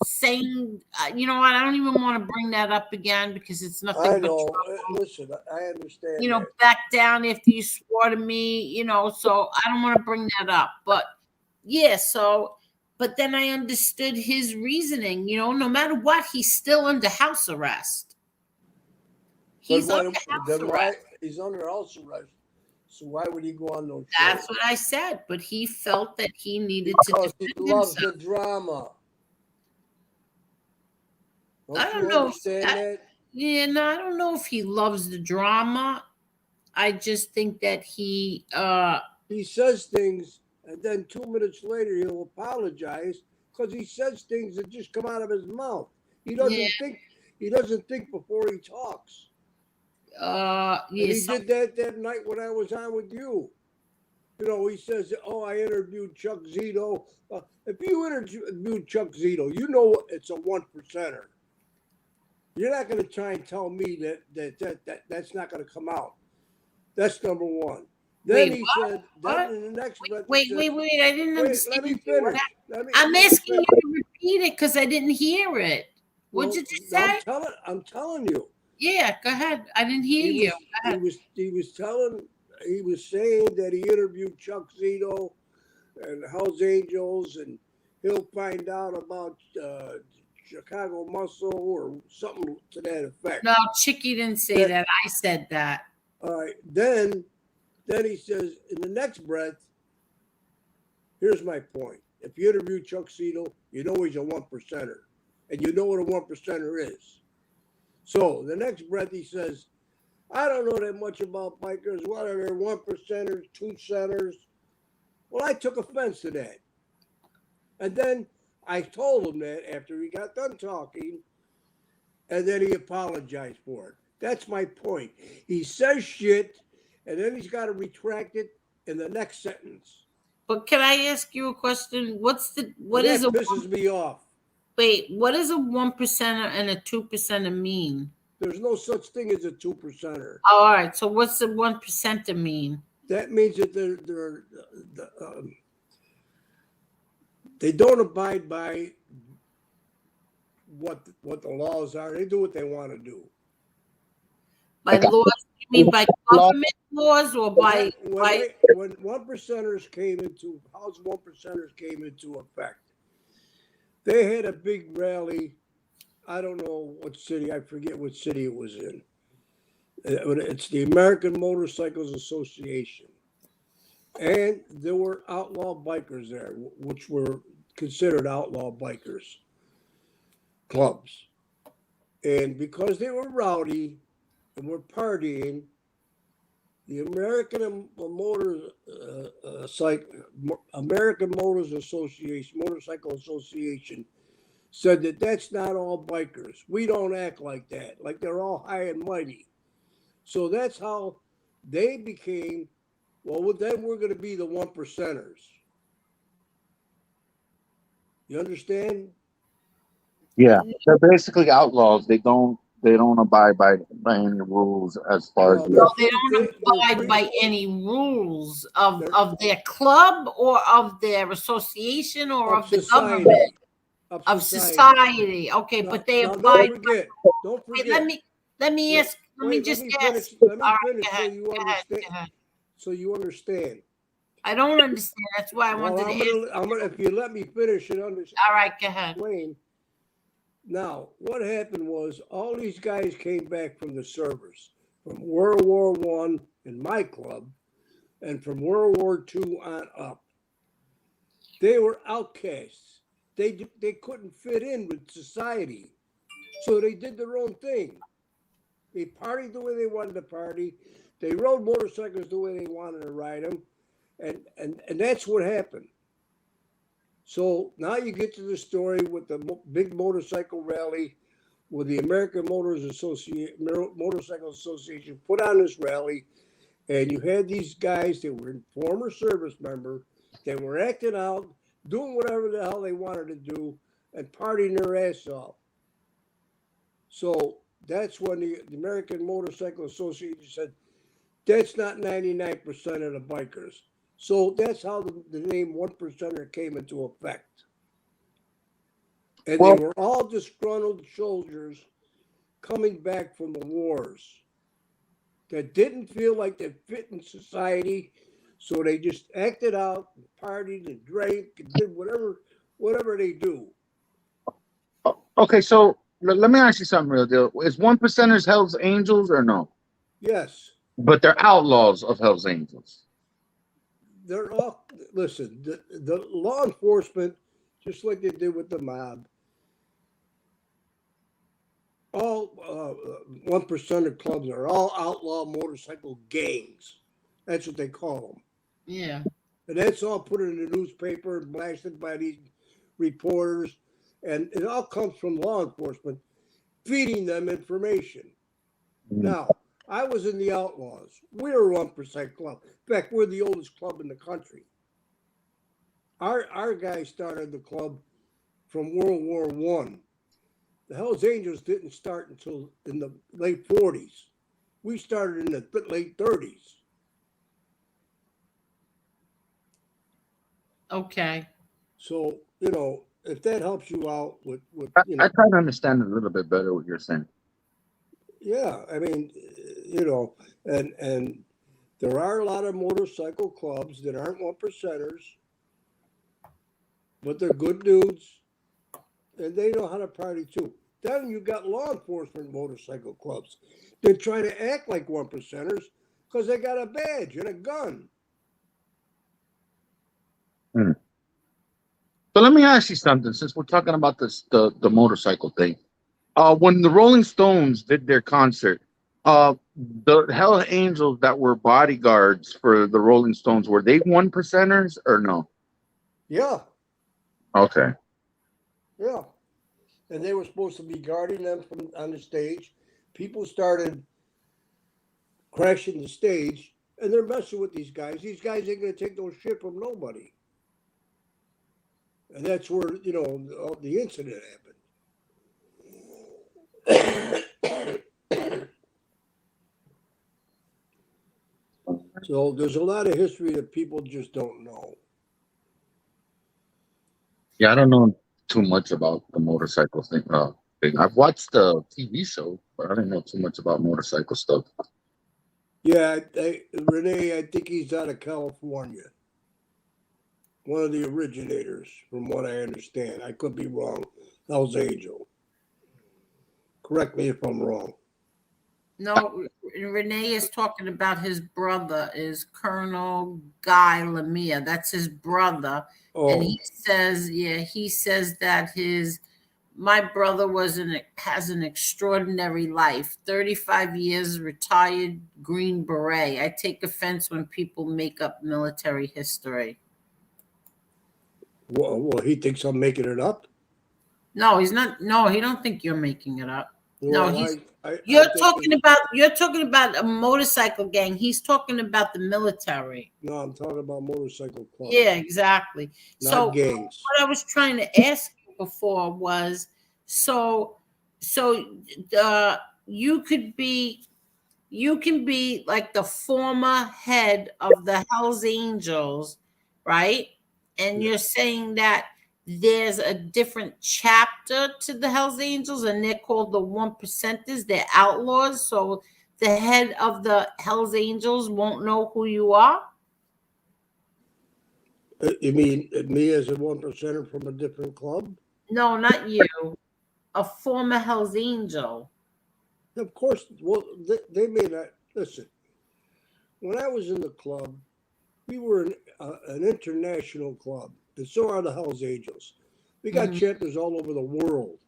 saying, I don't even want to bring that up again because it's nothing I but know. trouble. Listen, I understand. That. Back down after you swore to me, so I don't want to bring that up. But, yeah, so... But then I understood his reasoning. No matter what, he's still under house arrest. He's under house arrest. He's under house arrest. So why would he go on those shows? That's what I said. But he felt that he needed to defend himself. He loves the drama. I don't know. Yeah, no, I don't know if he loves the drama. I just think that he says things. And then 2 minutes later, he'll apologize because he says things that just come out of his mouth. He doesn't think. He doesn't think before he talks. He did that night when I was on with you. He says, "Oh, I interviewed Chuck Zito." If you interviewed Chuck Zito, it's a 1%er. You're not going to try and tell me that's not going to come out. That's number one. Then he said, then in the next breath, wait, I didn't understand. Let me finish. I'm asking you to repeat it because I didn't hear it. What'd you just say? I'm telling you. Yeah, go ahead. I didn't hear you. He was saying that he interviewed Chuck Zito and Hell's Angels, and he'll find out about Chicago Muscle or something to that effect. No, Chicky didn't say that. I said that. All right, then he says, in the next breath, here's my point. If you interview Chuck Zito, he's a 1%er. And you know what a 1%er is. So the next breath he says, I don't know that much about bikers. What are there, 1%ers, 2%ers? Well, I took offense to that. And then I told him that after he got done talking, and then he apologized for it. That's my point. He says shit, and then he's got to retract it in the next sentence. But can I ask you a question? What that is a pisses me off? Wait, what does a 1%er and a 2%er mean? There's no such thing as a 2%er. Oh, all right. So what's the 1%er mean? That means that they don't abide by what the laws are. They do what they want to do. By laws, you mean by government laws or by When one percenters came into House 1%ers came into effect, they had a big rally. I don't know what city. I forget what city it was in. It's the American Motorcycles Association, and there were outlaw bikers there, which were considered outlaw bikers clubs, and because they were rowdy and were partying, the American Motors Association, Motorcycle Association, said that that's not all bikers. We don't act like that, like they're all high and mighty. So that's how they became, well, then we're going to be the 1%ers. You understand? Yeah, they're basically outlaws. They don't abide by any rules as far as no, they don't abide by any rules of their club or of their association or of the government. Of society. Okay, but they abide. Don't forget. Wait, let me ask. Let me just ask. Let me finish so you understand. So you understand. I don't understand. That's why I wanted to ask. If you let me finish and understand. All right, go ahead. Explain. Now, what happened was all these guys came back from the service, from World War I in my club, and from World War II on up. They were outcasts. They couldn't fit in with society, so they did their own thing. They partied the way they wanted to party. They rode motorcycles the way they wanted to ride them, and that's what happened. So now you get to the story with the big motorcycle rally, where the American Motorcycle Association put on this rally, and you had these guys that were former service members that were acting out, doing whatever the hell they wanted to do, and partying their ass off. So that's when the American Motorcycle Association said, that's not 99% of the bikers. So that's how the name 1%er came into effect. And they were all disgruntled soldiers coming back from the wars that didn't feel like they fit in society. So they just acted out, and partied and drank and did whatever they do. Okay, so let me ask you something real deal. Is 1%ers Hell's Angels or no? Yes. But they're outlaws of Hell's Angels. They're all, listen, the law enforcement, just like they did with the mob, all 1%er clubs are all outlaw motorcycle gangs. That's what they call them. Yeah. And that's all put in the newspaper and blasted by these reporters. And it all comes from law enforcement feeding them information. Now, I was in the Outlaws. We're a 1% club. In fact, we're the oldest club in the country. Our guy started the club from World War I. The Hells Angels didn't start until in the late 40s. We started in the late 30s. Okay. So, if that helps you out with I try to understand a little bit better what you're saying. Yeah, I mean, and there are a lot of motorcycle clubs that aren't 1%ers, but they're good dudes, and they know how to party too. Then you got law enforcement motorcycle clubs that try to act like 1%ers because they got a badge and a gun. So let me ask you something, since we're talking about this, the motorcycle thing. When the Rolling Stones did their concert, the Hell Angels that were bodyguards for the Rolling Stones, were they 1%ers or no? Yeah. Okay. Yeah. And they were supposed to be guarding them from on the stage. People started crashing the stage, and they're messing with these guys. These guys ain't going to take no shit from nobody. And that's where, the incident happened. So there's a lot of history that people just don't know. Yeah, I don't know too much about the motorcycle thing, I've watched the TV show, but I don't know too much about motorcycle stuff. Yeah, Renee, I think he's out of California. One of the originators, from what I understand. I could be wrong. Hell's Angel. Correct me if I'm wrong. No, Renee is talking about his brother is Colonel Guy Lamia. That's his brother. And he says, yeah, he says that my brother has an extraordinary life. 35 years, retired Green Beret. I take offense when people make up military history. Well, he thinks I'm making it up. No, he's not. No, he don't think you're making it up. Well, No, you're talking about a motorcycle gang. He's talking about the military. No, I'm talking about motorcycle clubs. Yeah, exactly. Not gangs. What I was trying to ask you before was, you can be like the former head of the Hells Angels, right? And you're saying that there's a different chapter to the Hells Angels, and they're called the 1%ers. They're outlaws. So the head of the Hells Angels won't know who you are? You mean me as a 1%er from a different club? No, not you. A former Hells Angel. Of course. Well, they may not. Listen, when I was in the club, we were an international club, and so are the Hells Angels. We got chapters all over the world.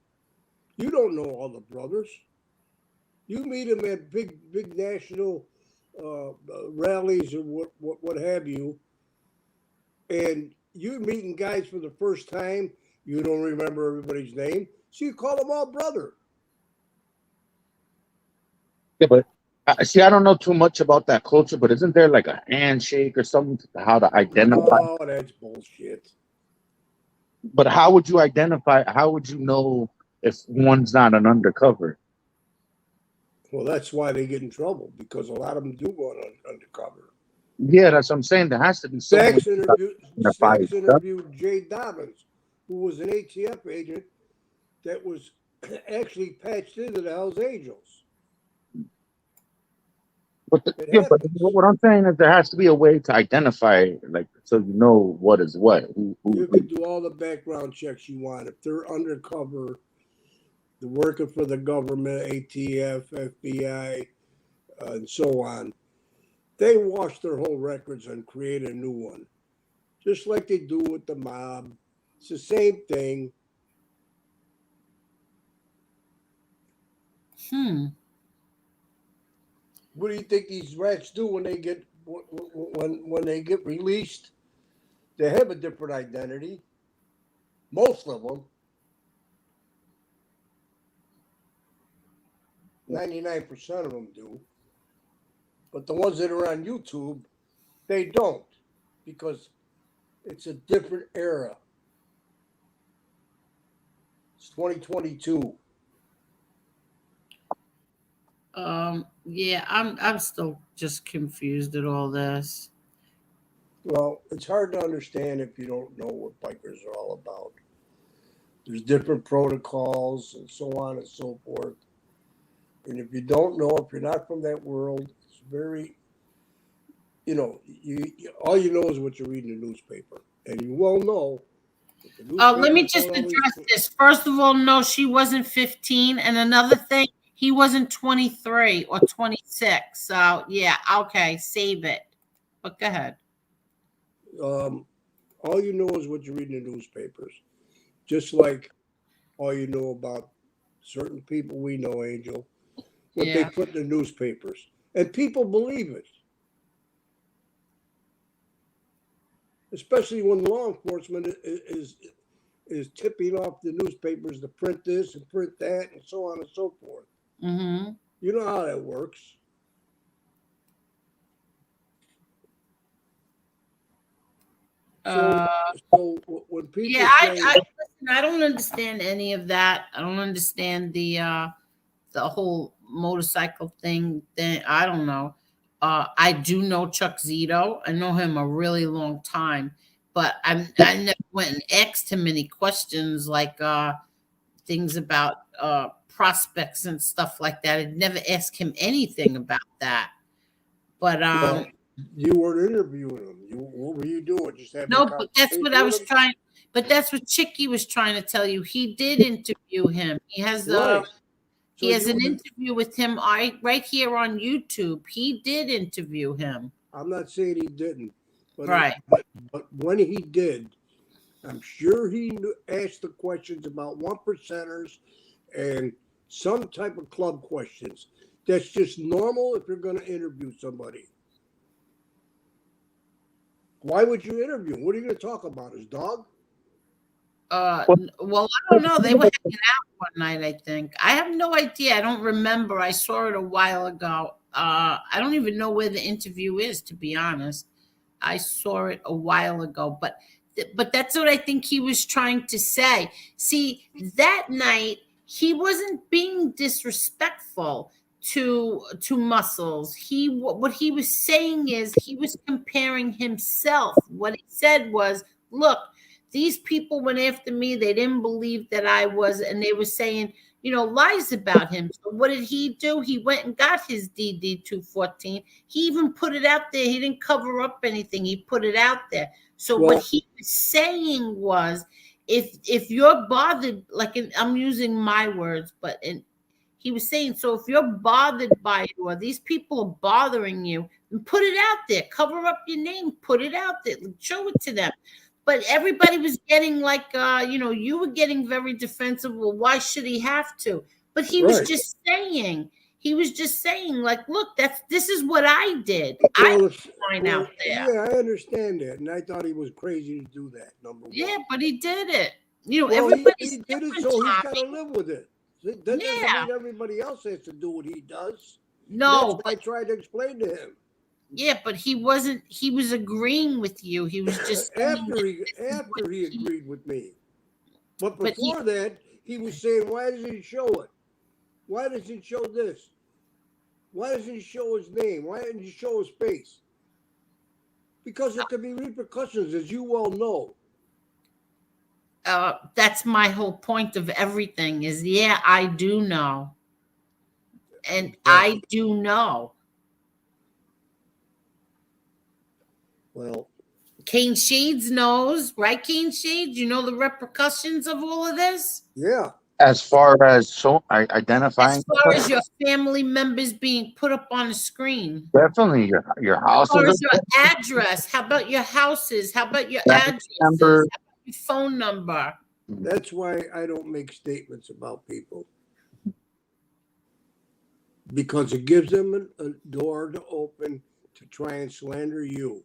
You don't know all the brothers. You meet them at big national rallies or what have you, and you're meeting guys for the first time. You don't remember everybody's name, so you call them all brother. Yeah, but see, I don't know too much about that culture, but isn't there like a handshake or something how to identify? Oh, that's bullshit. But how would you identify? How would you know if one's not an undercover? Well, that's why they get in trouble, because a lot of them do go on undercover. Yeah, that's what I'm saying. There has to be Sachs interviewed Jay Dobbins, who was an ATF agent that was actually patched into the Hells Angels. But but what I'm saying is there has to be a way to identify, like, so you know what is what. You can do all the background checks you want. If they're undercover, they're working for the government, ATF, FBI, and so on, they wash their whole records and create a new one. Just like they do with the mob. It's the same thing. What do you think these rats do when they get released? They have a different identity. Most of them. 99% of them do. But the ones that are on YouTube, they don't, because it's a different era. It's 2022. Yeah, I'm still just confused at all this. Well, it's hard to understand if you don't know what bikers are all about. There's different protocols and so on and so forth. And if you don't know, if you're not from that world, it's very, all you know is what you read in the newspaper. And you well know. Let me just address this. First of all, no, she wasn't 15. And another thing, he wasn't 23 or 26. So, yeah, okay, save it. But go ahead. All you know is what you read in the newspapers. Just like all you know about certain people we know, Angel, what they put in the newspapers. And people believe it. Especially when law enforcement is tipping off the newspapers to print this and print that and so on and so forth. Mm-hmm. You know how that works. So when people I don't understand any of that. I don't understand the whole motorcycle thing. I don't know. I do know Chuck Zito. I know him a really long time, but I never went and asked him any questions like, things about prospects and stuff like that. I'd never ask him anything about that. But Well, you weren't interviewing him. What were you doing? Just having a no, but that's what I conversation was with him? trying. But that's what Chicky was trying to tell you. He did interview him. He has Right. he So has you an were- interview with him right here on YouTube. He did interview him. I'm not saying he didn't, but Right. but when he did, I'm sure he asked the questions about 1%ers and some type of club questions. That's just normal if you're going to interview somebody. Why would you interview him? What are you going to talk about? His dog? Well, I don't know. They were hanging out one night, I think. I have no idea. I don't remember. I saw it a while ago. I don't even know where the interview is, to be honest. I saw it a while ago, but that's what I think he was trying to say. See, that night he wasn't being disrespectful to Muscles. What he was saying is he was comparing himself. What he said was, look, these people went after me. They didn't believe that I was, and they were saying, lies about him. So what did he do? He went and got his DD 214. He even put it out there. He didn't cover up anything. He put it out there. So what he was saying was, if you're bothered, I'm using my words, but he was saying, so if you're bothered by it, or these people are bothering you, then put it out there. Cover up your name. Put it out there. Show it to them. But everybody was getting you were getting very defensive. Well, why should he have to? But he was just saying, look, this is what I did. I was flying out there. Yeah, I understand that. And I thought he was crazy to do that, number one. Yeah, but he did it. Everybody's he did it, so he's got to live with it. That doesn't mean everybody else has to do what he does. No, I tried to explain to him. Yeah, but he wasn't. He was agreeing with you. He was just after he agreed with me. But before that, he was saying, "Why doesn't he show it? Why does he show this? Why doesn't he show his name? Why didn't he show his face? Because there could be repercussions, as you well know." That's my whole point of everything. Is I do know, and I do know. Well, Kane Shades knows, right? Kane Shades, you know the repercussions of all of this? Yeah. As far as identifying, as far as your family members being put up on the screen, definitely your house. As far as your address, how about your houses? How about your addresses? How about your phone number? That's why I don't make statements about people, because it gives them a door to open to try and slander you.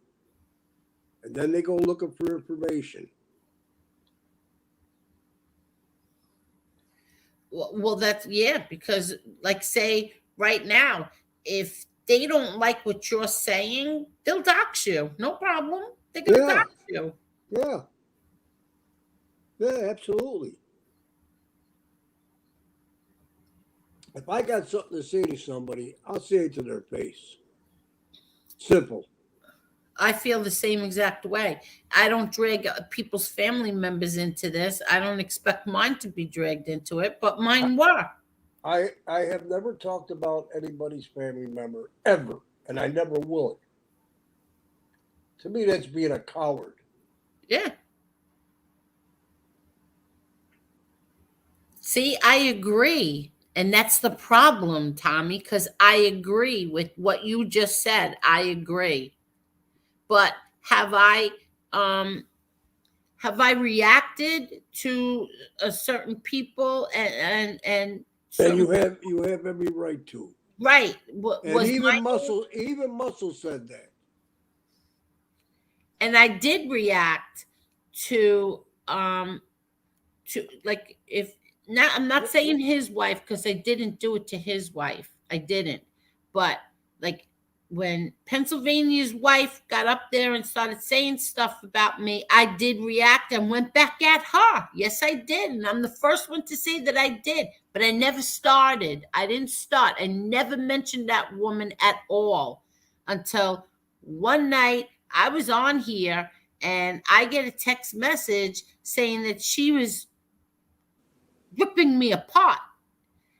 And then they go looking for information. Well, that's, because say right now, if they don't like what you're saying, they'll dox you. No problem. They're going to dox you. Yeah. Yeah, absolutely. If I got something to say to somebody, I'll say it to their face. Simple. I feel the same exact way. I don't drag people's family members into this. I don't expect mine to be dragged into it, but mine were. I have never talked about anybody's family member ever, and I never will. To me, that's being a coward. Yeah. See, I agree. And that's the problem, Tommy, because I agree with what you just said. I agree. But have I reacted to a certain people and you have every right to. Right. And even Muscle said that. And I did react to if now I'm not saying his wife, because I didn't do it to his wife. I didn't. But when Pennsylvania's wife got up there and started saying stuff about me, I did react and went back at her. Yes, I did. And I'm the first one to say that I did. But I never started. I didn't start. I never mentioned that woman at all until one night I was on here and I get a text message saying that she was ripping me apart.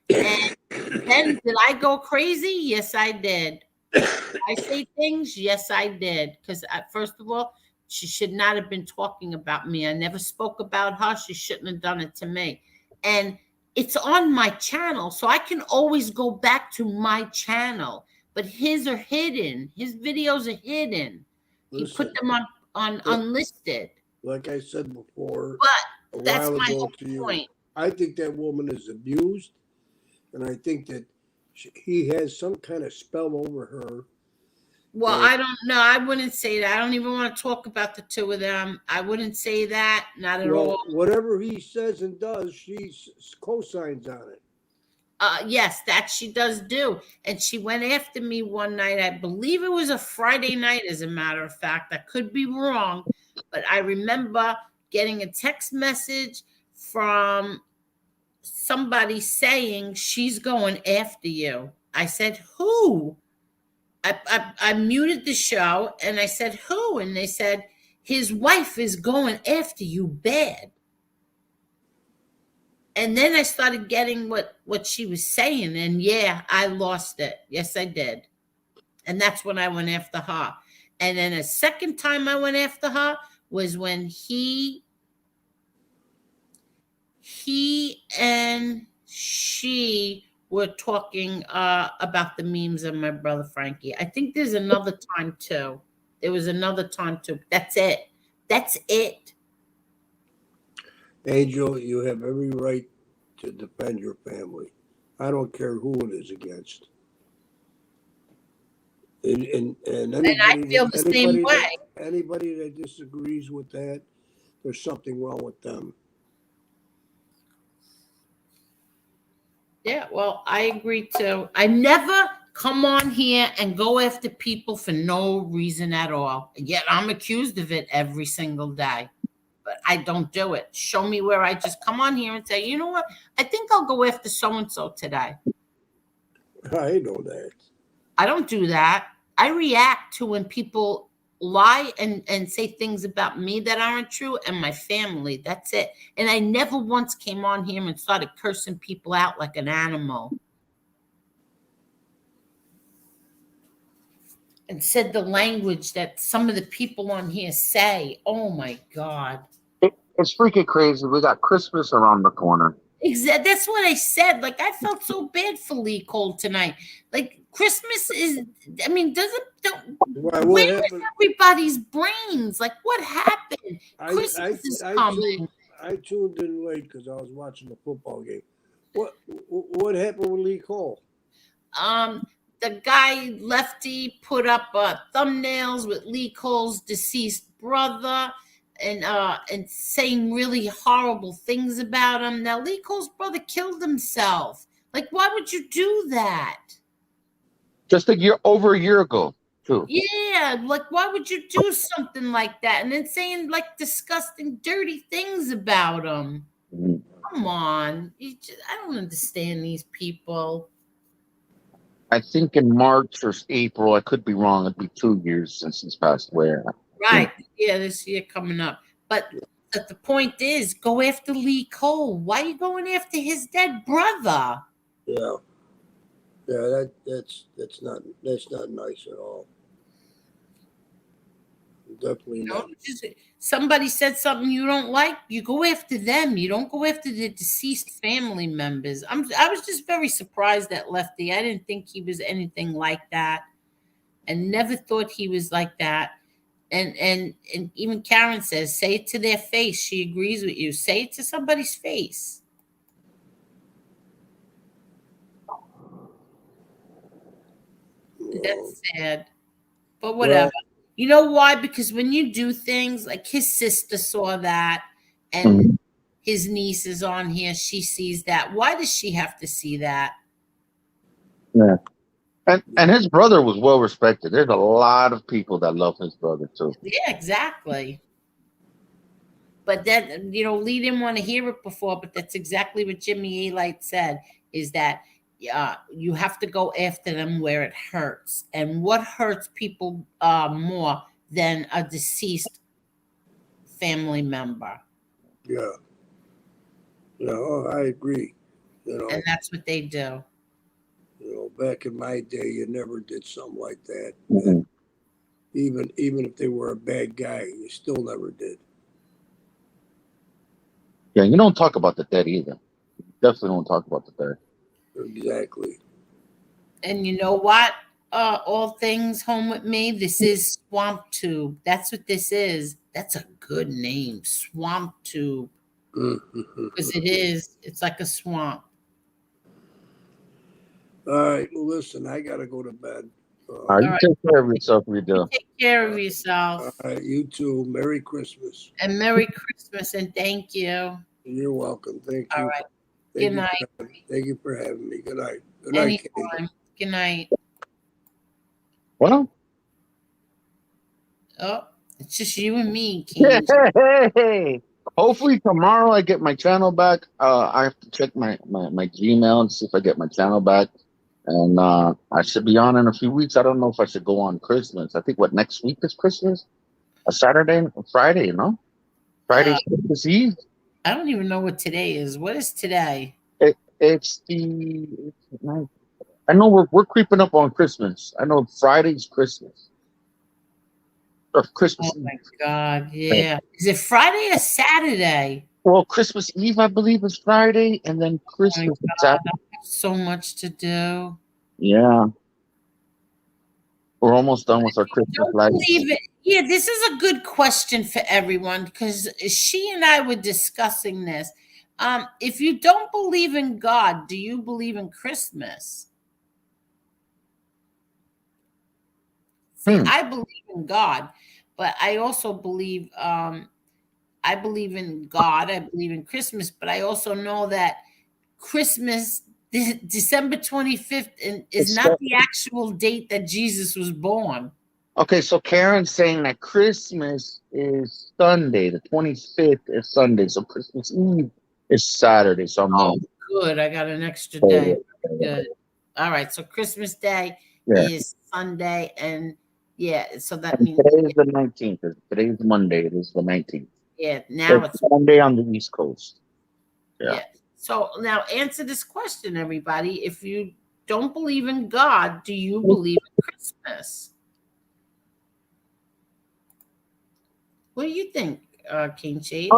And then did I go crazy? Yes, I did. I say things? Yes, I did. Because first of all, she should not have been talking about me. I never spoke about her. She shouldn't have done it to me. And it's on my channel, so I can always go back to my channel. But his are hidden. His videos are hidden. He put them on unlisted. Like I said before, But that's my whole point. I think that woman is abused, and I think that he has some kind of spell over her. Well, I don't know. I wouldn't say that. I don't even want to talk about the two of them. I wouldn't say that. Not at all. Whatever he says and does, she co-signs on it. Yes, that she does do. And she went after me one night. I believe it was a Friday night, as a matter of fact. I could be wrong, but I remember getting a text message from somebody saying she's going after you. I said, who? I muted the show and I said, who? And they said, his wife is going after you bad. And then I started getting what she was saying. And yeah, I lost it. Yes, I did. And that's when I went after her. And then a second time I went after her was when he and she were talking about the memes of my brother Frankie. I think there's another time too. There was another time too. That's it. That's it. Angel, you have every right to defend your family. I don't care who it is against. And I feel the same way. Anybody that disagrees with that, there's something wrong with them. Yeah, well, I agree too. I never come on here and go after people for no reason at all. Yet I'm accused of it every single day. But I don't do it. Show me where I just come on here and say, you know what? I think I'll go after so-and-so today. I know that. I don't do that. I react to when people lie and say things about me that aren't true and my family. That's it. And I never once came on here and started cursing people out like an animal. And said the language that some of the people on here say. Oh my God. It's freaking crazy. We got Christmas around the corner. Exactly. That's what I said. Like, I felt so bad for Lee Cole tonight. Like, Christmas is, I mean, where is everybody's brains? Like, what happened? Christmas is coming. I tuned in late because I was watching the football game. What happened with Lee Cole? The guy Lefty put up thumbnails with Lee Cole's deceased brother and saying really horrible things about him. Now, Lee Cole's brother killed himself. Like, why would you do that? Just over a year ago, too. Yeah, like, why would you do something like that? And then saying, like, disgusting, dirty things about him. Mm-hmm. Come on. I don't understand these people. I think in March or April, I could be wrong, it'd be 2 years since he's passed away. Right. Yeah, this year coming up. But the point is, go after Lee Cole. Why are you going after his dead brother? Yeah. Yeah, that's not nice at all. Definitely not. Somebody said something you don't like, you go after them. You don't go after the deceased family members. I was just very surprised at Lefty. I didn't think he was anything like that, and never thought he was like that. And even Karen says, say it to their face. She agrees with you. Say it to somebody's face. That's sad. But whatever. Well, you know why? Because when you do things, like his sister saw that, and his niece is on here, she sees that. Why does she have to see that? Yeah. And his brother was well respected. There's a lot of people that love his brother too. Yeah, exactly. But then, Lee didn't want to hear it before, but that's exactly what Jimmy A. Light said, is that you have to go after them where it hurts. And what hurts people more than a deceased family member? Yeah. I agree. And that's what they do. Back in my day, you never did something like that. Mhm. Even if they were a bad guy, you still never did. Yeah, you don't talk about the dead either. You definitely don't talk about the dead. Exactly. And you know what? All things home with me. This is Swamp Tube. That's what this is. That's a good name, Swamp Tube, because it is. It's like a swamp. All right. Well, listen, I gotta go to bed. All All right, you right. take care of yourself, You Riddle. take care of All yourself. right. You too. Merry Christmas. And Merry Christmas and thank you. You're welcome. Thank All you. right. Thank Good you night. Thank you for having me. Good night. Good night, Katie. Anytime. Good night. Well, Oh, it's just you and me, hey, King. hopefully tomorrow I get my channel back. I have to check my Gmail and see if I get my channel back. And I should be on in a few weeks. I don't know if I should go on Christmas. I think next week is Christmas? A Saturday, a Friday, Friday's Christmas Eve. I don't even know what today is. What is today? It's I know we're creeping up on Christmas. I know Friday's Christmas. Or Christmas Oh Eve. my God. Yeah. Is it Friday or Saturday? Well, Christmas Eve, I believe, is Friday, and then Oh my Christmas is God. Saturday. I have so much to do. Yeah. We're almost done with our Christmas Don't lights. believe it. Yeah, this is a good question for everyone because she and I were discussing this. If you don't believe in God, do you believe in Christmas? See, I believe in God, but I also believe I believe in God. I believe in Christmas, but I also know that Christmas, December 25th, is not the actual date that Jesus was born. Okay, so Karen's saying that Christmas is Sunday, the 25th is Sunday, so Christmas Eve is Saturday. So I'm wrong. Good. I got an extra day. Good. All right. So Christmas Day is Sunday, and so that means today is the 19th. Today is Monday. It is the 19th. Yeah. Now it's Monday on the East Coast. Yeah. So now answer this question, everybody. If you don't believe in God, do you believe in Christmas? What do you think, King Shades?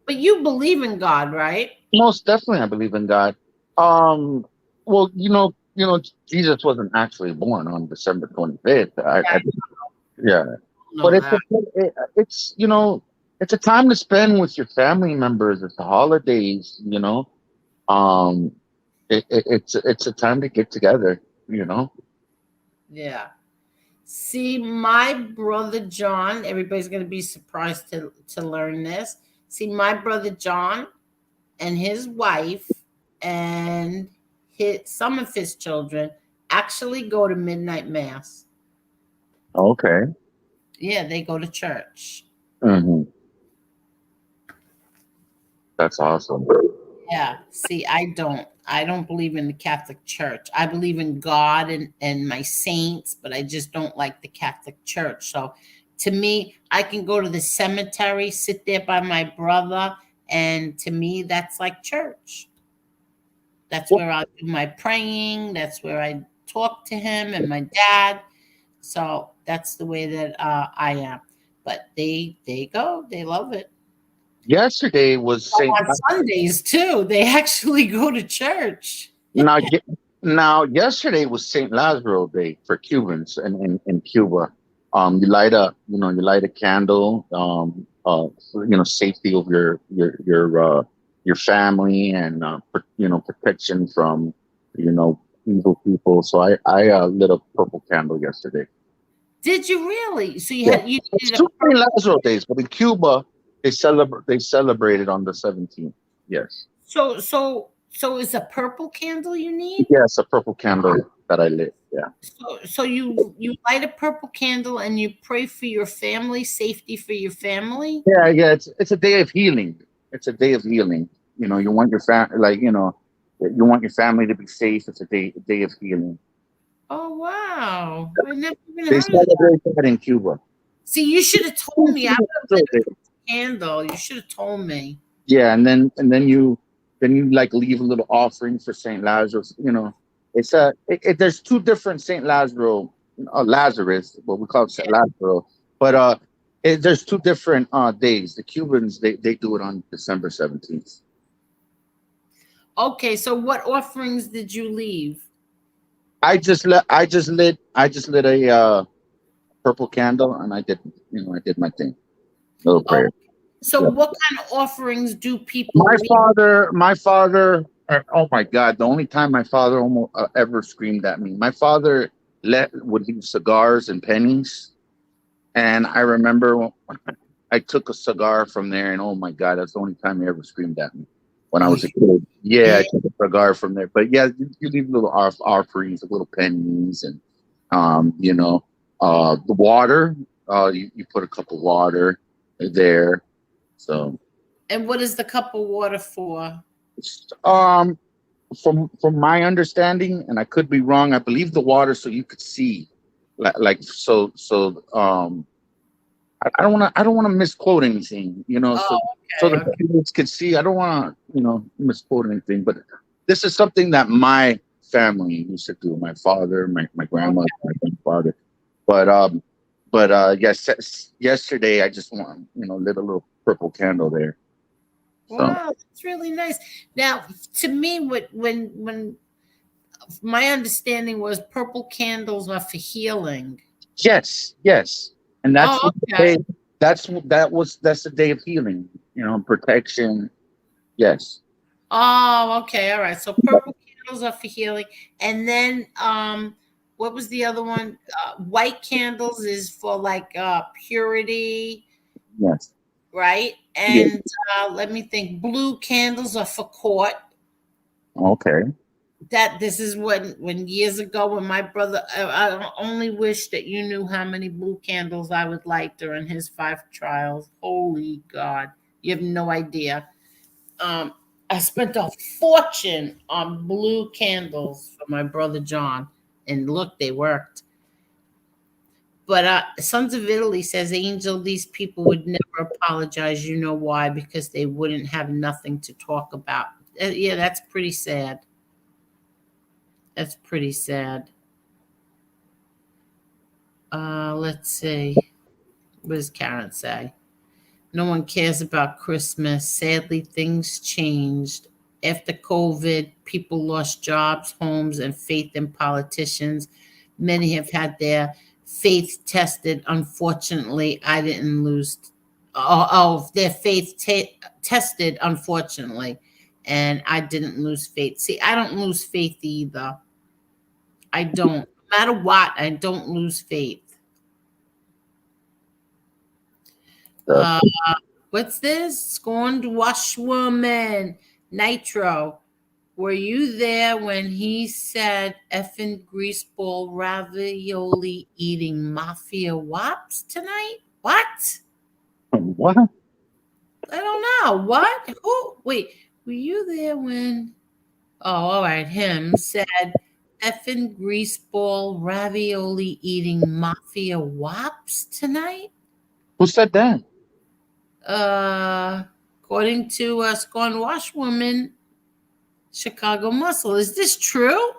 But you believe in God, right? Most definitely, I believe in God. Well, Jesus wasn't actually born on December 25th. But it's it's a time to spend with your family members. It's the holidays, it's a time to get together, Yeah. See, my brother John, everybody's going to be surprised to learn this. See, my brother John and his wife and some of his children actually go to midnight mass. Okay. Yeah, they go to church. Mm-hmm. That's awesome. Yeah. See, I don't believe in the Catholic Church. I believe in God and my saints, but I just don't like the Catholic Church. So to me, I can go to the cemetery, sit there by my brother, and to me, that's like church. That's where I do my praying. That's where I talk to him and my dad. So that's the way that I am. But they go. They love it. Yesterday was Saint on Sundays too. They actually go to church. Now, yesterday was Saint Lazarus Day for Cubans in Cuba. You light a candle. For, safety of your family and protection from evil people. So I lit a purple candle yesterday. Did you really? So you had it's two Saint Lazarus days, but in Cuba they celebrated on the 17th. Yes. So it's a purple candle you need? Yes, a purple candle that I lit. Yeah. So you light a purple candle and you pray for your family, safety for your family? Yeah. It's a day of healing. It's a day of healing. You want your family, you want your family to be safe. It's a day of healing. Oh wow! I never even They heard of celebrate that in Cuba. See, you should have told me. I would have lit a candle. You should have told me. Yeah, and then you like leave a little offering for Saint Lazarus. You know, it's there's two different Saint Lazarus, Lazarus, what we call it Saint Lazarus, but there's two different days. The Cubans they do it on December 17th. Okay, so what offerings did you leave? I just lit a purple candle, and I did my thing, little Oh, prayer. so Yeah. what kind of offerings do people leave? My father. Oh my God! The only time my father almost ever screamed at me. My father would leave cigars and pennies, and I remember I took a cigar from there, and oh my God, that's the only time he ever screamed at me when I Oh, was a kid. Yeah, yeah. I took a cigar from there. But yeah, you leave little offerings, little pennies, and the water. You put a cup of water there. So And what is the cup of water for? um, from my understanding, and I could be wrong, I believe the water so you could see, I don't want to misquote anything, Oh, so okay, the okay. kids could see. I don't want to, misquote anything, but this is something that my family used to do. My father, my grandmother, my grandfather. But yes, yesterday I just lit a little purple candle there. So Wow, that's really nice. Now, to me, when my understanding was purple candles are for healing. yes, and that's Oh, what the okay. day. That's the day of healing, protection. Yes. Oh, okay. All right. So purple candles are for healing. And then what was the other one? White candles is for like purity, Yes. right? Yeah. And let me think, blue candles are for court. Okay. That this is when years ago when my brother I only wish that you knew how many blue candles I would light during his 5 trials. Holy God. You have no idea. Um, I spent a fortune on blue candles for my brother John, and look, they worked. But Sons of Italy says, Angel, these people would never apologize. You know why? Because they wouldn't have nothing to talk about. Yeah, that's pretty sad. That's pretty sad. Let's see. What does Karen say? No one cares about Christmas. Sadly, things changed. After COVID, people lost jobs, homes, and faith in politicians. Many have had their faith tested. Unfortunately, I didn't lose. Their faith tested, unfortunately, and I didn't lose faith. See, I don't lose faith either. I don't. No matter what, I don't lose faith. Uh, Uh, what's this? Scorned washwoman. Nitro. Were you there when he said effing greaseball ravioli eating mafia wops tonight? What? what? I don't know. What? Who? Wait. Were you there when? Oh, all right. Him said effing greaseball ravioli eating mafia wops tonight? Who said that? Uh, according to Scorn Washwoman, Chicago Muscle. Is this true?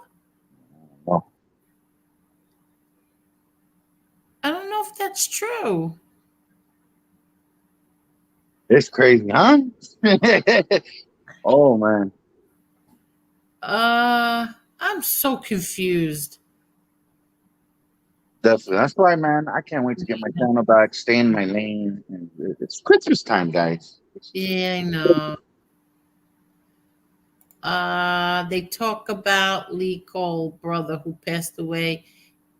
Well, I don't know if that's true. it's crazy, huh? Oh man, I'm so confused. definitely. That's why, man. I can't wait to get my channel back, stay in my lane. And it's Christmas time, guys. Yeah, I know. They talk about Lee Cole, brother who passed away.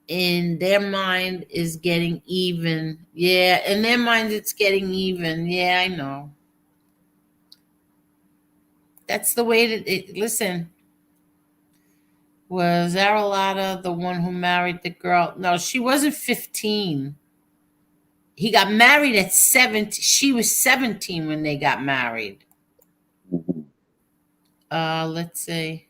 In their mind is getting even. Yeah, in their mind it's getting even. Yeah, I know. That's the way that it. Listen, was Aralata the one who married the girl? No, she wasn't 15. He got married at 17. She was 17 when they got married. Mhm. Let's see.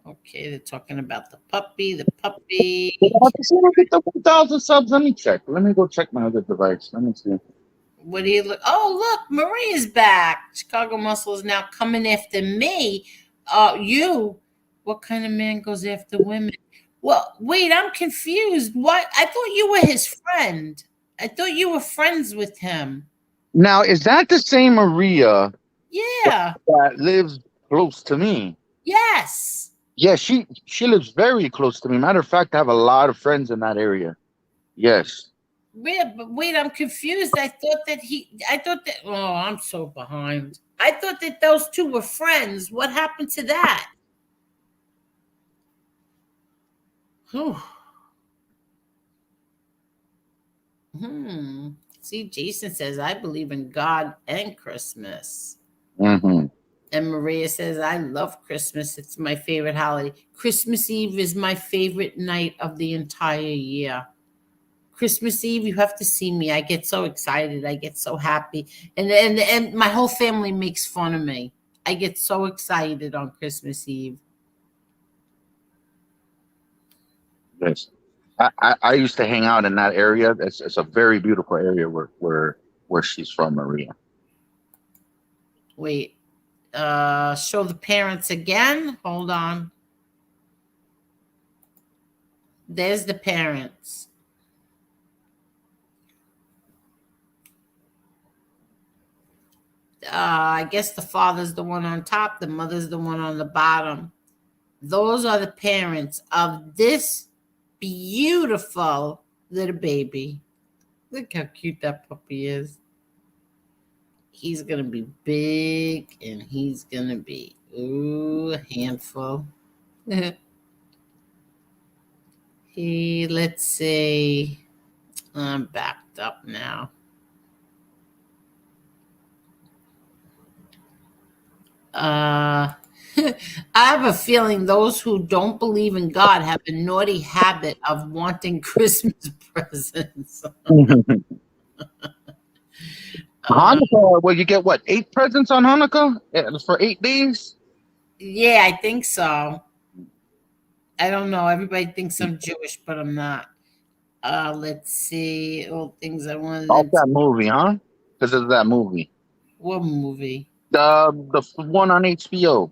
Okay, they're talking about the puppy. The puppy. If I get the 1,000 subs, let me check. Let me go check my other device. Let me see. What do you look? Oh, look, Maria's back. Chicago Muscle is now coming after me. You. What kind of man goes after women? Well, wait, I'm confused. What? I thought you were his friend. I thought you were friends with him. Now, is that the same Maria Yeah. that lives close to me? Yes. Yeah, she lives very close to me. Matter of fact, I have a lot of friends in that area. Yes. Yeah, but wait, I'm confused. I thought that, oh, I'm so behind. I thought that those two were friends. What happened to that? Whew. See, Jason says, I believe in God and Christmas. Mm-hmm. And Maria says, I love Christmas. It's my favorite holiday. Christmas Eve is my favorite night of the entire year. Christmas Eve, you have to see me. I get so excited. I get so happy. And my whole family makes fun of me. I get so excited on Christmas Eve. Yes. I used to hang out in that area. It's a very beautiful area where she's from, Maria. Wait. Show the parents again. Hold on. There's the parents. I guess the father's the one on top, the mother's the one on the bottom. Those are the parents of this beautiful little baby. Look how cute that puppy is. He's going to be big and he's going to be, ooh, a handful. Let's see. I'm backed up now. I have a feeling those who don't believe in God have a naughty habit of wanting Christmas presents. Hanukkah, well, you get what, 8 presents on Hanukkah for 8 days? Yeah, I think so. I don't know. Everybody thinks I'm Jewish, but I'm not. Let's see. All things I wanted. Off that movie, huh? Because of that movie. What movie? The one on HBO.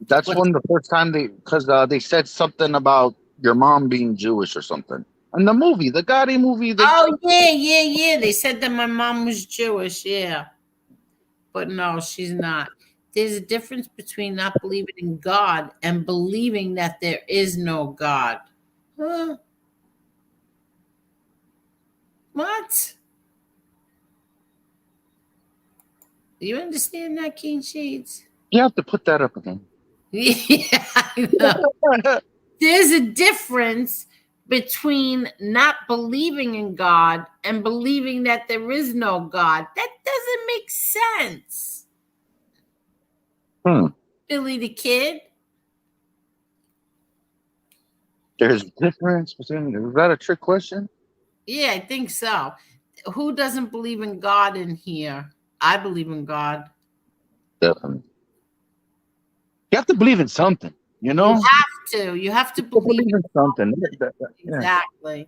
That's What? one the first time because they said something about your mom being Jewish or something. And the movie, the Gotti movie. Oh, yeah. They said that my mom was Jewish, yeah. But no, she's not. There's a difference between not believing in God and believing that there is no God. Huh? What? Do you understand that, King Shades? You have to put that up again. Yeah, I know. There's a difference between not believing in God and believing that there is no God. That doesn't make sense. Billy the Kid. There's a difference between. Is that a trick question? Yeah, I think so. Who doesn't believe in God in here? I believe in God. Definitely. You have to believe in something, you know? You have to believe in something. Exactly.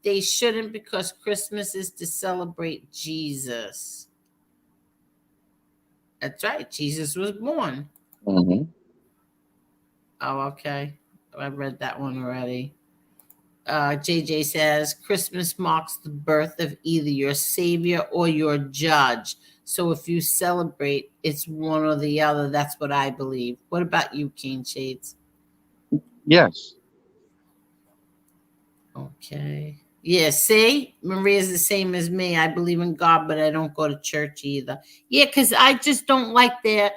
They shouldn't, because Christmas is to celebrate Jesus. That's right. Jesus was born. Mm-hmm. Oh, okay. I read that one already. JJ says Christmas marks the birth of either your savior or your judge. So if you celebrate, it's one or the other. That's what I believe. What about you, King Shades? Yes. Okay. Yeah, see? Maria's the same as me. I believe in God, but I don't go to church either. Yeah, because I just don't like that.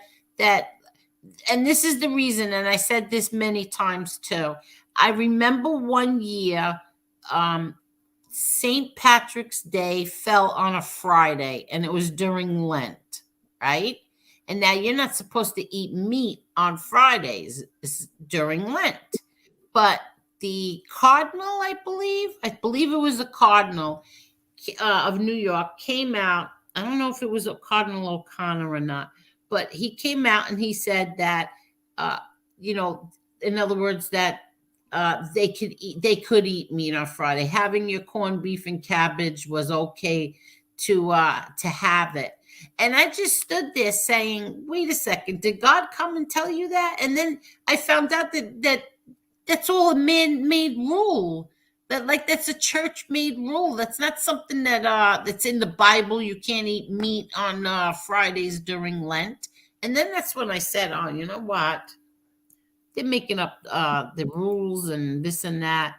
And this is the reason, and I said this many times too. I remember one year, St. Patrick's Day fell on a Friday, and it was during Lent, right? And now you're not supposed to eat meat on Fridays. It's during Lent. But the cardinal, I believe it was the cardinal of New York, came out. I don't know if it was a Cardinal O'Connor or not, but he came out and he said that, in other words, that they could eat meat on Friday. Having your corned beef and cabbage was okay to have it. And I just stood there saying, wait a second, did God come and tell you that? And then I found out that that's all a man-made rule. That's a church-made rule. That's not something that's in the Bible. You can't eat meat on Fridays during Lent. And then that's when I said, oh, you know what? They're making up the rules and this and that.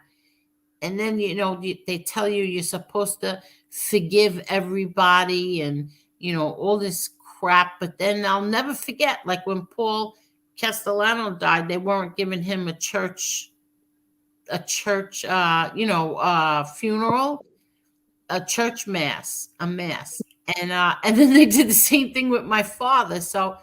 And then, they tell you you're supposed to forgive everybody and, all this crap. But then I'll never forget, like when Paul Castellano died, they weren't giving him a church funeral, a church mass, a mass. And then they did the same thing with my father. So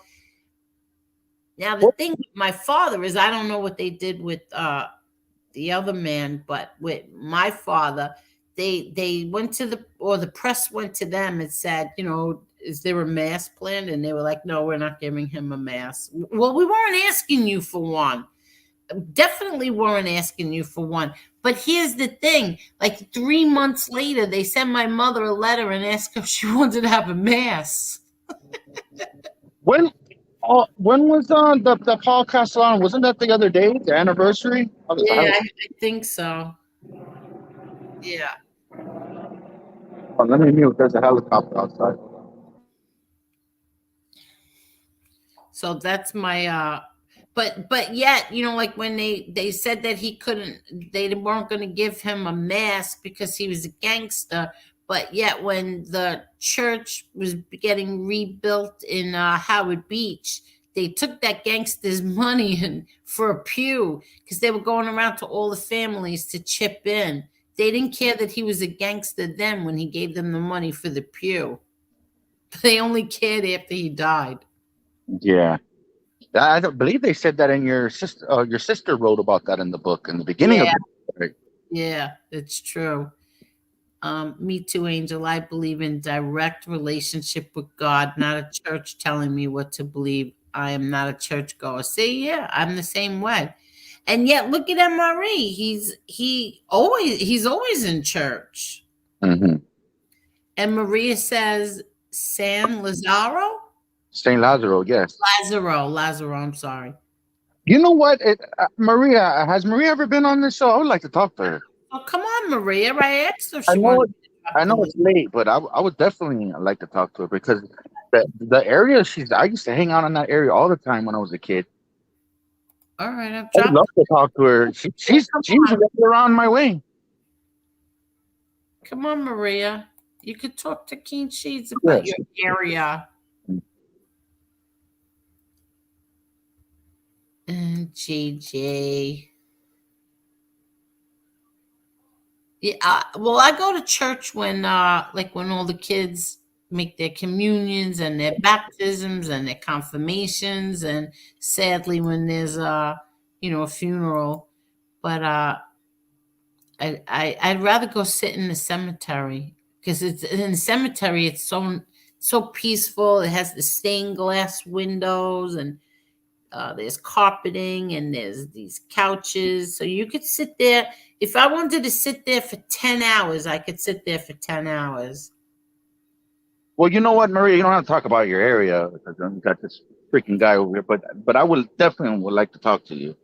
now the thing with my father is I don't know what they did with the other man, but with my father, they went to the press went to them and said, is there a mass planned? And they were like, no, we're not giving him a mass. Well, we weren't asking you for one. Definitely weren't asking you for one. But here's the thing, like 3 months later, they sent my mother a letter and asked if she wanted to have a mass. When was the Paul Castellano? Wasn't that the other day, the anniversary? Yeah, I think so. Yeah. Oh, let me mute. There's a helicopter outside. So that's my but yet, like when they said that they weren't going to give him a mass because he was a gangster, but yet when the church was getting rebuilt in Howard Beach, they took that gangster's money for a pew because they were going around to all the families to chip in. They didn't care that he was a gangster then when he gave them the money for the pew. They only cared after he died. Yeah. I don't believe they said that in your sister wrote about that in the book in the beginning of the book. Right? Yeah, it's true. Me too, Angel. I believe in direct relationship with God, not a church telling me what to believe. I am not a churchgoer. See, yeah, I'm the same way. And yet, look at MRE. He's always in church. Mm-hmm. And Maria says San Lazaro. Saint Lazaro, yes. Lazaro. I'm sorry. You know what? Maria, has Maria ever been on this show? I would like to talk to her. Oh, come on, Maria. I asked her if I she know wanted I know it's late, but I would definitely like to talk to her because the area I used to hang out in that area all the time when I was a kid. All right, I've I'd dropped. love to talk to her. She's right around my way. Come on, Maria. You could talk to Keen Sheets about your area. And JJ. Yeah, well, I go to church when when all the kids make their communions and their baptisms and their confirmations, and sadly when there's a funeral. But I'd rather go sit in the cemetery because it's in the cemetery. It's so peaceful. It has the stained glass windows and there's carpeting and there's these couches, so you could sit there. If I wanted to sit there for 10 hours, I could sit there for 10 hours. Well, you know what, Maria? You don't have to talk about your area because you got this freaking guy over here. But I would like to talk to you.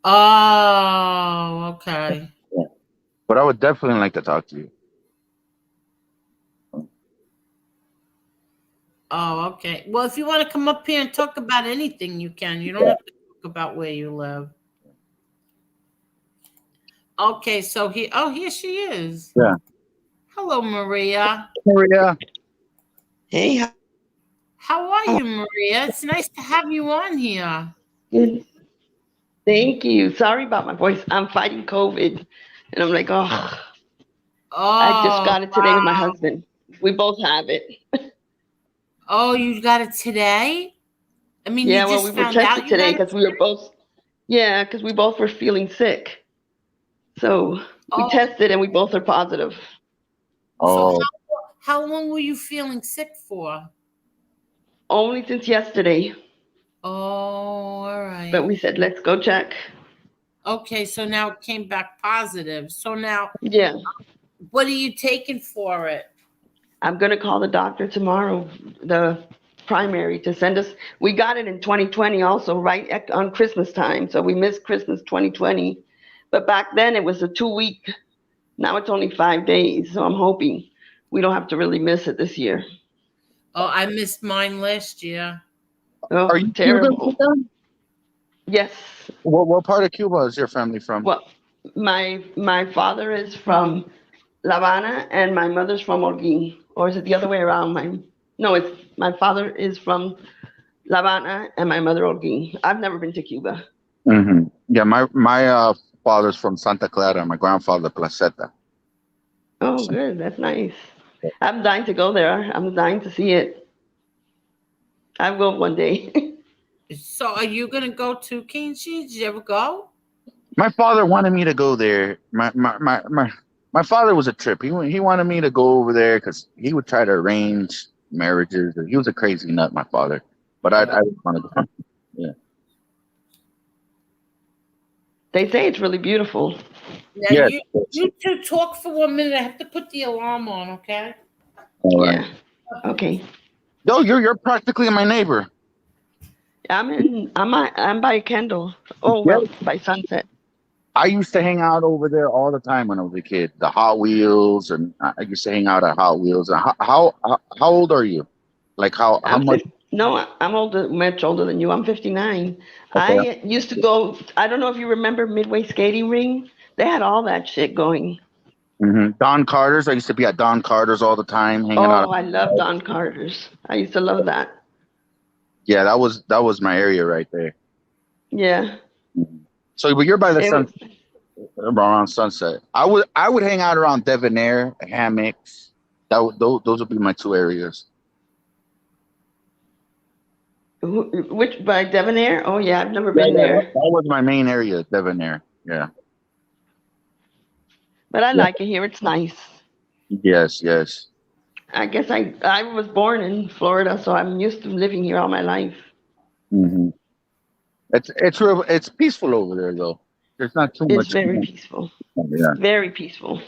Oh, okay. Yeah. But I would definitely like to talk to you. Oh, okay. Well, if you want to come up here and talk about anything, you can. You don't have to talk about where you live. Okay, so here she is. Yeah. Hello, Maria. Maria. Hey. How are you, Maria? It's nice to have you on here. Good. Thank you. Sorry about my voice. I'm fighting COVID. And I'm like, I just got it today with my husband. We both have it. Oh, you got it today? I mean, yeah, you just well, we were found out tested today because we both were feeling sick. So we tested and we both are positive. So how long were you feeling sick for? Only since yesterday. Oh, all right. But we said, let's go check. Okay, so now it came back positive. So now, yeah. What are you taking for it? I'm going to call the doctor tomorrow, the primary, to send us. We got it in 2020 also, right on Christmas time. So we missed Christmas 2020. But back then it was a 2-week. Now it's only 5 days. So I'm hoping we don't have to really miss it this year. Oh, I missed mine last year. Oh, Are you terrible. Cuban? Yes. What part of Cuba is your family from? Well, my father is from La Habana and my mother's from Holguín. Or is it the other way around? It's my father is from La Habana and my mother Holguín. I've never been to Cuba. Mm-hmm. Yeah, my father's from Santa Clara. My grandfather Placeta. Oh, good. That's nice. I'm dying to go there. I'm dying to see it. I will one day. So are you going to go to Kinchi? Did you ever go? My father wanted me to go there. My father was a trip. He wanted me to go over there because he would try to arrange marriages. He was a crazy nut, my father. But I didn't want to go. Yeah. They say it's really beautiful. Now, Yes. you two talk for 1 minute. I have to put the alarm on, okay? All right. Yeah. Okay. Yo, you're practically my neighbor. I'm by Kendall. Oh, well, by Sunset. I used to hang out over there all the time when I was a kid. The Hot Wheels, and I used to hang out at Hot Wheels. And how old are you? Like how much? No, I'm older, much older than you. I'm 59. Okay. I used to go. I don't know if you remember Midway Skating Ring. They had all that shit going. Mm-hmm. Don Carter's. I used to be at Don Carter's all the time, hanging out. Oh, I love Don Carter's. I used to love that. Yeah, that was my area right there. Yeah. So, but you're by the sun, around Sunset. I would hang out around Devonair, hammocks. Those would be my two areas. Which by Devonair? Oh yeah, I've never been there. That was my main area, Devonair. Yeah. But I like it here. It's nice. Yes, yes. I guess I was born in Florida, so I'm used to living here all my life. Mm-hmm. It's peaceful over there though. There's not too much. It's very peaceful. Yeah. Very peaceful.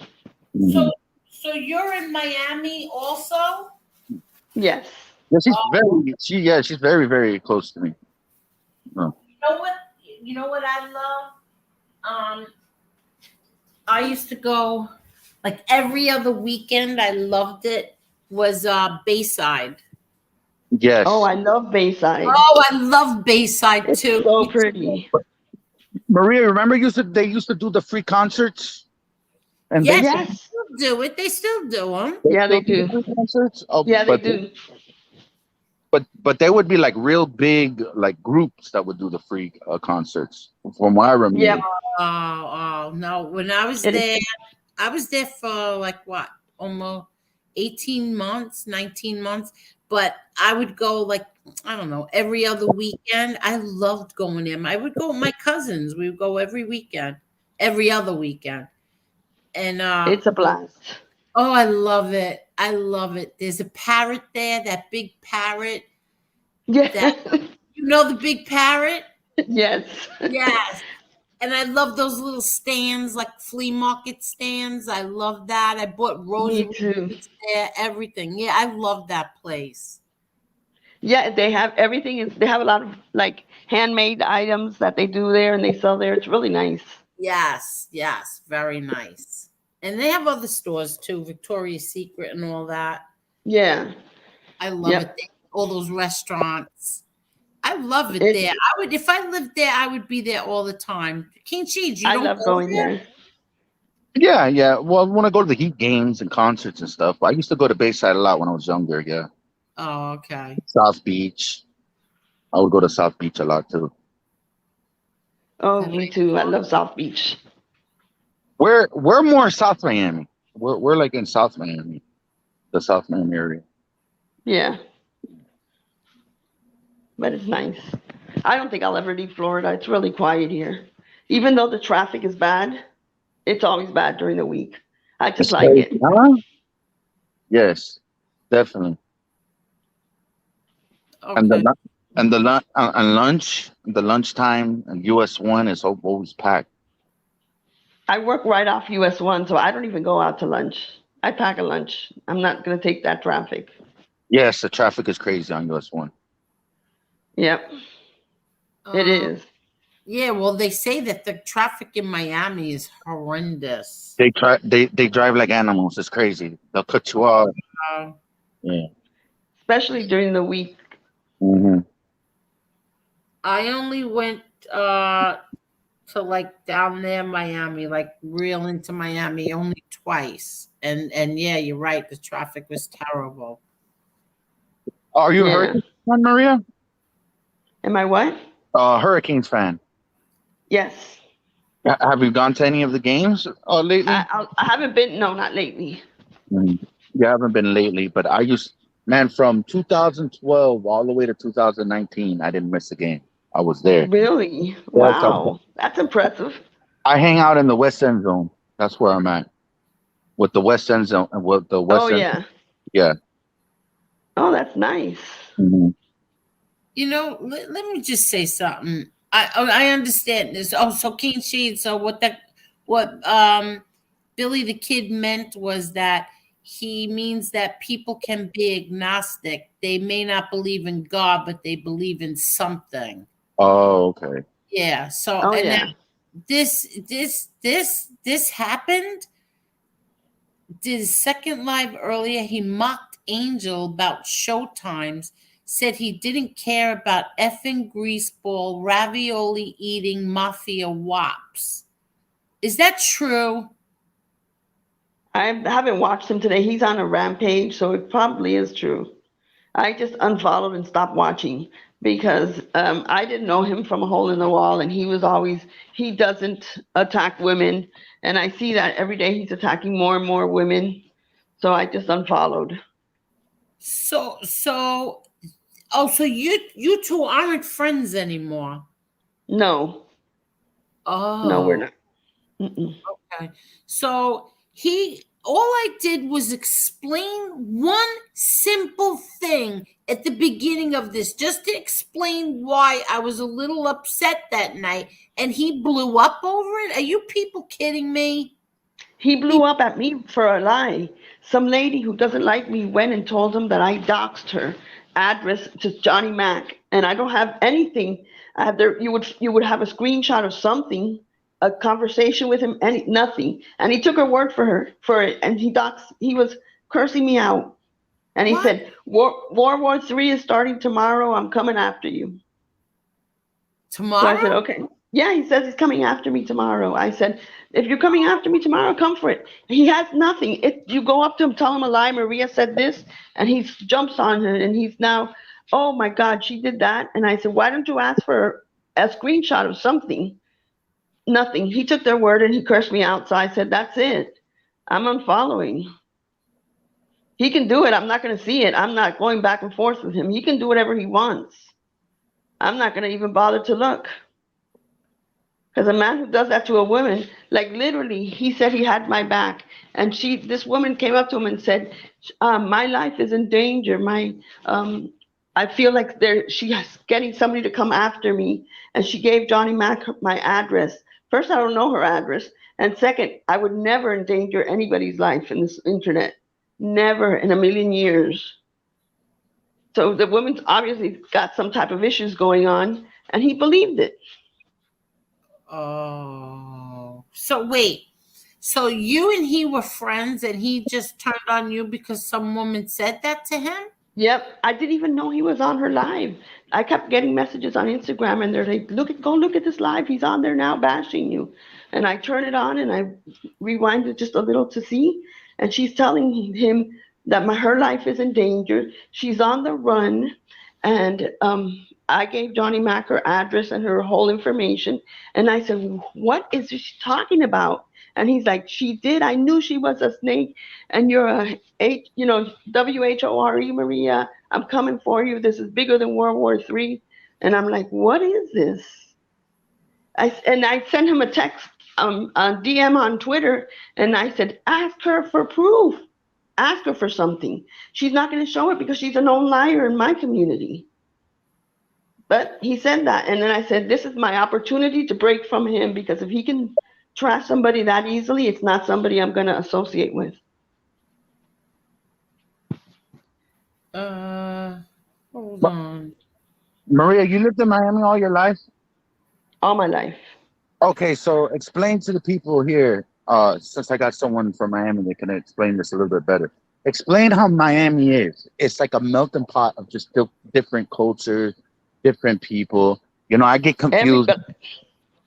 Mm-hmm. So you're in Miami also? Yes. Yeah, she's very, very close to me. Oh. You know what I love? I used to go like every other weekend. I loved it. Was Bayside. Yes. Oh, I love Bayside. Oh, I love Bayside It's too. so pretty. Maria, remember they used to do the free concerts? And yes, yes. they still do it. They still do them. Yeah, they do. Concerts? Oh, yeah, they do. But they would be like real big like groups that would do the free concerts. From what I remember. Yeah. Oh no! When I was there, I was there for like what, almost 18 months, 19 months. But I would go like, I don't know, every other weekend. I loved going there. I would go with my cousins. We would go every weekend, every other weekend. And it's a blast. Oh, I love it. I love it. There's a parrot there, that big parrot. Yeah. You know the big parrot? Yes. Yes. And I love those little stands, like flea market stands. I love that. I bought roses there, everything. Yeah, I love that place. Yeah, they have everything. They have a lot of like handmade items that they do there and they sell there. It's really nice. Yes, very nice. And they have other stores too, Victoria's Secret and all that. Yeah. I love it. All those restaurants. I love it there. I would, if I lived there, I would be there all the time. King Cheese, I love going there. Yeah. Well, when I go to the Heat games and concerts and stuff, I used to go to Bayside a lot when I was younger. Yeah. Oh, okay. South Beach. I would go to South Beach a lot too. Oh, me too. I love South Beach. We're more South Miami. We're like in South Miami, the South Miami area. Yeah. But it's nice. I don't think I'll ever leave Florida. It's really quiet here. Even though the traffic is bad, it's always bad during the week. I just like it. Huh? Yes, definitely. Okay. And the lunchtime and US1 is always packed. I work right off US1, so I don't even go out to lunch. I pack a lunch. I'm not going to take that traffic. Yes, the traffic is crazy on US 1. Yep, it is. Yeah, well, they say that the traffic in Miami is horrendous. They drive like animals. It's crazy. They'll cut you off. Uh, Yeah. Especially during the week. Mm-hmm. I only went to like down there, Miami, like real into Miami, only twice. And yeah, you're right. The traffic was terrible. Are you a Yeah. Hurricanes fan, Maria? Am I what? Hurricanes fan. Yes. Have you gone to any of the games lately? I haven't been. No, not lately. You haven't been lately, but man, from 2012 all the way to 2019, I didn't miss a game. I was there. Really? Yes, Wow, that's impressive. I hang out in the West End zone. That's where I'm at. With the West End zone, with the West End. Yeah. Yeah. Oh, that's nice. Mm-hmm. You know, let me just say something. I understand this. Oh, so King Shade. So what Billy the Kid meant was that he means that people can be agnostic. They may not believe in God, but they believe in something. Oh, okay. Yeah. So Oh, and yeah. then this happened. Did his second live earlier. He mocked Angel about showtimes. Said he didn't care about effing greaseball, ravioli eating mafia wops. Is that true? I haven't watched him today. He's on a rampage, so it probably is true. I just unfollowed and stopped watching because I didn't know him from a hole in the wall, and he doesn't attack women, and I see that every day he's attacking more and more women, so I just unfollowed. So you two aren't friends anymore. No. Oh. No, we're not. Mm-mm. Okay. So all I did was explain one simple thing at the beginning of this, just to explain why I was a little upset that night, and he blew up over it. Are you people kidding me? He blew up at me for a lie. Some lady who doesn't like me went and told him that I doxed her address to Johnny Mac, and I don't have anything. You would have a screenshot of something, a conversation with him, nothing. And he took her word for it, and he was cursing me out. And he said, World War III is starting tomorrow. I'm coming after you. Tomorrow? So I said, okay. Yeah, he says he's coming after me tomorrow. I said, if you're coming after me tomorrow, come for it. He has nothing. You go up to him, tell him a lie. Maria said this, and he jumps on her, and he's now, oh my God, she did that. And I said, why don't you ask for a screenshot of something? Nothing. He took their word and he cursed me out. So I said, that's it. I'm unfollowing. He can do it. I'm not going to see it. I'm not going back and forth with him. He can do whatever he wants. I'm not going to even bother to look. Because a man who does that to a woman, like literally, he said he had my back. And this woman came up to him and said, my life is in danger. I feel like she's getting somebody to come after me. And she gave Johnny Mac my address. First, I don't know her address. And second, I would never endanger anybody's life in this internet. Never in a million years. So the woman's obviously got some type of issues going on, and he believed it. Oh. So wait. So you and he were friends, and he just turned on you because some woman said that to him? Yep. I didn't even know he was on her live. I kept getting messages on Instagram, and they're like, go look at this live. He's on there now bashing you. And I turn it on, and I rewind it just a little to see. And she's telling him that her life is in danger. She's on the run. And I gave Johnny Mac her address and her whole information. And I said, what is she talking about? And he's like, she did. I knew she was a snake. And you're WHORE, Maria. I'm coming for you. This is bigger than World War III. And I'm like, what is this? I sent him a text, a DM on Twitter. And I said, ask her for proof. Ask her for something. She's not going to show it because she's a known liar in my community. But he said that. And then I said, this is my opportunity to break from him, because if he can trash somebody that easily, it's not somebody I'm going to associate with. Hold Ma- on. Maria, you lived in Miami all your life? All my life. Okay, so explain to the people here, since I got someone from Miami that can explain this a little bit better. Explain how Miami is. It's like a melting pot of just different cultures, different people. You know, I get confused. Everybody,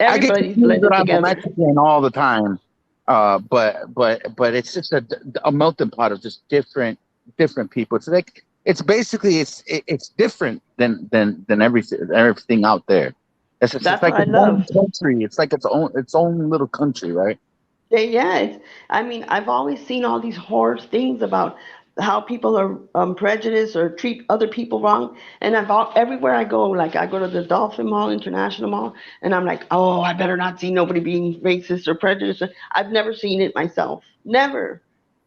I get everybody's confused that blended I'm a together. Mexican all the time. But it's just a melting pot of just different people. It's like it's basically it's different than everything out there. It's That's what like I its own love. country. It's like its own little country, right? Yeah, I mean, I've always seen all these horror things about how people are prejudiced or treat other people wrong. And everywhere I go, like I go to the Dolphin Mall, International Mall, and I'm like, oh, I better not see nobody being racist or prejudiced. I've never seen it myself. Never,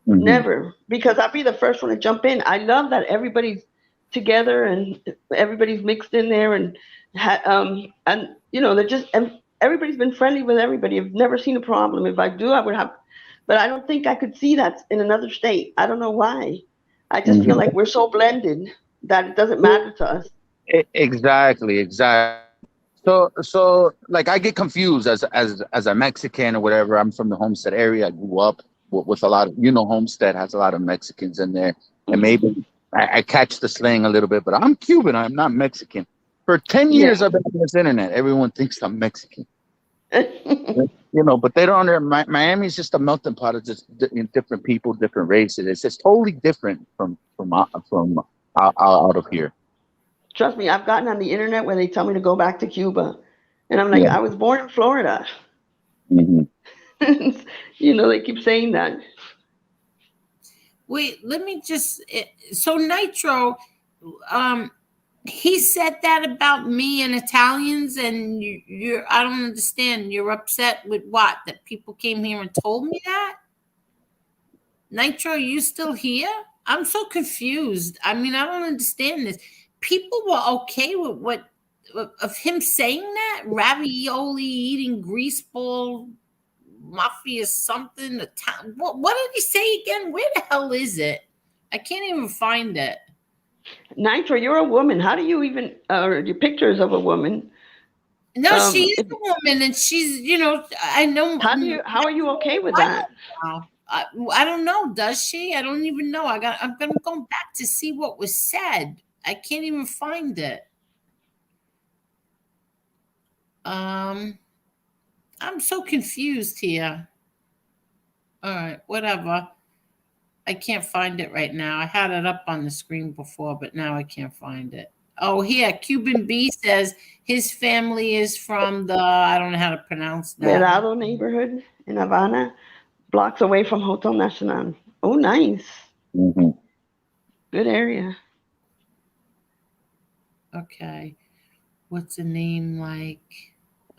Hmm. never. Because I'll be the first one to jump in. I love that everybody's together and everybody's mixed in there and they're just and everybody's been friendly with everybody. I've never seen a problem. If I do, I would have, but I don't think I could see that in another state. I don't know why. I just feel like we're so blended that it doesn't matter to us. Exactly. So like I get confused as a Mexican or whatever. I'm from the Homestead area. I grew up with a lot of Homestead has a lot of Mexicans in there, and Hmm. maybe I catch the slang a little bit. But I'm Cuban. I'm not Mexican. For 10 years, Yeah. I've been on this internet. Everyone thinks I'm Mexican. But they don't. Miami's just a melting pot of just different people, different races. It's just totally different from out of here. Trust me, I've gotten on the internet where they tell me to go back to Cuba, and I'm like, Yeah. I was born in Florida. Hmm. They keep saying that. Wait, let me just. So Nitro, um, he said that about me and Italians, and you're. I don't understand. You're upset with what? That people came here and told me that? Nitro, you still here? I'm so confused. I mean, I don't understand this. People were okay with what of him saying that ravioli eating greaseball mafia something. What did he say again? Where the hell is it? I can't even find it. Nitro, you're a woman. How do you even your pictures of a woman? No, she is If, a woman, and she's I know. how are you okay with I that? don't know. I don't know. Does she? I don't even know. I'm gonna go back to see what was said. I can't even find it. Um, I'm so confused here. All right, whatever. I can't find it right now. I had it up on the screen before, but now I can't find it. Oh, here, Cuban B says his family is from the, I don't know how to pronounce that. Verado neighborhood in Havana, blocks away from Hotel Nacional. Oh, nice. Hmm. Good area. Okay. What's the name like?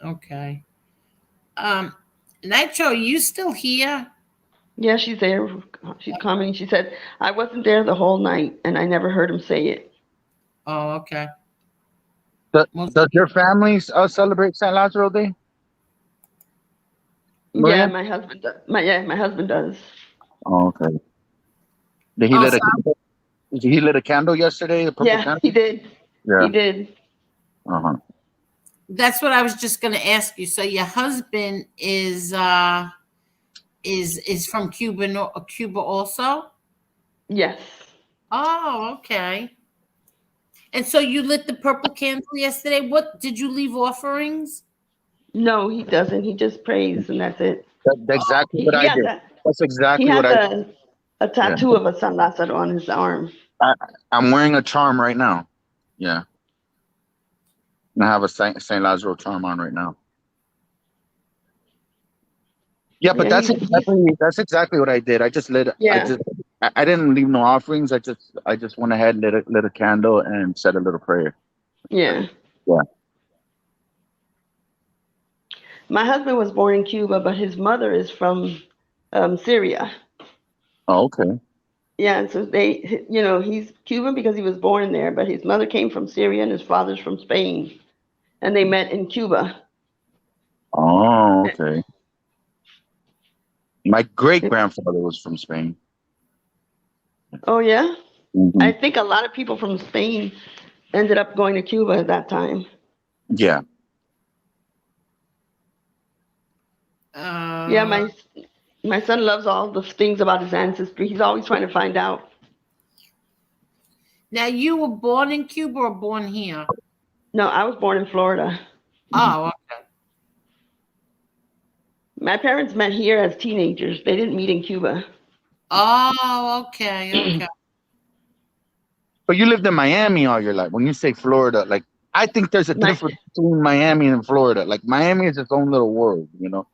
Okay. Um, Nitro, you still here? Yeah, she's there. She's commenting. She said, I wasn't there the whole night and I never heard him say it. Oh, okay. Most Does your family celebrate Saint Lazaro Day, Yeah, Maria? my husband does. My husband does. Oh, okay. Did he oh, lit so a Did he lit a candle yesterday? A purple Yeah, he candle? did. Yeah. He did. Uh-huh. that's what I was just going to ask you. So your husband is from Cuba also? Yes. Oh, okay. And so you lit the purple candle yesterday. What did you leave offerings? No, he doesn't. He just prays and that's it. That's exactly He, what he I has did. a That's he exactly what has I did. a Yeah. tattoo of a San Lazaro on his arm. I'm wearing a charm right now. Yeah. And I have a Saint Lazaro charm on right now. Yeah, but Yeah, he's that's exactly what I did. I just lit. yeah. I didn't leave no offerings. I just went ahead, lit a candle, and said a little prayer. Yeah. Yeah. My husband was born in Cuba, but his mother is from Syria. Oh, okay. Yeah, and so he's Cuban because he was born there, but his mother came from Syria and his father's from Spain, and they met in Cuba. Oh, okay. My great grandfather was from Spain. Oh yeah? Mhm. I think a lot of people from Spain ended up going to Cuba at that time. Yeah. Yeah, my son loves all the things about his ancestry. He's always trying to find out. Now, you were born in Cuba or born here? No, I was born in Florida. Oh, okay. My parents met here as teenagers. They didn't meet in Cuba. Oh, okay. But you lived in Miami all your life. When you say Florida, like I think there's a My- difference between Miami and Florida. Like Miami is its own little world, you know?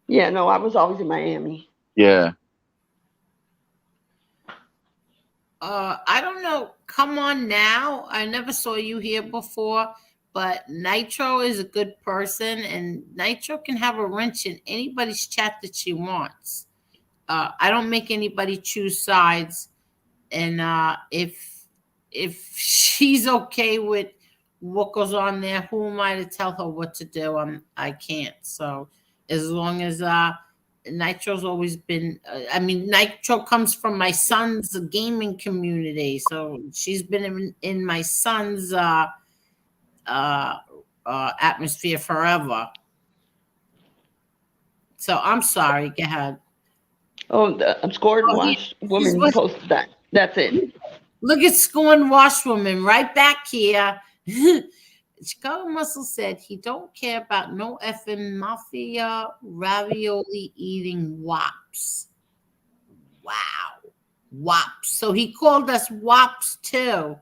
Yeah, no, I was always in Miami. Yeah. I don't know. Come on now. I never saw you here before, but Nitro is a good person, and Nitro can have a wrench in anybody's chat that she wants. I don't make anybody choose sides, and if she's okay with what goes on there, who am I to tell her what to do? I can't. So as long as Nitro's always been, Nitro comes from my son's gaming community, so she's been in my son's atmosphere forever. So I'm sorry. Go ahead. Oh, the Scored Wash woman posted that. That's it. Look at Scorn Washwoman right back here. Chicago Muscle said he don't care about no effing mafia ravioli eating wops. Wow. Wops. So he called us wops too.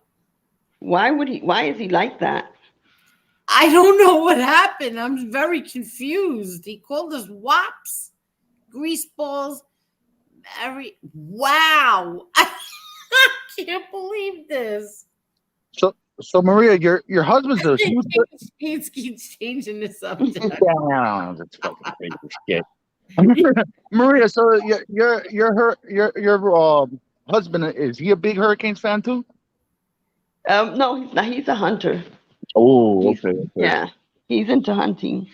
Why is he like that? I don't know what happened. I'm very confused. He called us wops, greaseballs. Wow. I can't believe this. So Maria, your husband's a huge. He keeps changing the subject. Yeah, that's fucking crazy shit. Maria, so your husband, is he a big Hurricanes fan too? No, he's not. He's a hunter. Oh, okay. Yeah, he's into hunting.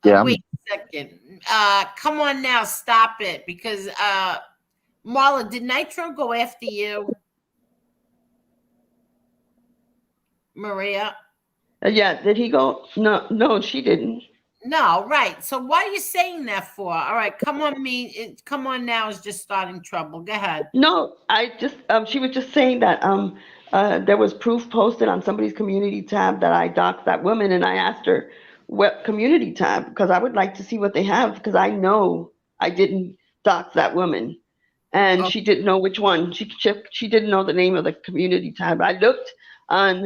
Yeah. Wait a second. Come on now, stop it. Because Marla, did Nitro go after you? Maria? Yeah, did he go? No, she didn't. No, right. So what are you saying that for? All right, come on, come on now is just starting trouble. Go ahead. No, I just she was just saying that there was proof posted on somebody's community tab that I doxed that woman, and I asked her what community tab, because I would like to see what they have, because I know I didn't dox that woman, and she didn't know which one. She didn't know the name of the community tab. I looked on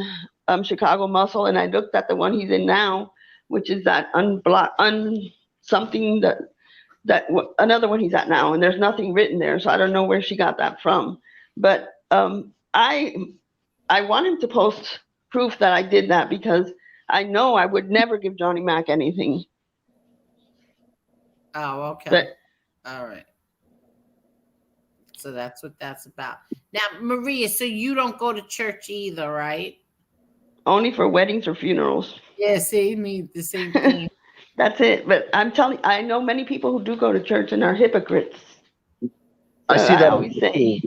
Chicago Muscle, and I looked at the one he's in now, which is that something that another one he's at now, and there's nothing written there, so I don't know where she got that from. But I want him to post proof that I did that, because I know I would never give Johnny Mac anything. Oh, okay. All right. So that's what that's about. Now, Maria, so you don't go to church either, right? Only for weddings or funerals. Yeah, see, me the same thing. That's it. But I'm telling, I know many people who do go to church and are hypocrites. I see that. I always say,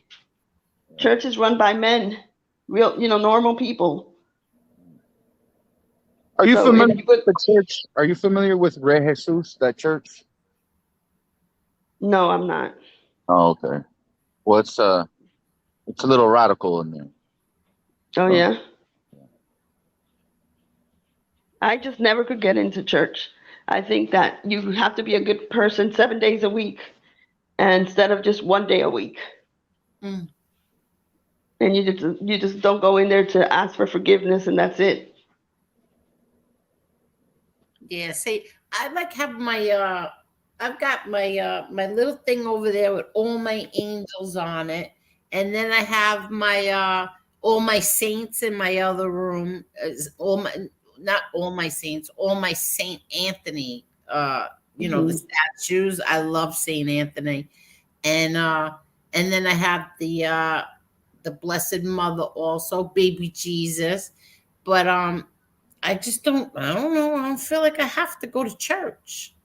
church is run by men, real, normal people. Are you familiar with the church? Are you familiar with Rey Jesus, that church? No, I'm not. Oh, okay. Well, it's a little radical in there. Oh, yeah. I just never could get into church. I think that you have to be a good person 7 days a week instead of just 1 day a week. Mm. And you just don't go in there to ask for forgiveness, and that's it. Yeah, see, I like have my I've got my my little thing over there with all my angels on it, and then I have my all my saints in my other room. Not all my saints, all my Saint Anthony. The statues. I love Saint Anthony, and then I have the Blessed Mother also, baby Jesus, but I don't know. I don't feel like I have to go to church.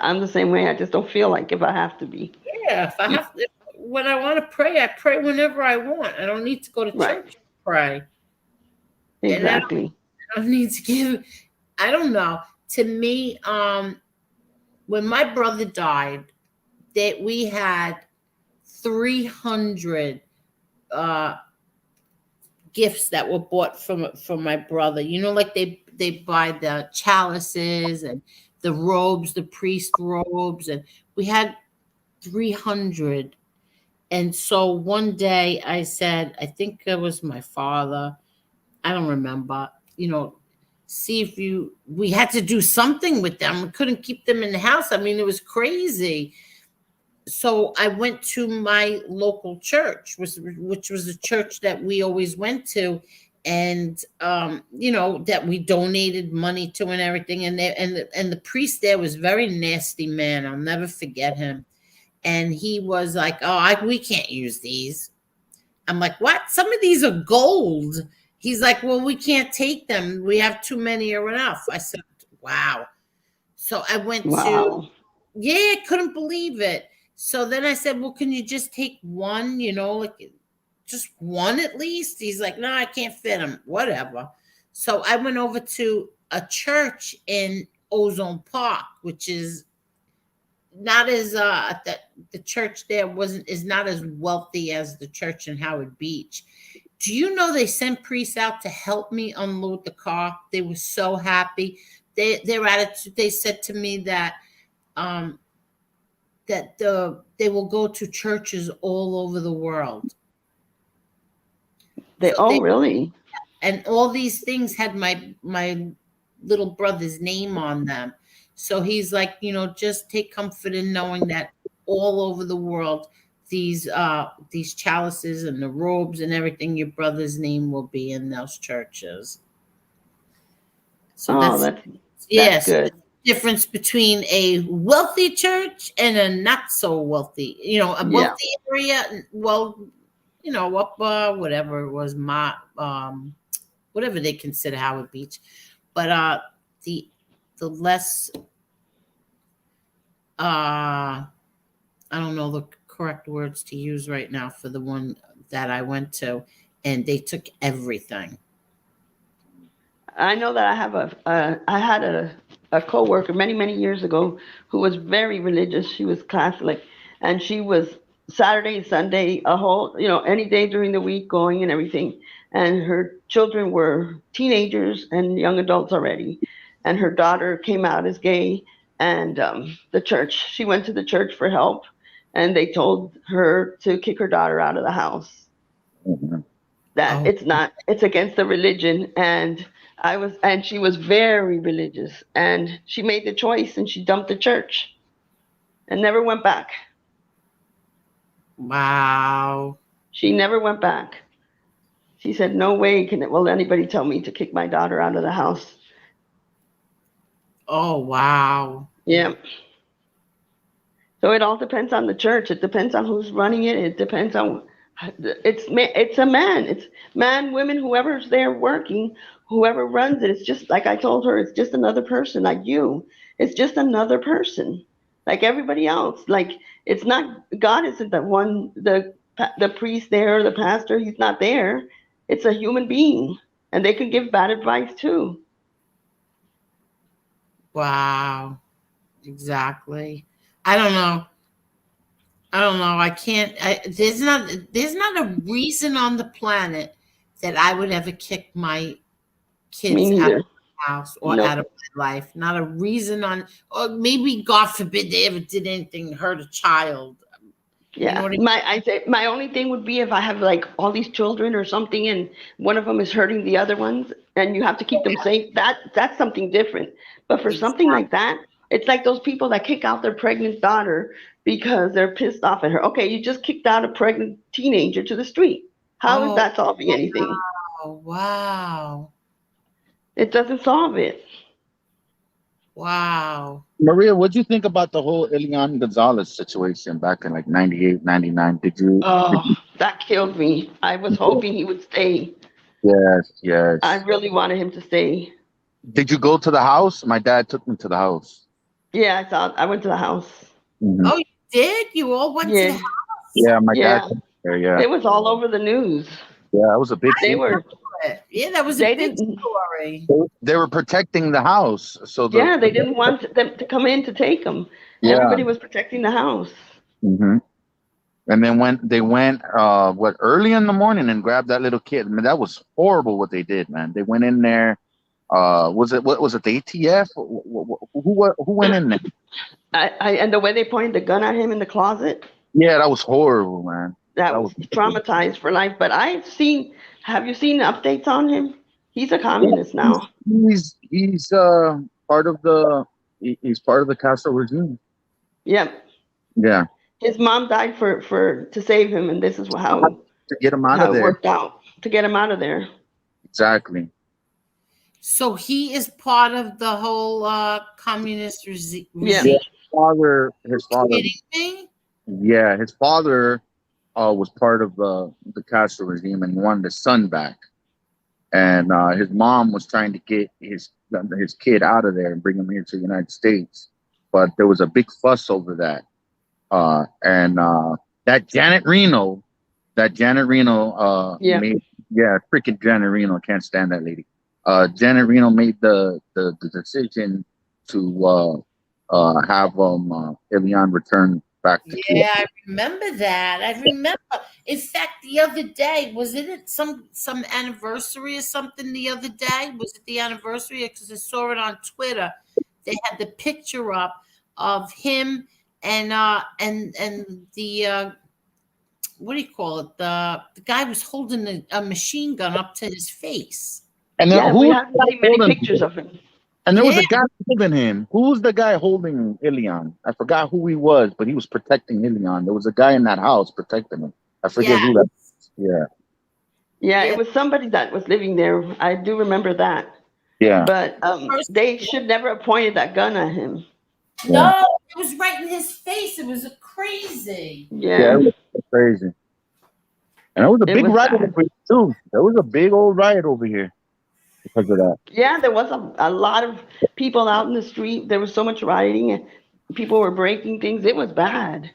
I'm the same way. I just don't feel like if I have to be. Yeah, if I have to. when I want to pray, I pray whenever I want. I don't need to go to Right. church to pray. Exactly. I don't need to give. I don't know. To me, when my brother died, that we had 300 gifts that were bought from my brother. You know, like they buy the chalices and the robes, the priest robes, and we had 300. And so one day I said, I think it was my father, I don't remember, you know, see if we had to do something with them. We couldn't keep them in the house. I mean, it was crazy. So I went to my local church, which was a church that we always went to, and you know, that we donated money to and everything. And the priest there was a very nasty man. I'll never forget him. And he was like, "Oh, we can't use these." I'm like, "What? Some of these are gold." He's like, "Well, we can't take them. We have too many or enough." I said, "Wow." So I went to, yeah, I couldn't believe it. So then I said, "Well, can you just take one, you know, like just one at least?" He's like, "No, I can't fit them." Whatever. So I went over to a church in Ozone Park, which is not as the church there is not as wealthy as the church in Howard Beach. Do you know they sent priests out to help me unload the car? They were so happy. Their attitude, they said to me that they will go to churches all over the world. Really? And all these things had my little brother's name on them. So he's like, you know, just take comfort in knowing that all over the world, these chalices and the robes and everything, your brother's name will be in those churches. So that's good. The difference between a wealthy church and a not so wealthy, you know, a wealthy area. Well, you know, up whatever it was, whatever they consider Howard Beach, but the less I don't know the correct words to use right now for the one that I went to, and they took everything. I know that I had a coworker many years ago who was very religious. She was Catholic, and she was Saturday, Sunday, a whole, you know, any day during the week going and everything. And her children were teenagers and young adults already. And her daughter came out as gay, and she went to the church for help, and they told her to kick her daughter out of the house. Mm-hmm. That it's against the religion. And she was very religious, and she made the choice, and she dumped the church and never went back. Wow. She never went back. She said, "No way will anybody tell me to kick my daughter out of the house." Oh, wow. Yeah. So it all depends on the church. It depends on who's running it. It depends on, it's a man. It's man, women, whoever's there working, whoever runs it. It's just like I told her, it's just another person like you. It's just another person like everybody else. Like, it's not, God isn't the one, the priest there, the pastor, he's not there. It's a human being, and they can give bad advice too. Wow. Exactly. I don't know. I can't. There's not a reason on the planet that I would ever kick my kids out of my house or out of my life. Not a reason or maybe, God forbid, they ever did anything to hurt a child. Yeah, you know I say my only thing would be if I have like all these children or something, and one of them is hurting the other ones, and you have to keep them safe. That's something different. But for something like that, it's like those people that kick out their pregnant daughter because they're pissed off at her. Okay, you just kicked out a pregnant teenager to the street. How is that solving anything? Wow. It doesn't solve it. Wow. Maria, what'd you think about the whole Elian Gonzalez situation back in like 98, 99? That killed me. I was hoping he would stay. Yes. I really wanted him to stay. Did you go to the house? My dad took me to the house. Yeah, I went to the house. Mm-hmm. Oh, you did? You all went to the house? Yeah, my dad. Yeah, There, yeah, it was all over the news. yeah, that was a big They thing. were, Yeah, that was a they big didn't, story. They were protecting the house, so yeah, they didn't want them to come in to take them. yeah. Everybody was protecting the house. Hmm. And then when they went, early in the morning and grabbed that little kid. I mean, that was horrible what they did, man. They went in there. What was it? The ATF? Who went in there? And the way they pointed the gun at him in the closet, Yeah, that was horrible, man. that That was was traumatized for life. But have you seen updates on him? He's a communist now. he's part of he's part of the Castro regime. Yeah. Yeah, His mom died to save him, and this is how to get him out of it there. worked out to get him out of there. Exactly. So he is part of the whole communist regime. Yeah. His father. Kidding me? Yeah, his father was part of the Castro regime and wanted his son back. And his mom was trying to get his kid out of there and bring him here to the United States, but there was a big fuss over that. And that Janet Reno, Yeah. freaking Janet Reno, can't stand that lady. Janet Reno made the decision to have Elian return back to Cuba. Yeah, I remember that. I remember. In fact, the other day, was it some anniversary or something the other day? Was it the anniversary? Because I saw it on Twitter. They had the picture up of him and the what do you call it? The guy was holding a machine gun up to his face. And then We haven't seen many pictures of him. And there was a Yeah. guy holding him. Who was the guy holding Ilion? I forgot who he was, but he was protecting Ilion. There was a guy in that house protecting him. I forget who that was. Yeah. Yeah, it was somebody that was living there. I do remember that. Yeah. But they should never have pointed that gun at him. No, it was right in his face. It was crazy. Yeah. It was crazy. And it was a big riot over here, too. There was a big old riot over here because of that. Yeah, there was a lot of people out in the street. There was so much rioting and people were breaking things. It was bad.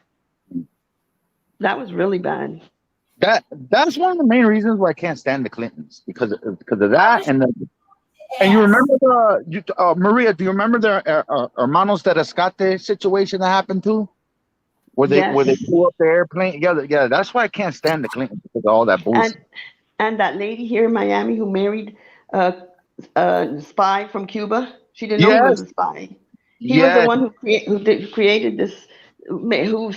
That was really bad. That's one of the main reasons why I can't stand the Clintons because of that. And you remember Maria? Do you remember the Hermanos de Rescate situation that happened too? Where they flew up the airplane? Yeah. That's why I can't stand the Clintons because of all that bullshit. And that lady here in Miami who married a spy from Cuba. She didn't know he was a spy. He was the one who created this, who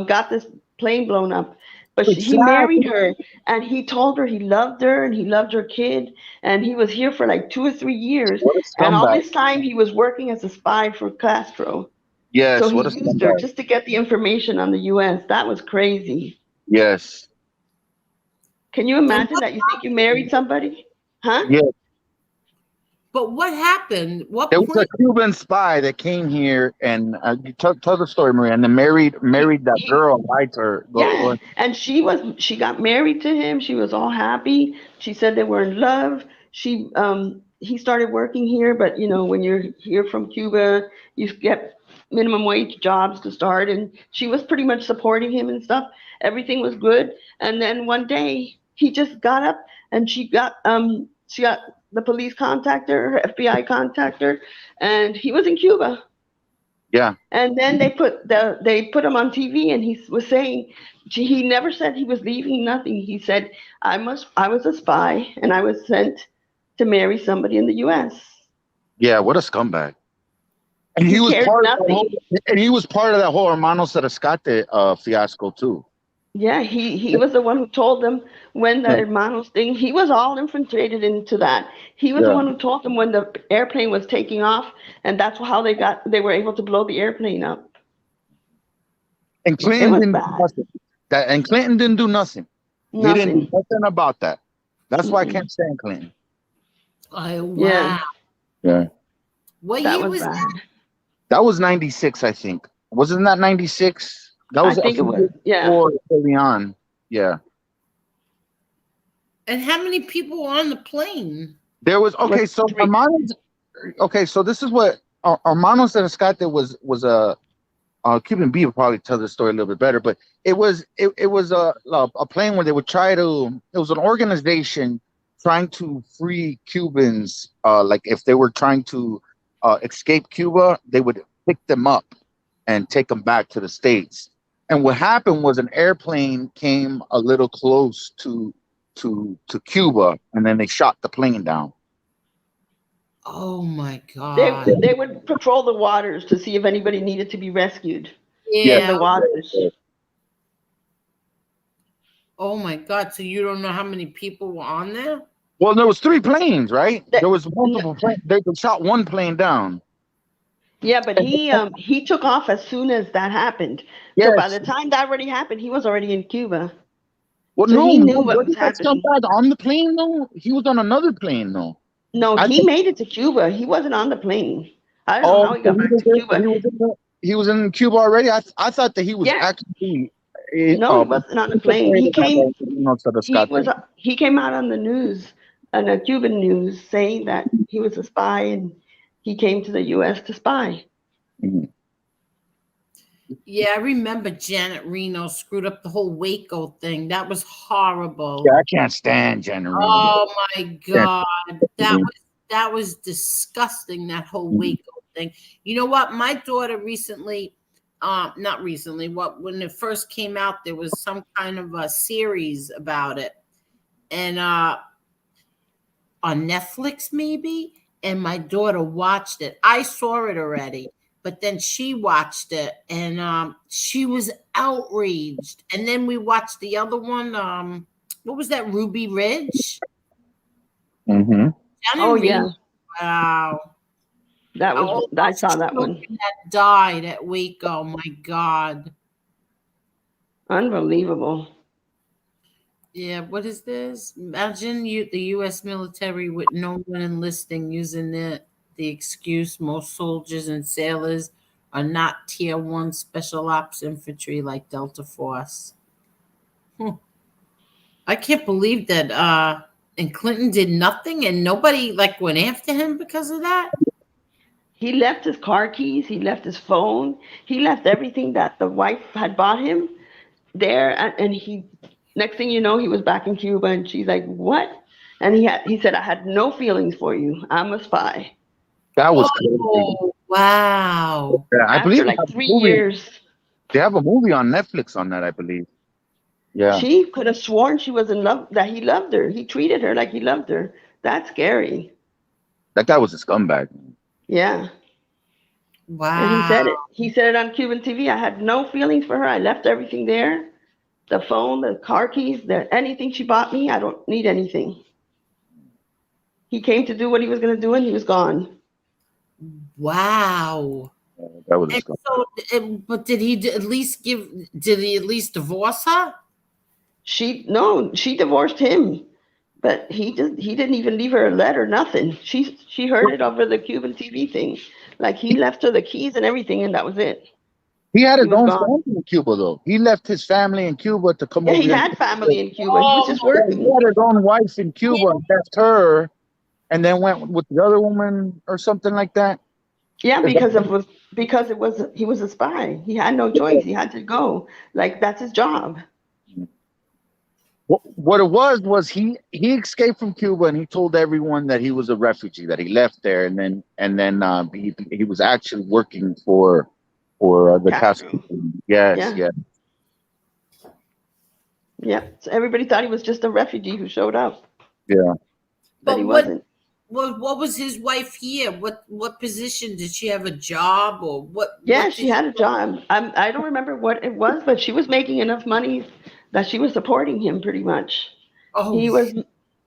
got this plane blown up. But he married her, and he told her he loved her, and he loved her kid, and he was here for like 2 or 3 years. And all this time, he was working as a spy for Castro. Yes. So he used her just to get the information on the U.S. That was crazy. Yes. Can you imagine that you think you married somebody? Huh? Yeah. But what happened? There was a Cuban spy that came here and tell the story, Maria, and then married that girl, Lighthearted. Yeah, and she got married to him. She was all happy. She said they were in love. He started working here, but when you're here from Cuba, you get minimum wage jobs to start, and she was pretty much supporting him and stuff. Everything was good, and then one day he just got up and she got the police contacted her, FBI contacted her, and he was in Cuba. Yeah. And then they put him on TV, and he was saying he never said he was leaving, nothing. He said I was a spy, and I was sent to marry somebody in the U.S. Yeah, what a scumbag. And he was part of that whole Hermanos de Rescate fiasco too. Yeah, he was the one who told them when the Hermanos thing, he was all infiltrated into that. He was the one who told them when the airplane was taking off, and that's how they were able to blow the airplane up. And Clinton didn't do nothing. And Clinton didn't do nothing. He didn't do nothing about that. That's why I can't stand Clinton. Oh, wow. Yeah. What year was that? That was 96, I think. Wasn't that 96? That was, I think it was, early on. Yeah. And how many people were on the plane? There was, so Hermanos, so this is what Hermanos de Rescate was Cuban B would probably tell the story a little bit better, but it was a plane where they would try to. It was an organization trying to free Cubans. Like if they were trying to escape Cuba, they would pick them up and take them back to the States. And what happened was an airplane came a little close to Cuba, and then they shot the plane down. Oh my God. They would patrol the waters to see if anybody needed to be rescued in Yeah. the waters. Oh my God. So you don't know how many people were on there? Well, there was 3 planes, right? There was multiple planes. They shot one plane down. Yeah, but he took off as soon as that happened. Yes. So by the time that already happened, he was already in Cuba. Well, So no, he knew what was wasn't that happening. scumbag on the plane though? He was on another plane though. No, he made it to Cuba. He wasn't on the plane. I don't know how he got back to Cuba. He was in Cuba already. I thought that he was actually. No, he wasn't on the plane. He came out on the news, on the Cuban news, saying that he was a spy and he came to the U.S. to spy. Mhm. Yeah, I remember Janet Reno screwed up the whole Waco thing. That was horrible. Yeah, I can't stand Janet Reno. Oh my God. That was disgusting, that whole Waco thing. You know what? My daughter recently, not recently, when it first came out, there was some kind of a series about it. And on Netflix, maybe, and my daughter watched it. I saw it already, but then she watched it, and she was outraged. And then we watched the other one. What was that? Ruby Ridge. Mm-hmm. Oh yeah. Wow. That was. I saw that one. That died at Waco. My God. Unbelievable. Yeah, what is this? Imagine the U.S. military with no one enlisting using the excuse most soldiers and sailors are not Tier 1 Special Ops infantry like Delta Force. I can't believe that and Clinton did nothing and nobody went after him because of that. He left his car keys. He left his phone. He left everything that the wife had bought him there, and he. Next thing you know, he was back in Cuba, and she's like, "What?" And he said, "I had no feelings for you. I'm a spy." That was crazy. Wow. Yeah, I believe after 3 years. They have a movie on Netflix on that, I believe. Yeah. She could have sworn she was in love, that he loved her. He treated her like he loved her. That's scary. That guy was a scumbag. Yeah. Wow. And he said it. He said it on Cuban TV. I had no feelings for her. I left everything there. The phone, the car keys, anything she bought me, I don't need anything. He came to do what he was going to do, and he was gone. Wow. That was but did he at least divorce her? She divorced him, but he didn't even leave her a letter, nothing. She heard it over the Cuban TV thing. Like he left her the keys and everything, and that was it. He had his own family in Cuba, though. He left his family in Cuba to come over. He had family in Cuba. He was just working. He had his own wife in Cuba and left her, and then went with the other woman or something like that. Yeah, because he was a spy. He had no choice. He had to go. Like that's his job. What it was he escaped from Cuba and he told everyone that he was a refugee, that he left there, and then he was actually working for the Castro. Yes. Yeah. So everybody thought he was just a refugee who showed up. Yeah. But he wasn't. What was his wife here? What position? Did she have a job or what? Yeah, she had a job. I don't remember what it was, but she was making enough money that she was supporting him pretty much. Oh, he was.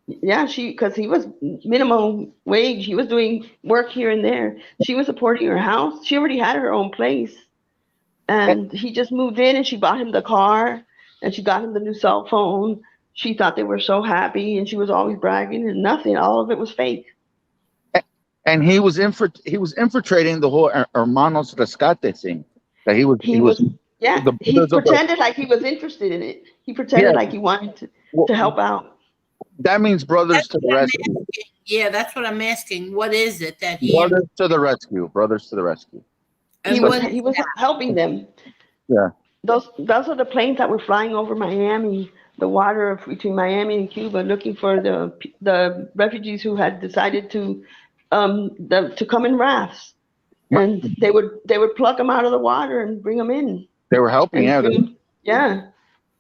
Yeah, because he was minimum wage. He was doing work here and there. She was supporting her house. She already had her own place. And he just moved in and she bought him the car and she got him the new cell phone. She thought they were so happy and she was always bragging and nothing. All of it was fake. And he was infiltrating the whole Hermanos Rescate thing. That he pretended like he was interested in it. He pretended like he wanted to help out. That means brothers to the rescue. Yeah, that's what I'm asking. What is it that he... Brothers to the rescue. And he was helping them. Yeah. Those are the planes that were flying over Miami, the water between Miami and Cuba, looking for the refugees who had decided to come in rafts, and they would pluck them out of the water and bring them in. They were helping out. Yeah.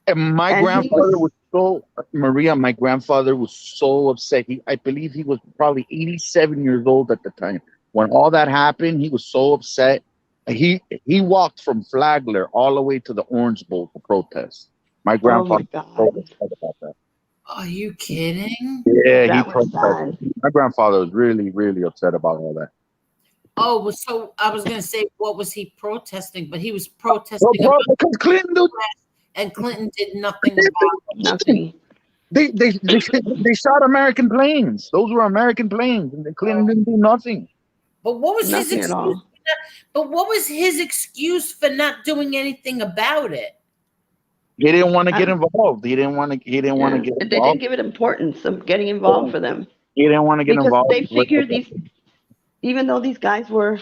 And my grandfather was so Maria. My grandfather was so upset. I believe he was probably 87 years old at the time when all that happened. He was so upset. He walked from Flagler all the way to the Orange Bowl to protest. My grandfather. Oh my God. Was so upset about that. Are you kidding? Yeah, That he was protested. sad. My grandfather was really, really upset about all that. Oh, well, so I was going to say, what was he protesting? But he was protesting about Because Clinton, and Clinton did nothing about it. Nothing. they shot American planes. Those were American planes, and Clinton didn't do nothing. But what was his Nothing at all. excuse? But what was his excuse for not doing anything about it? He didn't want to get involved. He didn't want to get They involved. didn't give it importance of getting involved for them. He didn't want to get Because involved. they figured even though these guys were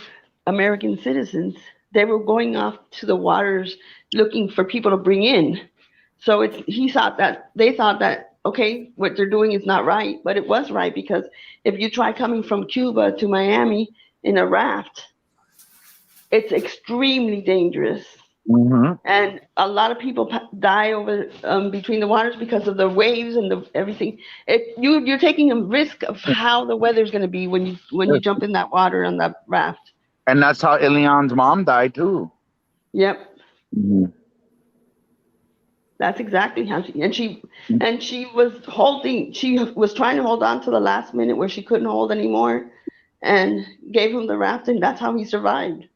American citizens, they were going off to the waters looking for people to bring in. So they thought that, okay, what they're doing is not right, but it was right, because if you try coming from Cuba to Miami in a raft, it's extremely dangerous. Mm-hmm. And a lot of people die over between the waters because of the waves and everything. You're taking a risk of how the weather's going to be when you jump in that water on that raft. And that's how Ilean's mom died too. Yep. Mm-hmm. That's exactly how she was trying to hold on to the last minute where she couldn't hold anymore, and gave him the raft, and that's how he survived.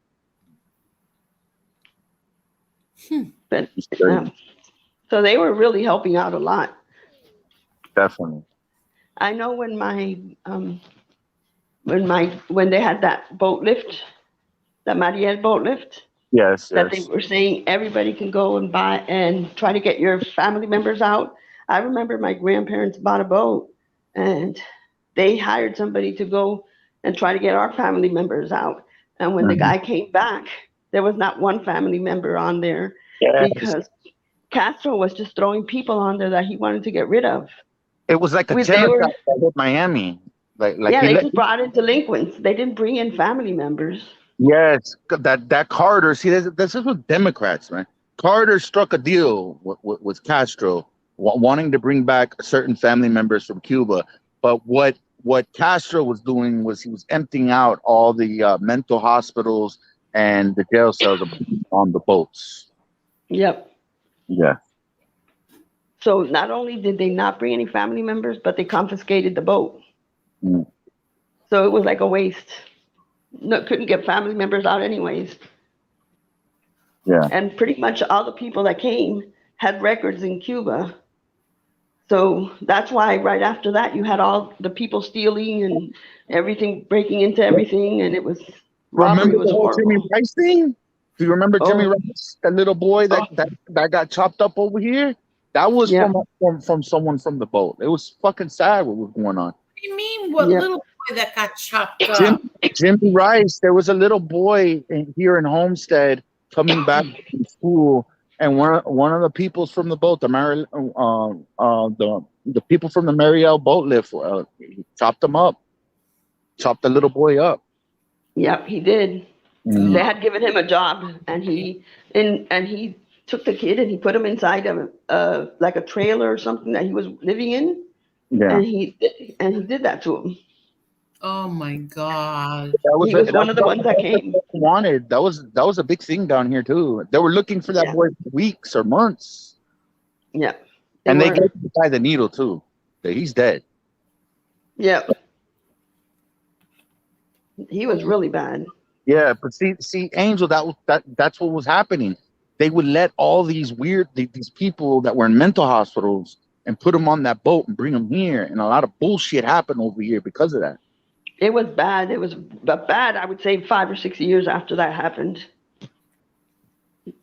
But so they were really helping out a lot. Definitely. I know when they had that boat lift, that Mariel boat lift, Yes. that they were saying everybody can go and buy and try to get your family members out. I remember my grandparents bought a boat, and they hired somebody to go and try to get our family members out. And when the guy came back, there was not one family member on there. Yes. Because Castro was just throwing people on there that he wanted to get rid of. It was like a genocide that hit Miami. Like they just brought in delinquents. They didn't bring in family members. Yes, that Carter. See, this is with Democrats, man. Carter struck a deal with Castro, wanting to bring back certain family members from Cuba. But what Castro was doing was he was emptying out all the mental hospitals and the jail cells on the boats. Yep. Yeah. So not only did they not bring any family members, but they confiscated the boat. Mm. So it was like a waste. No, couldn't get family members out anyways. Yeah. And pretty much all the people that came had records in Cuba. So that's why right after that you had all the people stealing and everything, breaking into everything, and it was robbery. Remember was the whole horrible. Jimmy Rice thing? Do you remember Jimmy Rice, that little boy that got chopped up over here? That was from someone from the boat. It was fucking sad what was going on. What do you mean? What little boy that got chopped up? Jimmy Rice. There was a little boy here in Homestead coming back from school, and one of the people from the boat, the people from the Mariel boat lift, he chopped him up, chopped the little boy up. Yep, he did. Mm. They had given him a job, and he took the kid and he put him inside of like a trailer or something that he was living in. Yeah. And he did that to him. Oh my God. He was one of the ones that came. That was a big thing down here too. They were looking for that boy for weeks or months. Yeah. And they gave the guy the needle too. He's dead. Yep. He was really bad. Yeah, but see, Angel, that's what was happening. They would let all these these people that were in mental hospitals and put them on that boat and bring them here, and a lot of bullshit happened over here because of that. It was bad. It was bad. I would say 5 or 6 years after that happened.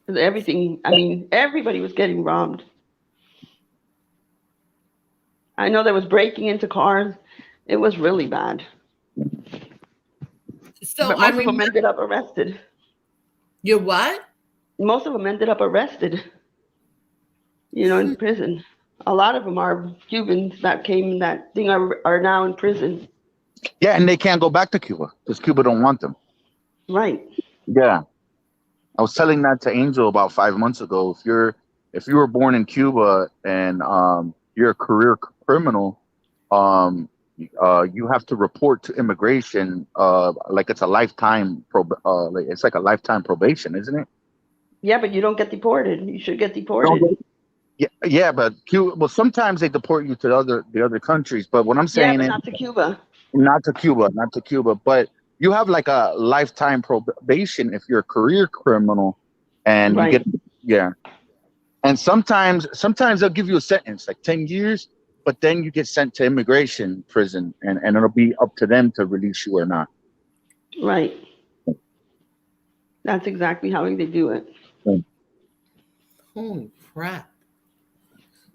Everything. I mean, everybody was getting robbed. I know there was breaking into cars. It was really bad. So but most of them ended up arrested. You're what? Most of them ended up arrested, in prison. A lot of them are Cubans that came that thing are now in prison. Yeah, and they can't go back to Cuba because Cuba don't want them. Right. Yeah, I was telling that to Angel about 5 months ago. If you were born in Cuba and you're a career criminal, you have to report to immigration. Like it's a lifetime it's like a lifetime probation, isn't it? Yeah, but you don't get deported. You should get Don't deported. Yeah, but Cuba. Well, sometimes they deport you to the other countries. But what I'm Yeah, saying but is not to Cuba. not to Cuba, not to Cuba. But you have like a lifetime probation if you're a career criminal, and you Right. get yeah. And sometimes they'll give you a sentence like 10 years, but then you get sent to immigration prison, and it'll be up to them to release you or not. Right. That's exactly how they do it. Holy crap.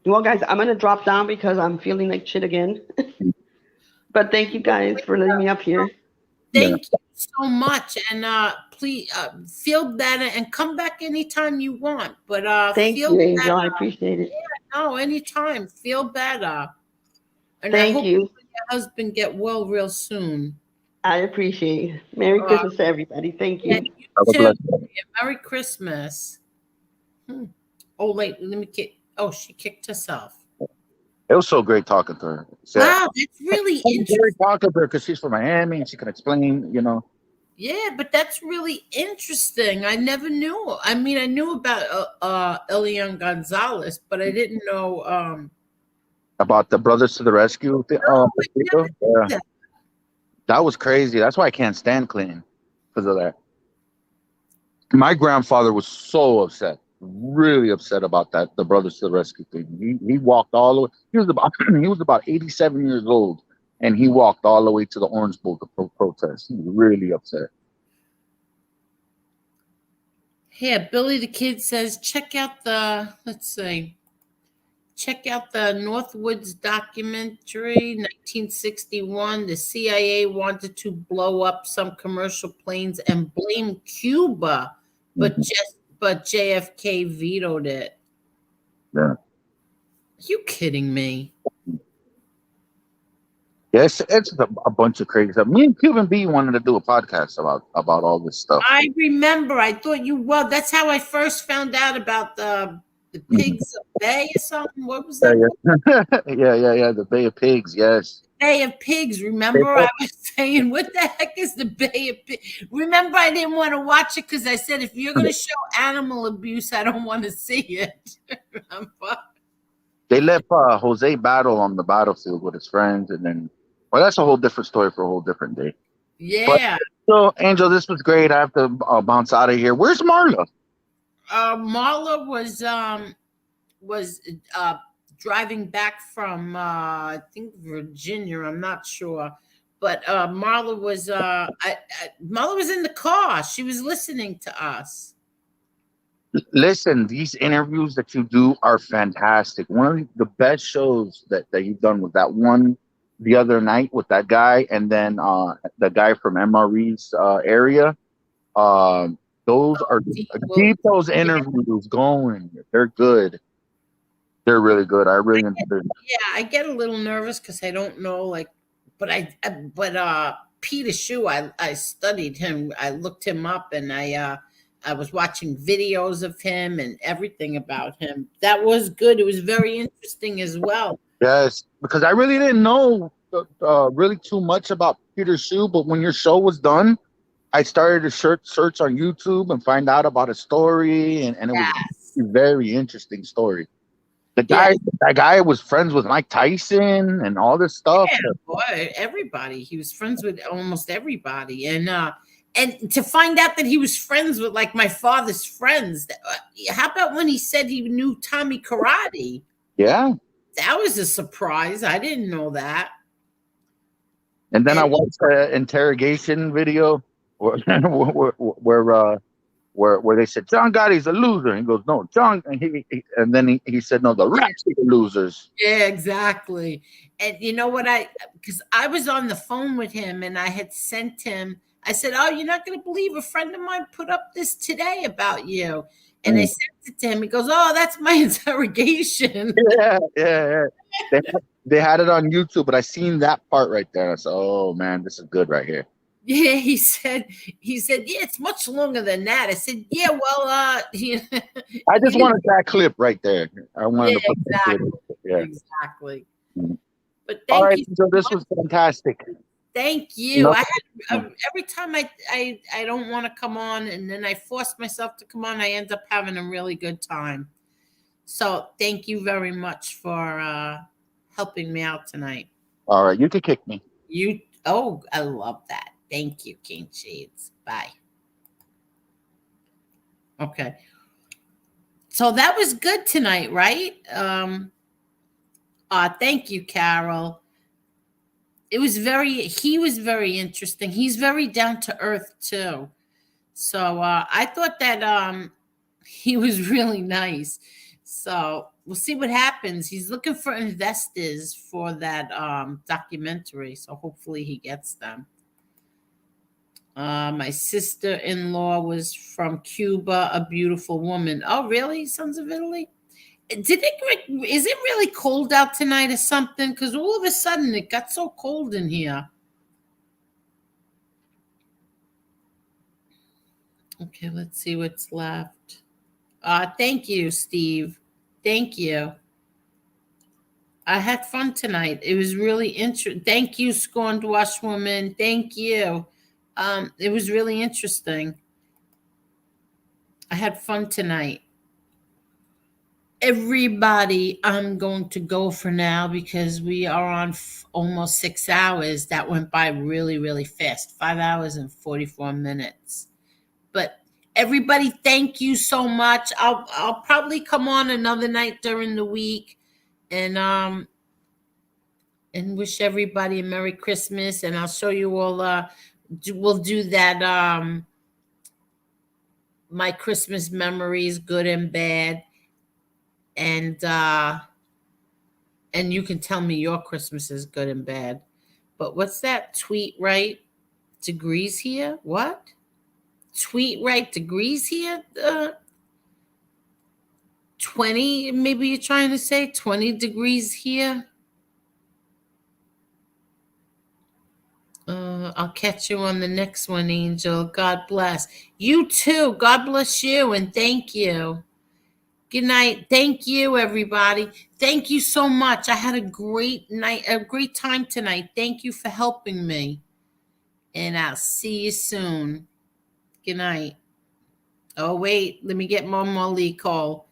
Well, guys, I'm going to drop down because I'm feeling like shit again. But thank you guys for letting me up here. Thank you so much. And please feel better and come back anytime you want. But Thank feel you, Angel. better. I appreciate it. Yeah, no, anytime. Feel better. And I Thank hope you. your husband get well real soon. I appreciate it. Merry Christmas to everybody. Thank you. Yeah, you too. Yeah, Merry Christmas. Oh, wait, let me kick. Oh, she kicked herself. It was so great talking to her. Wow, that's really interesting. Great talking to her because she's from Miami and she can explain, Yeah, but that's really interesting. I never knew. I mean, I knew about Elian Gonzalez, but I didn't know. About the Brothers to the Rescue thing. No, I never knew that. That was crazy. That's why I can't stand Clinton because of that. My grandfather was so upset, really upset about that. The Brothers to the Rescue thing. He walked all the way. He was about 87 years old, and he walked all the way to the Orange Bowl to protest. He was really upset. Yeah, Billy the Kid says, check out the Northwoods documentary, 1961. The CIA wanted to blow up some commercial planes and blame Cuba, but JFK vetoed it. Yeah. Are you kidding me? Yes, it's a bunch of crazy stuff. Me and Cuban B wanted to do a podcast about all this stuff. I remember. I thought that's how I first found out about the Pigs of Bay or something. What was that? Yeah. The Bay of Pigs. Yes. Bay of Pigs. Remember, I was saying, what the heck is the Bay of Pigs? Remember, I didn't want to watch it because I said, if you're going to show animal abuse, I don't want to see it. They left Jose battle on the battlefield with his friends, and then, well, that's a whole different story for a whole different day. Yeah. But, so, Angel, this was great. I have to bounce out of here. Where's Marla? Marla was driving back from I think Virginia. I'm not sure, but Marla was Marla was in the car. She was listening to us. Listen, these interviews that you do are fantastic. One of the best shows that you've done was that one the other night with that guy, and then the guy from MRE's area. Those are keep those interviews going. They're good. They're really good. I really enjoy. Yeah, I get a little nervous because I don't know, but Peter Shue, I studied him. I looked him up, and I was watching videos of him and everything about him. That was good. It was very interesting as well. Yes, because I really didn't know really too much about Peter Shue, but when your show was done, I started to search on YouTube and find out about his story, and it was a very interesting story. That guy was friends with Mike Tyson and all this stuff. Yeah, boy, everybody. He was friends with almost everybody, and to find out that he was friends with like my father's friends. How about when he said he knew Tommy Karate? Yeah, that was a surprise. I didn't know that. And then I watched the interrogation video where they said John Gotti's a loser. He goes, no, John, and then he said, no, the rats are the losers. Yeah, exactly. And you know what? Because I was on the phone with him, and I I said, oh, you're not going to believe a friend of mine put up this today about you. And I sent it to him. He goes, oh, that's my interrogation. Yeah. They had it on YouTube, but I seen that part right there. I said, oh man, this is good right here. Yeah, he said, yeah, it's much longer than that. I said, yeah, well, I just wanted that clip right there. I wanted to put exactly. Exactly. But thank you. So this was fantastic. Thank you. I had every time I don't want to come on, and then I force myself to come on, I end up having a really good time. So thank you very much for helping me out tonight. All right, you can kick me. Oh, I love that. Thank you, King Shades. Bye. Okay. So that was good tonight, right? Thank you, Carol. He was very interesting. He's very down to earth too. So I thought that he was really nice. So we'll see what happens. He's looking for investors for that documentary. So hopefully he gets them. My sister-in-law was from Cuba, a beautiful woman. Oh, really? Sons of Italy? Is it really cold out tonight or something? Because all of a sudden it got so cold in here. Okay, let's see what's left. Thank you, Steve. Thank you. I had fun tonight. It was really interesting. Thank you, Scorned Washwoman. Thank you. It was really interesting. I had fun tonight. Everybody, I'm going to go for now because we are on almost 6 hours. That went by really, really fast. 5 hours and 44 minutes. But everybody, thank you so much. I'll probably come on another night during the week and wish everybody a Merry Christmas. And I'll show you all. We'll do that. My Christmas memories, good and bad. And you can tell me your Christmas is good and bad. But what's that? Tweet right degrees here? What? Tweet right degrees here? 20, maybe you're trying to say 20 degrees here? I'll catch you on the next one, Angel. God bless. You too. God bless you and thank you. Good night. Thank you, everybody. Thank you so much. I had a great night, a great time tonight. Thank you for helping me. And I'll see you soon. Good night. Oh, wait. Let me get Molly call.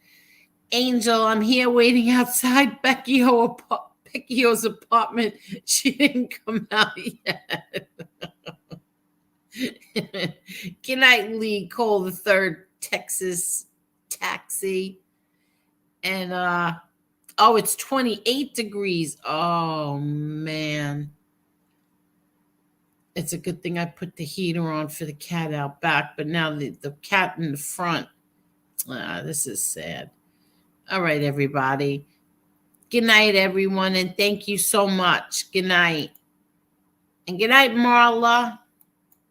Angel, I'm here waiting outside Becchio's apartment. She didn't come out yet. Good night, Lee Cole, the third Texas taxi. And it's 28 degrees. Oh man. It's a good thing I put the heater on for the cat out back, but now the cat in the front. This is sad. All right, everybody. Good night, everyone, and thank you so much. Good night. And good night, Marla.